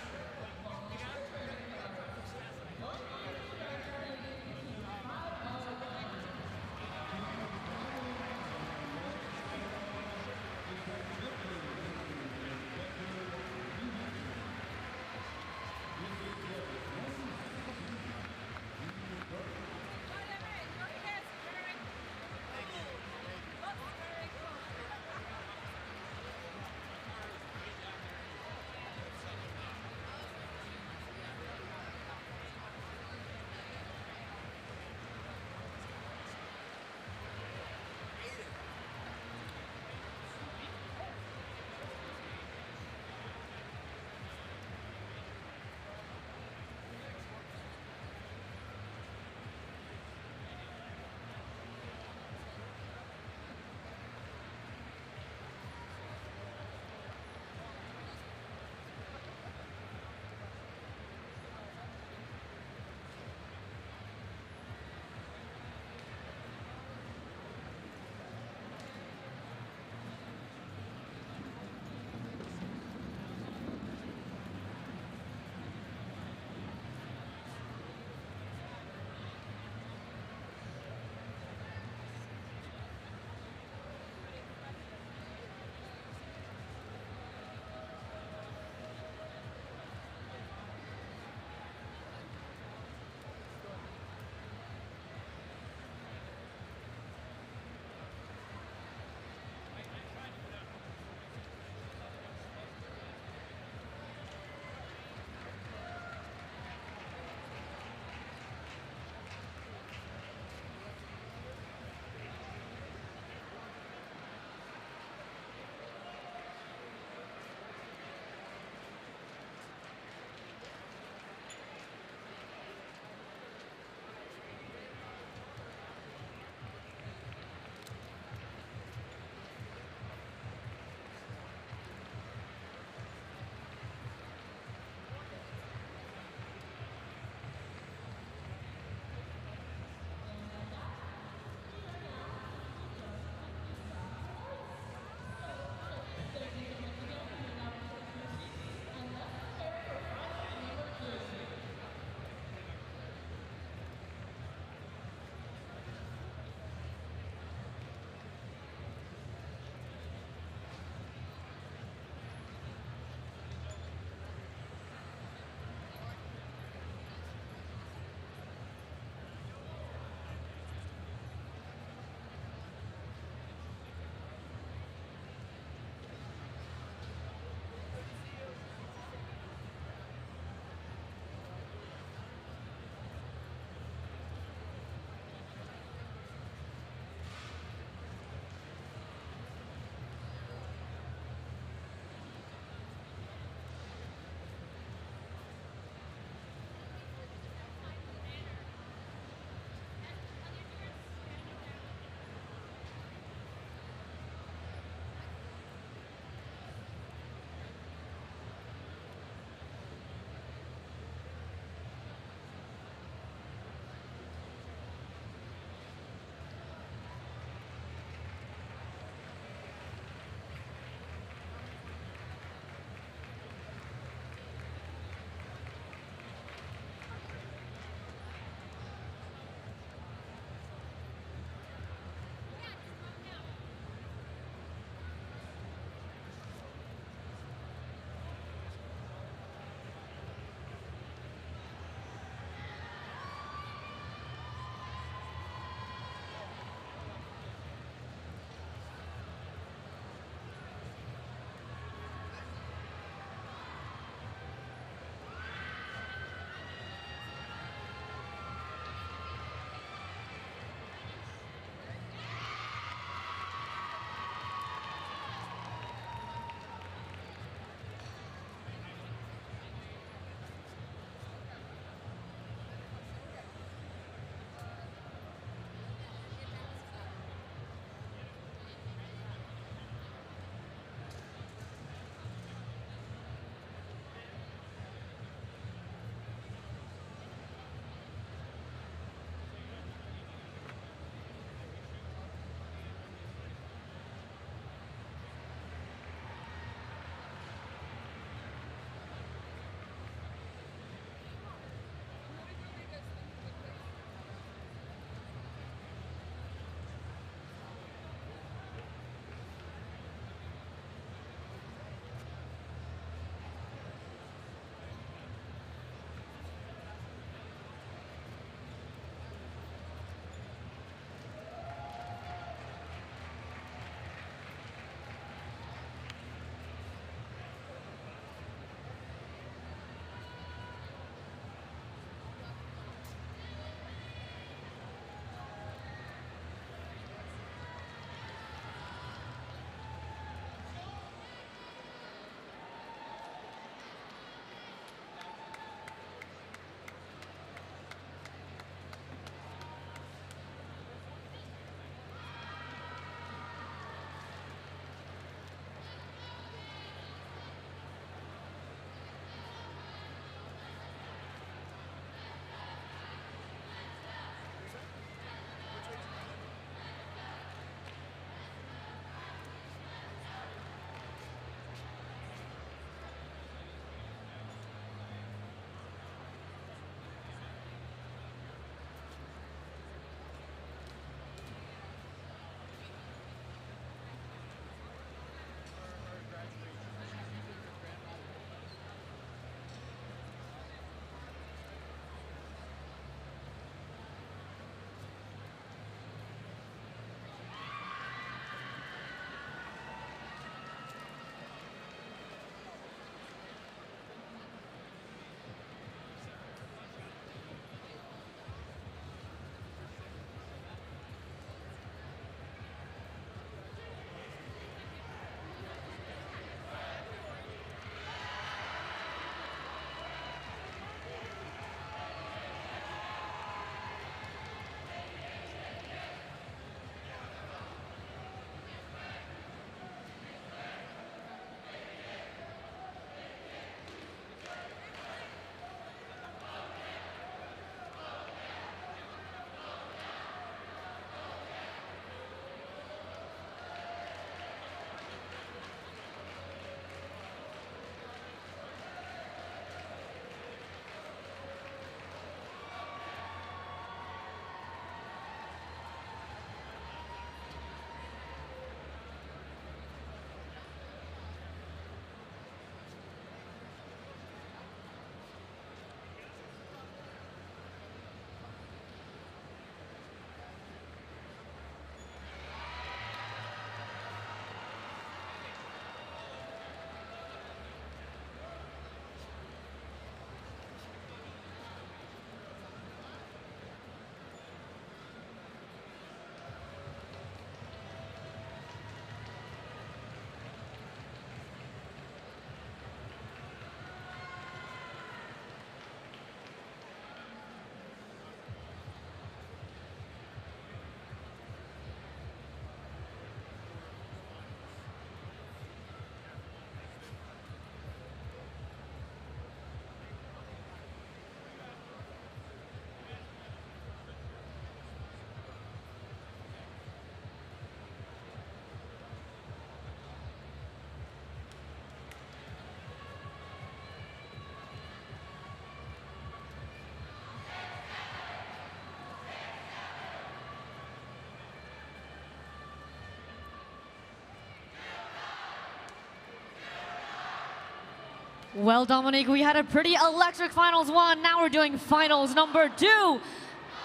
Well, Dominique, we had a pretty electric finals one. Now we're doing finals number 2.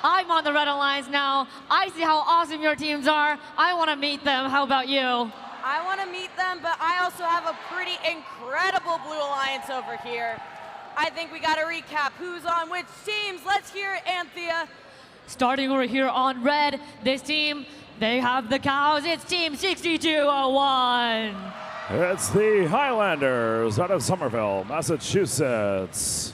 I'm on the Red Alliance now. I see how awesome your teams are. I want to meet them. How about you? I want to meet them, but I also have a pretty incredible Blue Alliance over here. I think we got to recap who's on which teams. Let's hear it, Anthea. Starting over here on red, this team, they have the cows. It's Team 6201. It's the Highlanders out of Somerville, Massachusetts.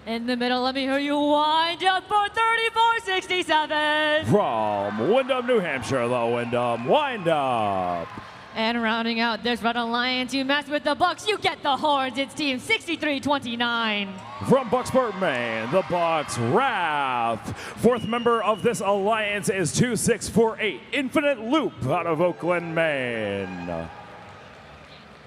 In the middle, let me hear you wind up for 3467. From Windham, New Hampshire, the Windham Wind Up. And rounding out this Red Alliance, you mess with the Bucks, you get the horns. It's Team 6329. From Bucksport, Maine, the Bucks Wrath. Fourth member of this alliance is 2648, Infinite Loop out of Oakland, Maine.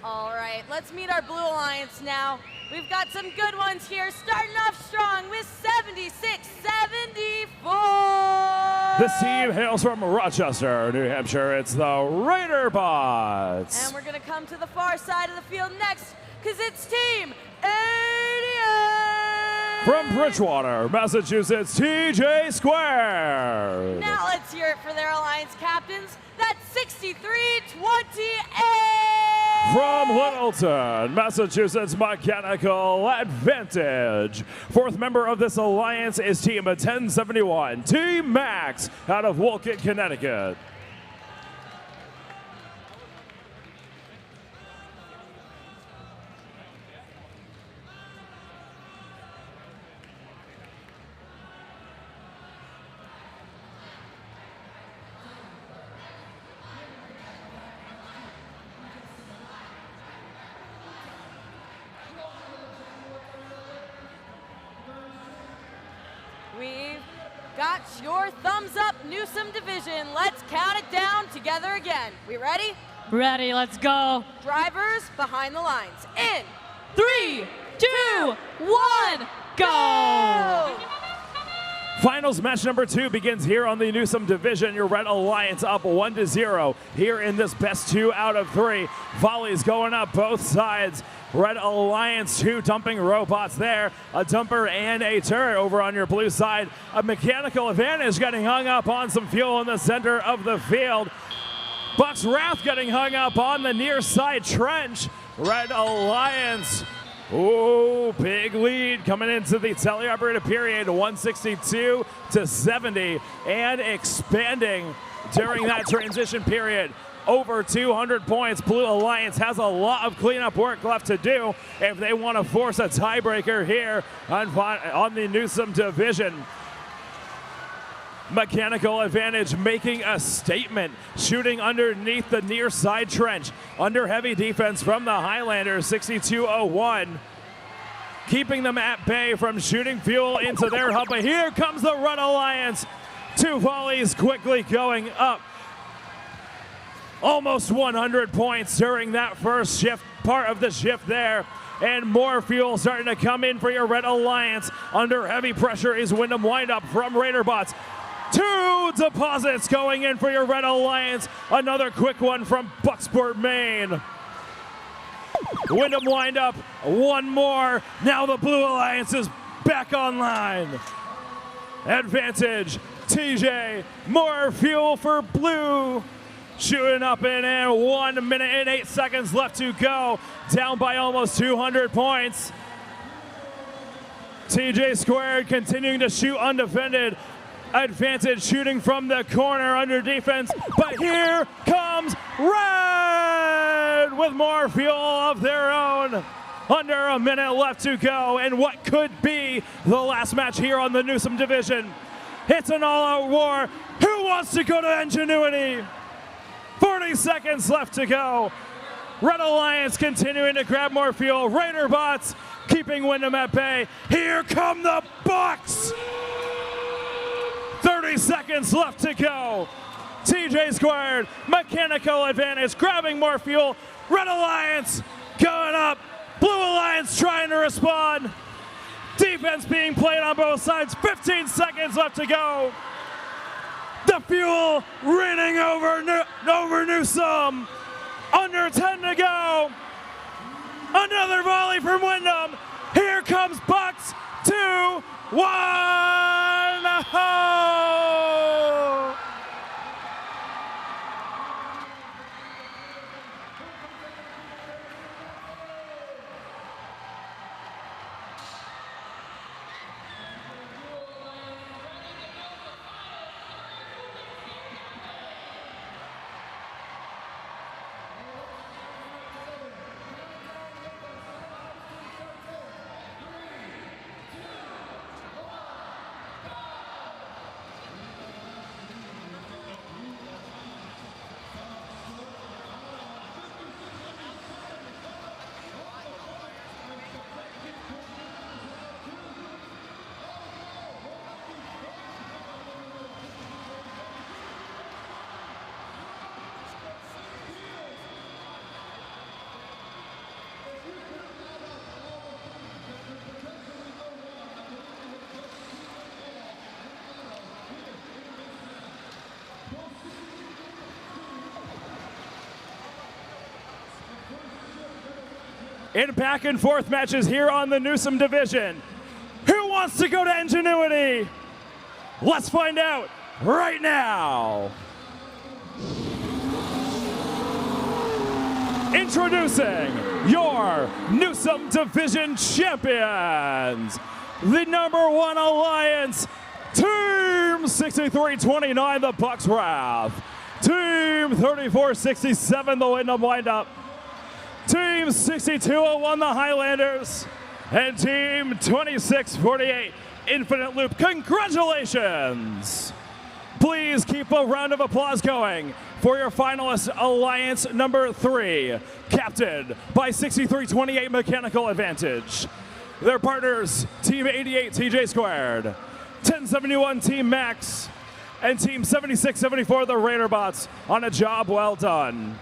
All right, let's meet our Blue Alliance now. We've got some good ones here, starting off strong with 7674. This team hails from Rochester, New Hampshire. It's the Raider Bots. And we're going to come to the far side of the field next, because it's Team 88. From Bridgewater, Massachusetts, TJ Squared. Now let's hear it for their alliance captains. That's 6328. From Littleton, Massachusetts, Mechanical Advantage. Fourth member of this alliance is Team 1071, Team Max out of Wolcott, Connecticut. We've got your thumbs up, Newsom Division. Let's count it down together again. We ready? Ready, let's go. Drivers behind the lines. In 3, 2, 1, go! Finals match number 2 begins here on the Newsom Division. Your Red Alliance up 1-0 here in this best 2 out of 3. Volleys going up both sides. Red Alliance 2 dumping robots there. A dumper and a turret over on your blue side. A Mechanical Advantage getting hung up on some fuel in the center of the field. Bucks Wrath getting hung up on the near side trench. Red Alliance. Oh, big lead coming into the teleoperated period, 162 to 70, and expanding during that transition period. Over 200 points. Blue Alliance has a lot of cleanup work left to do if they want to force a tiebreaker here on the Newsom Division. Mechanical Advantage making a statement, shooting underneath the near side trench, under heavy defense from the Highlanders, 6201. Keeping them at bay from shooting fuel into their hub. But here comes the Red Alliance. 2 volleys quickly going up. Almost 100 points during that first shift, part of the shift there. And more fuel starting to come in for your Red Alliance. Under heavy pressure is Windham Windup from Raiderbots. 2 deposits going in for your Red Alliance. Another quick one from Bucksport, Maine. Windham Windup, 1 more. Now the Blue Alliance is back online. Advantage, TJ, more fuel for Blue. Shooting up in 1 minute and 8 seconds left to go. Down by almost 200 points. TJ Squared continuing to shoot undefended. Advantage shooting from the corner under defense. But here comes Red with more fuel of their own. Under a minute left to go. And what could be the last match here on the Newsom Division. It's an all-out war. Who wants to go to Ingenuity? 40 seconds left to go. Red Alliance continuing to grab more fuel. Raider Bots keeping Windham at bay. Here come the Bucks. 30 seconds left to go. TJ Squared, Mechanical Advantage, grabbing more fuel. Red Alliance going up. Blue Alliance trying to respond. Defense being played on both sides. 15 seconds left to go. The fuel raining over Newsom. Under 10 to go. Another volley from Wyndham. Here comes Bucks. 2, 1. Oh! In back and forth matches here on the Newsom division. Who wants to go to Ingenuity? Let's find out right now. Introducing your Newsom division champions, the #1 Alliance, Team 6329, the Bucks Wrath, Team 3467, the Wyndham Windup, Team 6201, the Highlanders, and Team 2648, Infinite Loop. Congratulations! Please keep a round of applause going for your finalist, Alliance #3, captained by 6328 Mechanical Advantage. Their partners, Team 88 TJ Squared, 1071 Team Max, and Team 7674 the Raiderbots on a job well done.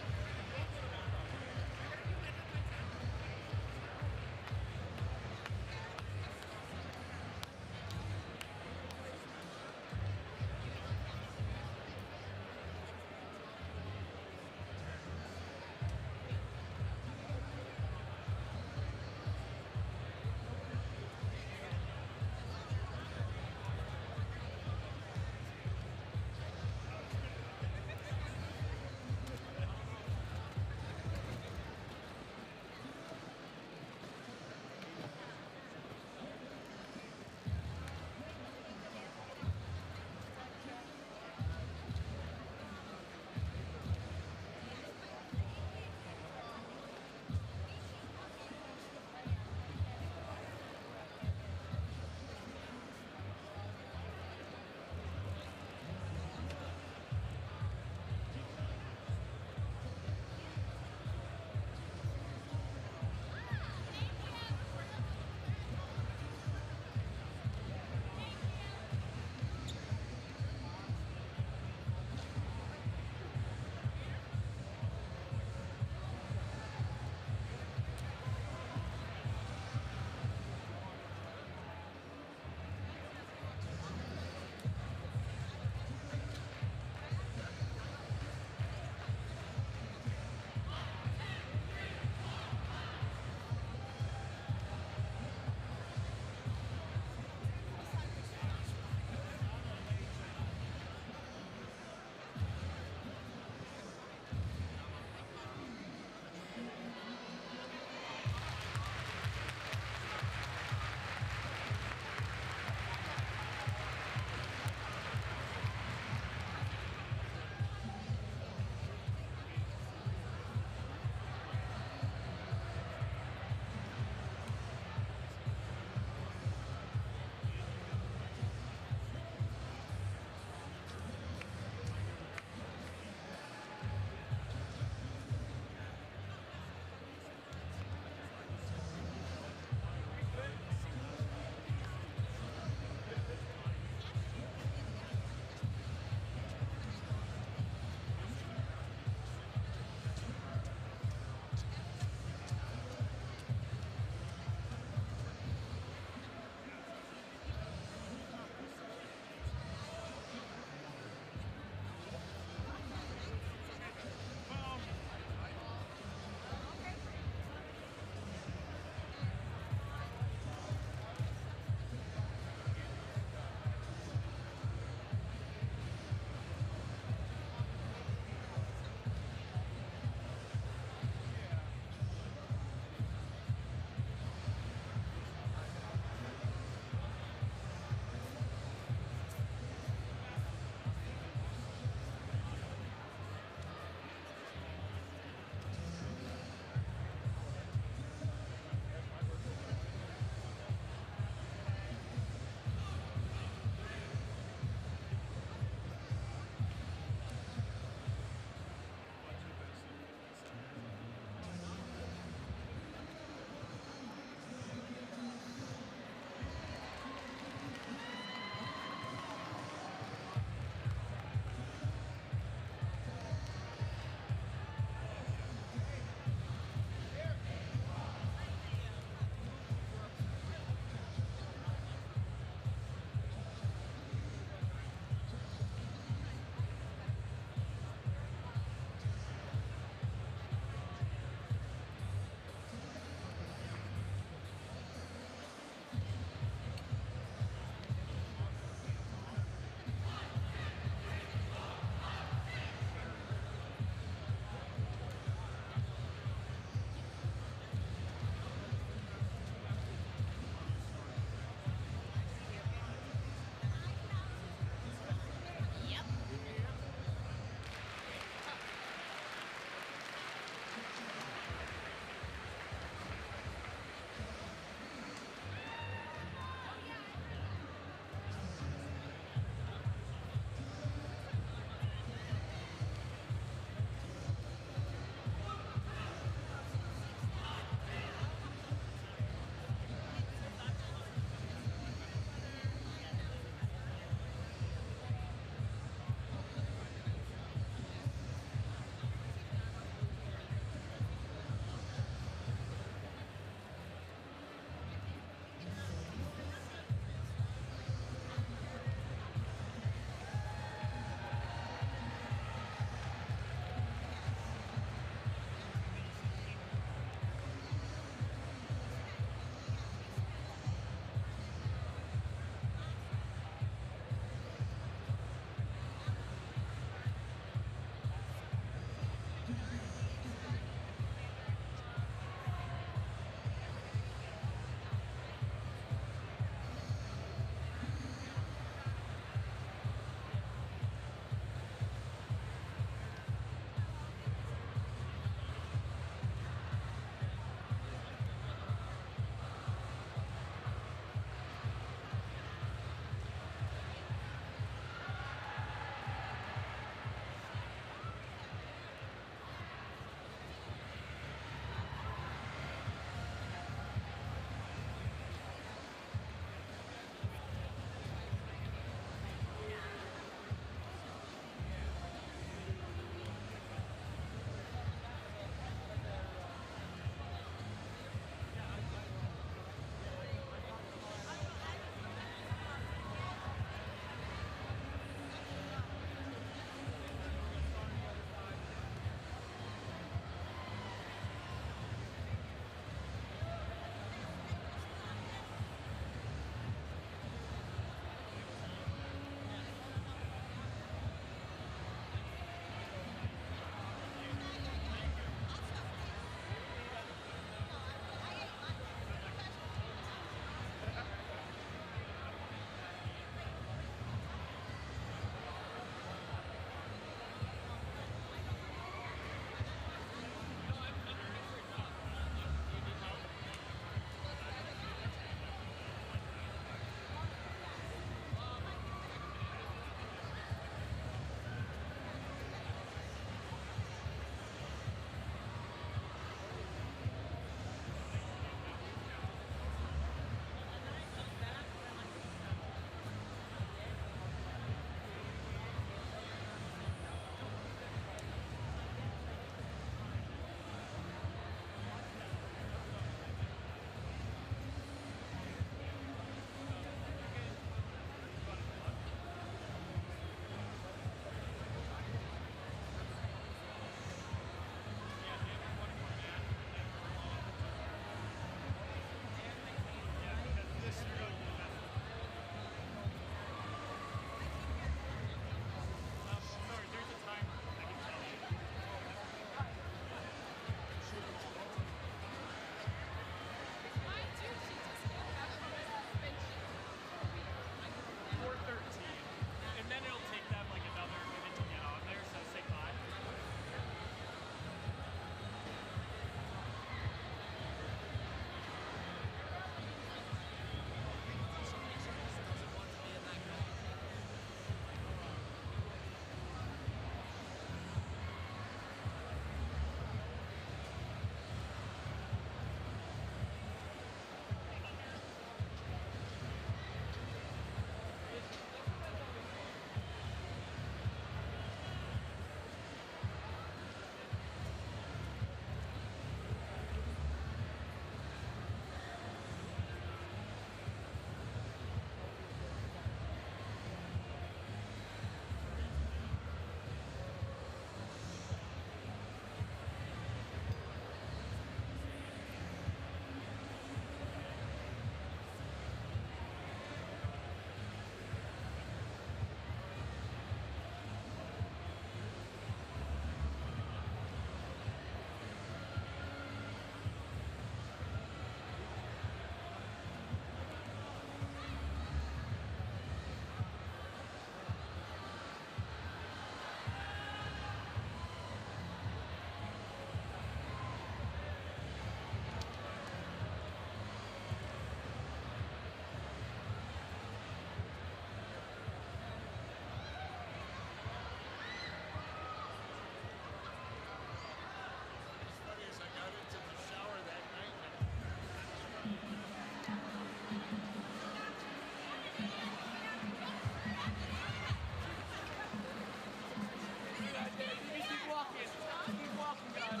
walking. Keep walking, guys.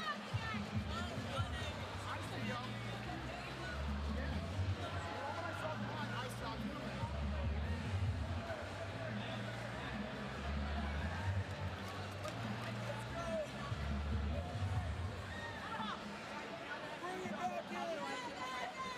I'm still young. When I saw one, I stopped moving. Bring it back in.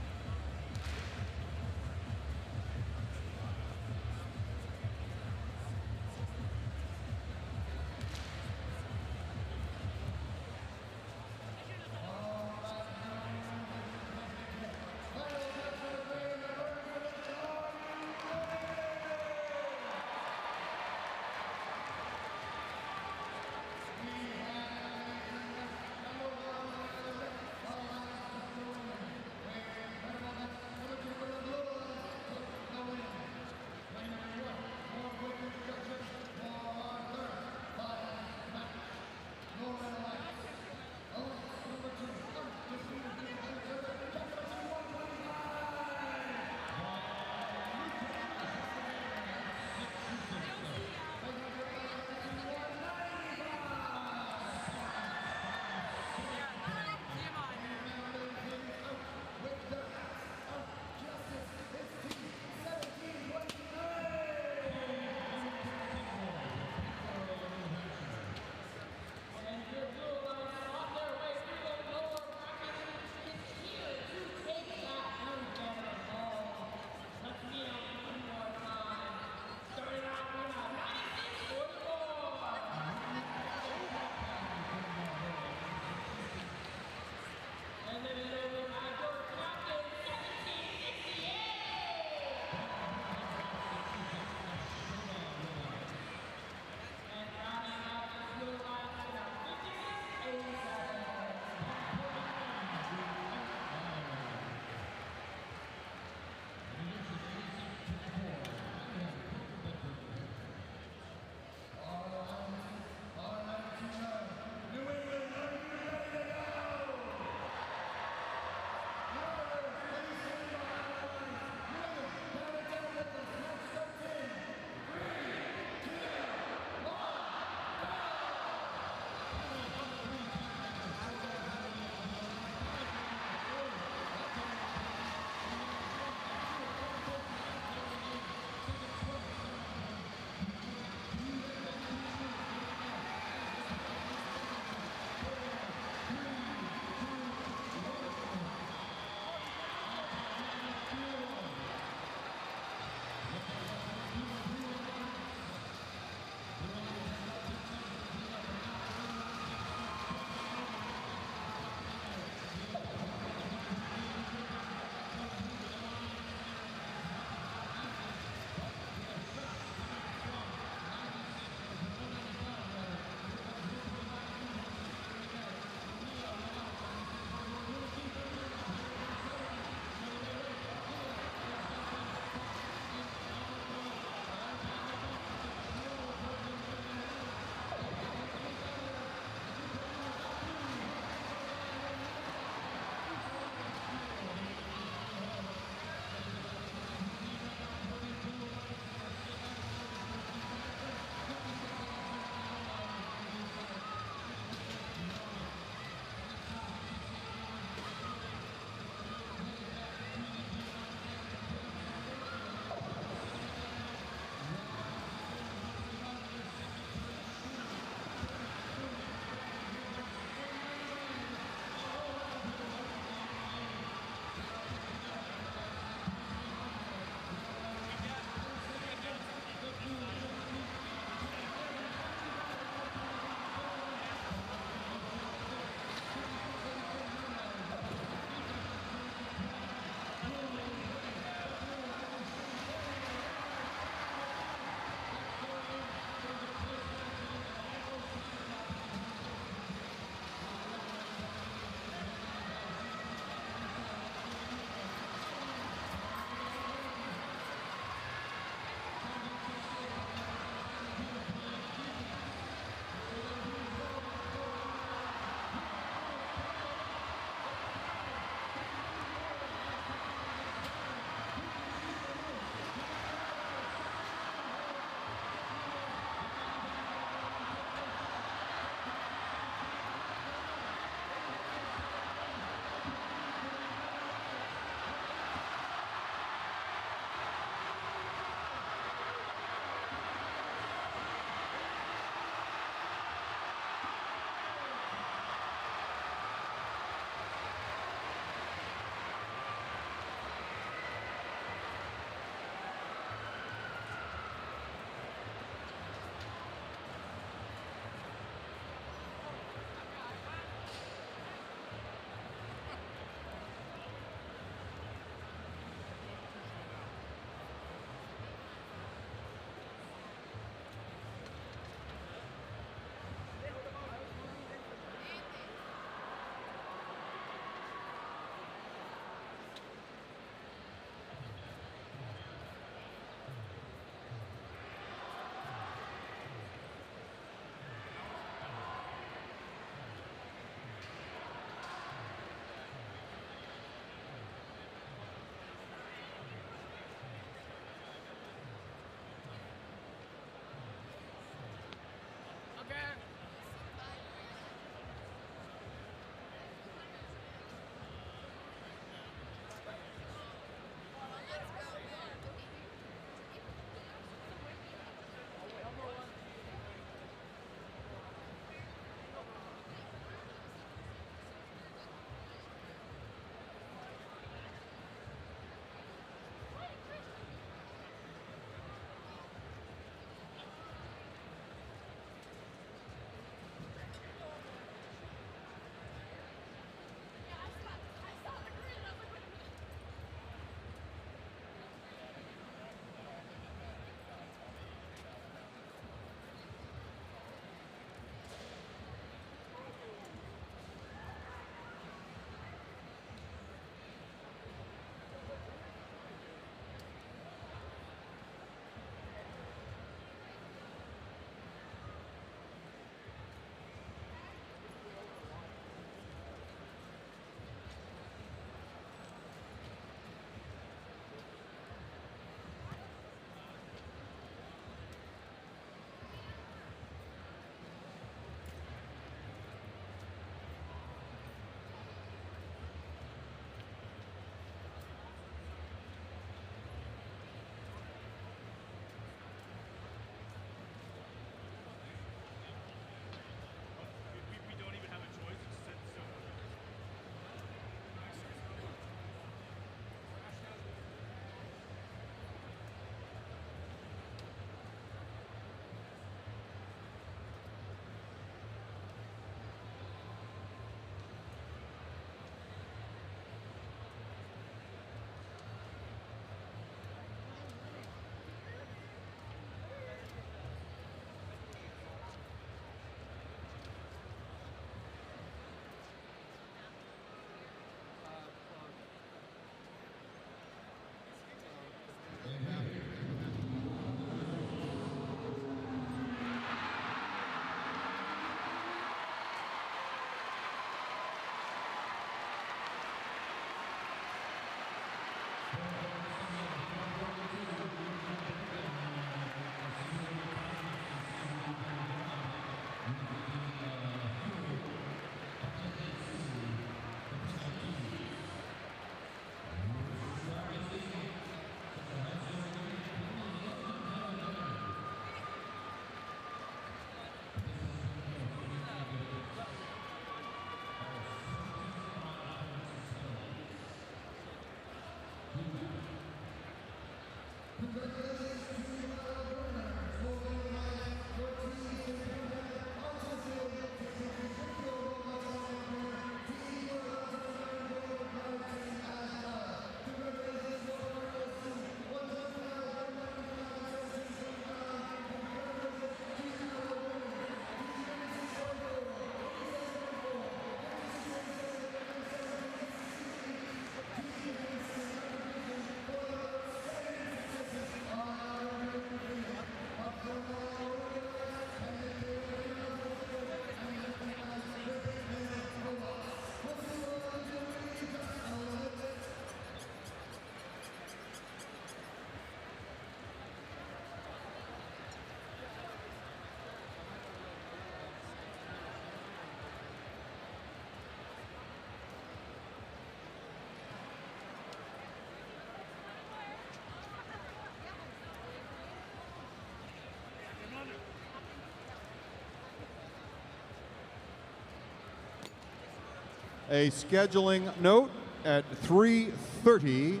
A scheduling note, at 3:30,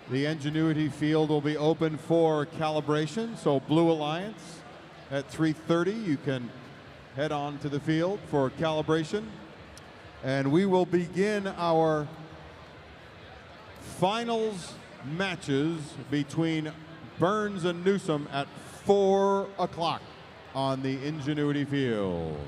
the Ingenuity field will be open for calibration. So Blue Alliance, at 3:30, you can head on to the field for calibration. And we will begin our finals matches between Burns and Newsom at 4 o'clock on the Ingenuity field.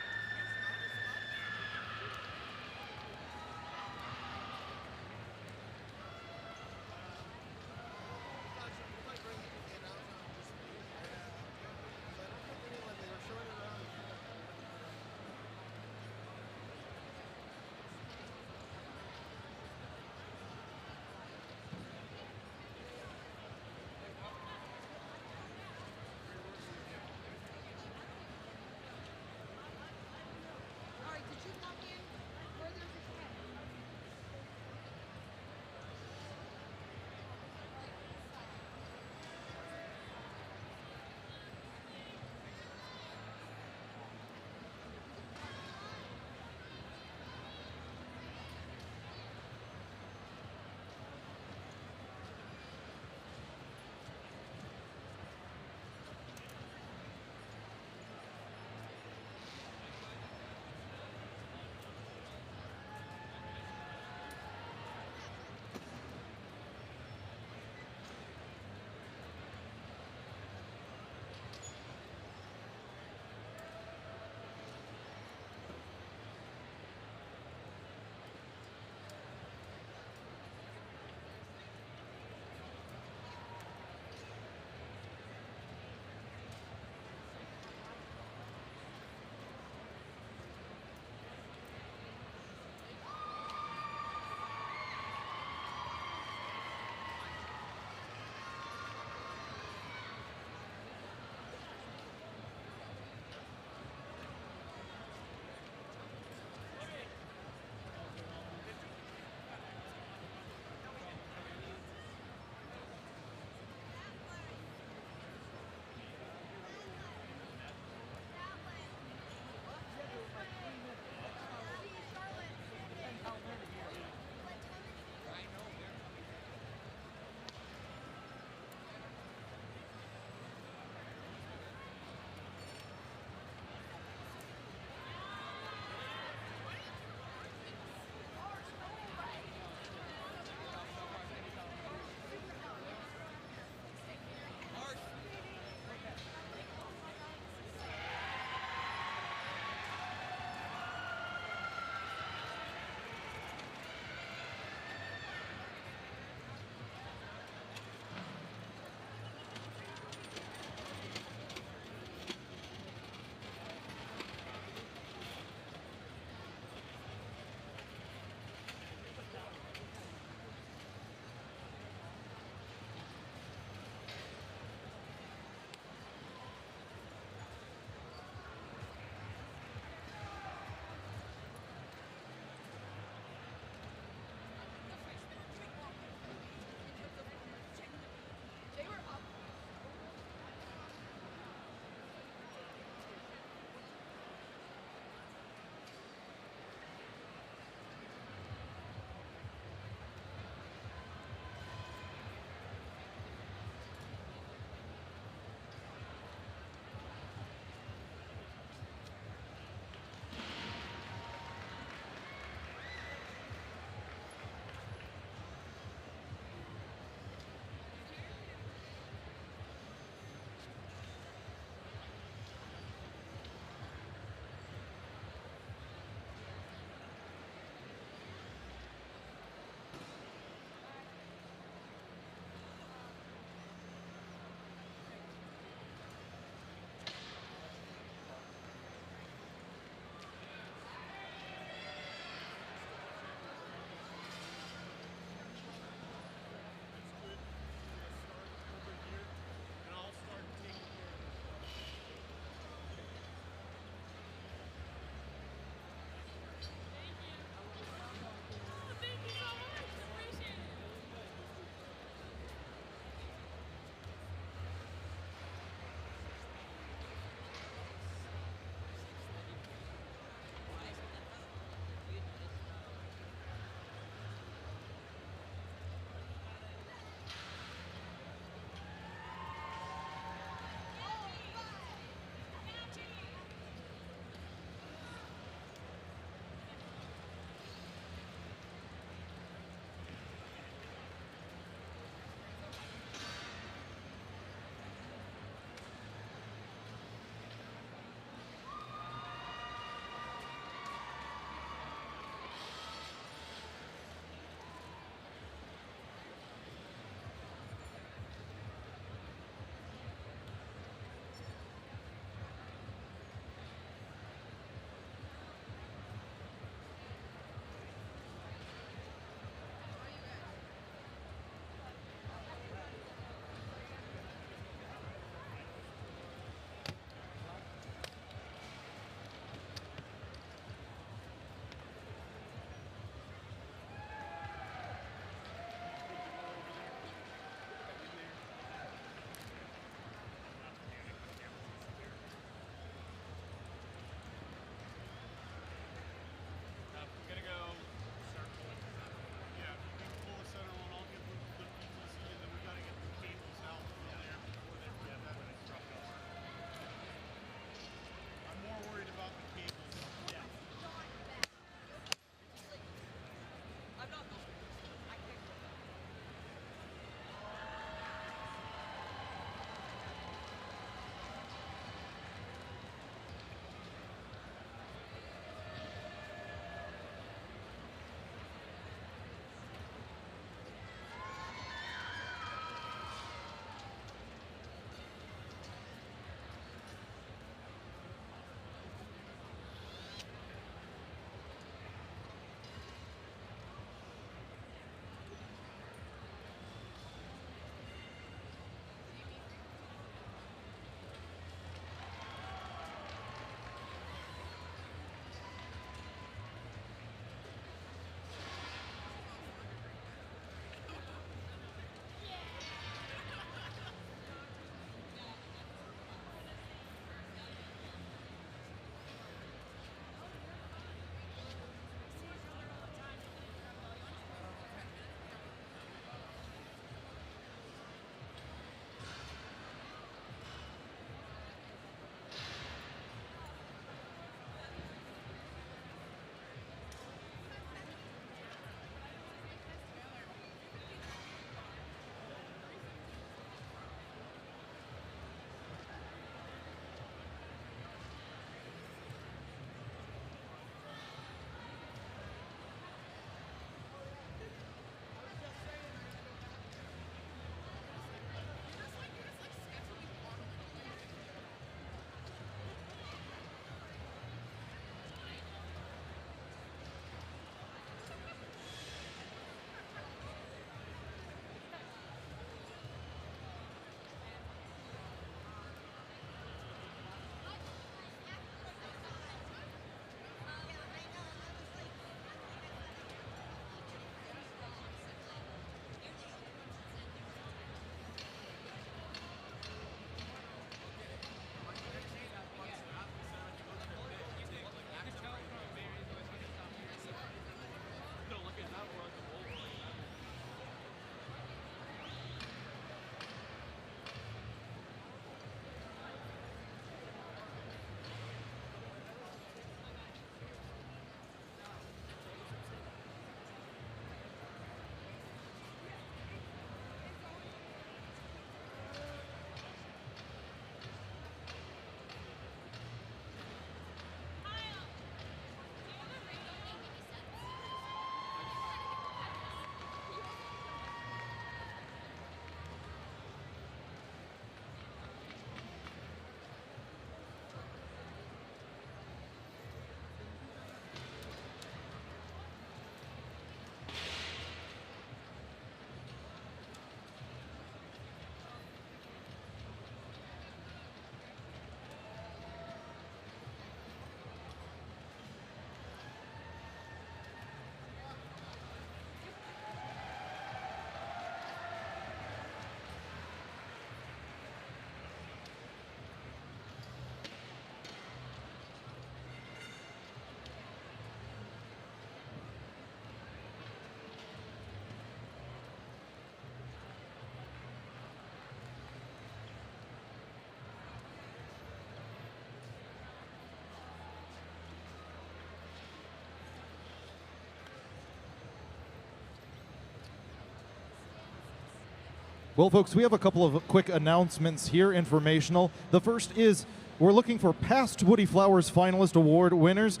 Well, folks, we have a couple of quick announcements here, informational. The first is we're looking for past Woody Flowers Finalist Award winners.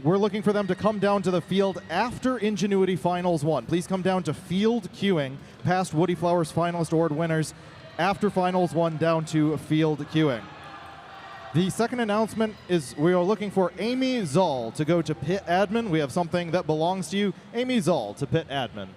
We're looking for them to come down to the field after Ingenuity Finals 1. Please come down to field queuing, past Woody Flowers Finalist Award winners, after Finals 1 down to field queuing. The second announcement is we are looking for Amy Zoll to go to pit admin. We have something that belongs to you. Amy Zoll to pit admin.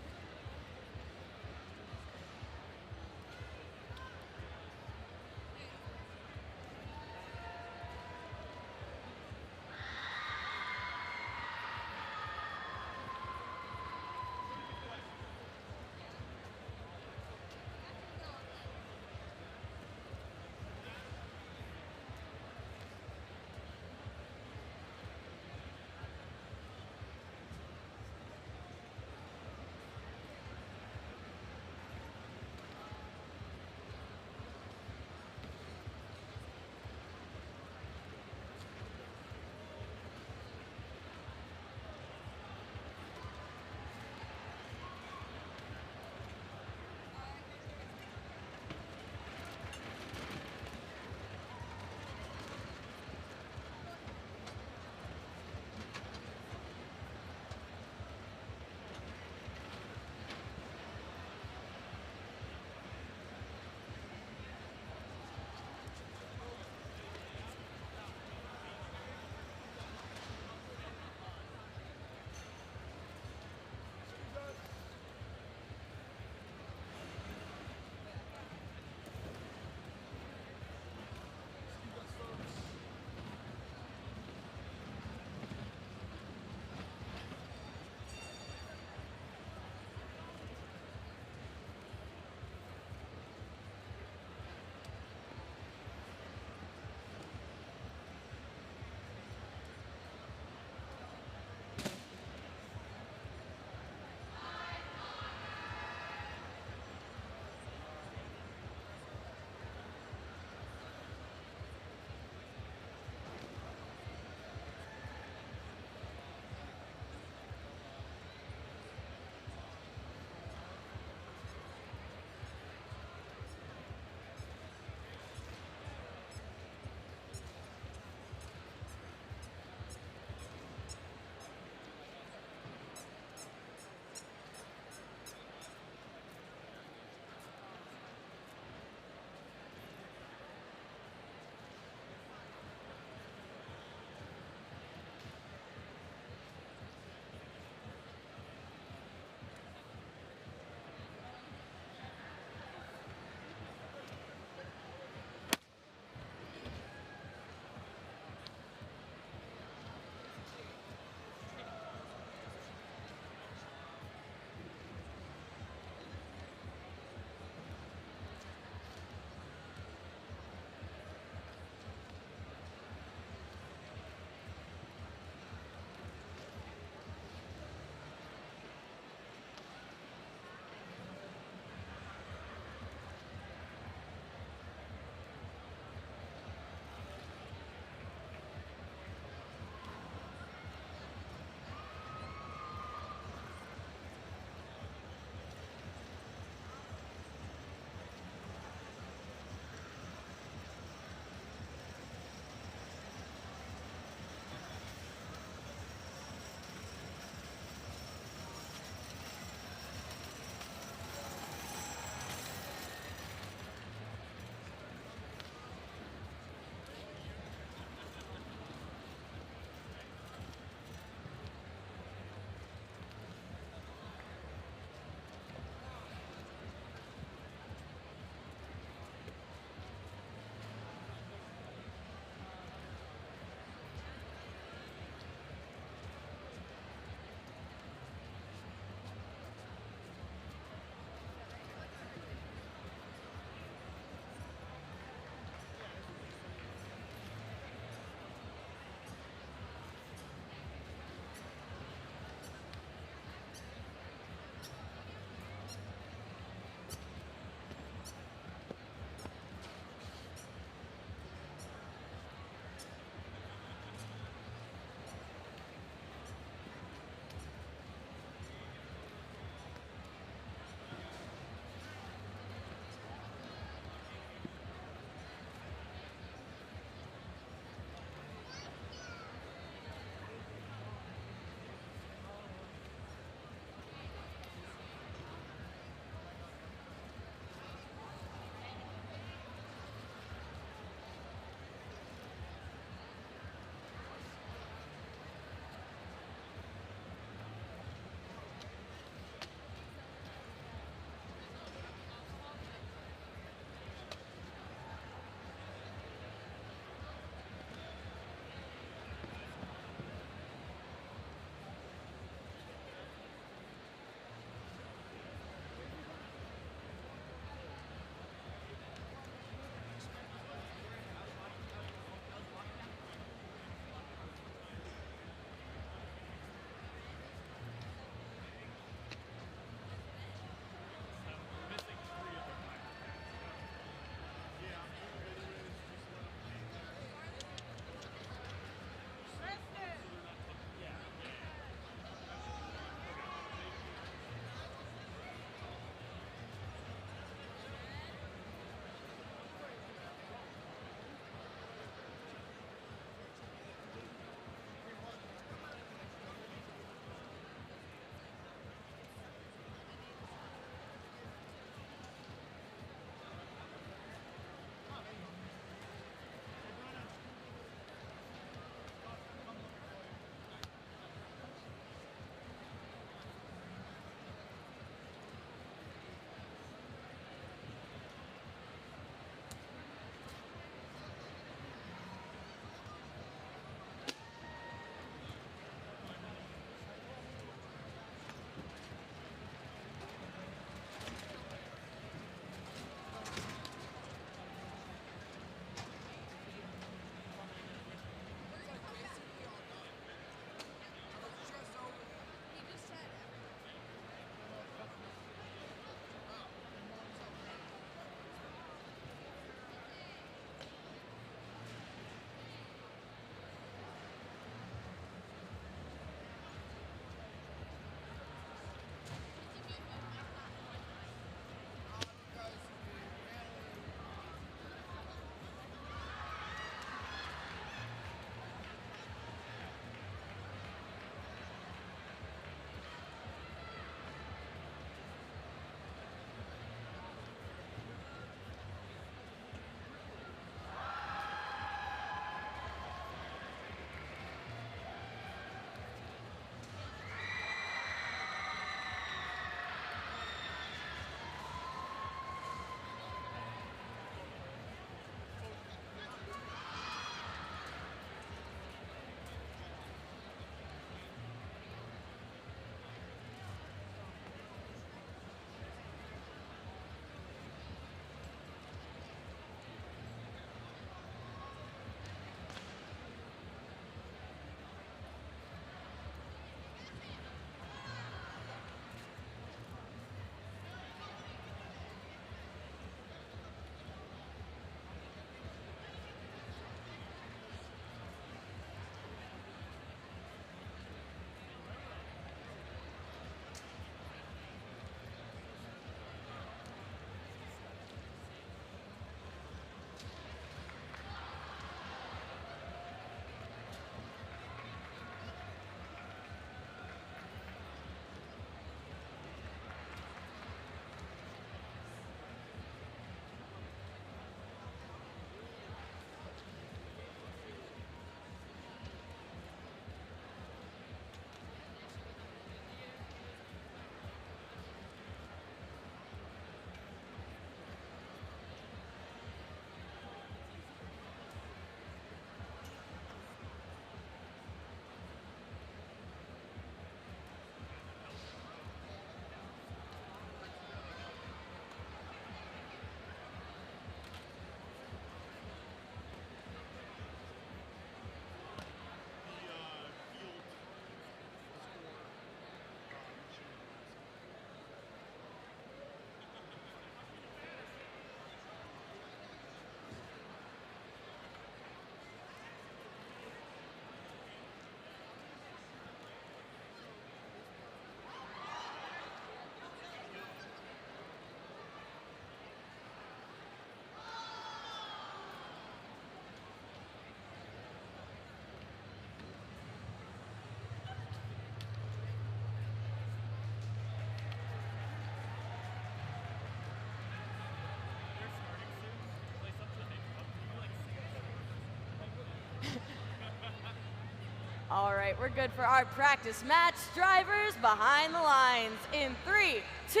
All right, we're good for our practice match. Drivers behind the lines in 3, 2,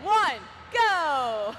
1, go!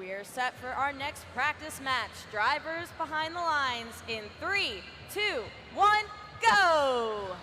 we're set for our next practice match. Drivers behind the lines in 3, 2, 1, go!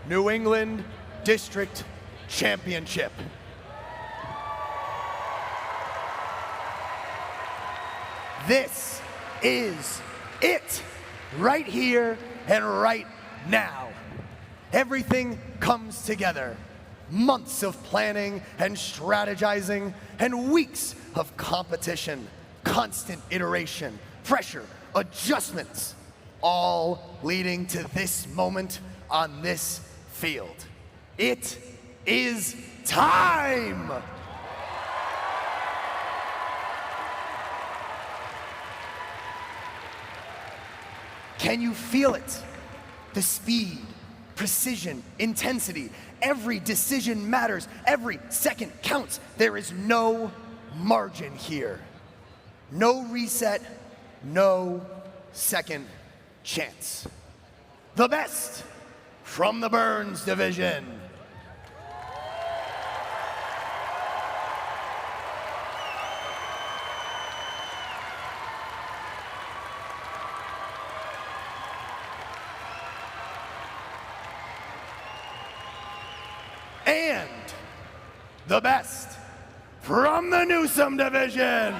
New England District Championship. This is it, right here and right now. Everything comes together. Months of planning and strategizing, and weeks of competition, constant iteration, pressure, adjustments, all leading to this moment on this field. It is time! Can you feel it? The speed, precision, intensity. Every decision matters. Every second counts. There is no margin here. No reset, no second chance. The best from the Burns division. And the best from the Newsom division.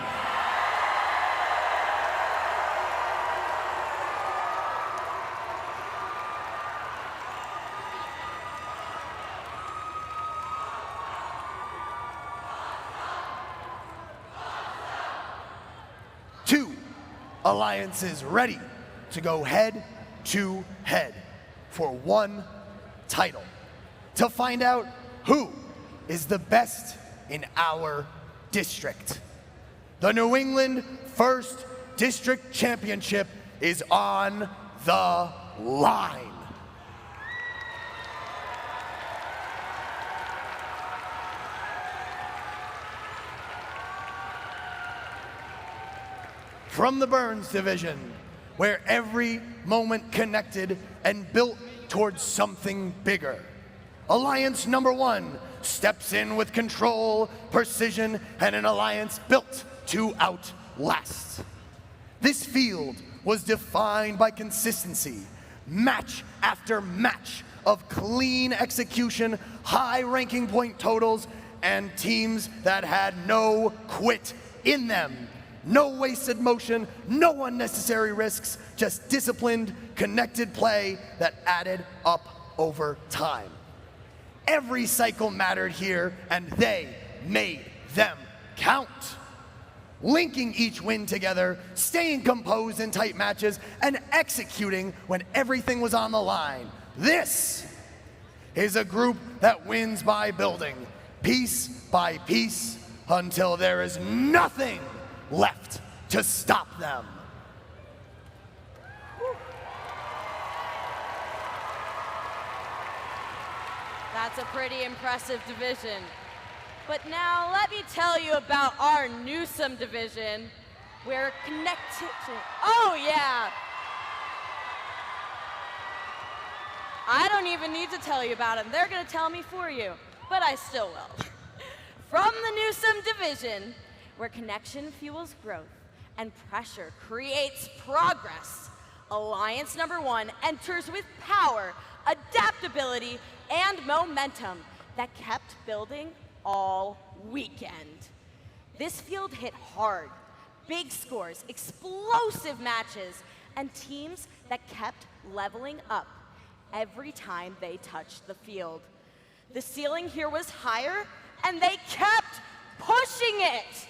Two alliances ready to go head to head for one title. To find out who is the best in our district. The New England 1st District Championship is on the line. From the Burns division, where every moment connected and built towards something bigger. Alliance number 1 steps in with control, precision, and an alliance built to outlast. This field was defined by consistency, match after match of clean execution, high ranking point totals, and teams that had no quit in them. No wasted motion, no unnecessary risks, just disciplined, connected play that added up over time. Every cycle mattered here, and they made them count. Linking each win together, staying composed in tight matches, and executing when everything was on the line. This is a group that wins by building, piece by piece, until there is nothing left to stop them. That's a pretty impressive division. But now let me tell you about our Newsom division, where connected. Oh yeah! I don't even need to tell you about them. They're gonna tell me for you, but I still will. From the Newsom division, where connection fuels growth and pressure creates progress, Alliance number 1 enters with power, adaptability, and momentum that kept building all weekend. This field hit hard, big scores, explosive matches, and teams that kept leveling up every time they touched the field. The ceiling here was higher, and they kept pushing it.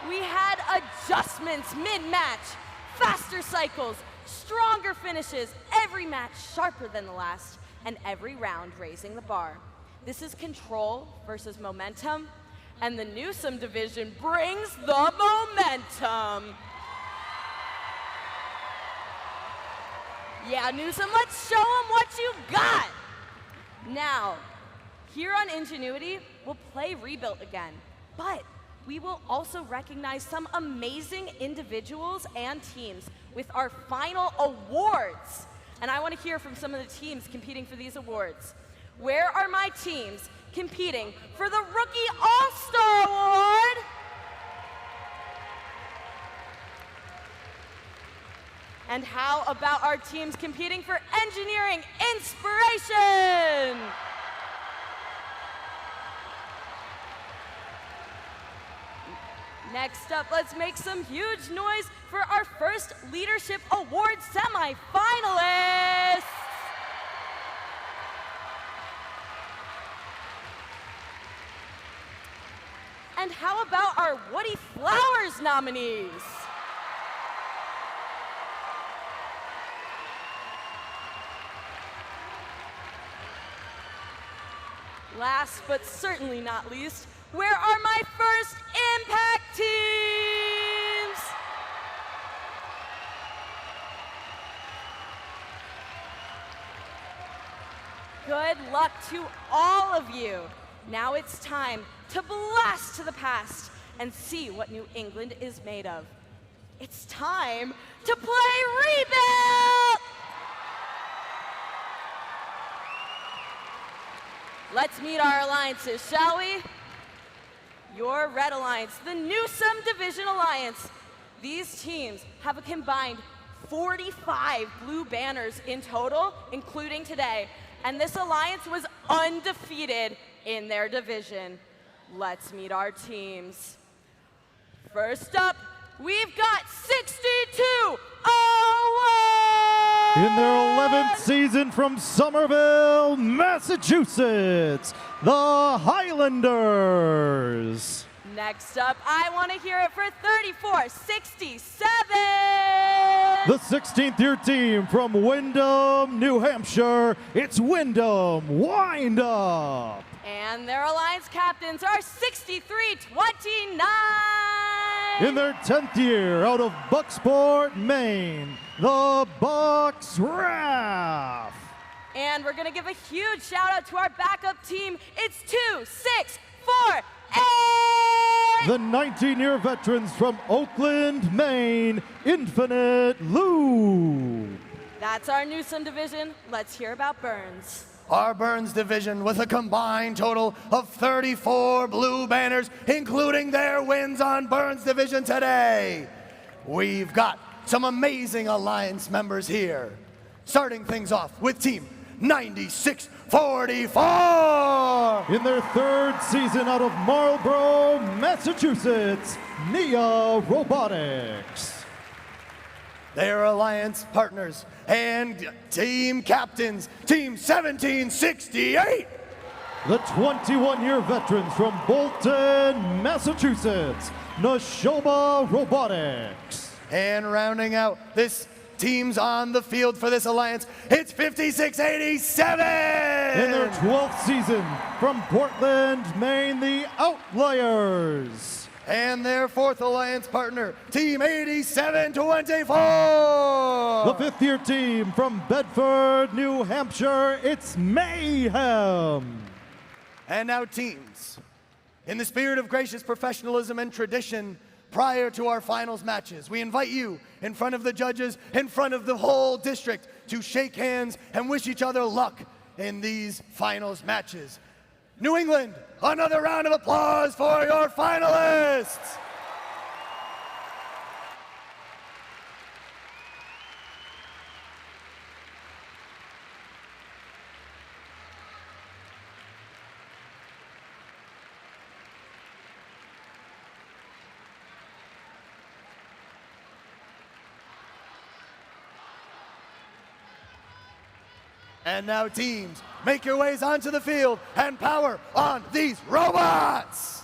We had adjustments mid-match, faster cycles, stronger finishes, every match sharper than the last, and every round raising the bar. This is control versus momentum, and the Newsom division brings the momentum. Yeah, Newsom, let's show them what you got. Now, here on Ingenuity, we'll play Rebuilt again, but we will also recognize some amazing individuals and teams with our final awards. And I want to hear from some of the teams competing for these awards. Where are my teams competing for the Rookie All-Star Award? And how about our teams competing for engineering inspiration? Next up, let's make some huge noise for our first Leadership Award semifinalists. And how about our Woody Flowers nominees? Last but certainly not least, where are my first Impact teams? Good luck to all of you. Now it's time to blast to the past and see what New England is made of. It's time to play Rebuild! Let's meet our alliances, shall we? Your Red Alliance, the Newsom Division Alliance. These teams have a combined 45 blue banners in total, including today. And this alliance was undefeated in their division. Let's meet our teams. First up, we've got 6201! In their 11th season from Somerville, Massachusetts, the Highlanders. Next up, I want to hear it for 3467! The 16th year team from Windham, New Hampshire, it's Windham Wind Up. And their alliance captains are 6329! In their 10th year out of Bucksport, Maine, the Bucks Raff. And we're gonna give a huge shout out to our backup team. It's 2648! The 19-year veterans from Oakland, Maine, Infinite Lou. That's our Newsom division. Let's hear about Burns. Our Burns division with a combined total of 34 blue banners, including their wins on Burns division today. We've got some amazing alliance members here. Starting things off with team 9644. In their 3rd season out of Marlborough, Massachusetts, Nia Robotics. Their alliance partners and team captains, team 1768. The 21-year veterans from Bolton, Massachusetts, Neshoba Robotics. And rounding out this teams on the field for this alliance, it's 5687! In their 12th season from Portland, Maine, the Outliers. And their 4th alliance partner, Team 8724! The 5th year team from Bedford, New Hampshire, it's Mayhem. And now teams, in the spirit of gracious professionalism and tradition, prior to our finals matches, we invite you in front of the judges, in front of the whole district, to shake hands and wish each other luck in these finals matches. New England, another round of applause for your finalists! And now teams, make your ways onto the field and power on these robots!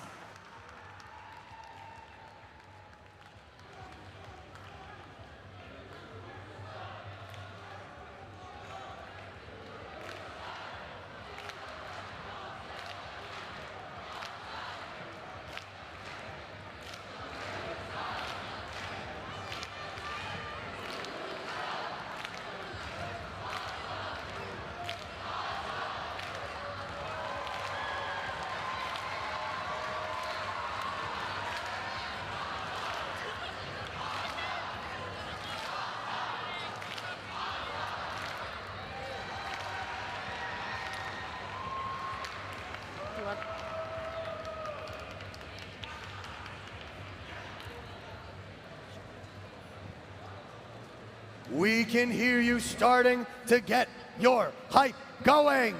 We can hear you starting to get your hype going.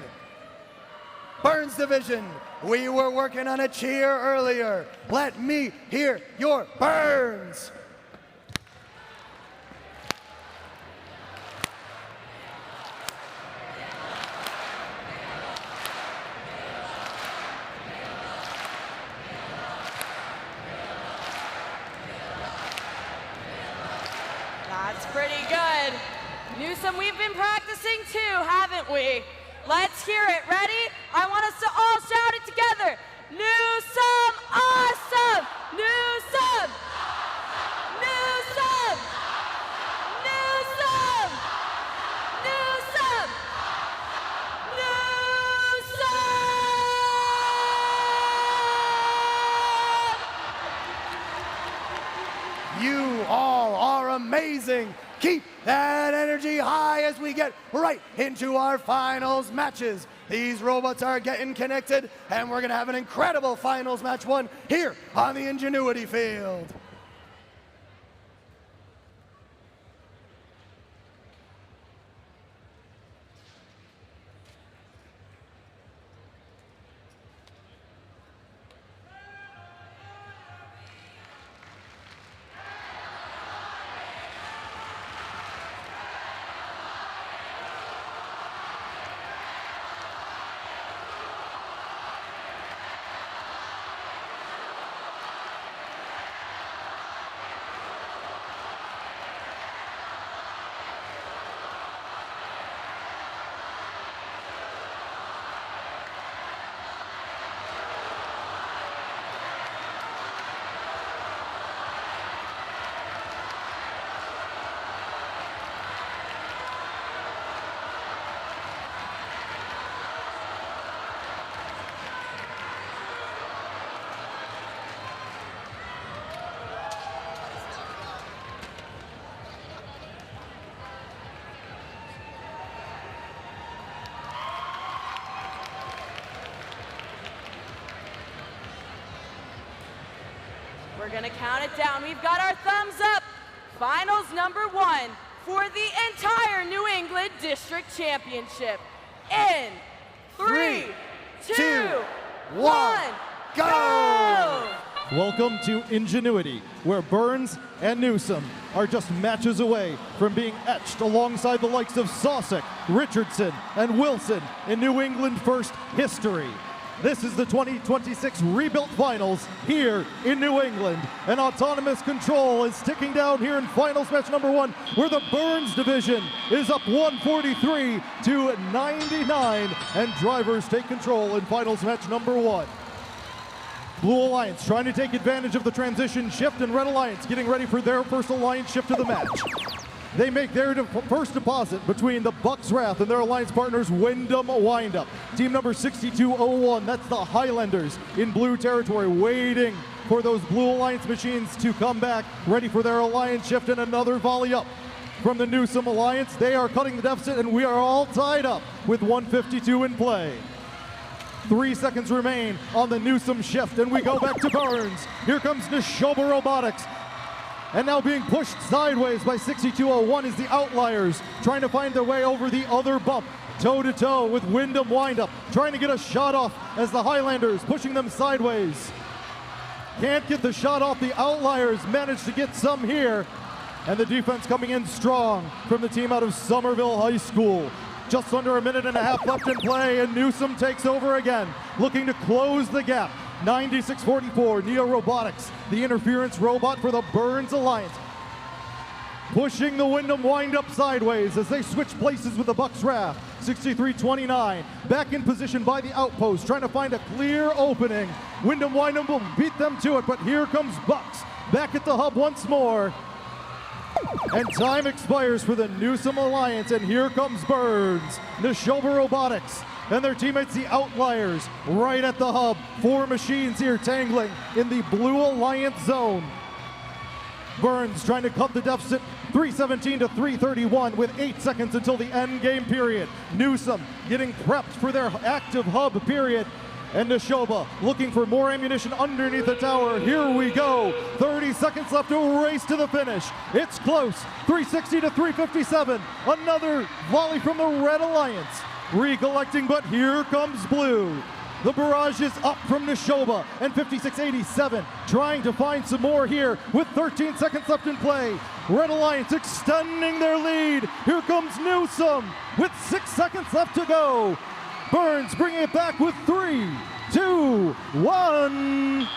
Burns Division, we were working on a cheer earlier. Let me hear your Burns. That's pretty good. Newsom, we've been practicing too, haven't we? Let's hear it. Ready? I want us to all shout it together. Newsom, awesome! Newsom! Newsom! Newsom! Newsom! Newsom! You all are amazing. Keep that energy high as we get right into our finals matches. These robots are getting connected, and we're going to have an incredible finals match one here on the Ingenuity field. We're gonna count it down. We've got our thumbs up. Finals number one for the entire New England District Championship. In 3, 2, 1, go! Welcome to Ingenuity, where Burns and Newsom are just matches away from being etched alongside the likes of Sosek, Richardson, and Wilson in New England First history. This is the 2026 Rebuilt Finals here in New England. And autonomous control is ticking down here in finals match number one, where the Burns division is up 143 to 99, and drivers take control in finals match number one. Blue Alliance trying to take advantage of the transition shift, and Red Alliance getting ready for their first Alliance shift of the match. They make their first deposit between the Bucks Wrath and their alliance partners Wyndham Windup. Team number 6201, that's the Highlanders in blue territory, waiting for those Blue Alliance machines to come back, ready for their alliance shift, and another volley up from the Newsom Alliance. They are cutting the deficit, and we are all tied up with 152 in play. 3 seconds remain on the Newsom shift, and we go back to Burns. Here comes Neshoba Robotics. And now being pushed sideways by 6201 is the Outliers, trying to find their way over the other bump, toe-to-toe with Wyndham Windup, trying to get a shot off as the Highlanders pushing them sideways. Can't get the shot off. The Outliers managed to get some here, and the defense coming in strong from the team out of Somerville High School. Just under a minute and a half left in play, and Newsom takes over again, looking to close the gap. 9644, Neo Robotics, the interference robot for the Burns Alliance, pushing the Wyndham Windup sideways as they switch places with the Bucks Wrath. 6329, back in position by the Outpost, trying to find a clear opening. Wyndham Windup will beat them to it, but here comes Bucks, back at the hub once more. And time expires for the Newsom Alliance, and here comes Burns. Neshoba Robotics and their teammates, the Outliers, right at the hub. 4 machines here tangling in the Blue Alliance zone. Burns trying to cut the deficit, 317 to 331 with 8 seconds until the end game period. Newsom getting prepped for their active hub period. And Neshoba looking for more ammunition underneath the tower. Here we go. 30 seconds left to race to the finish. It's close. 360 to 357. Another volley from the Red Alliance. Recollecting, but here comes Blue. The barrage is up from Neshoba and 56-87, trying to find some more here with 13 seconds left in play. Red Alliance extending their lead. Here comes Newsom with 6 seconds left to go. Burns bringing it back with 3, 2, 1.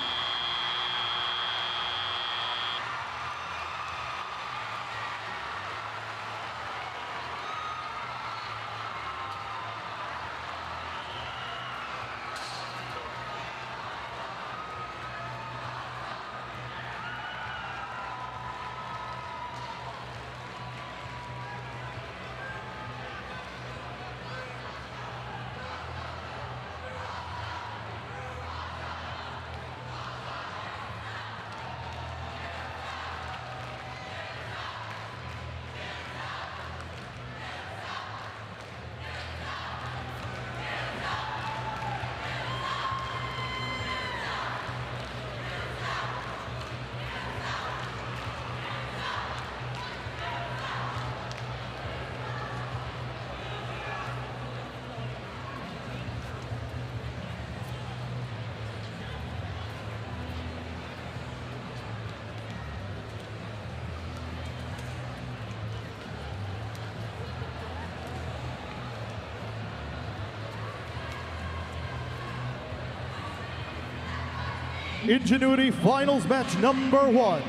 Ingenuity Finals match number 1.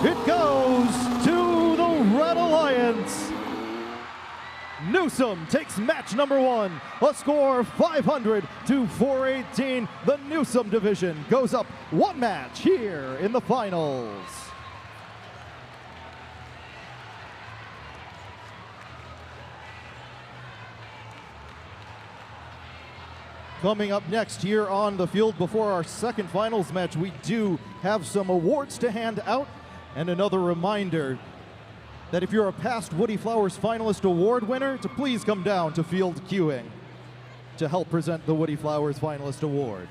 It goes to the Red Alliance. Newsom takes match number 1. A score 500 to 418. The Newsom division goes up 1 match here in the finals. Coming up next here on the field before our second finals match, we do have some awards to hand out, and another reminder that if you're a past Woody Flowers Finalist Award winner, to please come down to field queuing to help present the Woody Flowers Finalist Award.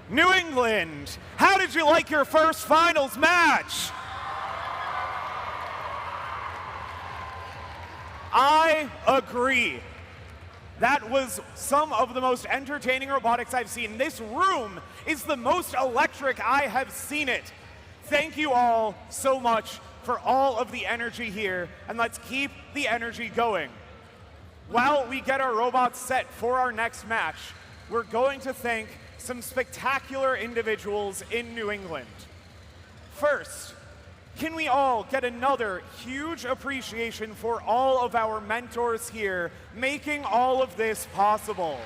New England, how did you like your first finals match? I agree. That was some of the most entertaining robotics I've seen. This room is the most electric I have seen it. Thank you all so much for all of the energy here, and let's keep the energy going. While we get our robots set for our next match, we're going to thank some spectacular individuals in New England. First, can we all get another huge appreciation for all of our mentors here making all of this possible?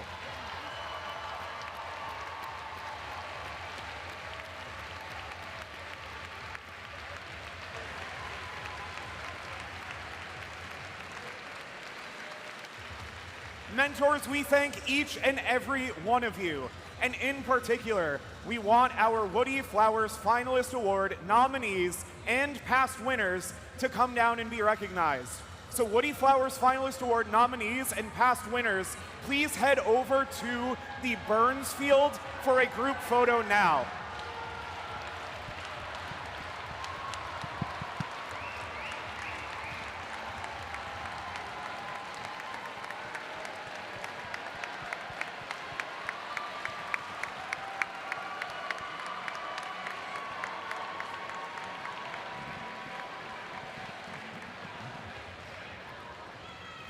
Mentors, we thank each and every one of you. And in particular, we want our Woody Flowers Finalist Award nominees and past winners to come down and be recognized. So Woody Flowers Finalist Award nominees and past winners, please head over to the Burns Field for a group photo now.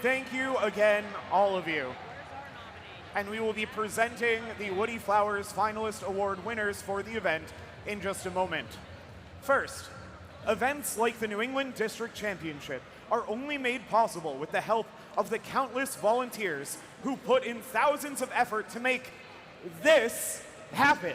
Thank you again, all of you. And we will be presenting the Woody Flowers Finalist Award winners for the event in just a moment. First, events like the New England District Championship are only made possible with the help of the countless volunteers who put in thousands of effort to make this happen.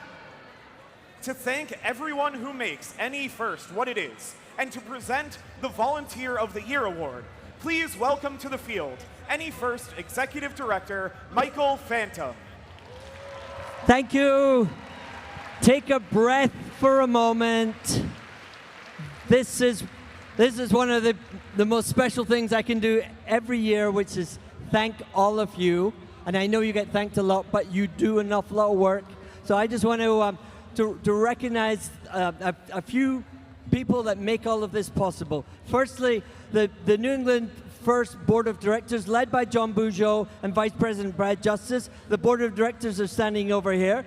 To thank everyone who makes any first what it is, and to present the Volunteer of the Year Award, please welcome to the field Any First Executive Director, Michael Phantom. Thank you. Take a breath for a moment. This is one of the most special things I can do every year, which is thank all of you. And I know you get thanked a lot, but you do an awful lot of work. So I just want to recognize a few people that make all of this possible. Firstly, the New England First Board of Directors, led by John Bugeaud and Vice President Brad Justice. The Board of Directors are standing over here.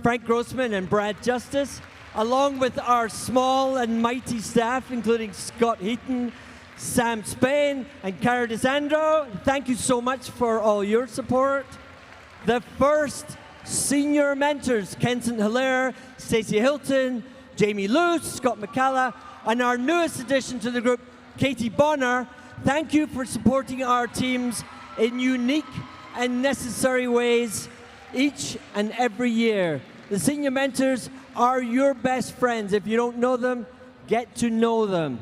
Frank Grossman and Brad Justice, along with our small and mighty staff, including Scott Heaton, Sam Spain, and Cara DeSandro. Thank you so much for all your support. The first senior mentors, Kenton Hilaire, Stacey Hilton, Jamie Luce, Scott McCalla, and our newest addition to the group, Katie Bonner. Thank you for supporting our teams in unique and necessary ways each and every year. The senior mentors are your best friends. If you don't know them, get to know them.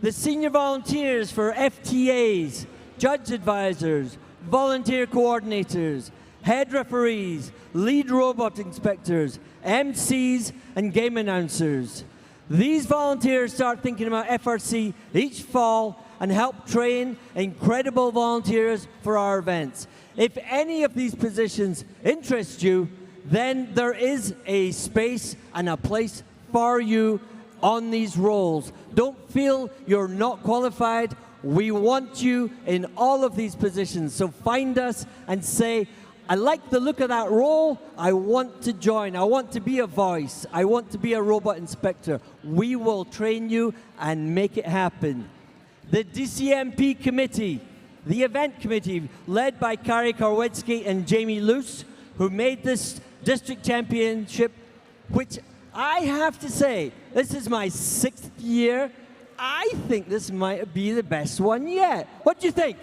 The senior volunteers for FTAs, judge advisors, volunteer coordinators, head referees, lead robot inspectors, MCs, and game announcers. These volunteers start thinking about FRC each fall and help train incredible volunteers for our events. If any of these positions interest you, then there is a space and a place for you on these roles. Don't feel you're not qualified. We want you in all of these positions. So find us and say, I like the look of that role. I want to join. I want to be a voice. I want to be a robot inspector. We will train you and make it happen. The DCMP committee, the event committee, led by Kari Karwetsky and Jamie Luce, who made this district championship, which I have to say, this is my 6th year. I think this might be the best one yet. What do you think?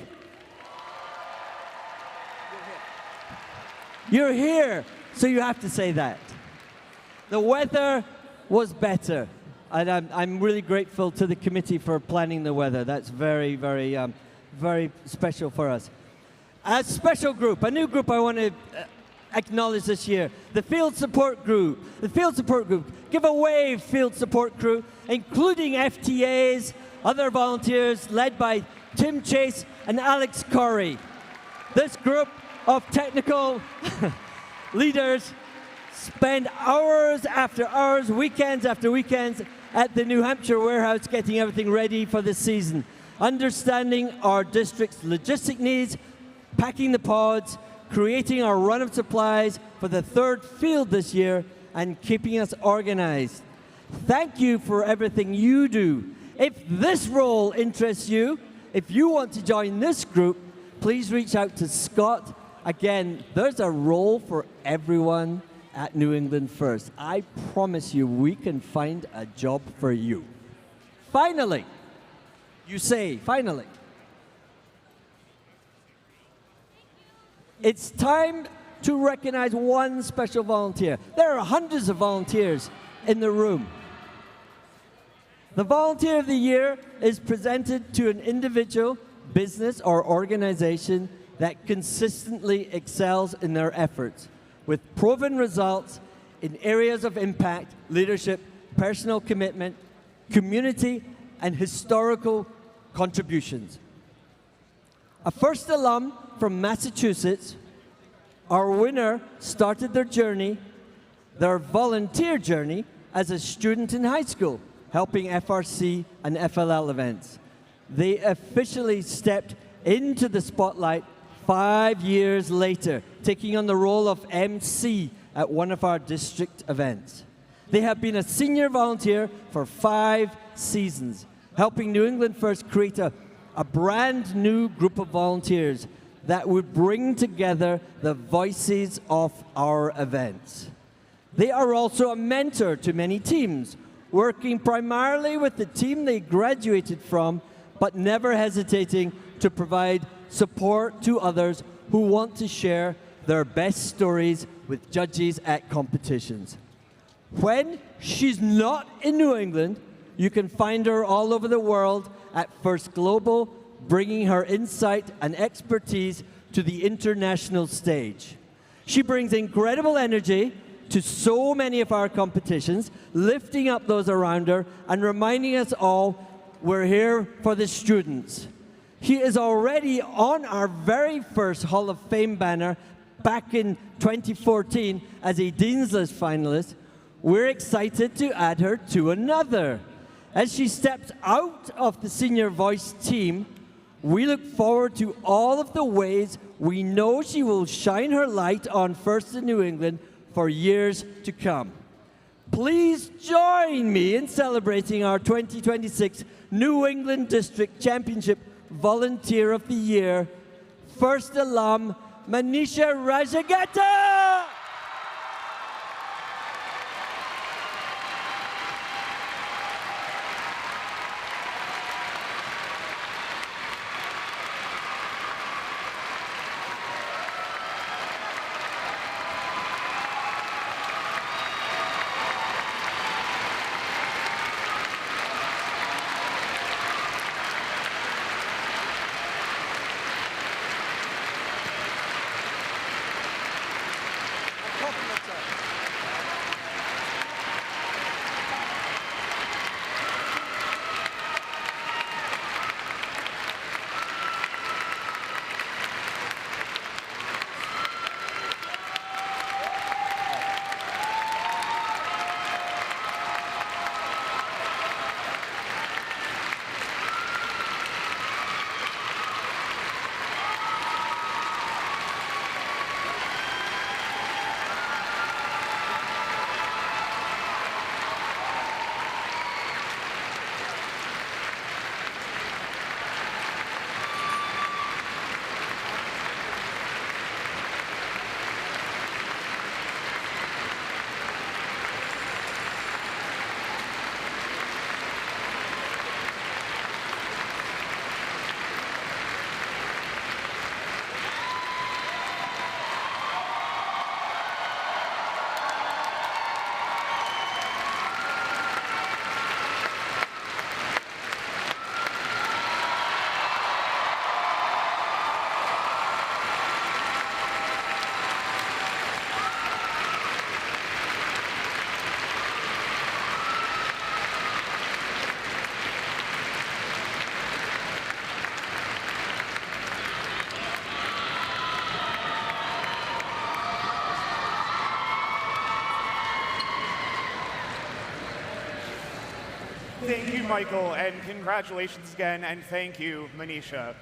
You're here, so you have to say that. The weather was better, and I'm really grateful to the committee for planning the weather. That's very, very, very special for us. A special group, a new group I want to acknowledge this year, the Field Support Group. The Field Support Group. Give a wave, Field Support Crew, including FTAs, other volunteers led by Tim Chase and Alex Corey. This group of technical leaders spend hours after hours, weekends after weekends at the New Hampshire warehouse getting everything ready for the season, understanding our district's logistic needs, packing the pods, creating our run of supplies for the third field this year, and keeping us organized. Thank you for everything you do. If this role interests you, if you want to join this group, please reach out to Scott. Again, there's a role for everyone at New England First. I promise you we can find a job for you. Finally, you say, finally. It's time to recognize one special volunteer. There are hundreds of volunteers in the room. The Volunteer of the Year is presented to an individual, business, or organization that consistently excels in their efforts with proven results in areas of impact, leadership, personal commitment, community, and historical contributions. A first alum from Massachusetts, our winner started their volunteer journey, as a student in high school, helping FRC and FLL events. They officially stepped into the spotlight 5 years later, taking on the role of MC at one of our district events. They have been a senior volunteer for 5 seasons, helping New England First create a brand new group of volunteers that would bring together the voices of our events. They are also a mentor to many teams, working primarily with the team they graduated from, but never hesitating to provide support to others who want to share their best stories with judges at competitions. When she's not in New England, you can find her all over the world at First Global, bringing her insight and expertise to the international stage. She brings incredible energy to so many of our competitions, lifting up those around her and reminding us all we're here for the students. She is already on our very first Hall of Fame banner back in 2014 as a Dean's List finalist. We're excited to add her to another. As she steps out of the Senior Voice team, we look forward to all of the ways we know she will shine her light on First in New England for years to come. Please join me in celebrating our 2026 New England District Championship Volunteer of the Year, First alum, Manisha Rajagata! Thank you, Michael, and congratulations again, and thank you, Manisha.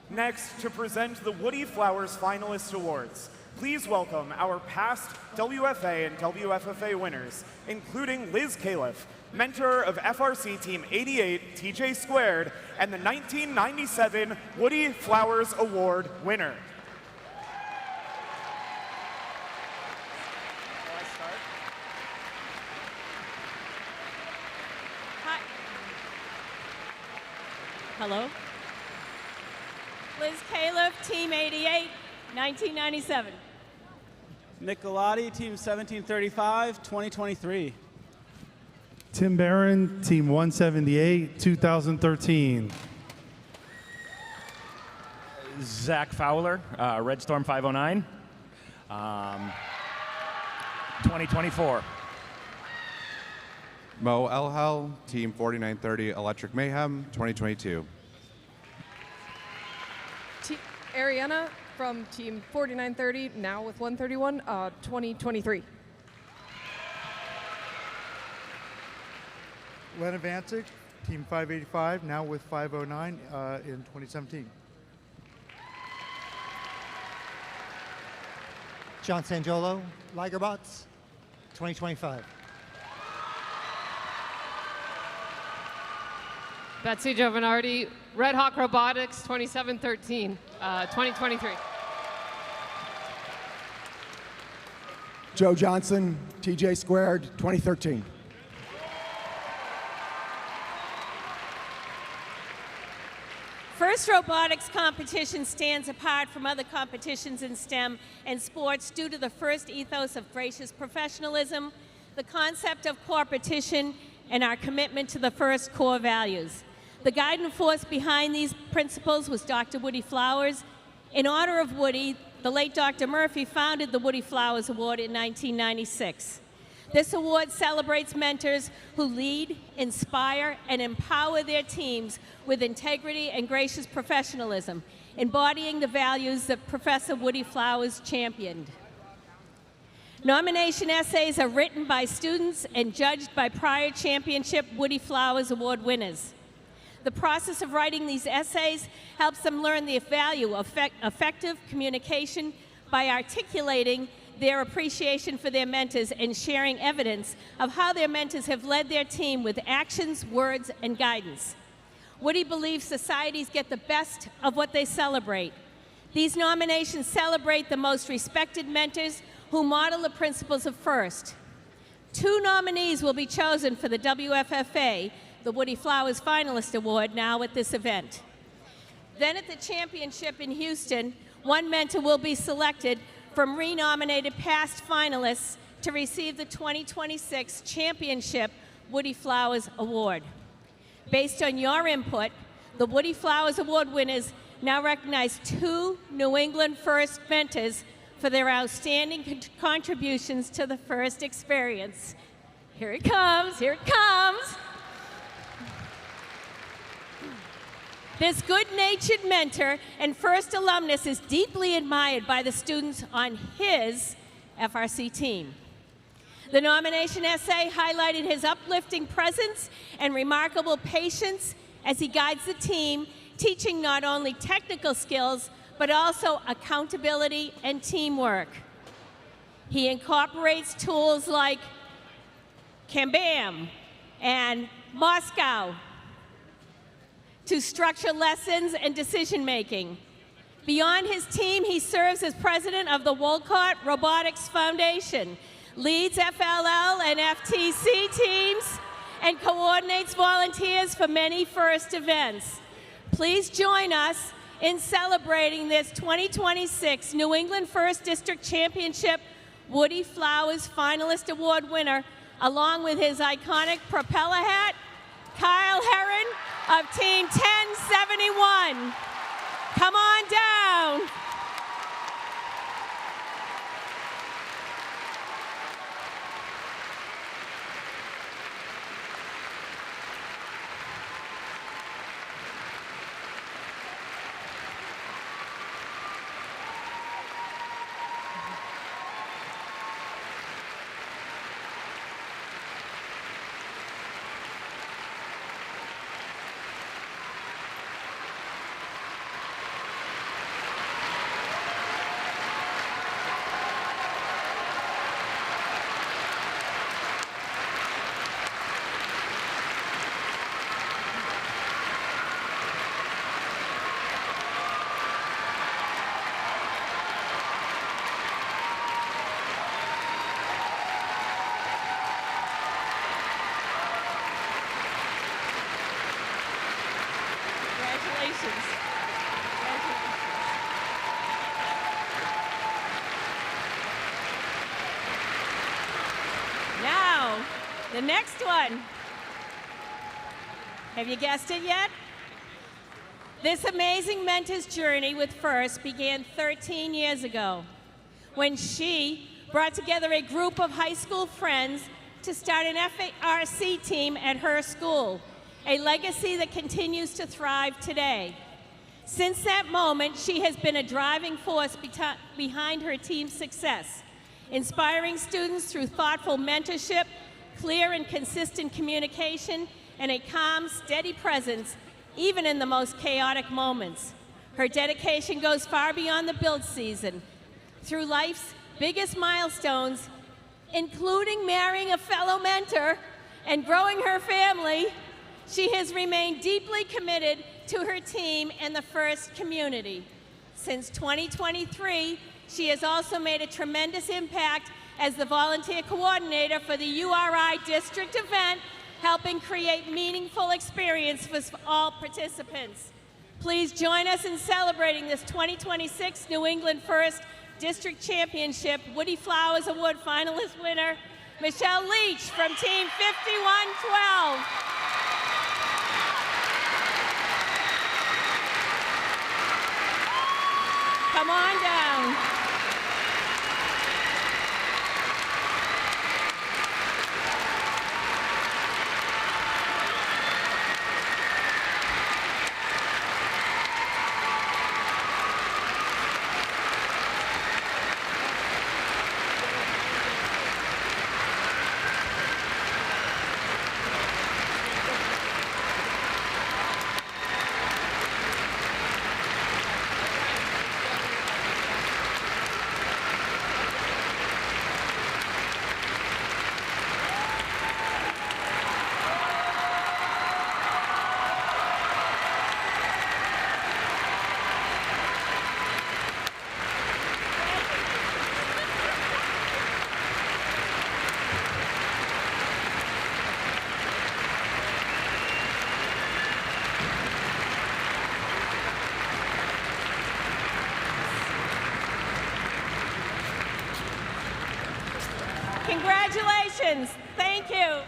Next, to present the Woody Flowers Finalist Awards, please welcome our past WFA and WFFA winners, including Liz Califf, mentor of FRC Team 88, TJ Squared, and the 1997 Woody Flowers Award winner. Hello. Liz Califf, Team 88, 1997. Nick Galati, Team 1735, 2023. Tim Barron, Team 178, 2013. Zach Fowler, Red Storm 509, 2024. Mo Elhel, Team 4930 Electric Mayhem, 2022. Ariana from Team 4930, now with 131, 2023. Len Avancic, Team 585, now with 509 in 2017. John Sangiolo, Ligerbots, 2025. Betsy Giovanardi, Red Hawk Robotics, 2713, 2023. Joe Johnson, TJ Squared, 2013. First robotics competition stands apart from other competitions in STEM and sports due to the first ethos of gracious professionalism, the concept of competition, and our commitment to the first core values. The guiding force behind these principles was Dr. Woody Flowers. In honor of Woody, the late Dr. Murphy founded the Woody Flowers Award in 1996. This award celebrates mentors who lead, inspire, and empower their teams with integrity and gracious professionalism, embodying the values that Professor Woody Flowers championed. Nomination essays are written by students and judged by prior championship Woody Flowers Award winners. The process of writing these essays helps them learn the value of effective communication by articulating their appreciation for their mentors and sharing evidence of how their mentors have led their team with actions, words, and guidance. Woody believes societies get the best of what they celebrate. These nominations celebrate the most respected mentors who model the principles of FIRST. 2 nominees will be chosen for the WFFA, the Woody Flowers Finalist Award, now at this event. Then at the championship in Houston, 1 mentor will be selected from renominated past finalists to receive the 2026 Championship Woody Flowers Award. Based on your input, the Woody Flowers Award winners now recognize 2 New England First mentors for their outstanding contributions to the FIRST experience. Here it comes, here it comes. This good-natured mentor and FIRST alumnus is deeply admired by the students on his FRC team. The nomination essay highlighted his uplifting presence and remarkable patience as he guides the team, teaching not only technical skills, but also accountability and teamwork. He incorporates tools like Kanban and Moscow to structure lessons and decision-making. Beyond his team, he serves as president of the Wolcott Robotics Foundation, leads FLL and FTC teams, and coordinates volunteers for many FIRST events. Please join us in celebrating this 2026 New England First District Championship Woody Flowers Finalist Award winner, along with his iconic propeller hat, Kyle Herron of Team 1071. Come on down. The next one. Have you guessed it yet? This amazing mentor's journey with FIRST began 13 years ago when she brought together a group of high school friends to start an FRC team at her school, a legacy that continues to thrive today. Since that moment, she has been a driving force behind her team's success, inspiring students through thoughtful mentorship, clear and consistent communication, and a calm, steady presence, even in the most chaotic moments. Her dedication goes far beyond the build season. Through life's biggest milestones, including marrying a fellow mentor and growing her family, she has remained deeply committed to her team and the FIRST community. Since 2023, she has also made a tremendous impact as the volunteer coordinator for the URI district event, helping create meaningful experience for all participants. Please join us in celebrating this 2026 New England FIRST District Championship Woody Flowers Award finalist winner, Michelle Leach from Team 5112. Come on down. Congratulations. Thank you.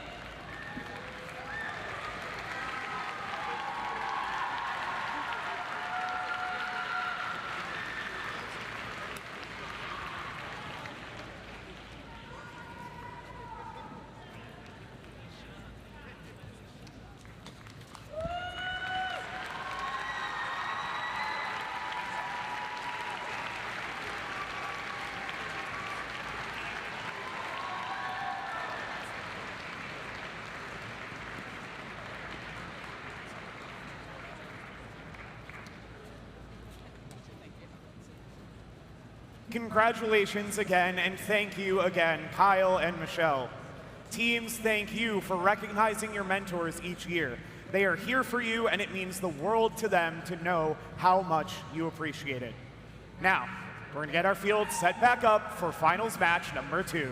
Congratulations again, and thank you again, Kyle and Michelle. Teams, thank you for recognizing your mentors each year. They are here for you, and it means the world to them to know how much you appreciate it. Now, we're gonna get our field set back up for finals match number 2.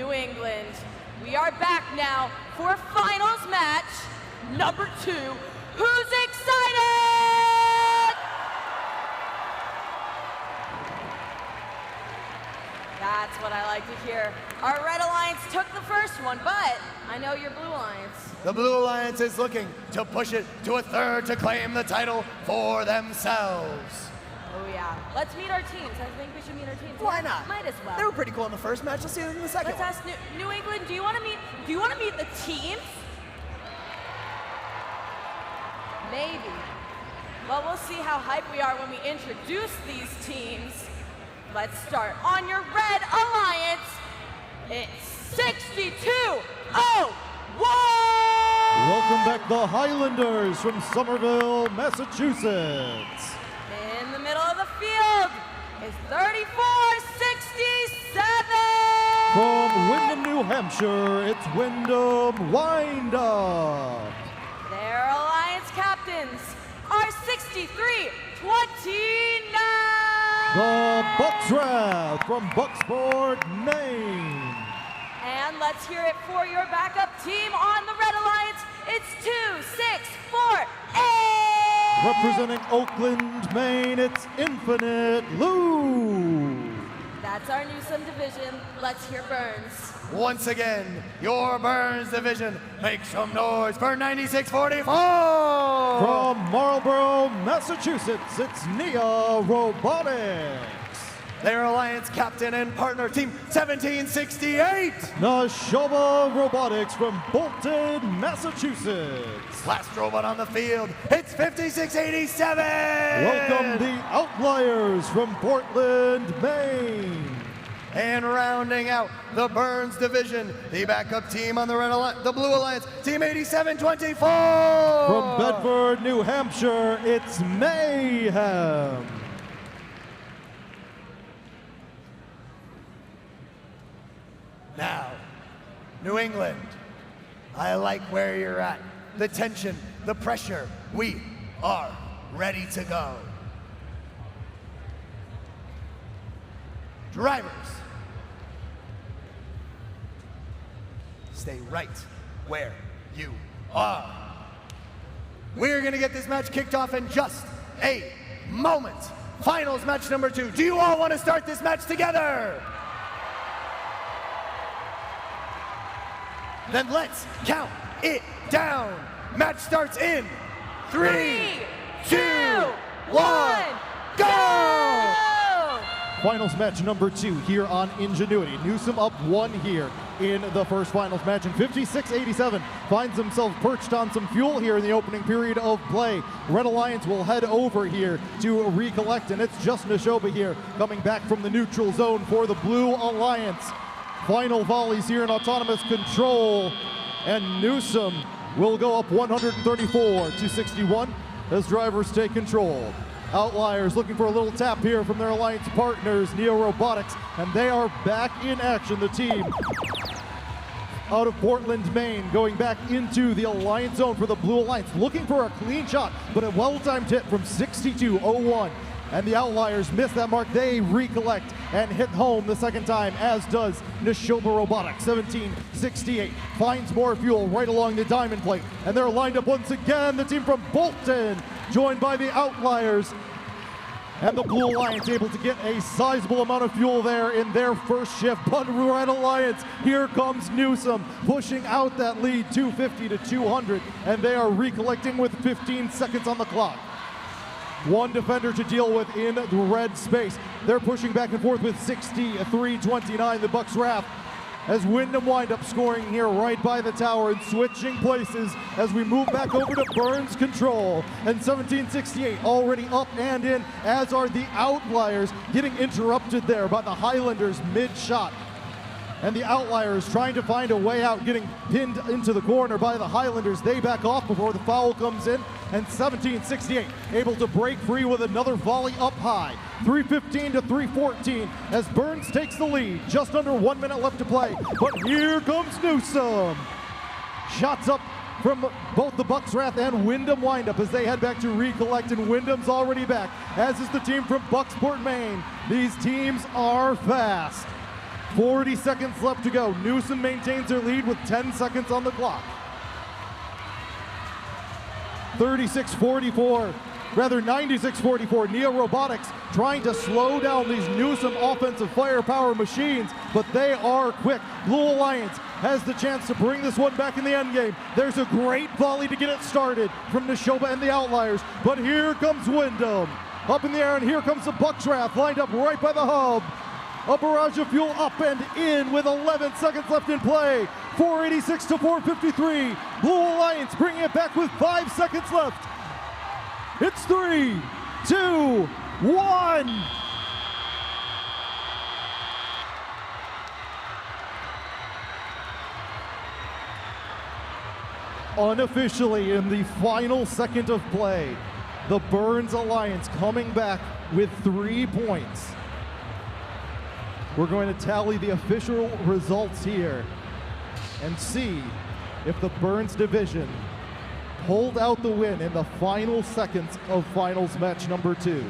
New England. We are back now for finals match number 2. Who's excited? That's what I like to hear. Our Red Alliance took the first one, but I know your Blue Alliance. The Blue Alliance is looking to push it to a third to claim the title for themselves. Oh yeah. Let's meet our teams. I think we should meet our teams. Why Yeah, not? Might as well. They were pretty cool in the first match. Let's see them in the second Let's one. ask New England. Do you want to meet the teams? Maybe. Well, we'll see how hyped we are when we introduce these teams. Let's start. On your Red Alliance, it's 62-01. Welcome back, the Highlanders from Somerville, Massachusetts. In the middle of the field is 34-67. From Windham, New Hampshire, it's Windham Windup. Their alliance captains are 63-29. The Bucks Wrath from Bucksport, Maine. And let's hear it for your backup team on the Red Alliance. It's 2-6-4-8. Representing Oakland, Maine, it's Infinite Lou. That's our Newsom division. Let's hear Burns. Once again, your Burns division makes some noise for 9644. From Marlborough, Massachusetts, it's Nia Robotics. Their alliance captain and partner, team 1768. Nashoba Robotics from Bolton, Massachusetts. Last robot on the field, it's 5687. Welcome the Outliers from Portland, Maine. And rounding out the Burns division, the backup team on the the Blue Alliance, team 8724. From Bedford, New Hampshire, it's Mayhem. Now, New England, I like where you're at. The tension, the pressure, we are ready to go. Drivers, stay right where you are. We're gonna get this match kicked off in just a moment. Finals match number 2. Do you all want to start this match together? Then let's count it down. Match starts in 3, 2, 1, go! Finals match number 2 here on Ingenuity. Newsom up 1 here in the first finals match, and 56-87 finds himself perched on some fuel here in the opening period of play. Red Alliance will head over here to recollect, and it's just Nashoba here coming back from the neutral zone for the Blue Alliance. Final volleys here in autonomous control, and Newsom will go up 134-61 as drivers take control. Outliers looking for a little tap here from their alliance partners, Neo Robotics, and they are back in action. The team out of Portland, Maine, going back into the alliance zone for the Blue Alliance, looking for a clean shot, but a well-timed hit from 62-01. And the Outliers miss that mark. They recollect and hit home the second time, as does Nashoba Robotics. 1768 finds more fuel right along the diamond plate, and they're lined up once again. The team from Bolton, joined by the Outliers, and the Blue Alliance able to get a sizable amount of fuel there in their first shift. But Red Alliance, here comes Newsom, pushing out that lead 250-200, and they are recollecting with 15 seconds on the clock. One defender to deal with in the red space. They're pushing back and forth with 63-29, the Bucks Wrath, as Windham Windup scoring here right by the tower and switching places as we move back over to Burns control. And 1768 already up and in, as are the Outliers, getting interrupted there by the Highlanders mid-shot. And the Outliers trying to find a way out, getting pinned into the corner by the Highlanders. They back off before the foul comes in, and 1768 able to break free with another volley up high. 315-314 as Burns takes the lead. Just under 1 minute left to play, but here comes Newsom. Shots up from both the Bucks Wrath and Windham Windup as they head back to recollect, and Windham's already back, as is the team from Bucksport, Maine. These teams are fast. 40 seconds left to go. Newsom maintains their lead with 10 seconds on the clock. 96-44, Neo Robotics trying to slow down these Newsom offensive firepower machines, but they are quick. Blue Alliance has the chance to bring this one back in the end game. There's a great volley to get it started from Neshoba and the Outliers, but here comes Wyndham. Up in the air, and here comes the Buckstraff lined up right by the hub. A barrage of fuel up and in with 11 seconds left in play. 486 to 453. Blue Alliance bringing it back with 5 seconds left. It's 3, 2, 1. Unofficially in the final second of play, the Burns Alliance coming back with 3 points. We're going to tally the official results here and see if the Burns division pulled out the win in the final seconds of finals match number 2.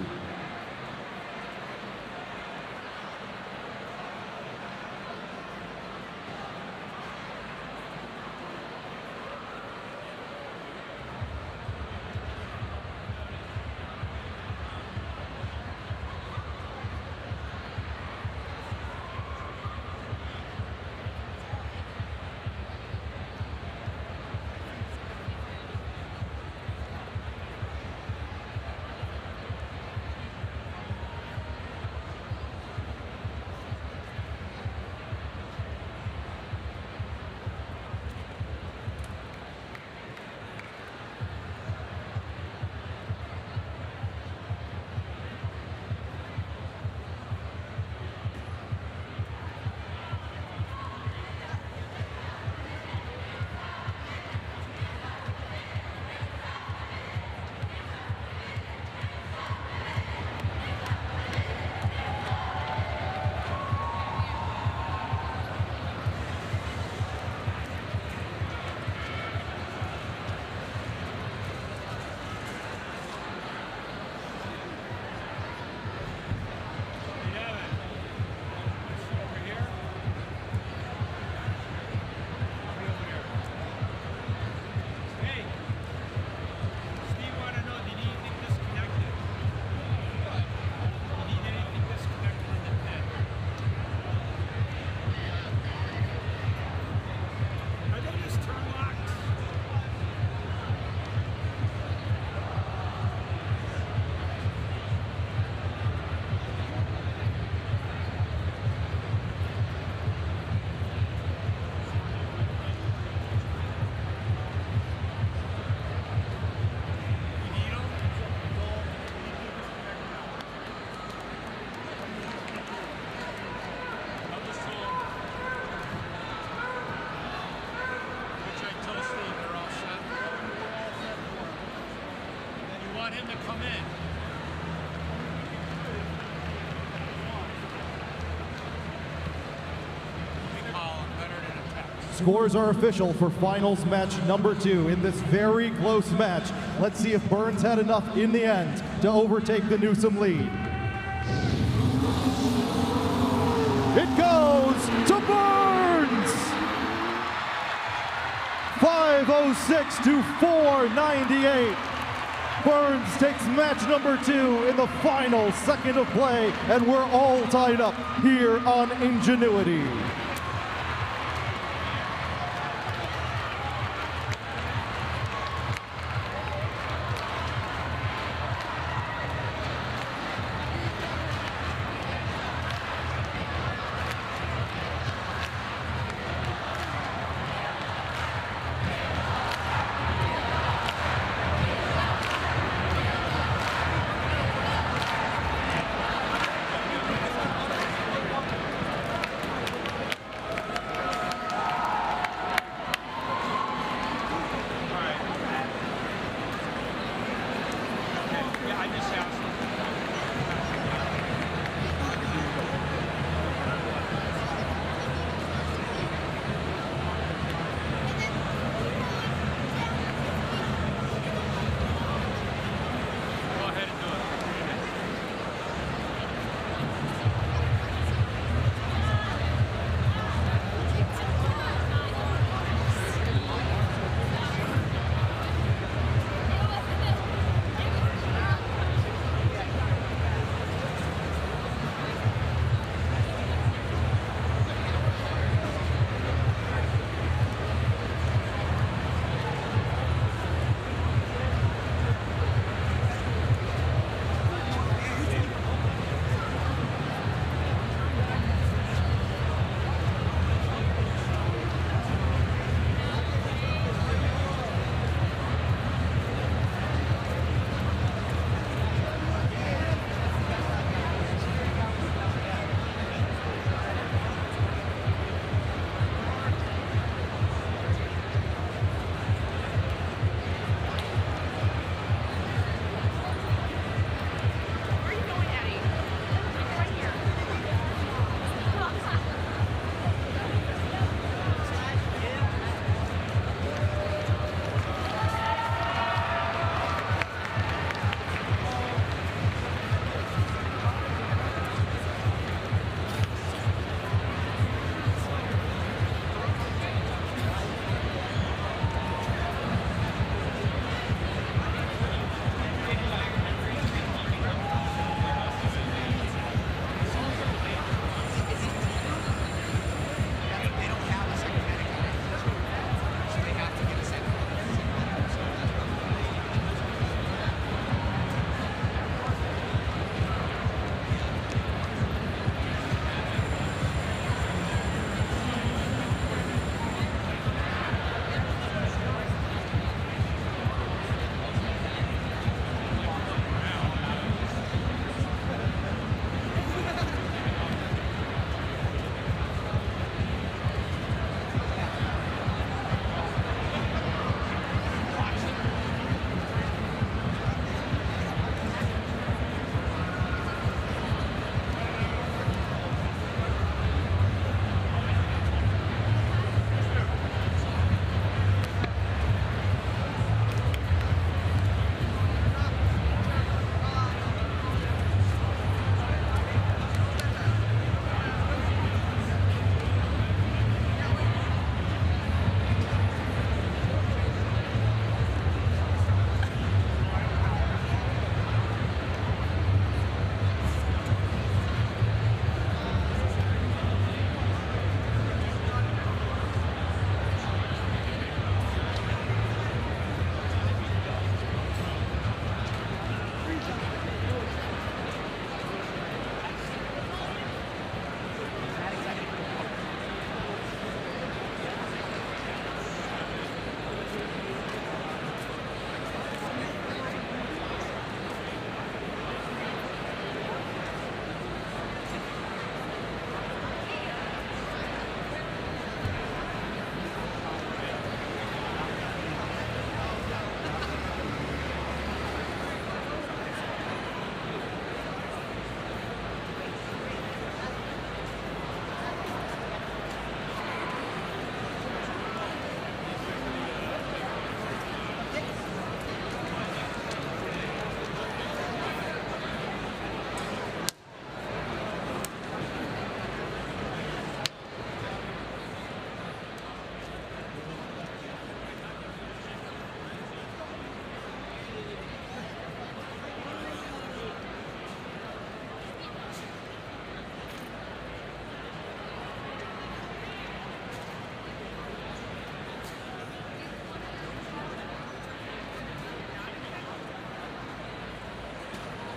Scores are official for finals match number 2 in this very close match. Let's see if Burns had enough in the end to overtake the Newsom lead. It goes to Burns! 506 to 498. Burns takes match number 2 in the final second of play, and we're all tied up here on Ingenuity.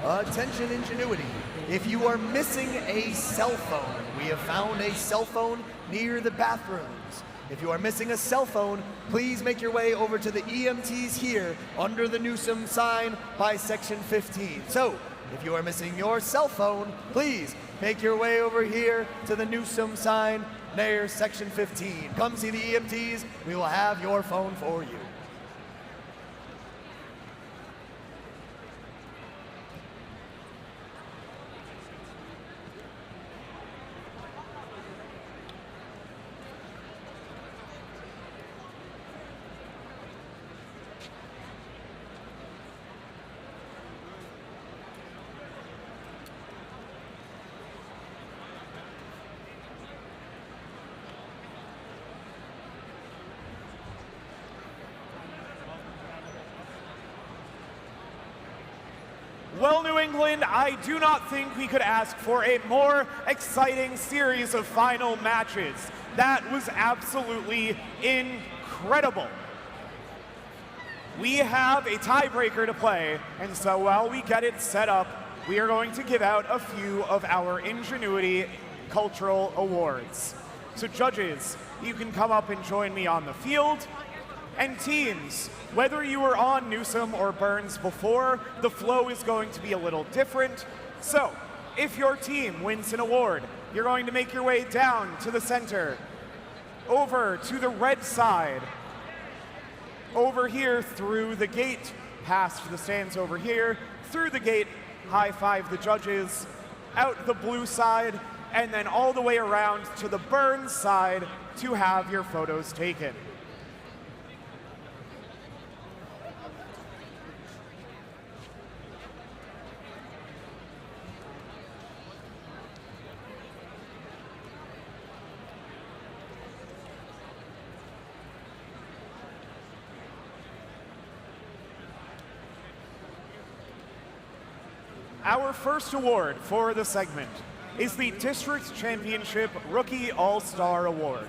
Attention Ingenuity. If you are missing a cell phone, we have found a cell phone near the bathrooms. If you are missing a cell phone, please make your way over to the EMTs here under the Newsom sign by section 15. So, if you are missing your cell phone, please make your way over here to the Newsom sign near section 15. Come see the EMTs. We will have your phone for you. Well, New England, I do not think we could ask for a more exciting series of final matches. That was absolutely incredible. We have a tiebreaker to play, and so while we get it set up, we are going to give out a few of our Ingenuity Cultural Awards. So judges, you can come up and join me on the field. And teams, whether you were on Newsom or Burns before, the flow is going to be a little different. So, if your team wins an award, you're going to make your way down to the center, over to the red side, over here through the gate, past the stands over here, through the gate, high-five the judges, out the blue side, and then all the way around to the Burns side to have your photos taken. Our first award for the segment is the District Championship Rookie All-Star Award.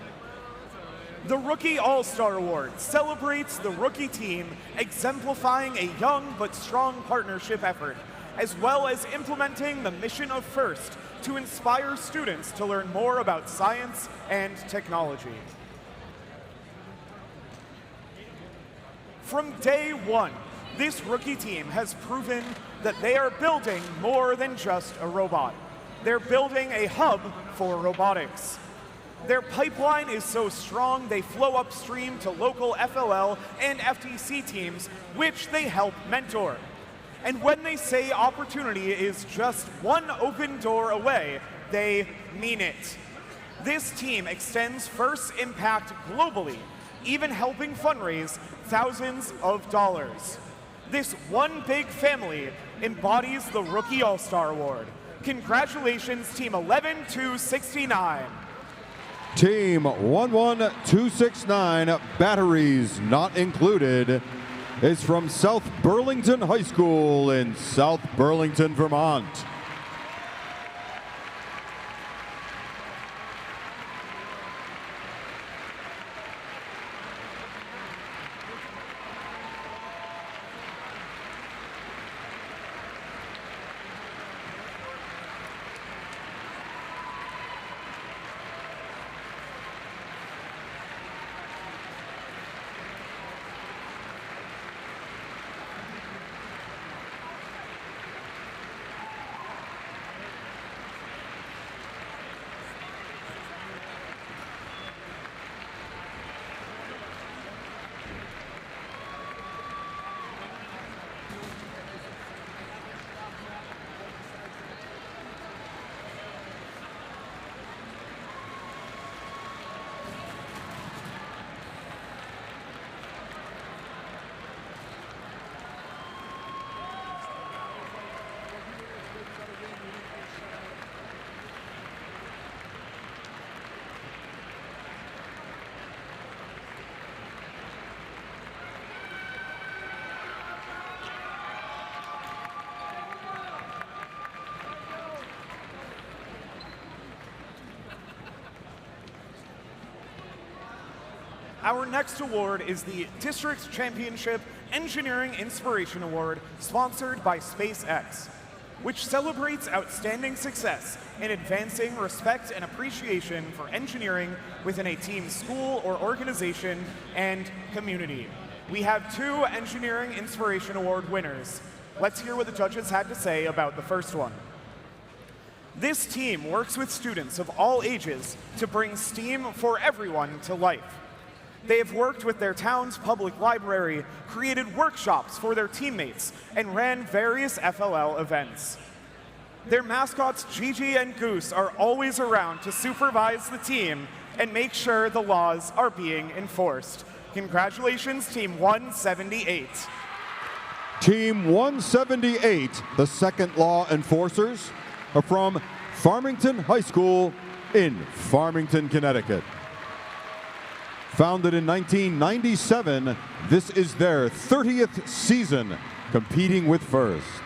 The Rookie All-Star Award celebrates the rookie team exemplifying a young but strong partnership effort, as well as implementing the mission of FIRST to inspire students to learn more about science and technology. From day one, this rookie team has proven that they are building more than just a robot. They're building a hub for robotics. Their pipeline is so strong they flow upstream to local FLL and FTC teams, which they help mentor. And when they say opportunity is just one open door away, they mean it. This team extends FIRST impact globally, even helping fundraise thousands of dollars. This one big family embodies the Rookie All-Star Award. Congratulations, Team 11269. Team 11269, batteries not included, is from South Burlington High School in South Burlington, Vermont. Our next award is the District Championship Engineering Inspiration Award, sponsored by SpaceX. which celebrates outstanding success in advancing respect and appreciation for engineering within a team, school, or organization and community. We have 2 Engineering Inspiration Award winners. Let's hear what the judges had to say about the first one. This team works with students of all ages to bring STEAM for everyone to life. They have worked with their town's public library, created workshops for their teammates, and ran various FLL events. Their mascots, Gigi and Goose, are always around to supervise the team and make sure the laws are being enforced. Congratulations, Team 178. Team 178, the second law enforcers, are from Farmington High School in Farmington, Connecticut. Founded in 1997, this is their 30th season competing with FIRST.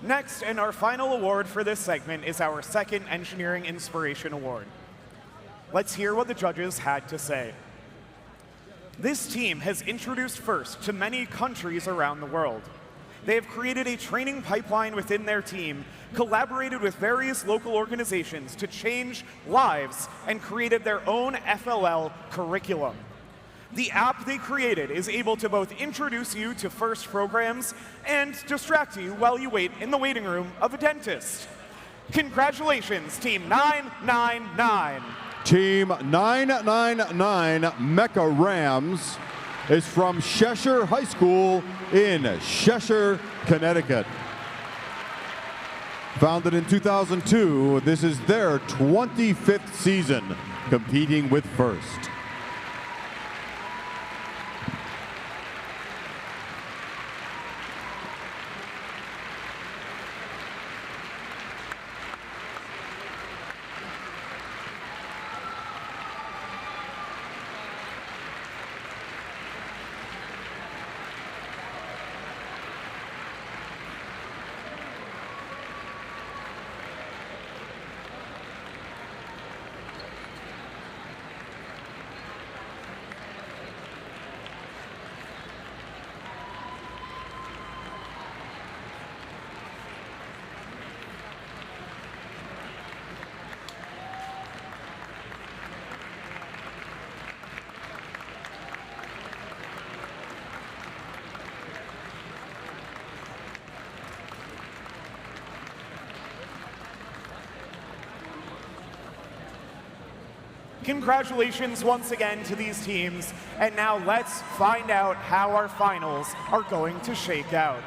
Next, and our final award for this segment is our second Engineering Inspiration Award. Let's hear what the judges had to say. This team has introduced FIRST to many countries around the world. They have created a training pipeline within their team, collaborated with various local organizations to change lives, and created their own FLL curriculum. The app they created is able to both introduce you to FIRST programs and distract you while you wait in the waiting room of a dentist. Congratulations, Team 999. Team 999 Mecha Rams is from Cheshire High School in Cheshire, Connecticut. Founded in 2002, this is their 25th season competing with FIRST. Congratulations once again to these teams, and now let's find out how our finals are going to shake out.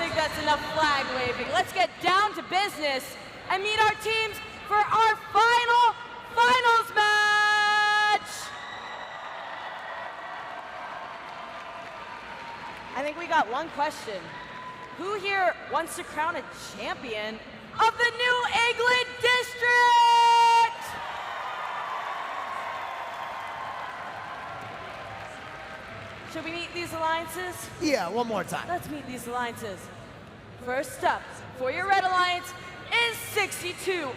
think that's enough flag waving. Let's get down to business and meet our teams for our finals match. I think we got one question. Who here wants to crown a champion of the New England District? Should we meet these alliances? Yeah, one more time. Let's meet these alliances. First up, for your Red Alliance is 6201.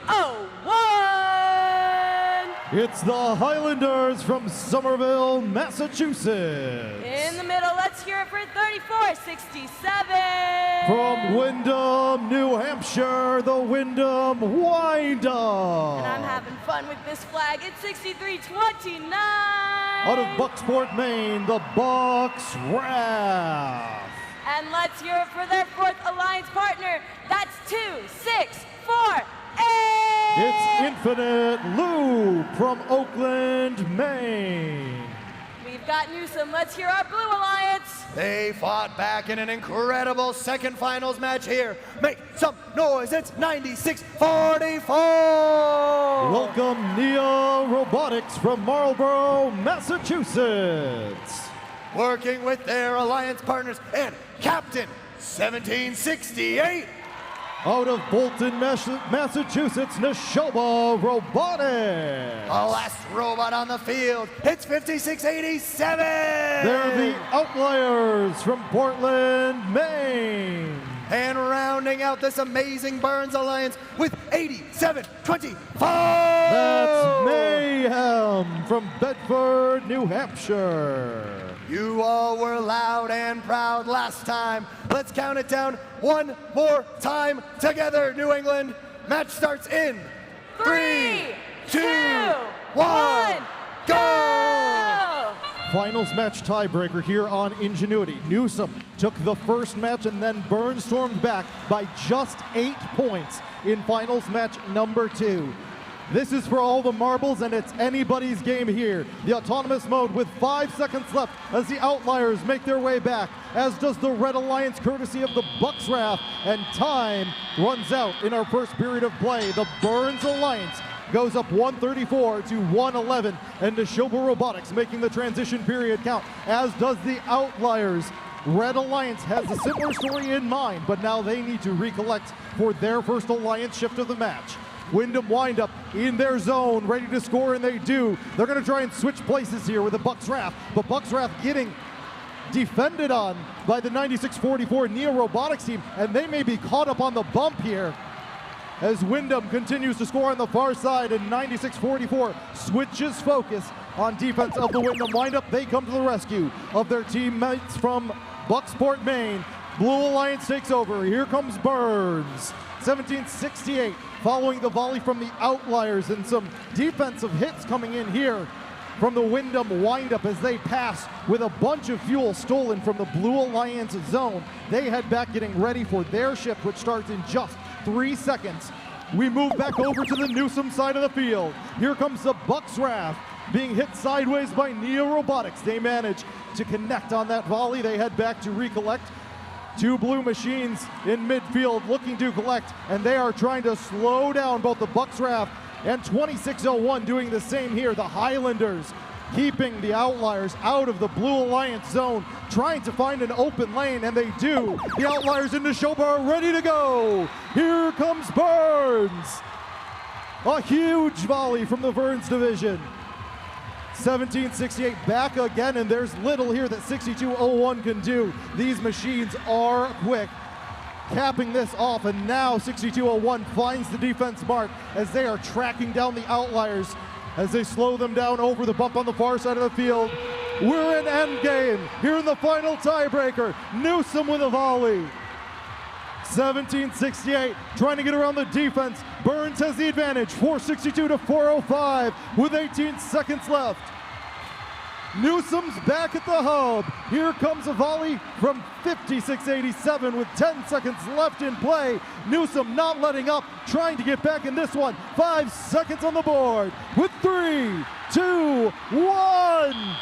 It's the Highlanders from Somerville, Massachusetts. In the middle, let's hear it for 3467. From Windham, New Hampshire, the Windham Wind-Up. And I'm having fun with this flag. It's 6329. Out of Bucksport, Maine, the Bucks Wrath. And let's hear it for their fourth alliance partner. That's 2648. It's Infinite Loop from Oakland, Maine. We've got Newsom. Let's hear our Blue Alliance. They fought back in an incredible second finals match here. Make some noise, it's 96-44. Welcome Neo Robotics from Marlborough, Massachusetts. Working with their alliance partners and Captain 1768. Out of Bolton, Massachusetts, Neshoba Robotics. The last robot on the field, it's 5687. They're the Outliers from Portland, Maine. And rounding out this amazing Burns alliance with 8725. That's Mayhem from Bedford, New Hampshire. You all were loud and proud last time. Let's count it down one more time together, New England. Match starts in 3, 2, 1, go! Finals match tiebreaker here on Ingenuity. Newsom took the first match and then Burns stormed back by just 8 points in finals match number 2. This is for all the marbles, and it's anybody's game here. The autonomous mode with 5 seconds left as the Outliers make their way back, as does the Red Alliance courtesy of the Bucks Wrath, and time runs out in our first period of play. The Burns Alliance goes up 134 to 111, and Neshoba Robotics making the transition period count, as does the Outliers. Red Alliance has a similar story in mind, but now they need to recollect for their first Alliance shift of the match. Windham Wind-Up in their zone, ready to score, and they do. They're going to try and switch places here with the Bucks Wrath, but Bucks Wrath getting defended on by the 96-44 Neo Robotics team, and they may be caught up on the bump here as Windham continues to score on the far side, and 96-44 switches focus on defense of the Windham Wind-Up. They come to the rescue of their teammates from Bucksport, Maine. Blue Alliance takes over. Here comes Burns. 1768 following the volley from the Outliers, and some defensive hits coming in here from the Windham Wind-Up as they pass with a bunch of fuel stolen from the Blue Alliance zone. They head back getting ready for their shift, which starts in just 3 seconds. We move back over to the Newsom side of the field. Here comes the Bucks Wrath being hit sideways by Neo Robotics. They manage to connect on that volley. They head back to recollect. 2 blue machines in midfield looking to collect, and they are trying to slow down both the Bucks Wrath and 2601 doing the same here. The Highlanders keeping the Outliers out of the Blue Alliance zone, trying to find an open lane, and they do. The Outliers in Neshoba are ready to go. Here comes Burns. A huge volley from the Burns division. 1768 back again, and there's little here that 6201 can do. These machines are quick. Capping this off, and now 6201 finds the defense mark as they are tracking down the Outliers as they slow them down over the bump on the far side of the field. We're in endgame here in the final tiebreaker. Newsom with a volley. 1768 trying to get around the defense. Burns has the advantage, 462 to 405 with 18 seconds left. Newsom's back at the hub. Here comes a volley from 5687 with 10 seconds left in play. Newsom not letting up, trying to get back in this one. 5 seconds on the board with 3, 2, 1.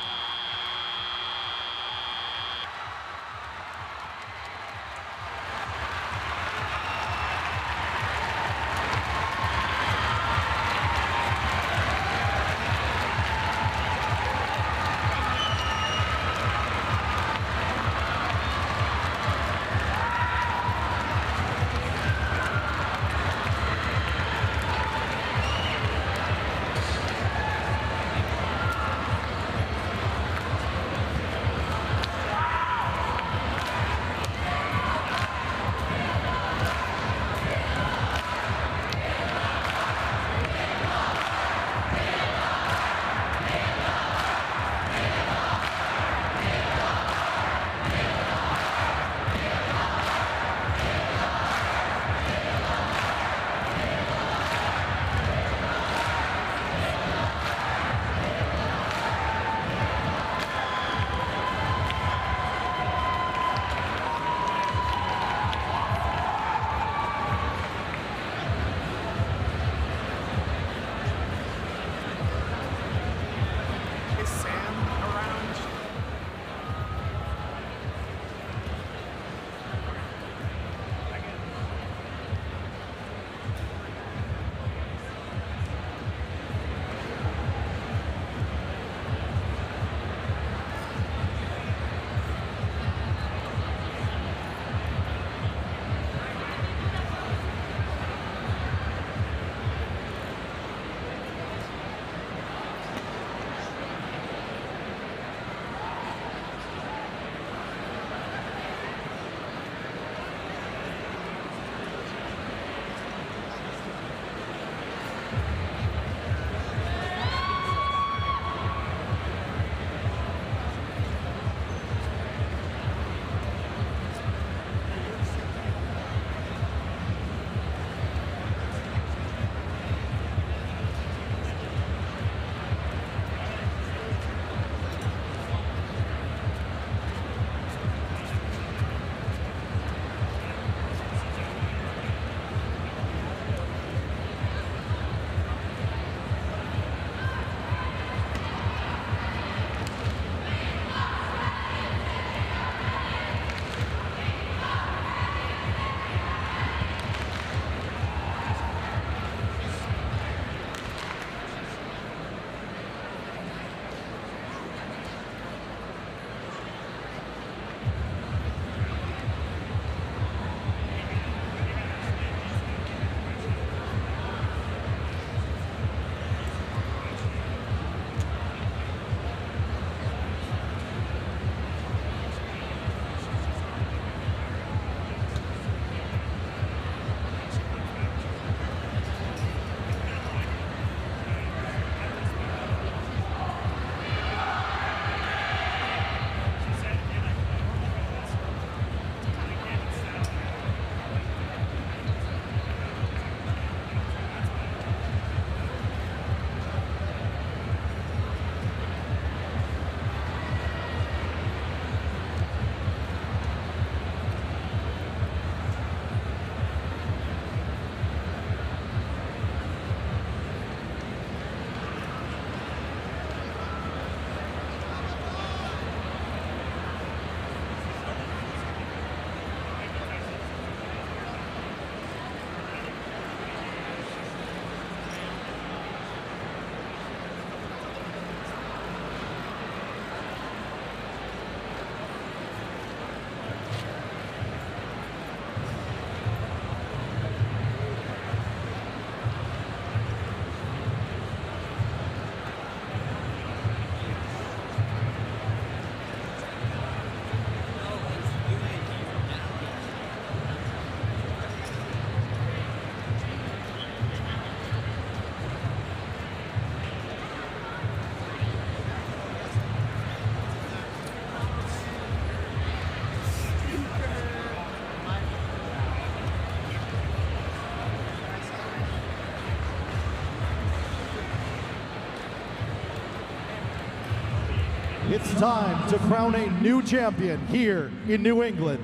it's time to crown a new champion here in New England.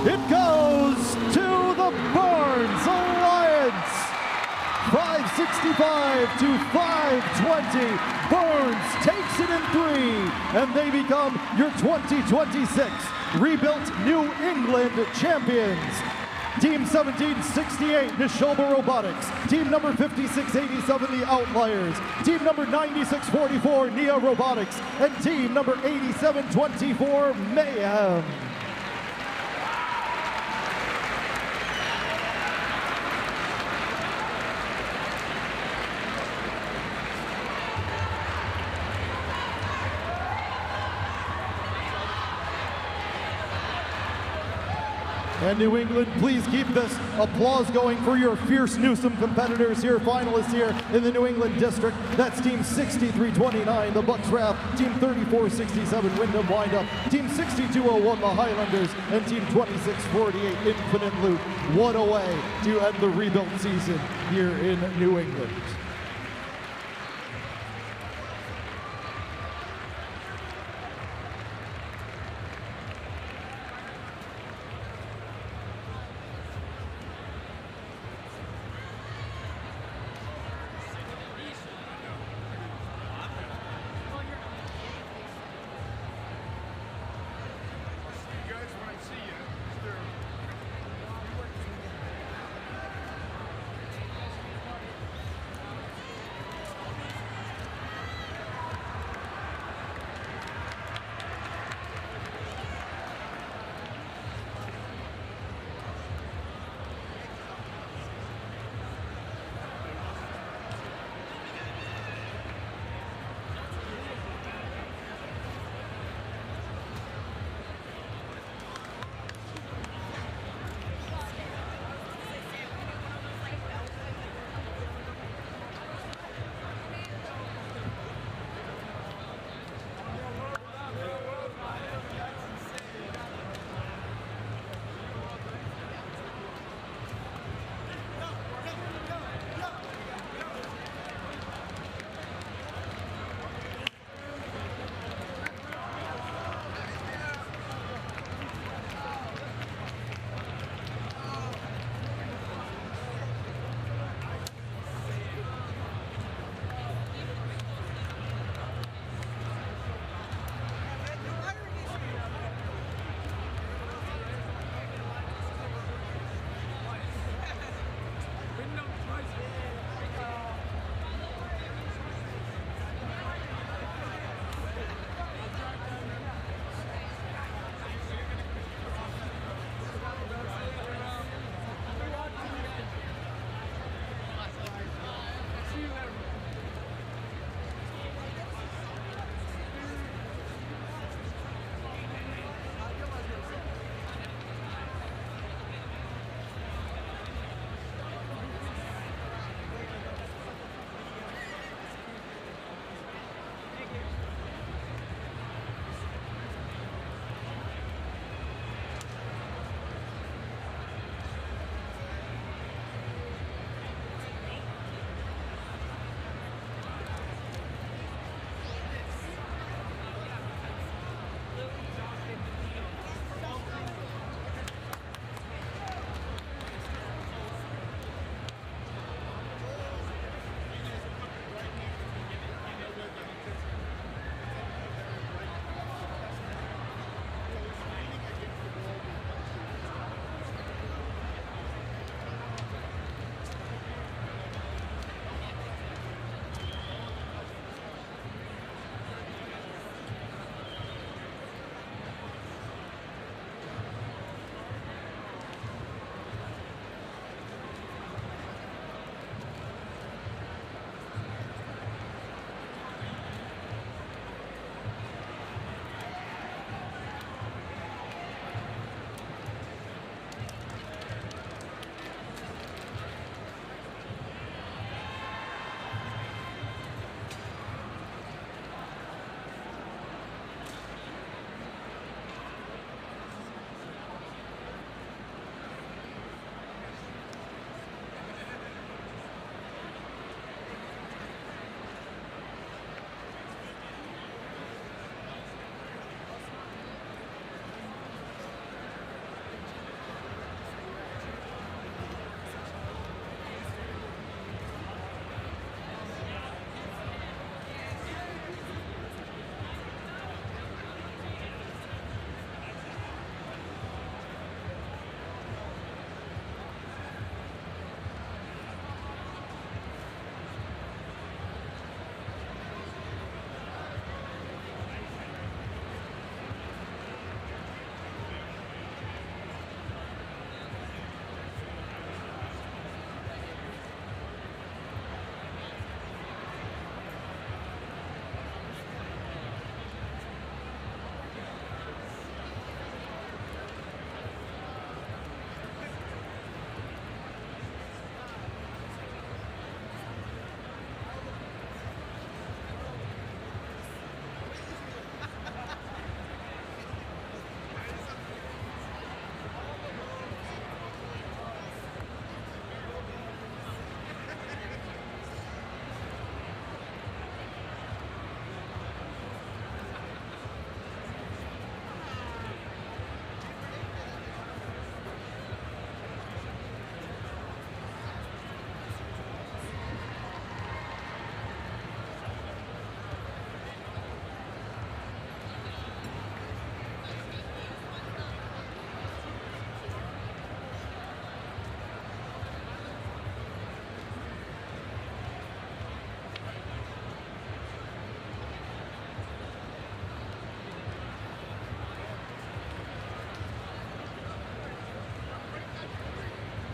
It goes to the Burns Alliance. 565 to 520. Burns takes it in 3, and they become your 2026 rebuilt New England champions. Team 1768, Neshoba Robotics. Team number 5687, the Outliers. Team number 9644, Nia Robotics. And team number 8724, Mayhem. And New England, please keep this applause going for your fierce Newsom competitors here, finalists here in the New England District. That's Team 6329, the Bucks Wrath, Team 3467, Wyndham Windup, Team 6201, the Highlanders, and Team 2648, Infinite Loop. What a way to end the rebuilt season here in New England.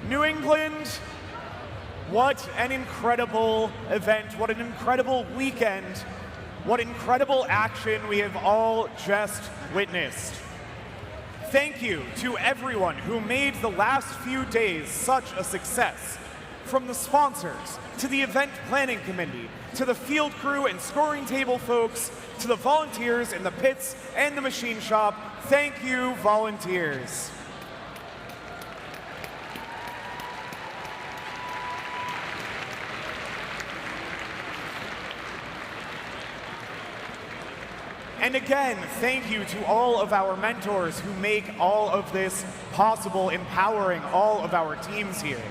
New England, what an incredible event, what an incredible weekend, what incredible action we have all just witnessed. Thank you to everyone who made the last few days such a success. From the sponsors, to the event planning committee, to the field crew and scoring table folks, to the volunteers in the pits and the machine shop, thank you, volunteers. And again, thank you to all of our mentors who make all of this possible, empowering all of our teams here.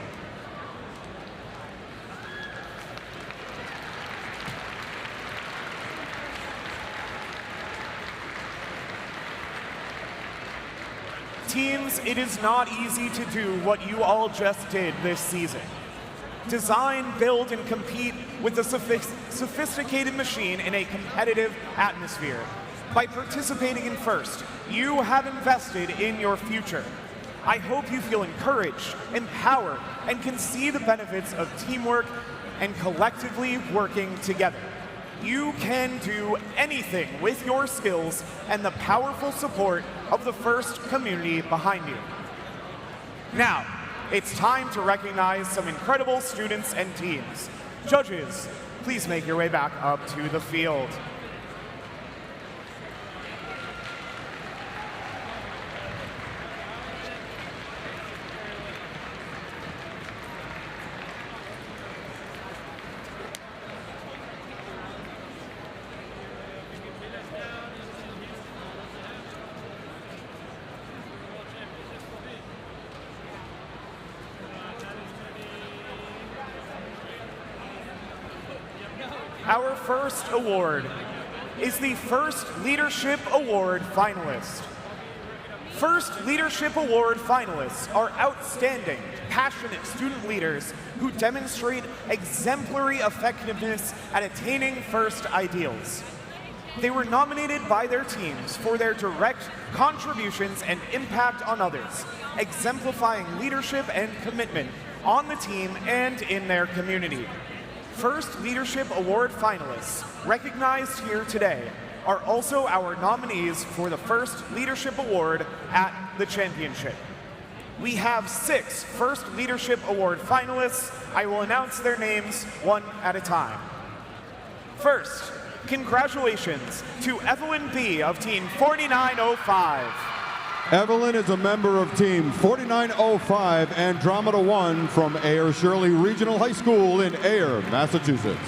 Teams, it is not easy to do what you all just did this season. Design, build, and compete with a sophisticated machine in a competitive atmosphere. By participating in FIRST, you have invested in your future. I hope you feel encouraged, empowered, and can see the benefits of teamwork and collectively working together. You can do anything with your skills and the powerful support of the FIRST community behind you. Now, it's time to recognize some incredible students and teams. Judges, please make your way back up to the field. Our first award is the First Leadership Award finalist. First Leadership Award finalists are outstanding, passionate student leaders who demonstrate exemplary effectiveness at attaining FIRST ideals. They were nominated by their teams for their direct contributions and impact on others, exemplifying leadership and commitment on the team and in their community. First Leadership Award finalists recognized here today are also our nominees for the First Leadership Award at the championship. We have 6 First Leadership Award finalists. I will announce their names one at a time. First, congratulations to Evelyn B. of Team 4905. Evelyn is a member of Team 4905 Andromeda 1 from Ayer Shirley Regional High School in Ayer, Massachusetts.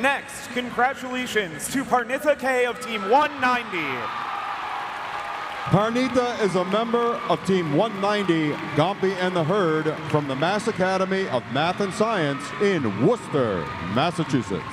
Next, congratulations to Parnitha K. of Team 190. Parnitha is a member of Team 190, Gompy and the Herd, from the Mass Academy of Math and Science in Worcester, Massachusetts.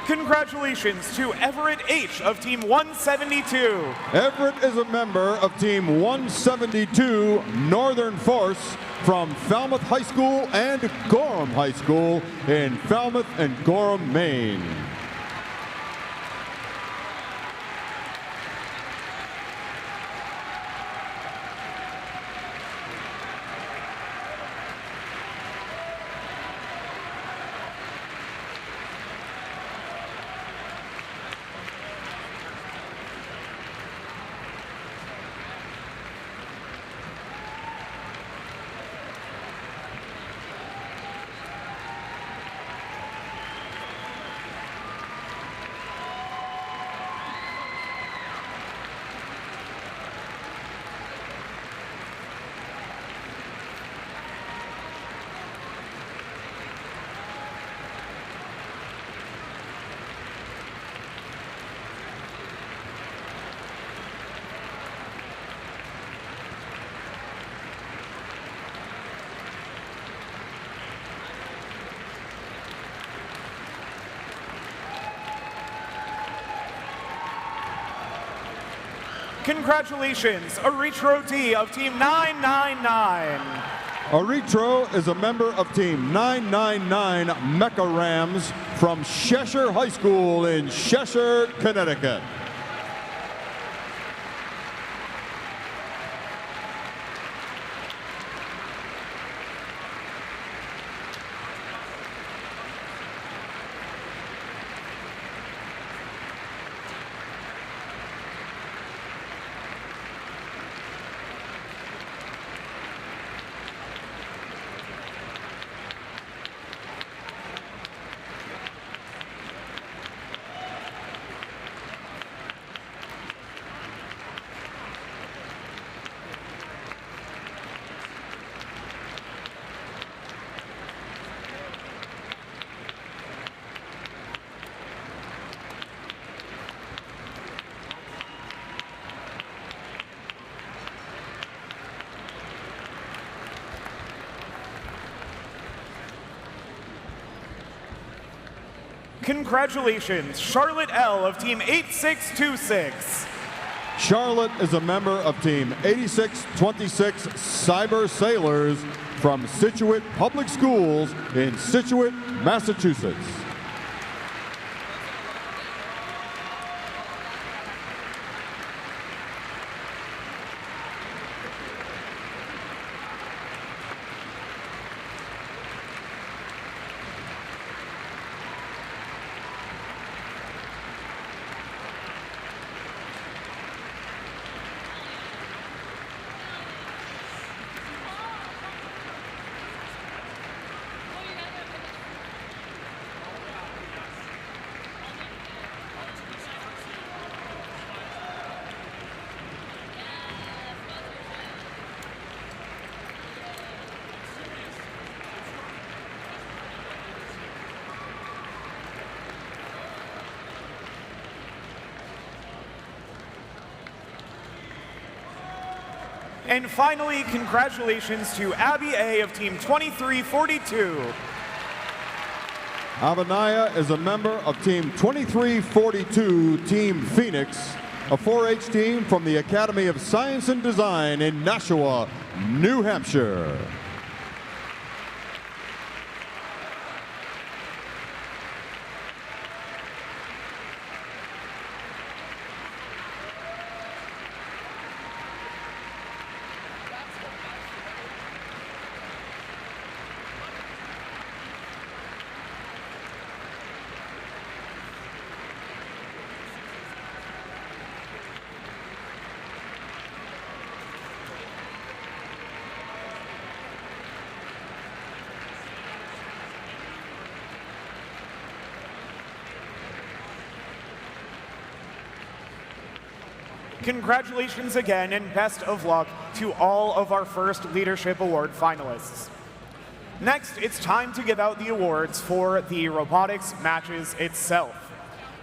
Congratulations to Everett H. of Team 172. Everett is a member of Team 172 Northern Force from Falmouth High School and Gorham High School in Falmouth and Gorham, Maine. Congratulations, Aritro D of Team 999. Aritro is a member of Team 999 Mecha Rams from Cheshire High School in Cheshire, Connecticut. Congratulations, Charlotte L. of Team 8626. Charlotte is a member of Team 8626 Cyber Sailors from Scituate Public Schools in Scituate, Massachusetts. And finally, congratulations to Abby A. of Team 2342. Avanaya is a member of Team 2342 Team Phoenix, a 4-H team from the Academy of Science and Design in Nashua, New Hampshire. Congratulations again and best of luck to all of our first Leadership Award finalists. Next, it's time to give out the awards for the robotics matches itself.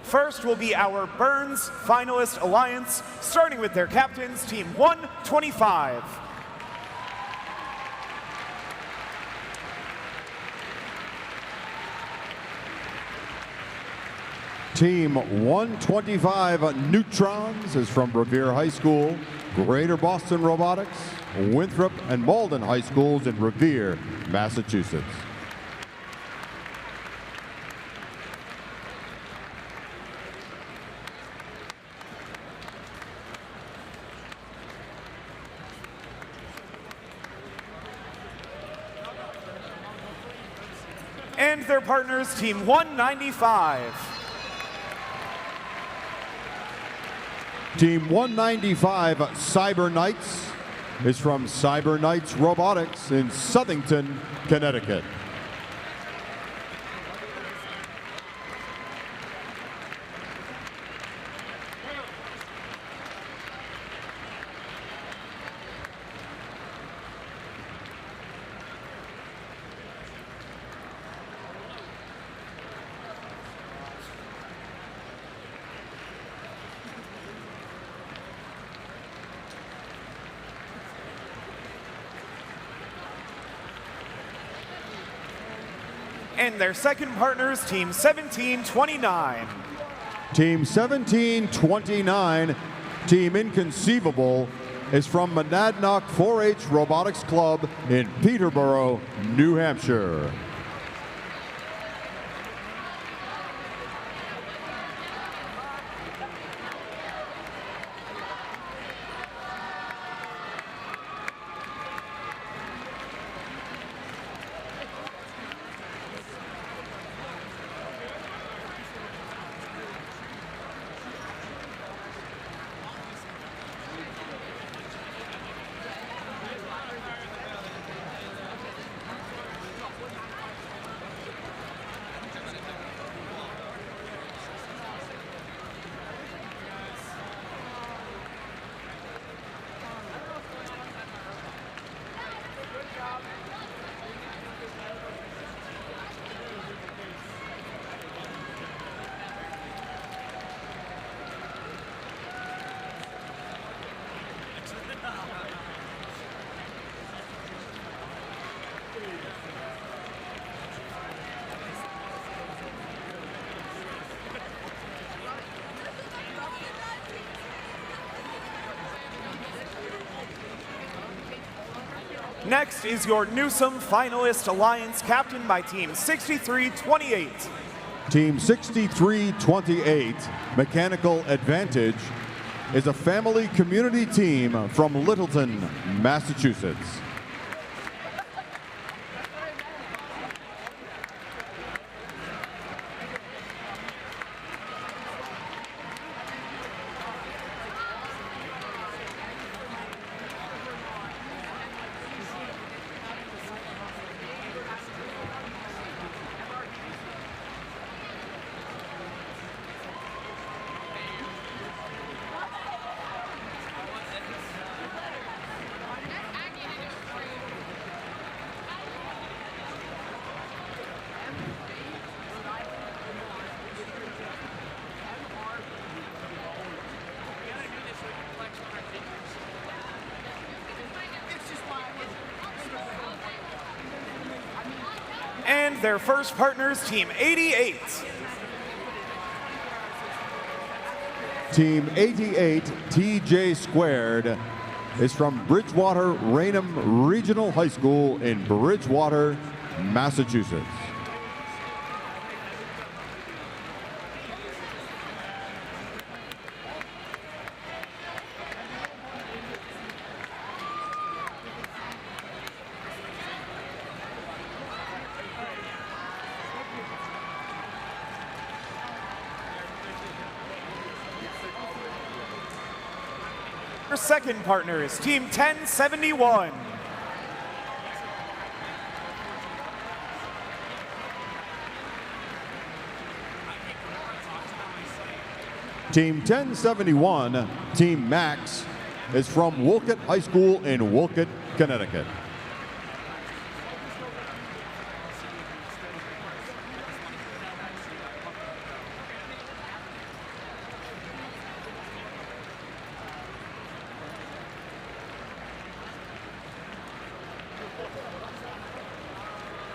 First will be our Burns Finalist Alliance, starting with their captains, Team 125. Team 125 Neutrons is from Revere High School, Greater Boston Robotics, Winthrop and Malden High Schools in Revere, Massachusetts. And their partners, Team 195. Team 195 Cyber Knights is from Cyber Knights Robotics in Southington, Connecticut. And their second partners, Team 1729. Team 1729, Team Inconceivable, is from Monadnock 4-H Robotics Club in Peterborough, New Hampshire. Next is your Newsom Finalist Alliance, captained by Team 6328. Team 6328, Mechanical Advantage, is a family community team from Littleton, Massachusetts. And their first partners, Team 88. Team 88, TJ Squared, is from Bridgewater Raynham Regional High School in Bridgewater, Massachusetts. Their second partners, Team 1071. Team 1071, Team Max, is from Wolcott High School in Wolcott, Connecticut.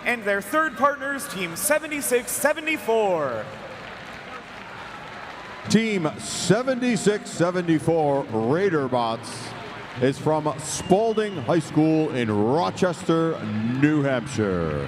And their third partners, Team 7674. Team 7674 Raiderbots is from Spalding High School in Rochester, New Hampshire.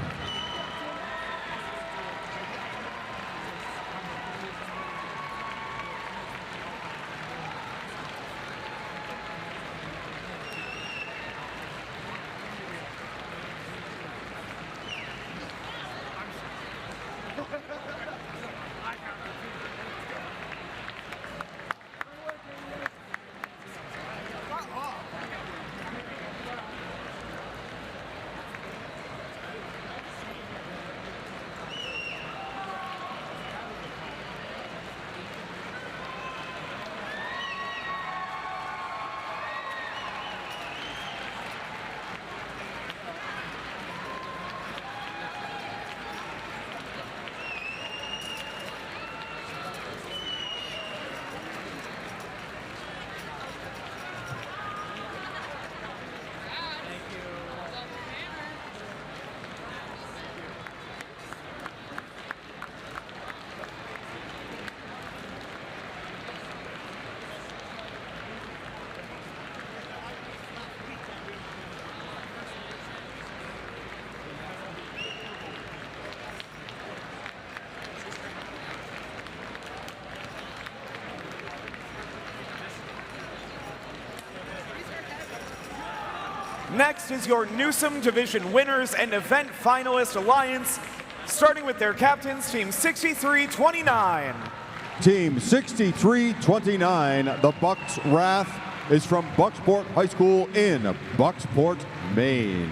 Next is your Newsom Division winners and event finalist alliance, starting with their captains, Team 6329. Team 6329, the Bucks Wrath, is from Bucksport High School in Bucksport, Maine.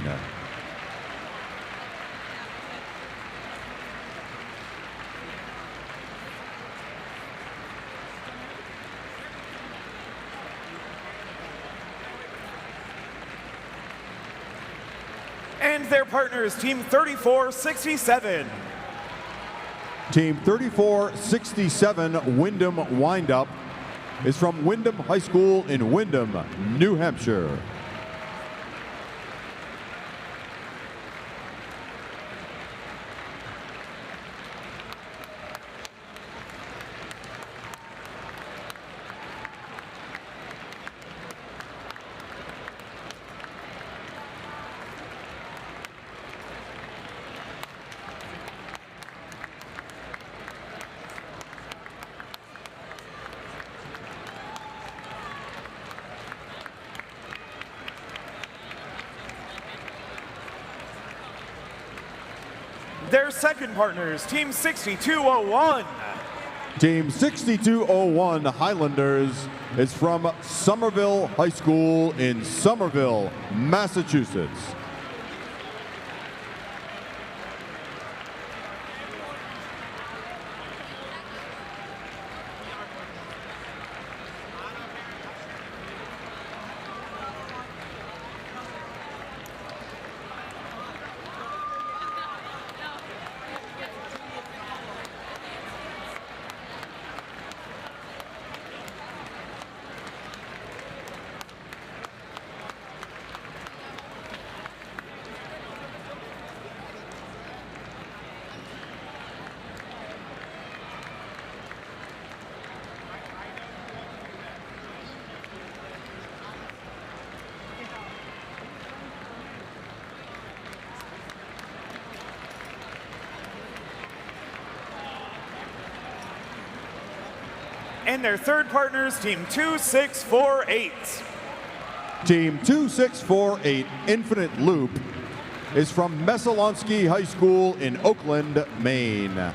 And their partners, Team 3467. Team 3467 Wyndham Windup is from Wyndham High School in Wyndham, New Hampshire. Their second partners, Team 6201. Team 6201 Highlanders is from Somerville High School in Somerville, Massachusetts. And their third partners, Team 2648. Team 2648 Infinite Loop is from Messalonsky High School in Oakland, Maine.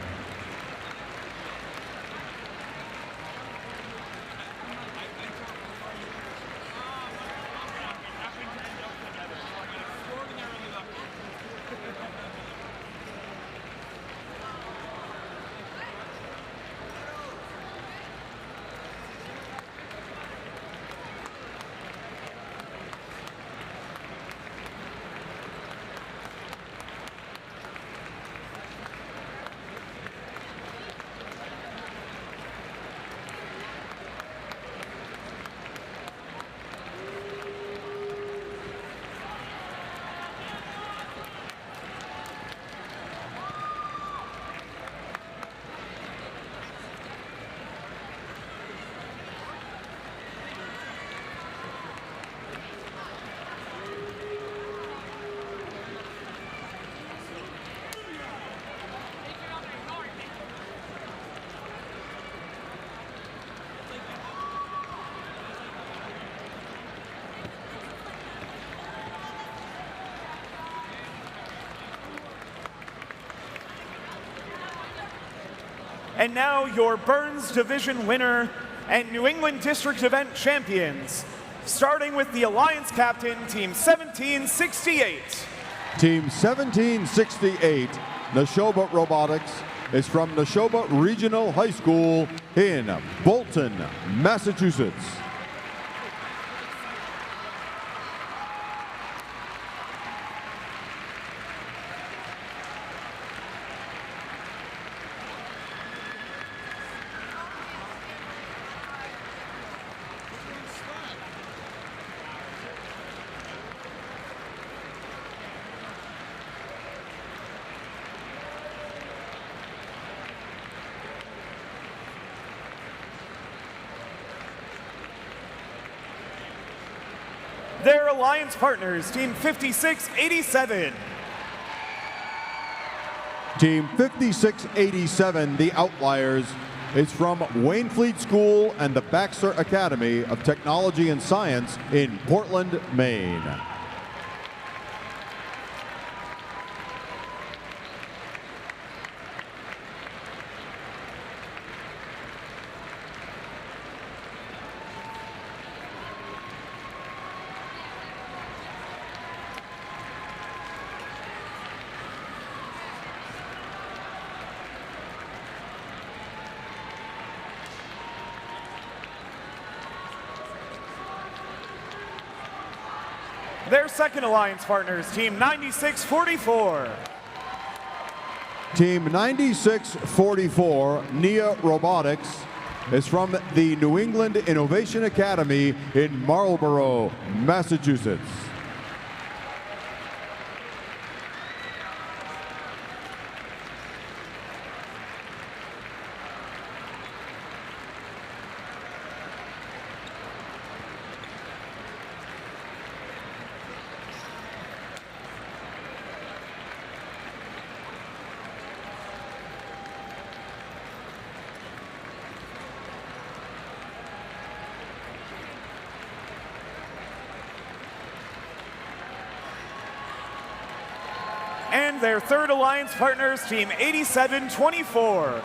And now your Burns Division winner and New England District event champions, starting with the Alliance captain, Team 1768. Team 1768, Neshoba Robotics, is from Neshoba Regional High School in Bolton, Massachusetts. Their alliance partners, Team 5687. Team 5687, the Outliers, is from Waynfleet School and the Baxter Academy of Technology and Science in Portland, Maine. Their second alliance partners, Team 9644. Team 9644, NIA Robotics, is from the New England Innovation Academy in Marlborough, Massachusetts. And their third alliance partners, Team 8724.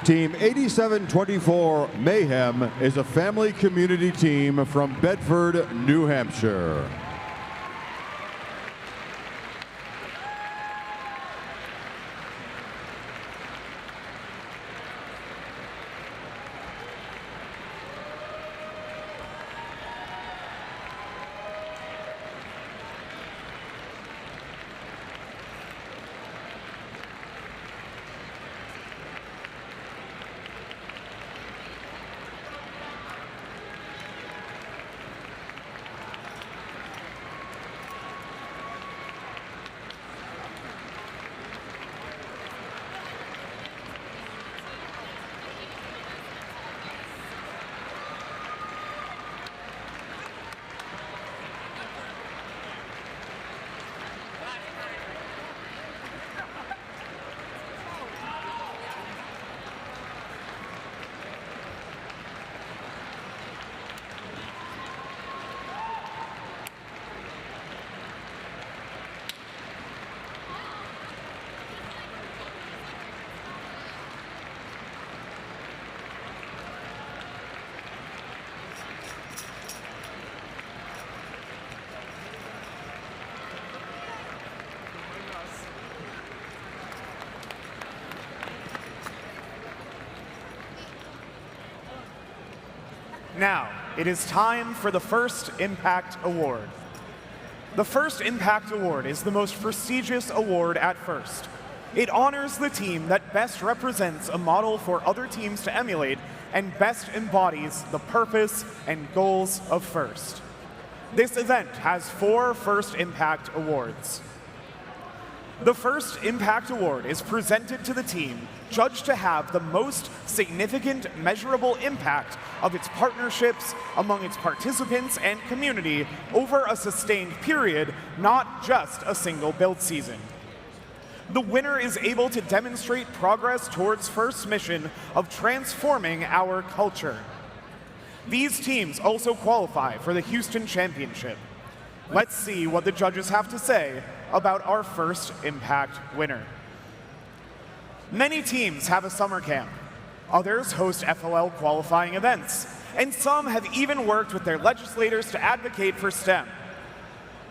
Team 8724 Mayhem is a family community team from Bedford, New Hampshire. Now, it is time for the First Impact Award. The First Impact Award is the most prestigious award at First. It honors the team that best represents a model for other teams to emulate and best embodies the purpose and goals of First. This event has 4 First Impact Awards. The First Impact Award is presented to the team judged to have the most significant measurable impact of its partnerships among its participants and community over a sustained period, not just a single build season. The winner is able to demonstrate progress towards First's mission of transforming our culture. These teams also qualify for the Houston Championship. Let's see what the judges have to say about our First Impact winner. Many teams have a summer camp, Others host FLL qualifying events, and some have even worked with their legislators to advocate for STEM.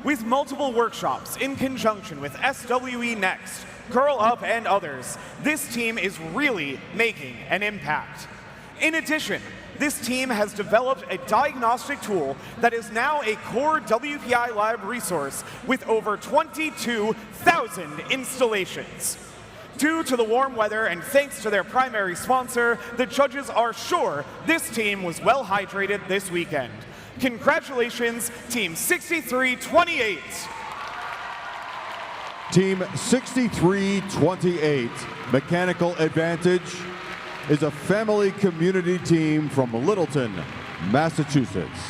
With multiple workshops in conjunction with SWE Next, Girl Up, and others, this team is really making an impact. In addition, this team has developed a diagnostic tool that is now a core WPI Lab resource with over 22,000 installations. Due to the warm weather and thanks to their primary sponsor, the judges are sure this team was well hydrated this weekend. Congratulations, Team 6328. Team 6328, Mechanical Advantage, is a family community team from Littleton, Massachusetts.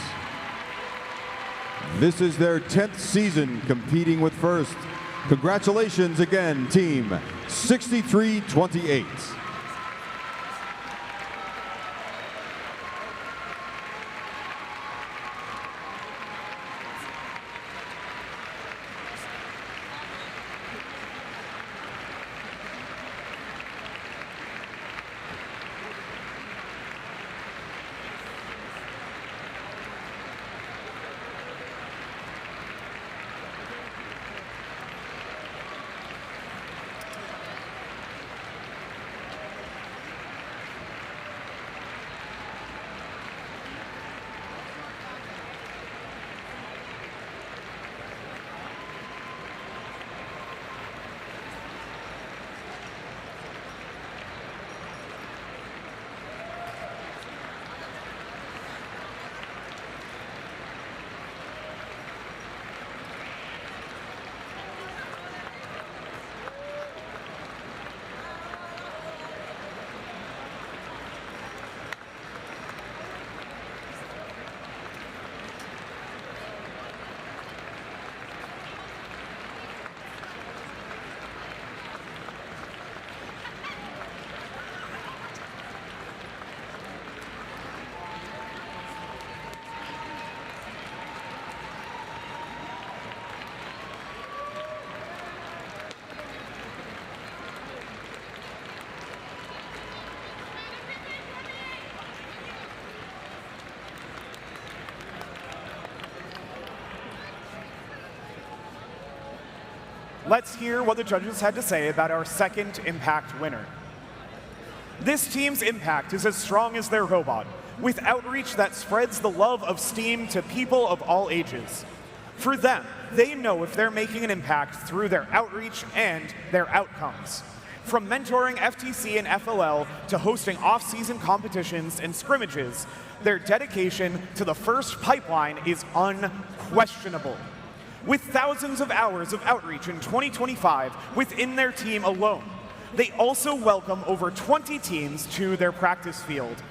This is their 10th season competing with First. Congratulations again, Team 6328. Let's hear what the judges had to say about our second Impact winner. This team's impact is as strong as their robot, with outreach that spreads the love of STEAM to people of all ages. For them, they know if they're making an impact through their outreach and their outcomes. From mentoring FTC and FLL to hosting off-season competitions and scrimmages, their dedication to the First pipeline is unquestionable. With thousands of hours of outreach in 2025 within their team alone, they also welcome over 20 teams to their practice field.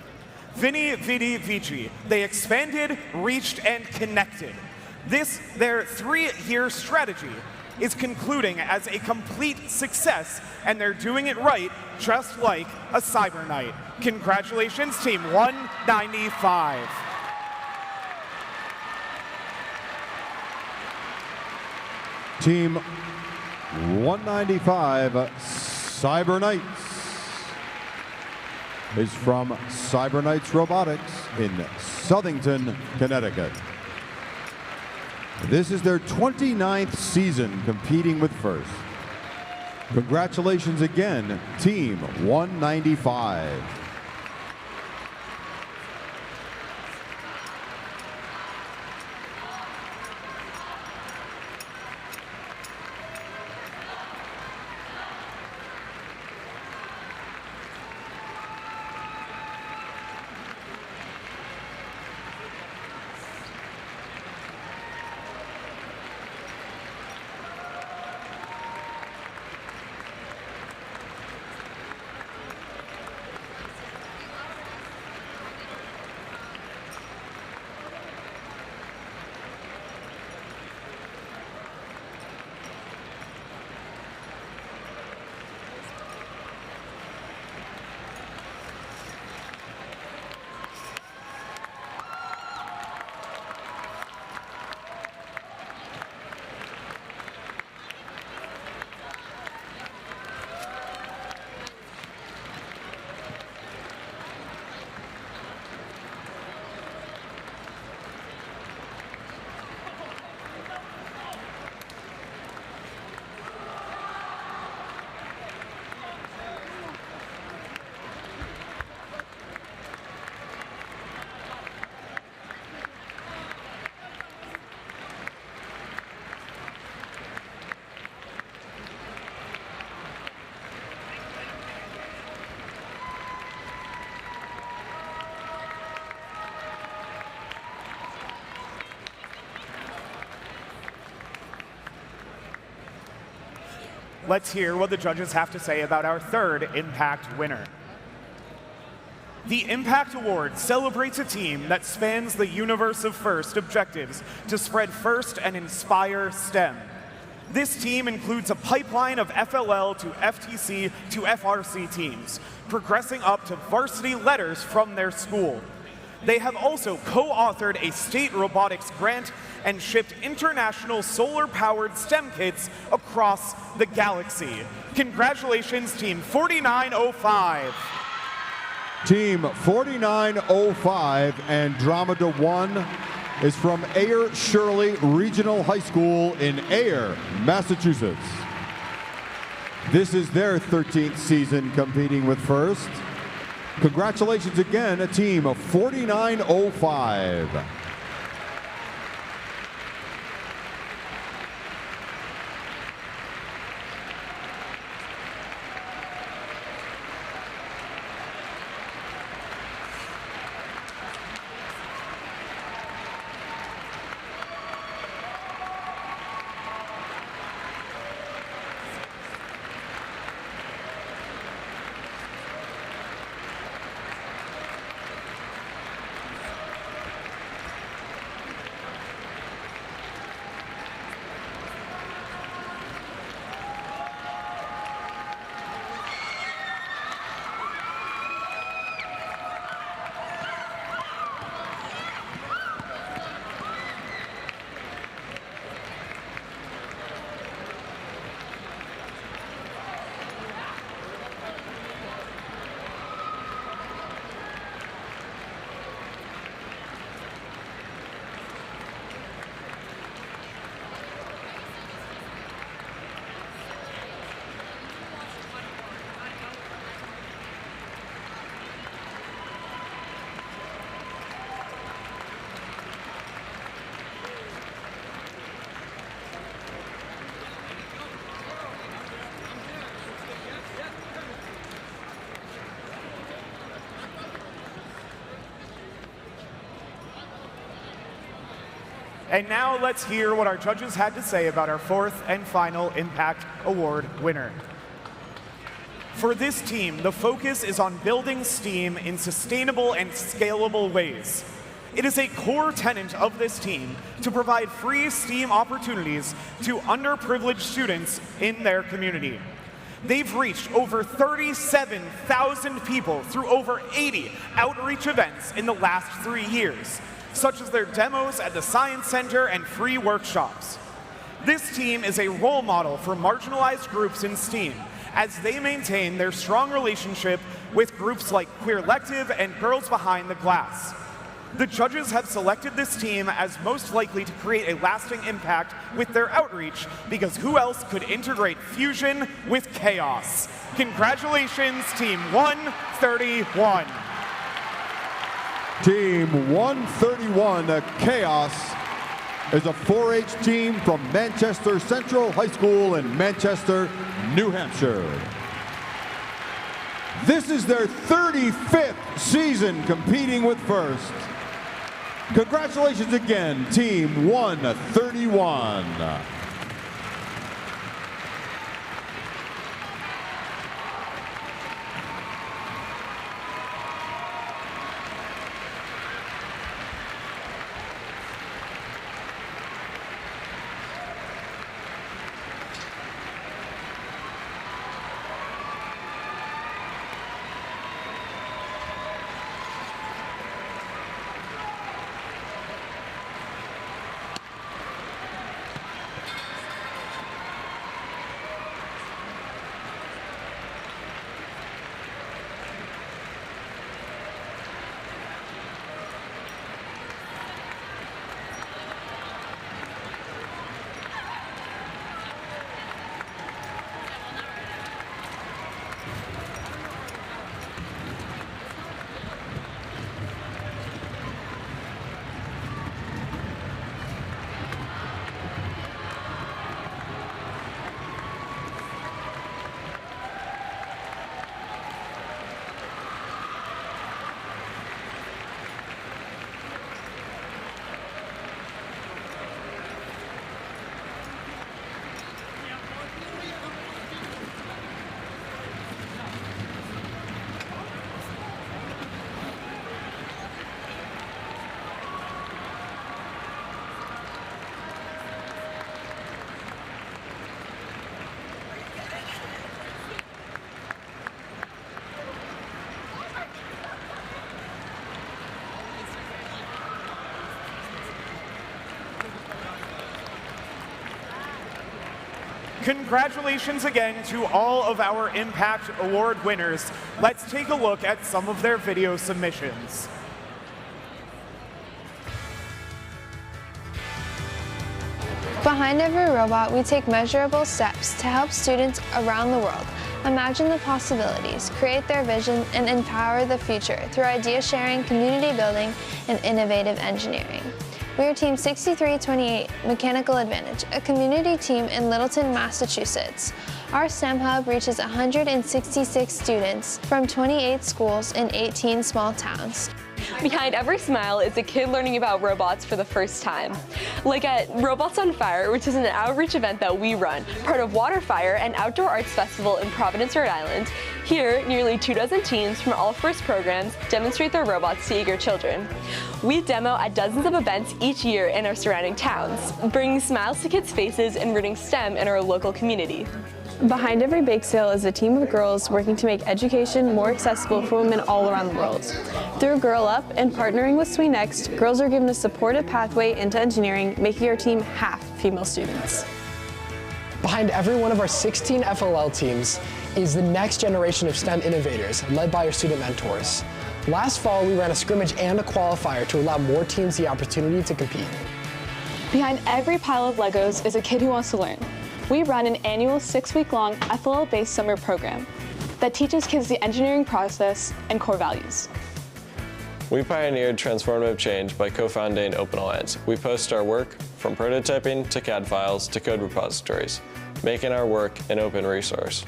Vini, Vidi, Vici, they expanded, reached, and connected. This, their 3-year strategy, is concluding as a complete success, and they're doing it right, just like a Cyber Night. Congratulations, Team 195. Team 195, Cyber Knights, is from Cyber Knights Robotics in Southington, Connecticut. This is their 29th season competing with First. Congratulations again, Team 195. let's hear what the judges have to say about our third Impact winner. The Impact Award celebrates a team that spans the universe of FIRST objectives to spread FIRST and inspire STEM. This team includes a pipeline of FLL to FTC to FRC teams, progressing up to varsity letters from their school. They have also co-authored a state robotics grant and shipped international solar-powered STEM kits across the galaxy. Congratulations, Team 4905. Team 4905 Andromeda 1 is from Ayer Shirley Regional High School in Ayer, Massachusetts. This is their 13th season competing with FIRST. Congratulations again, Team 4905. And now let's hear what our judges had to say about our fourth and final Impact Award winner. For this team, the focus is on building STEAM in sustainable and scalable ways. It is a core tenet of this team to provide free STEAM opportunities to underprivileged students in their community. They've reached over 37,000 people through over 80 outreach events in the last 3 years, such as their demos at the Science Center and free workshops. This team is a role model for marginalized groups in STEAM as they maintain their strong relationship with groups like Queer Lective and Girls Behind the Glass. The judges have selected this team as most likely to create a lasting impact with their outreach because who else could integrate fusion with chaos? Congratulations, Team 131. Team 131 Chaos is a 4-H team from Manchester Central High School in Manchester, New Hampshire. This is their 35th season competing with FIRST. Congratulations again, Team 131. Congratulations again to all of our Impact Award winners. Let's take a look at some of their video submissions. Behind every robot, we take measurable steps to help students around the world imagine the possibilities, create their vision, and empower the future through idea sharing, community building, and innovative engineering. We are Team 6328 Mechanical Advantage, a community team in Littleton, Massachusetts. Our STEM hub reaches 166 students from 28 schools in 18 small towns. Behind every smile is a kid learning about robots for the first time. Like at Robots on Fire, which is an outreach event that we run, part of Waterfire, an outdoor arts festival in Providence, Rhode Island. Here, nearly 24 teens from all FIRST programs demonstrate their robots to eager children. We demo at dozens of events each year in our surrounding towns, bringing smiles to kids' faces and rooting STEM in our local community. Behind every bake sale is a team of girls working to make education more accessible for women all around the world. Through Girl Up and partnering with SweNext, girls are given a supportive pathway into engineering, making our team half female students. Behind every one of our 16 FLL teams is the next generation of STEM innovators, led by our student mentors. Last fall, we ran a scrimmage and a qualifier to allow more teams the opportunity to compete. Behind every pile of Legos is a kid who wants to learn. We run an annual 6-week-long FLL-based summer program that teaches kids the engineering process and core values. We pioneered transformative change by co-founding Open Alliance. We post our work from prototyping to CAD files to code repositories, making our work an open resource.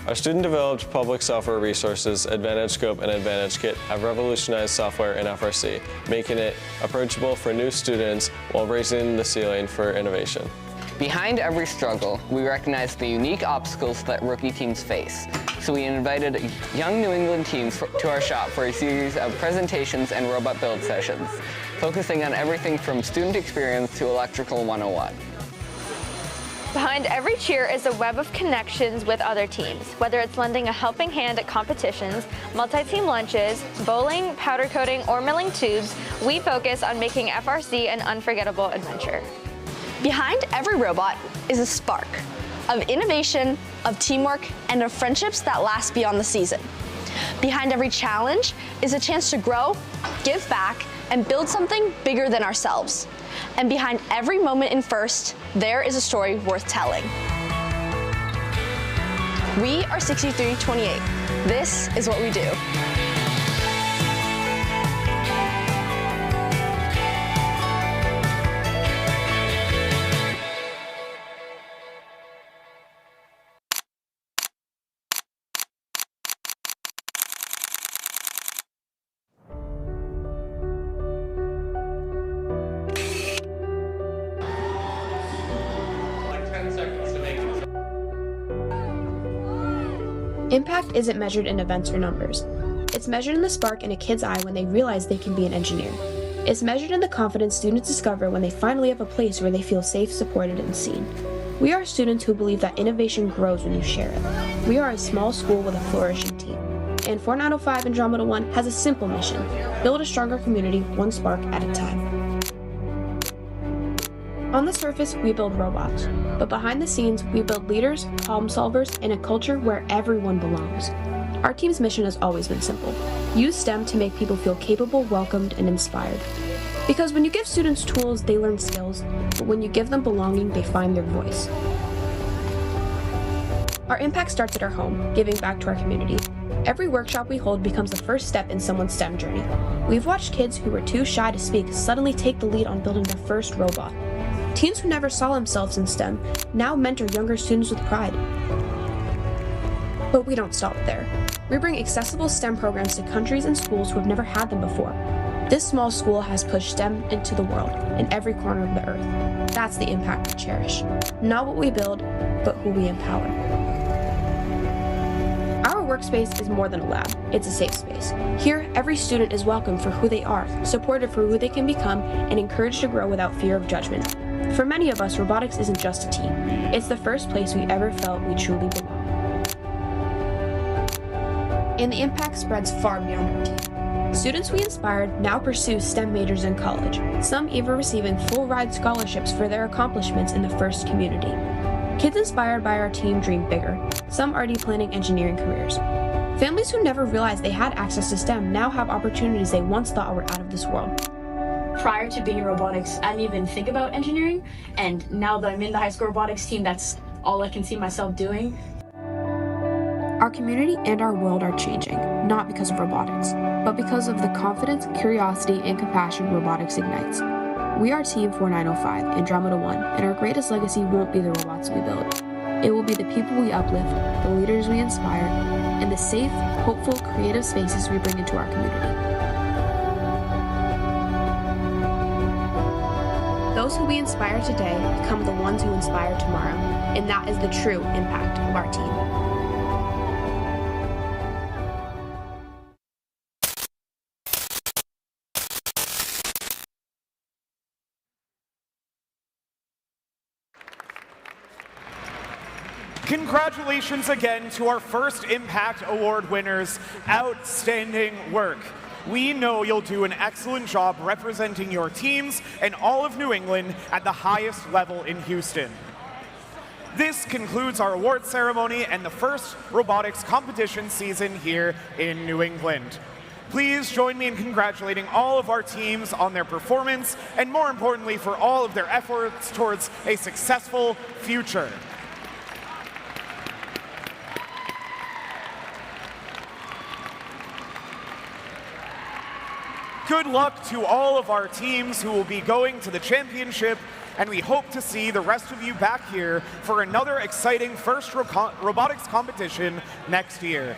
Our student-developed public software resources, Advantage Scope and Advantage Kit, have revolutionized software in FRC, making it approachable for new students while raising the ceiling for innovation. Behind every struggle, we recognize the unique obstacles that rookie teams face. So we invited young New England teams to our shop for a series of presentations and robot build sessions, focusing on everything from student experience to electrical 101. Behind every cheer is a web of connections with other teams, whether it's lending a helping hand at competitions, multi-team lunches, bowling, powder coating, or milling tubes. We focus on making FRC an unforgettable adventure. Behind every robot is a spark of innovation, of teamwork, and of friendships that last beyond the season. Behind every challenge is a chance to grow, give back, and build something bigger than ourselves. And behind every moment in FIRST, there is a story worth telling. We are 6328. This is what we do. Impact isn't measured in events or numbers. It's measured in the spark in a kid's eye when they realize they can be an engineer. It's measured in the confidence students discover when they finally have a place where they feel safe, supported, and seen. We are students who believe that innovation grows when you share it. We are a small school with a flourishing team. And 4905 Andromeda 1 has a simple mission: build a stronger community, one spark at a time. On the surface, we build robots, but behind the scenes, we build leaders, problem solvers, and a culture where everyone belongs. Our team's mission has always been simple: use STEM to make people feel capable, welcomed, and inspired. Because when you give students tools, they learn skills, but when you give them belonging, they find their voice. Our impact starts at our home, giving back to our community. Every workshop we hold becomes the first step in someone's STEM journey. We've watched kids who were too shy to speak suddenly take the lead on building their first robot. Teens who never saw themselves in STEM now mentor younger students with pride. But we don't stop there. We bring accessible STEM programs to countries and schools who have never had them before. This small school has pushed STEM into the world, in every corner of the earth. That's the impact we cherish. Not what we build, but who we empower. Our workspace is more than a lab. It's a safe space. Here, every student is welcome for who they are, supported for who they can become, and encouraged to grow without fear of judgment. For many of us, robotics isn't just a team. It's the first place we ever felt we truly belong. And the impact spreads far beyond our team. Students we inspired now pursue STEM majors in college, some even receiving full-ride scholarships for their accomplishments in the FIRST community. Kids inspired by our team dream bigger, some already planning engineering careers. Families who never realized they had access to STEM now have opportunities they once thought were out of this world. Prior to being in robotics, I didn't even think about engineering, and now that I'm in the high school robotics team, that's all I can see myself doing. Our community and our world are changing, not because of robotics, but because of the confidence, curiosity, and compassion robotics ignites. We are Team 4905, Andromeda 1, and our greatest legacy won't be the robots we build. It will be the people we uplift, the leaders we inspire, and the safe, hopeful, creative spaces we bring into our community. Those who we inspire today become the ones who inspire tomorrow, and that is the true impact of our team. Congratulations again to our first Impact Award winners. Outstanding work. We know you'll do an excellent job representing your teams and all of New England at the highest level in Houston. This concludes our award ceremony and the first robotics competition season here in New England. Please join me in congratulating all of our teams on their performance and, more importantly, for all of their efforts towards a successful future. Good luck to all of our teams who will be going to the championship, and we hope to see the rest of you back here for another exciting first robotics competition next year.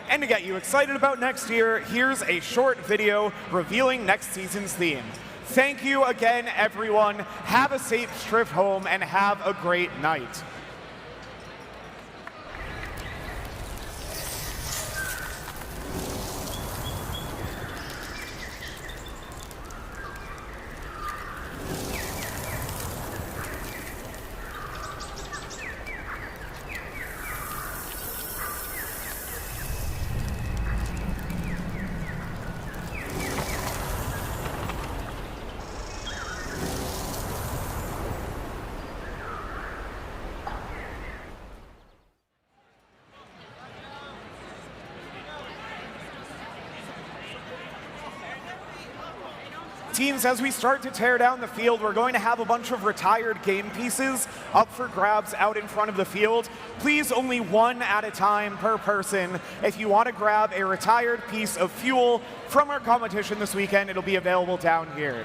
And to get you excited about next year, here's a short video revealing next season's theme. Thank you again, everyone. Have a safe trip home and have a great night. Teams, as we start to tear down the field, we're going to have a bunch of retired game pieces up for grabs out in front of the field. Please, only one at a time per person. If you want to grab a retired piece of fuel from our competition this weekend, it'll be available down here.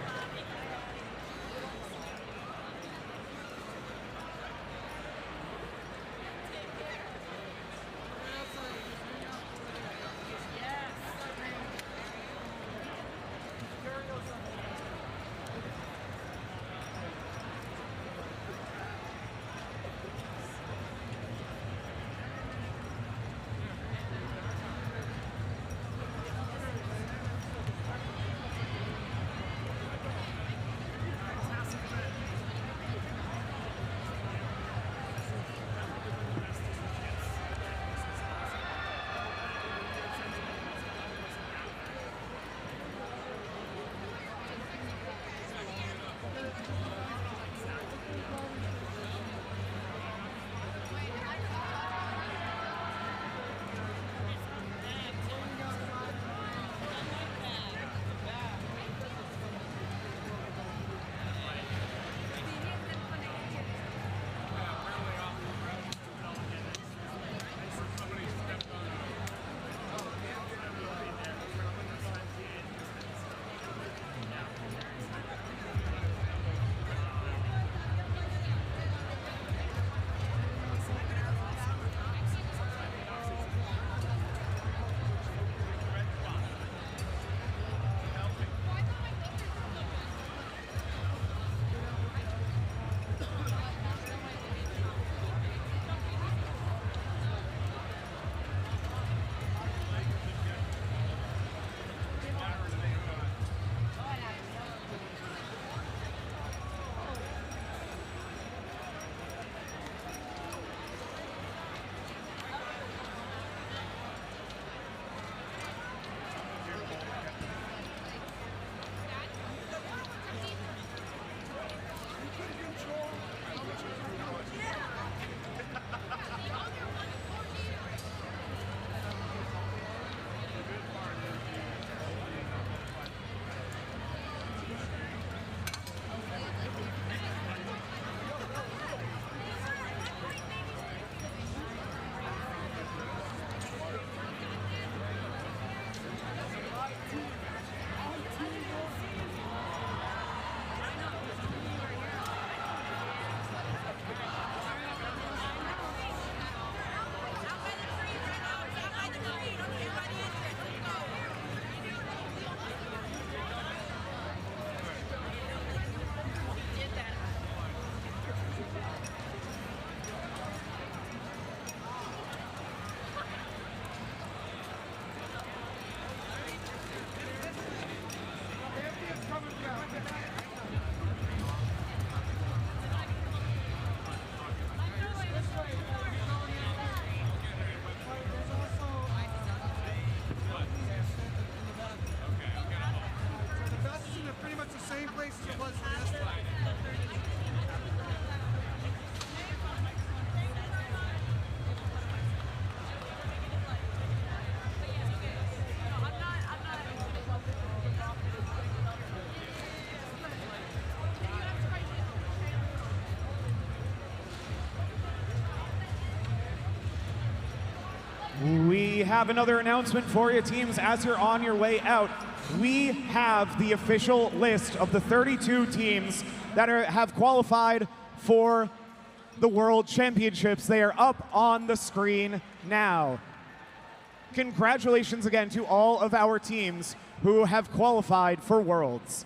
have another announcement for you, teams, as you're on your way out. We have the official list of the 32 teams that have qualified for the World Championships. They are up on the screen now. Congratulations again to all of our teams who have qualified for Worlds.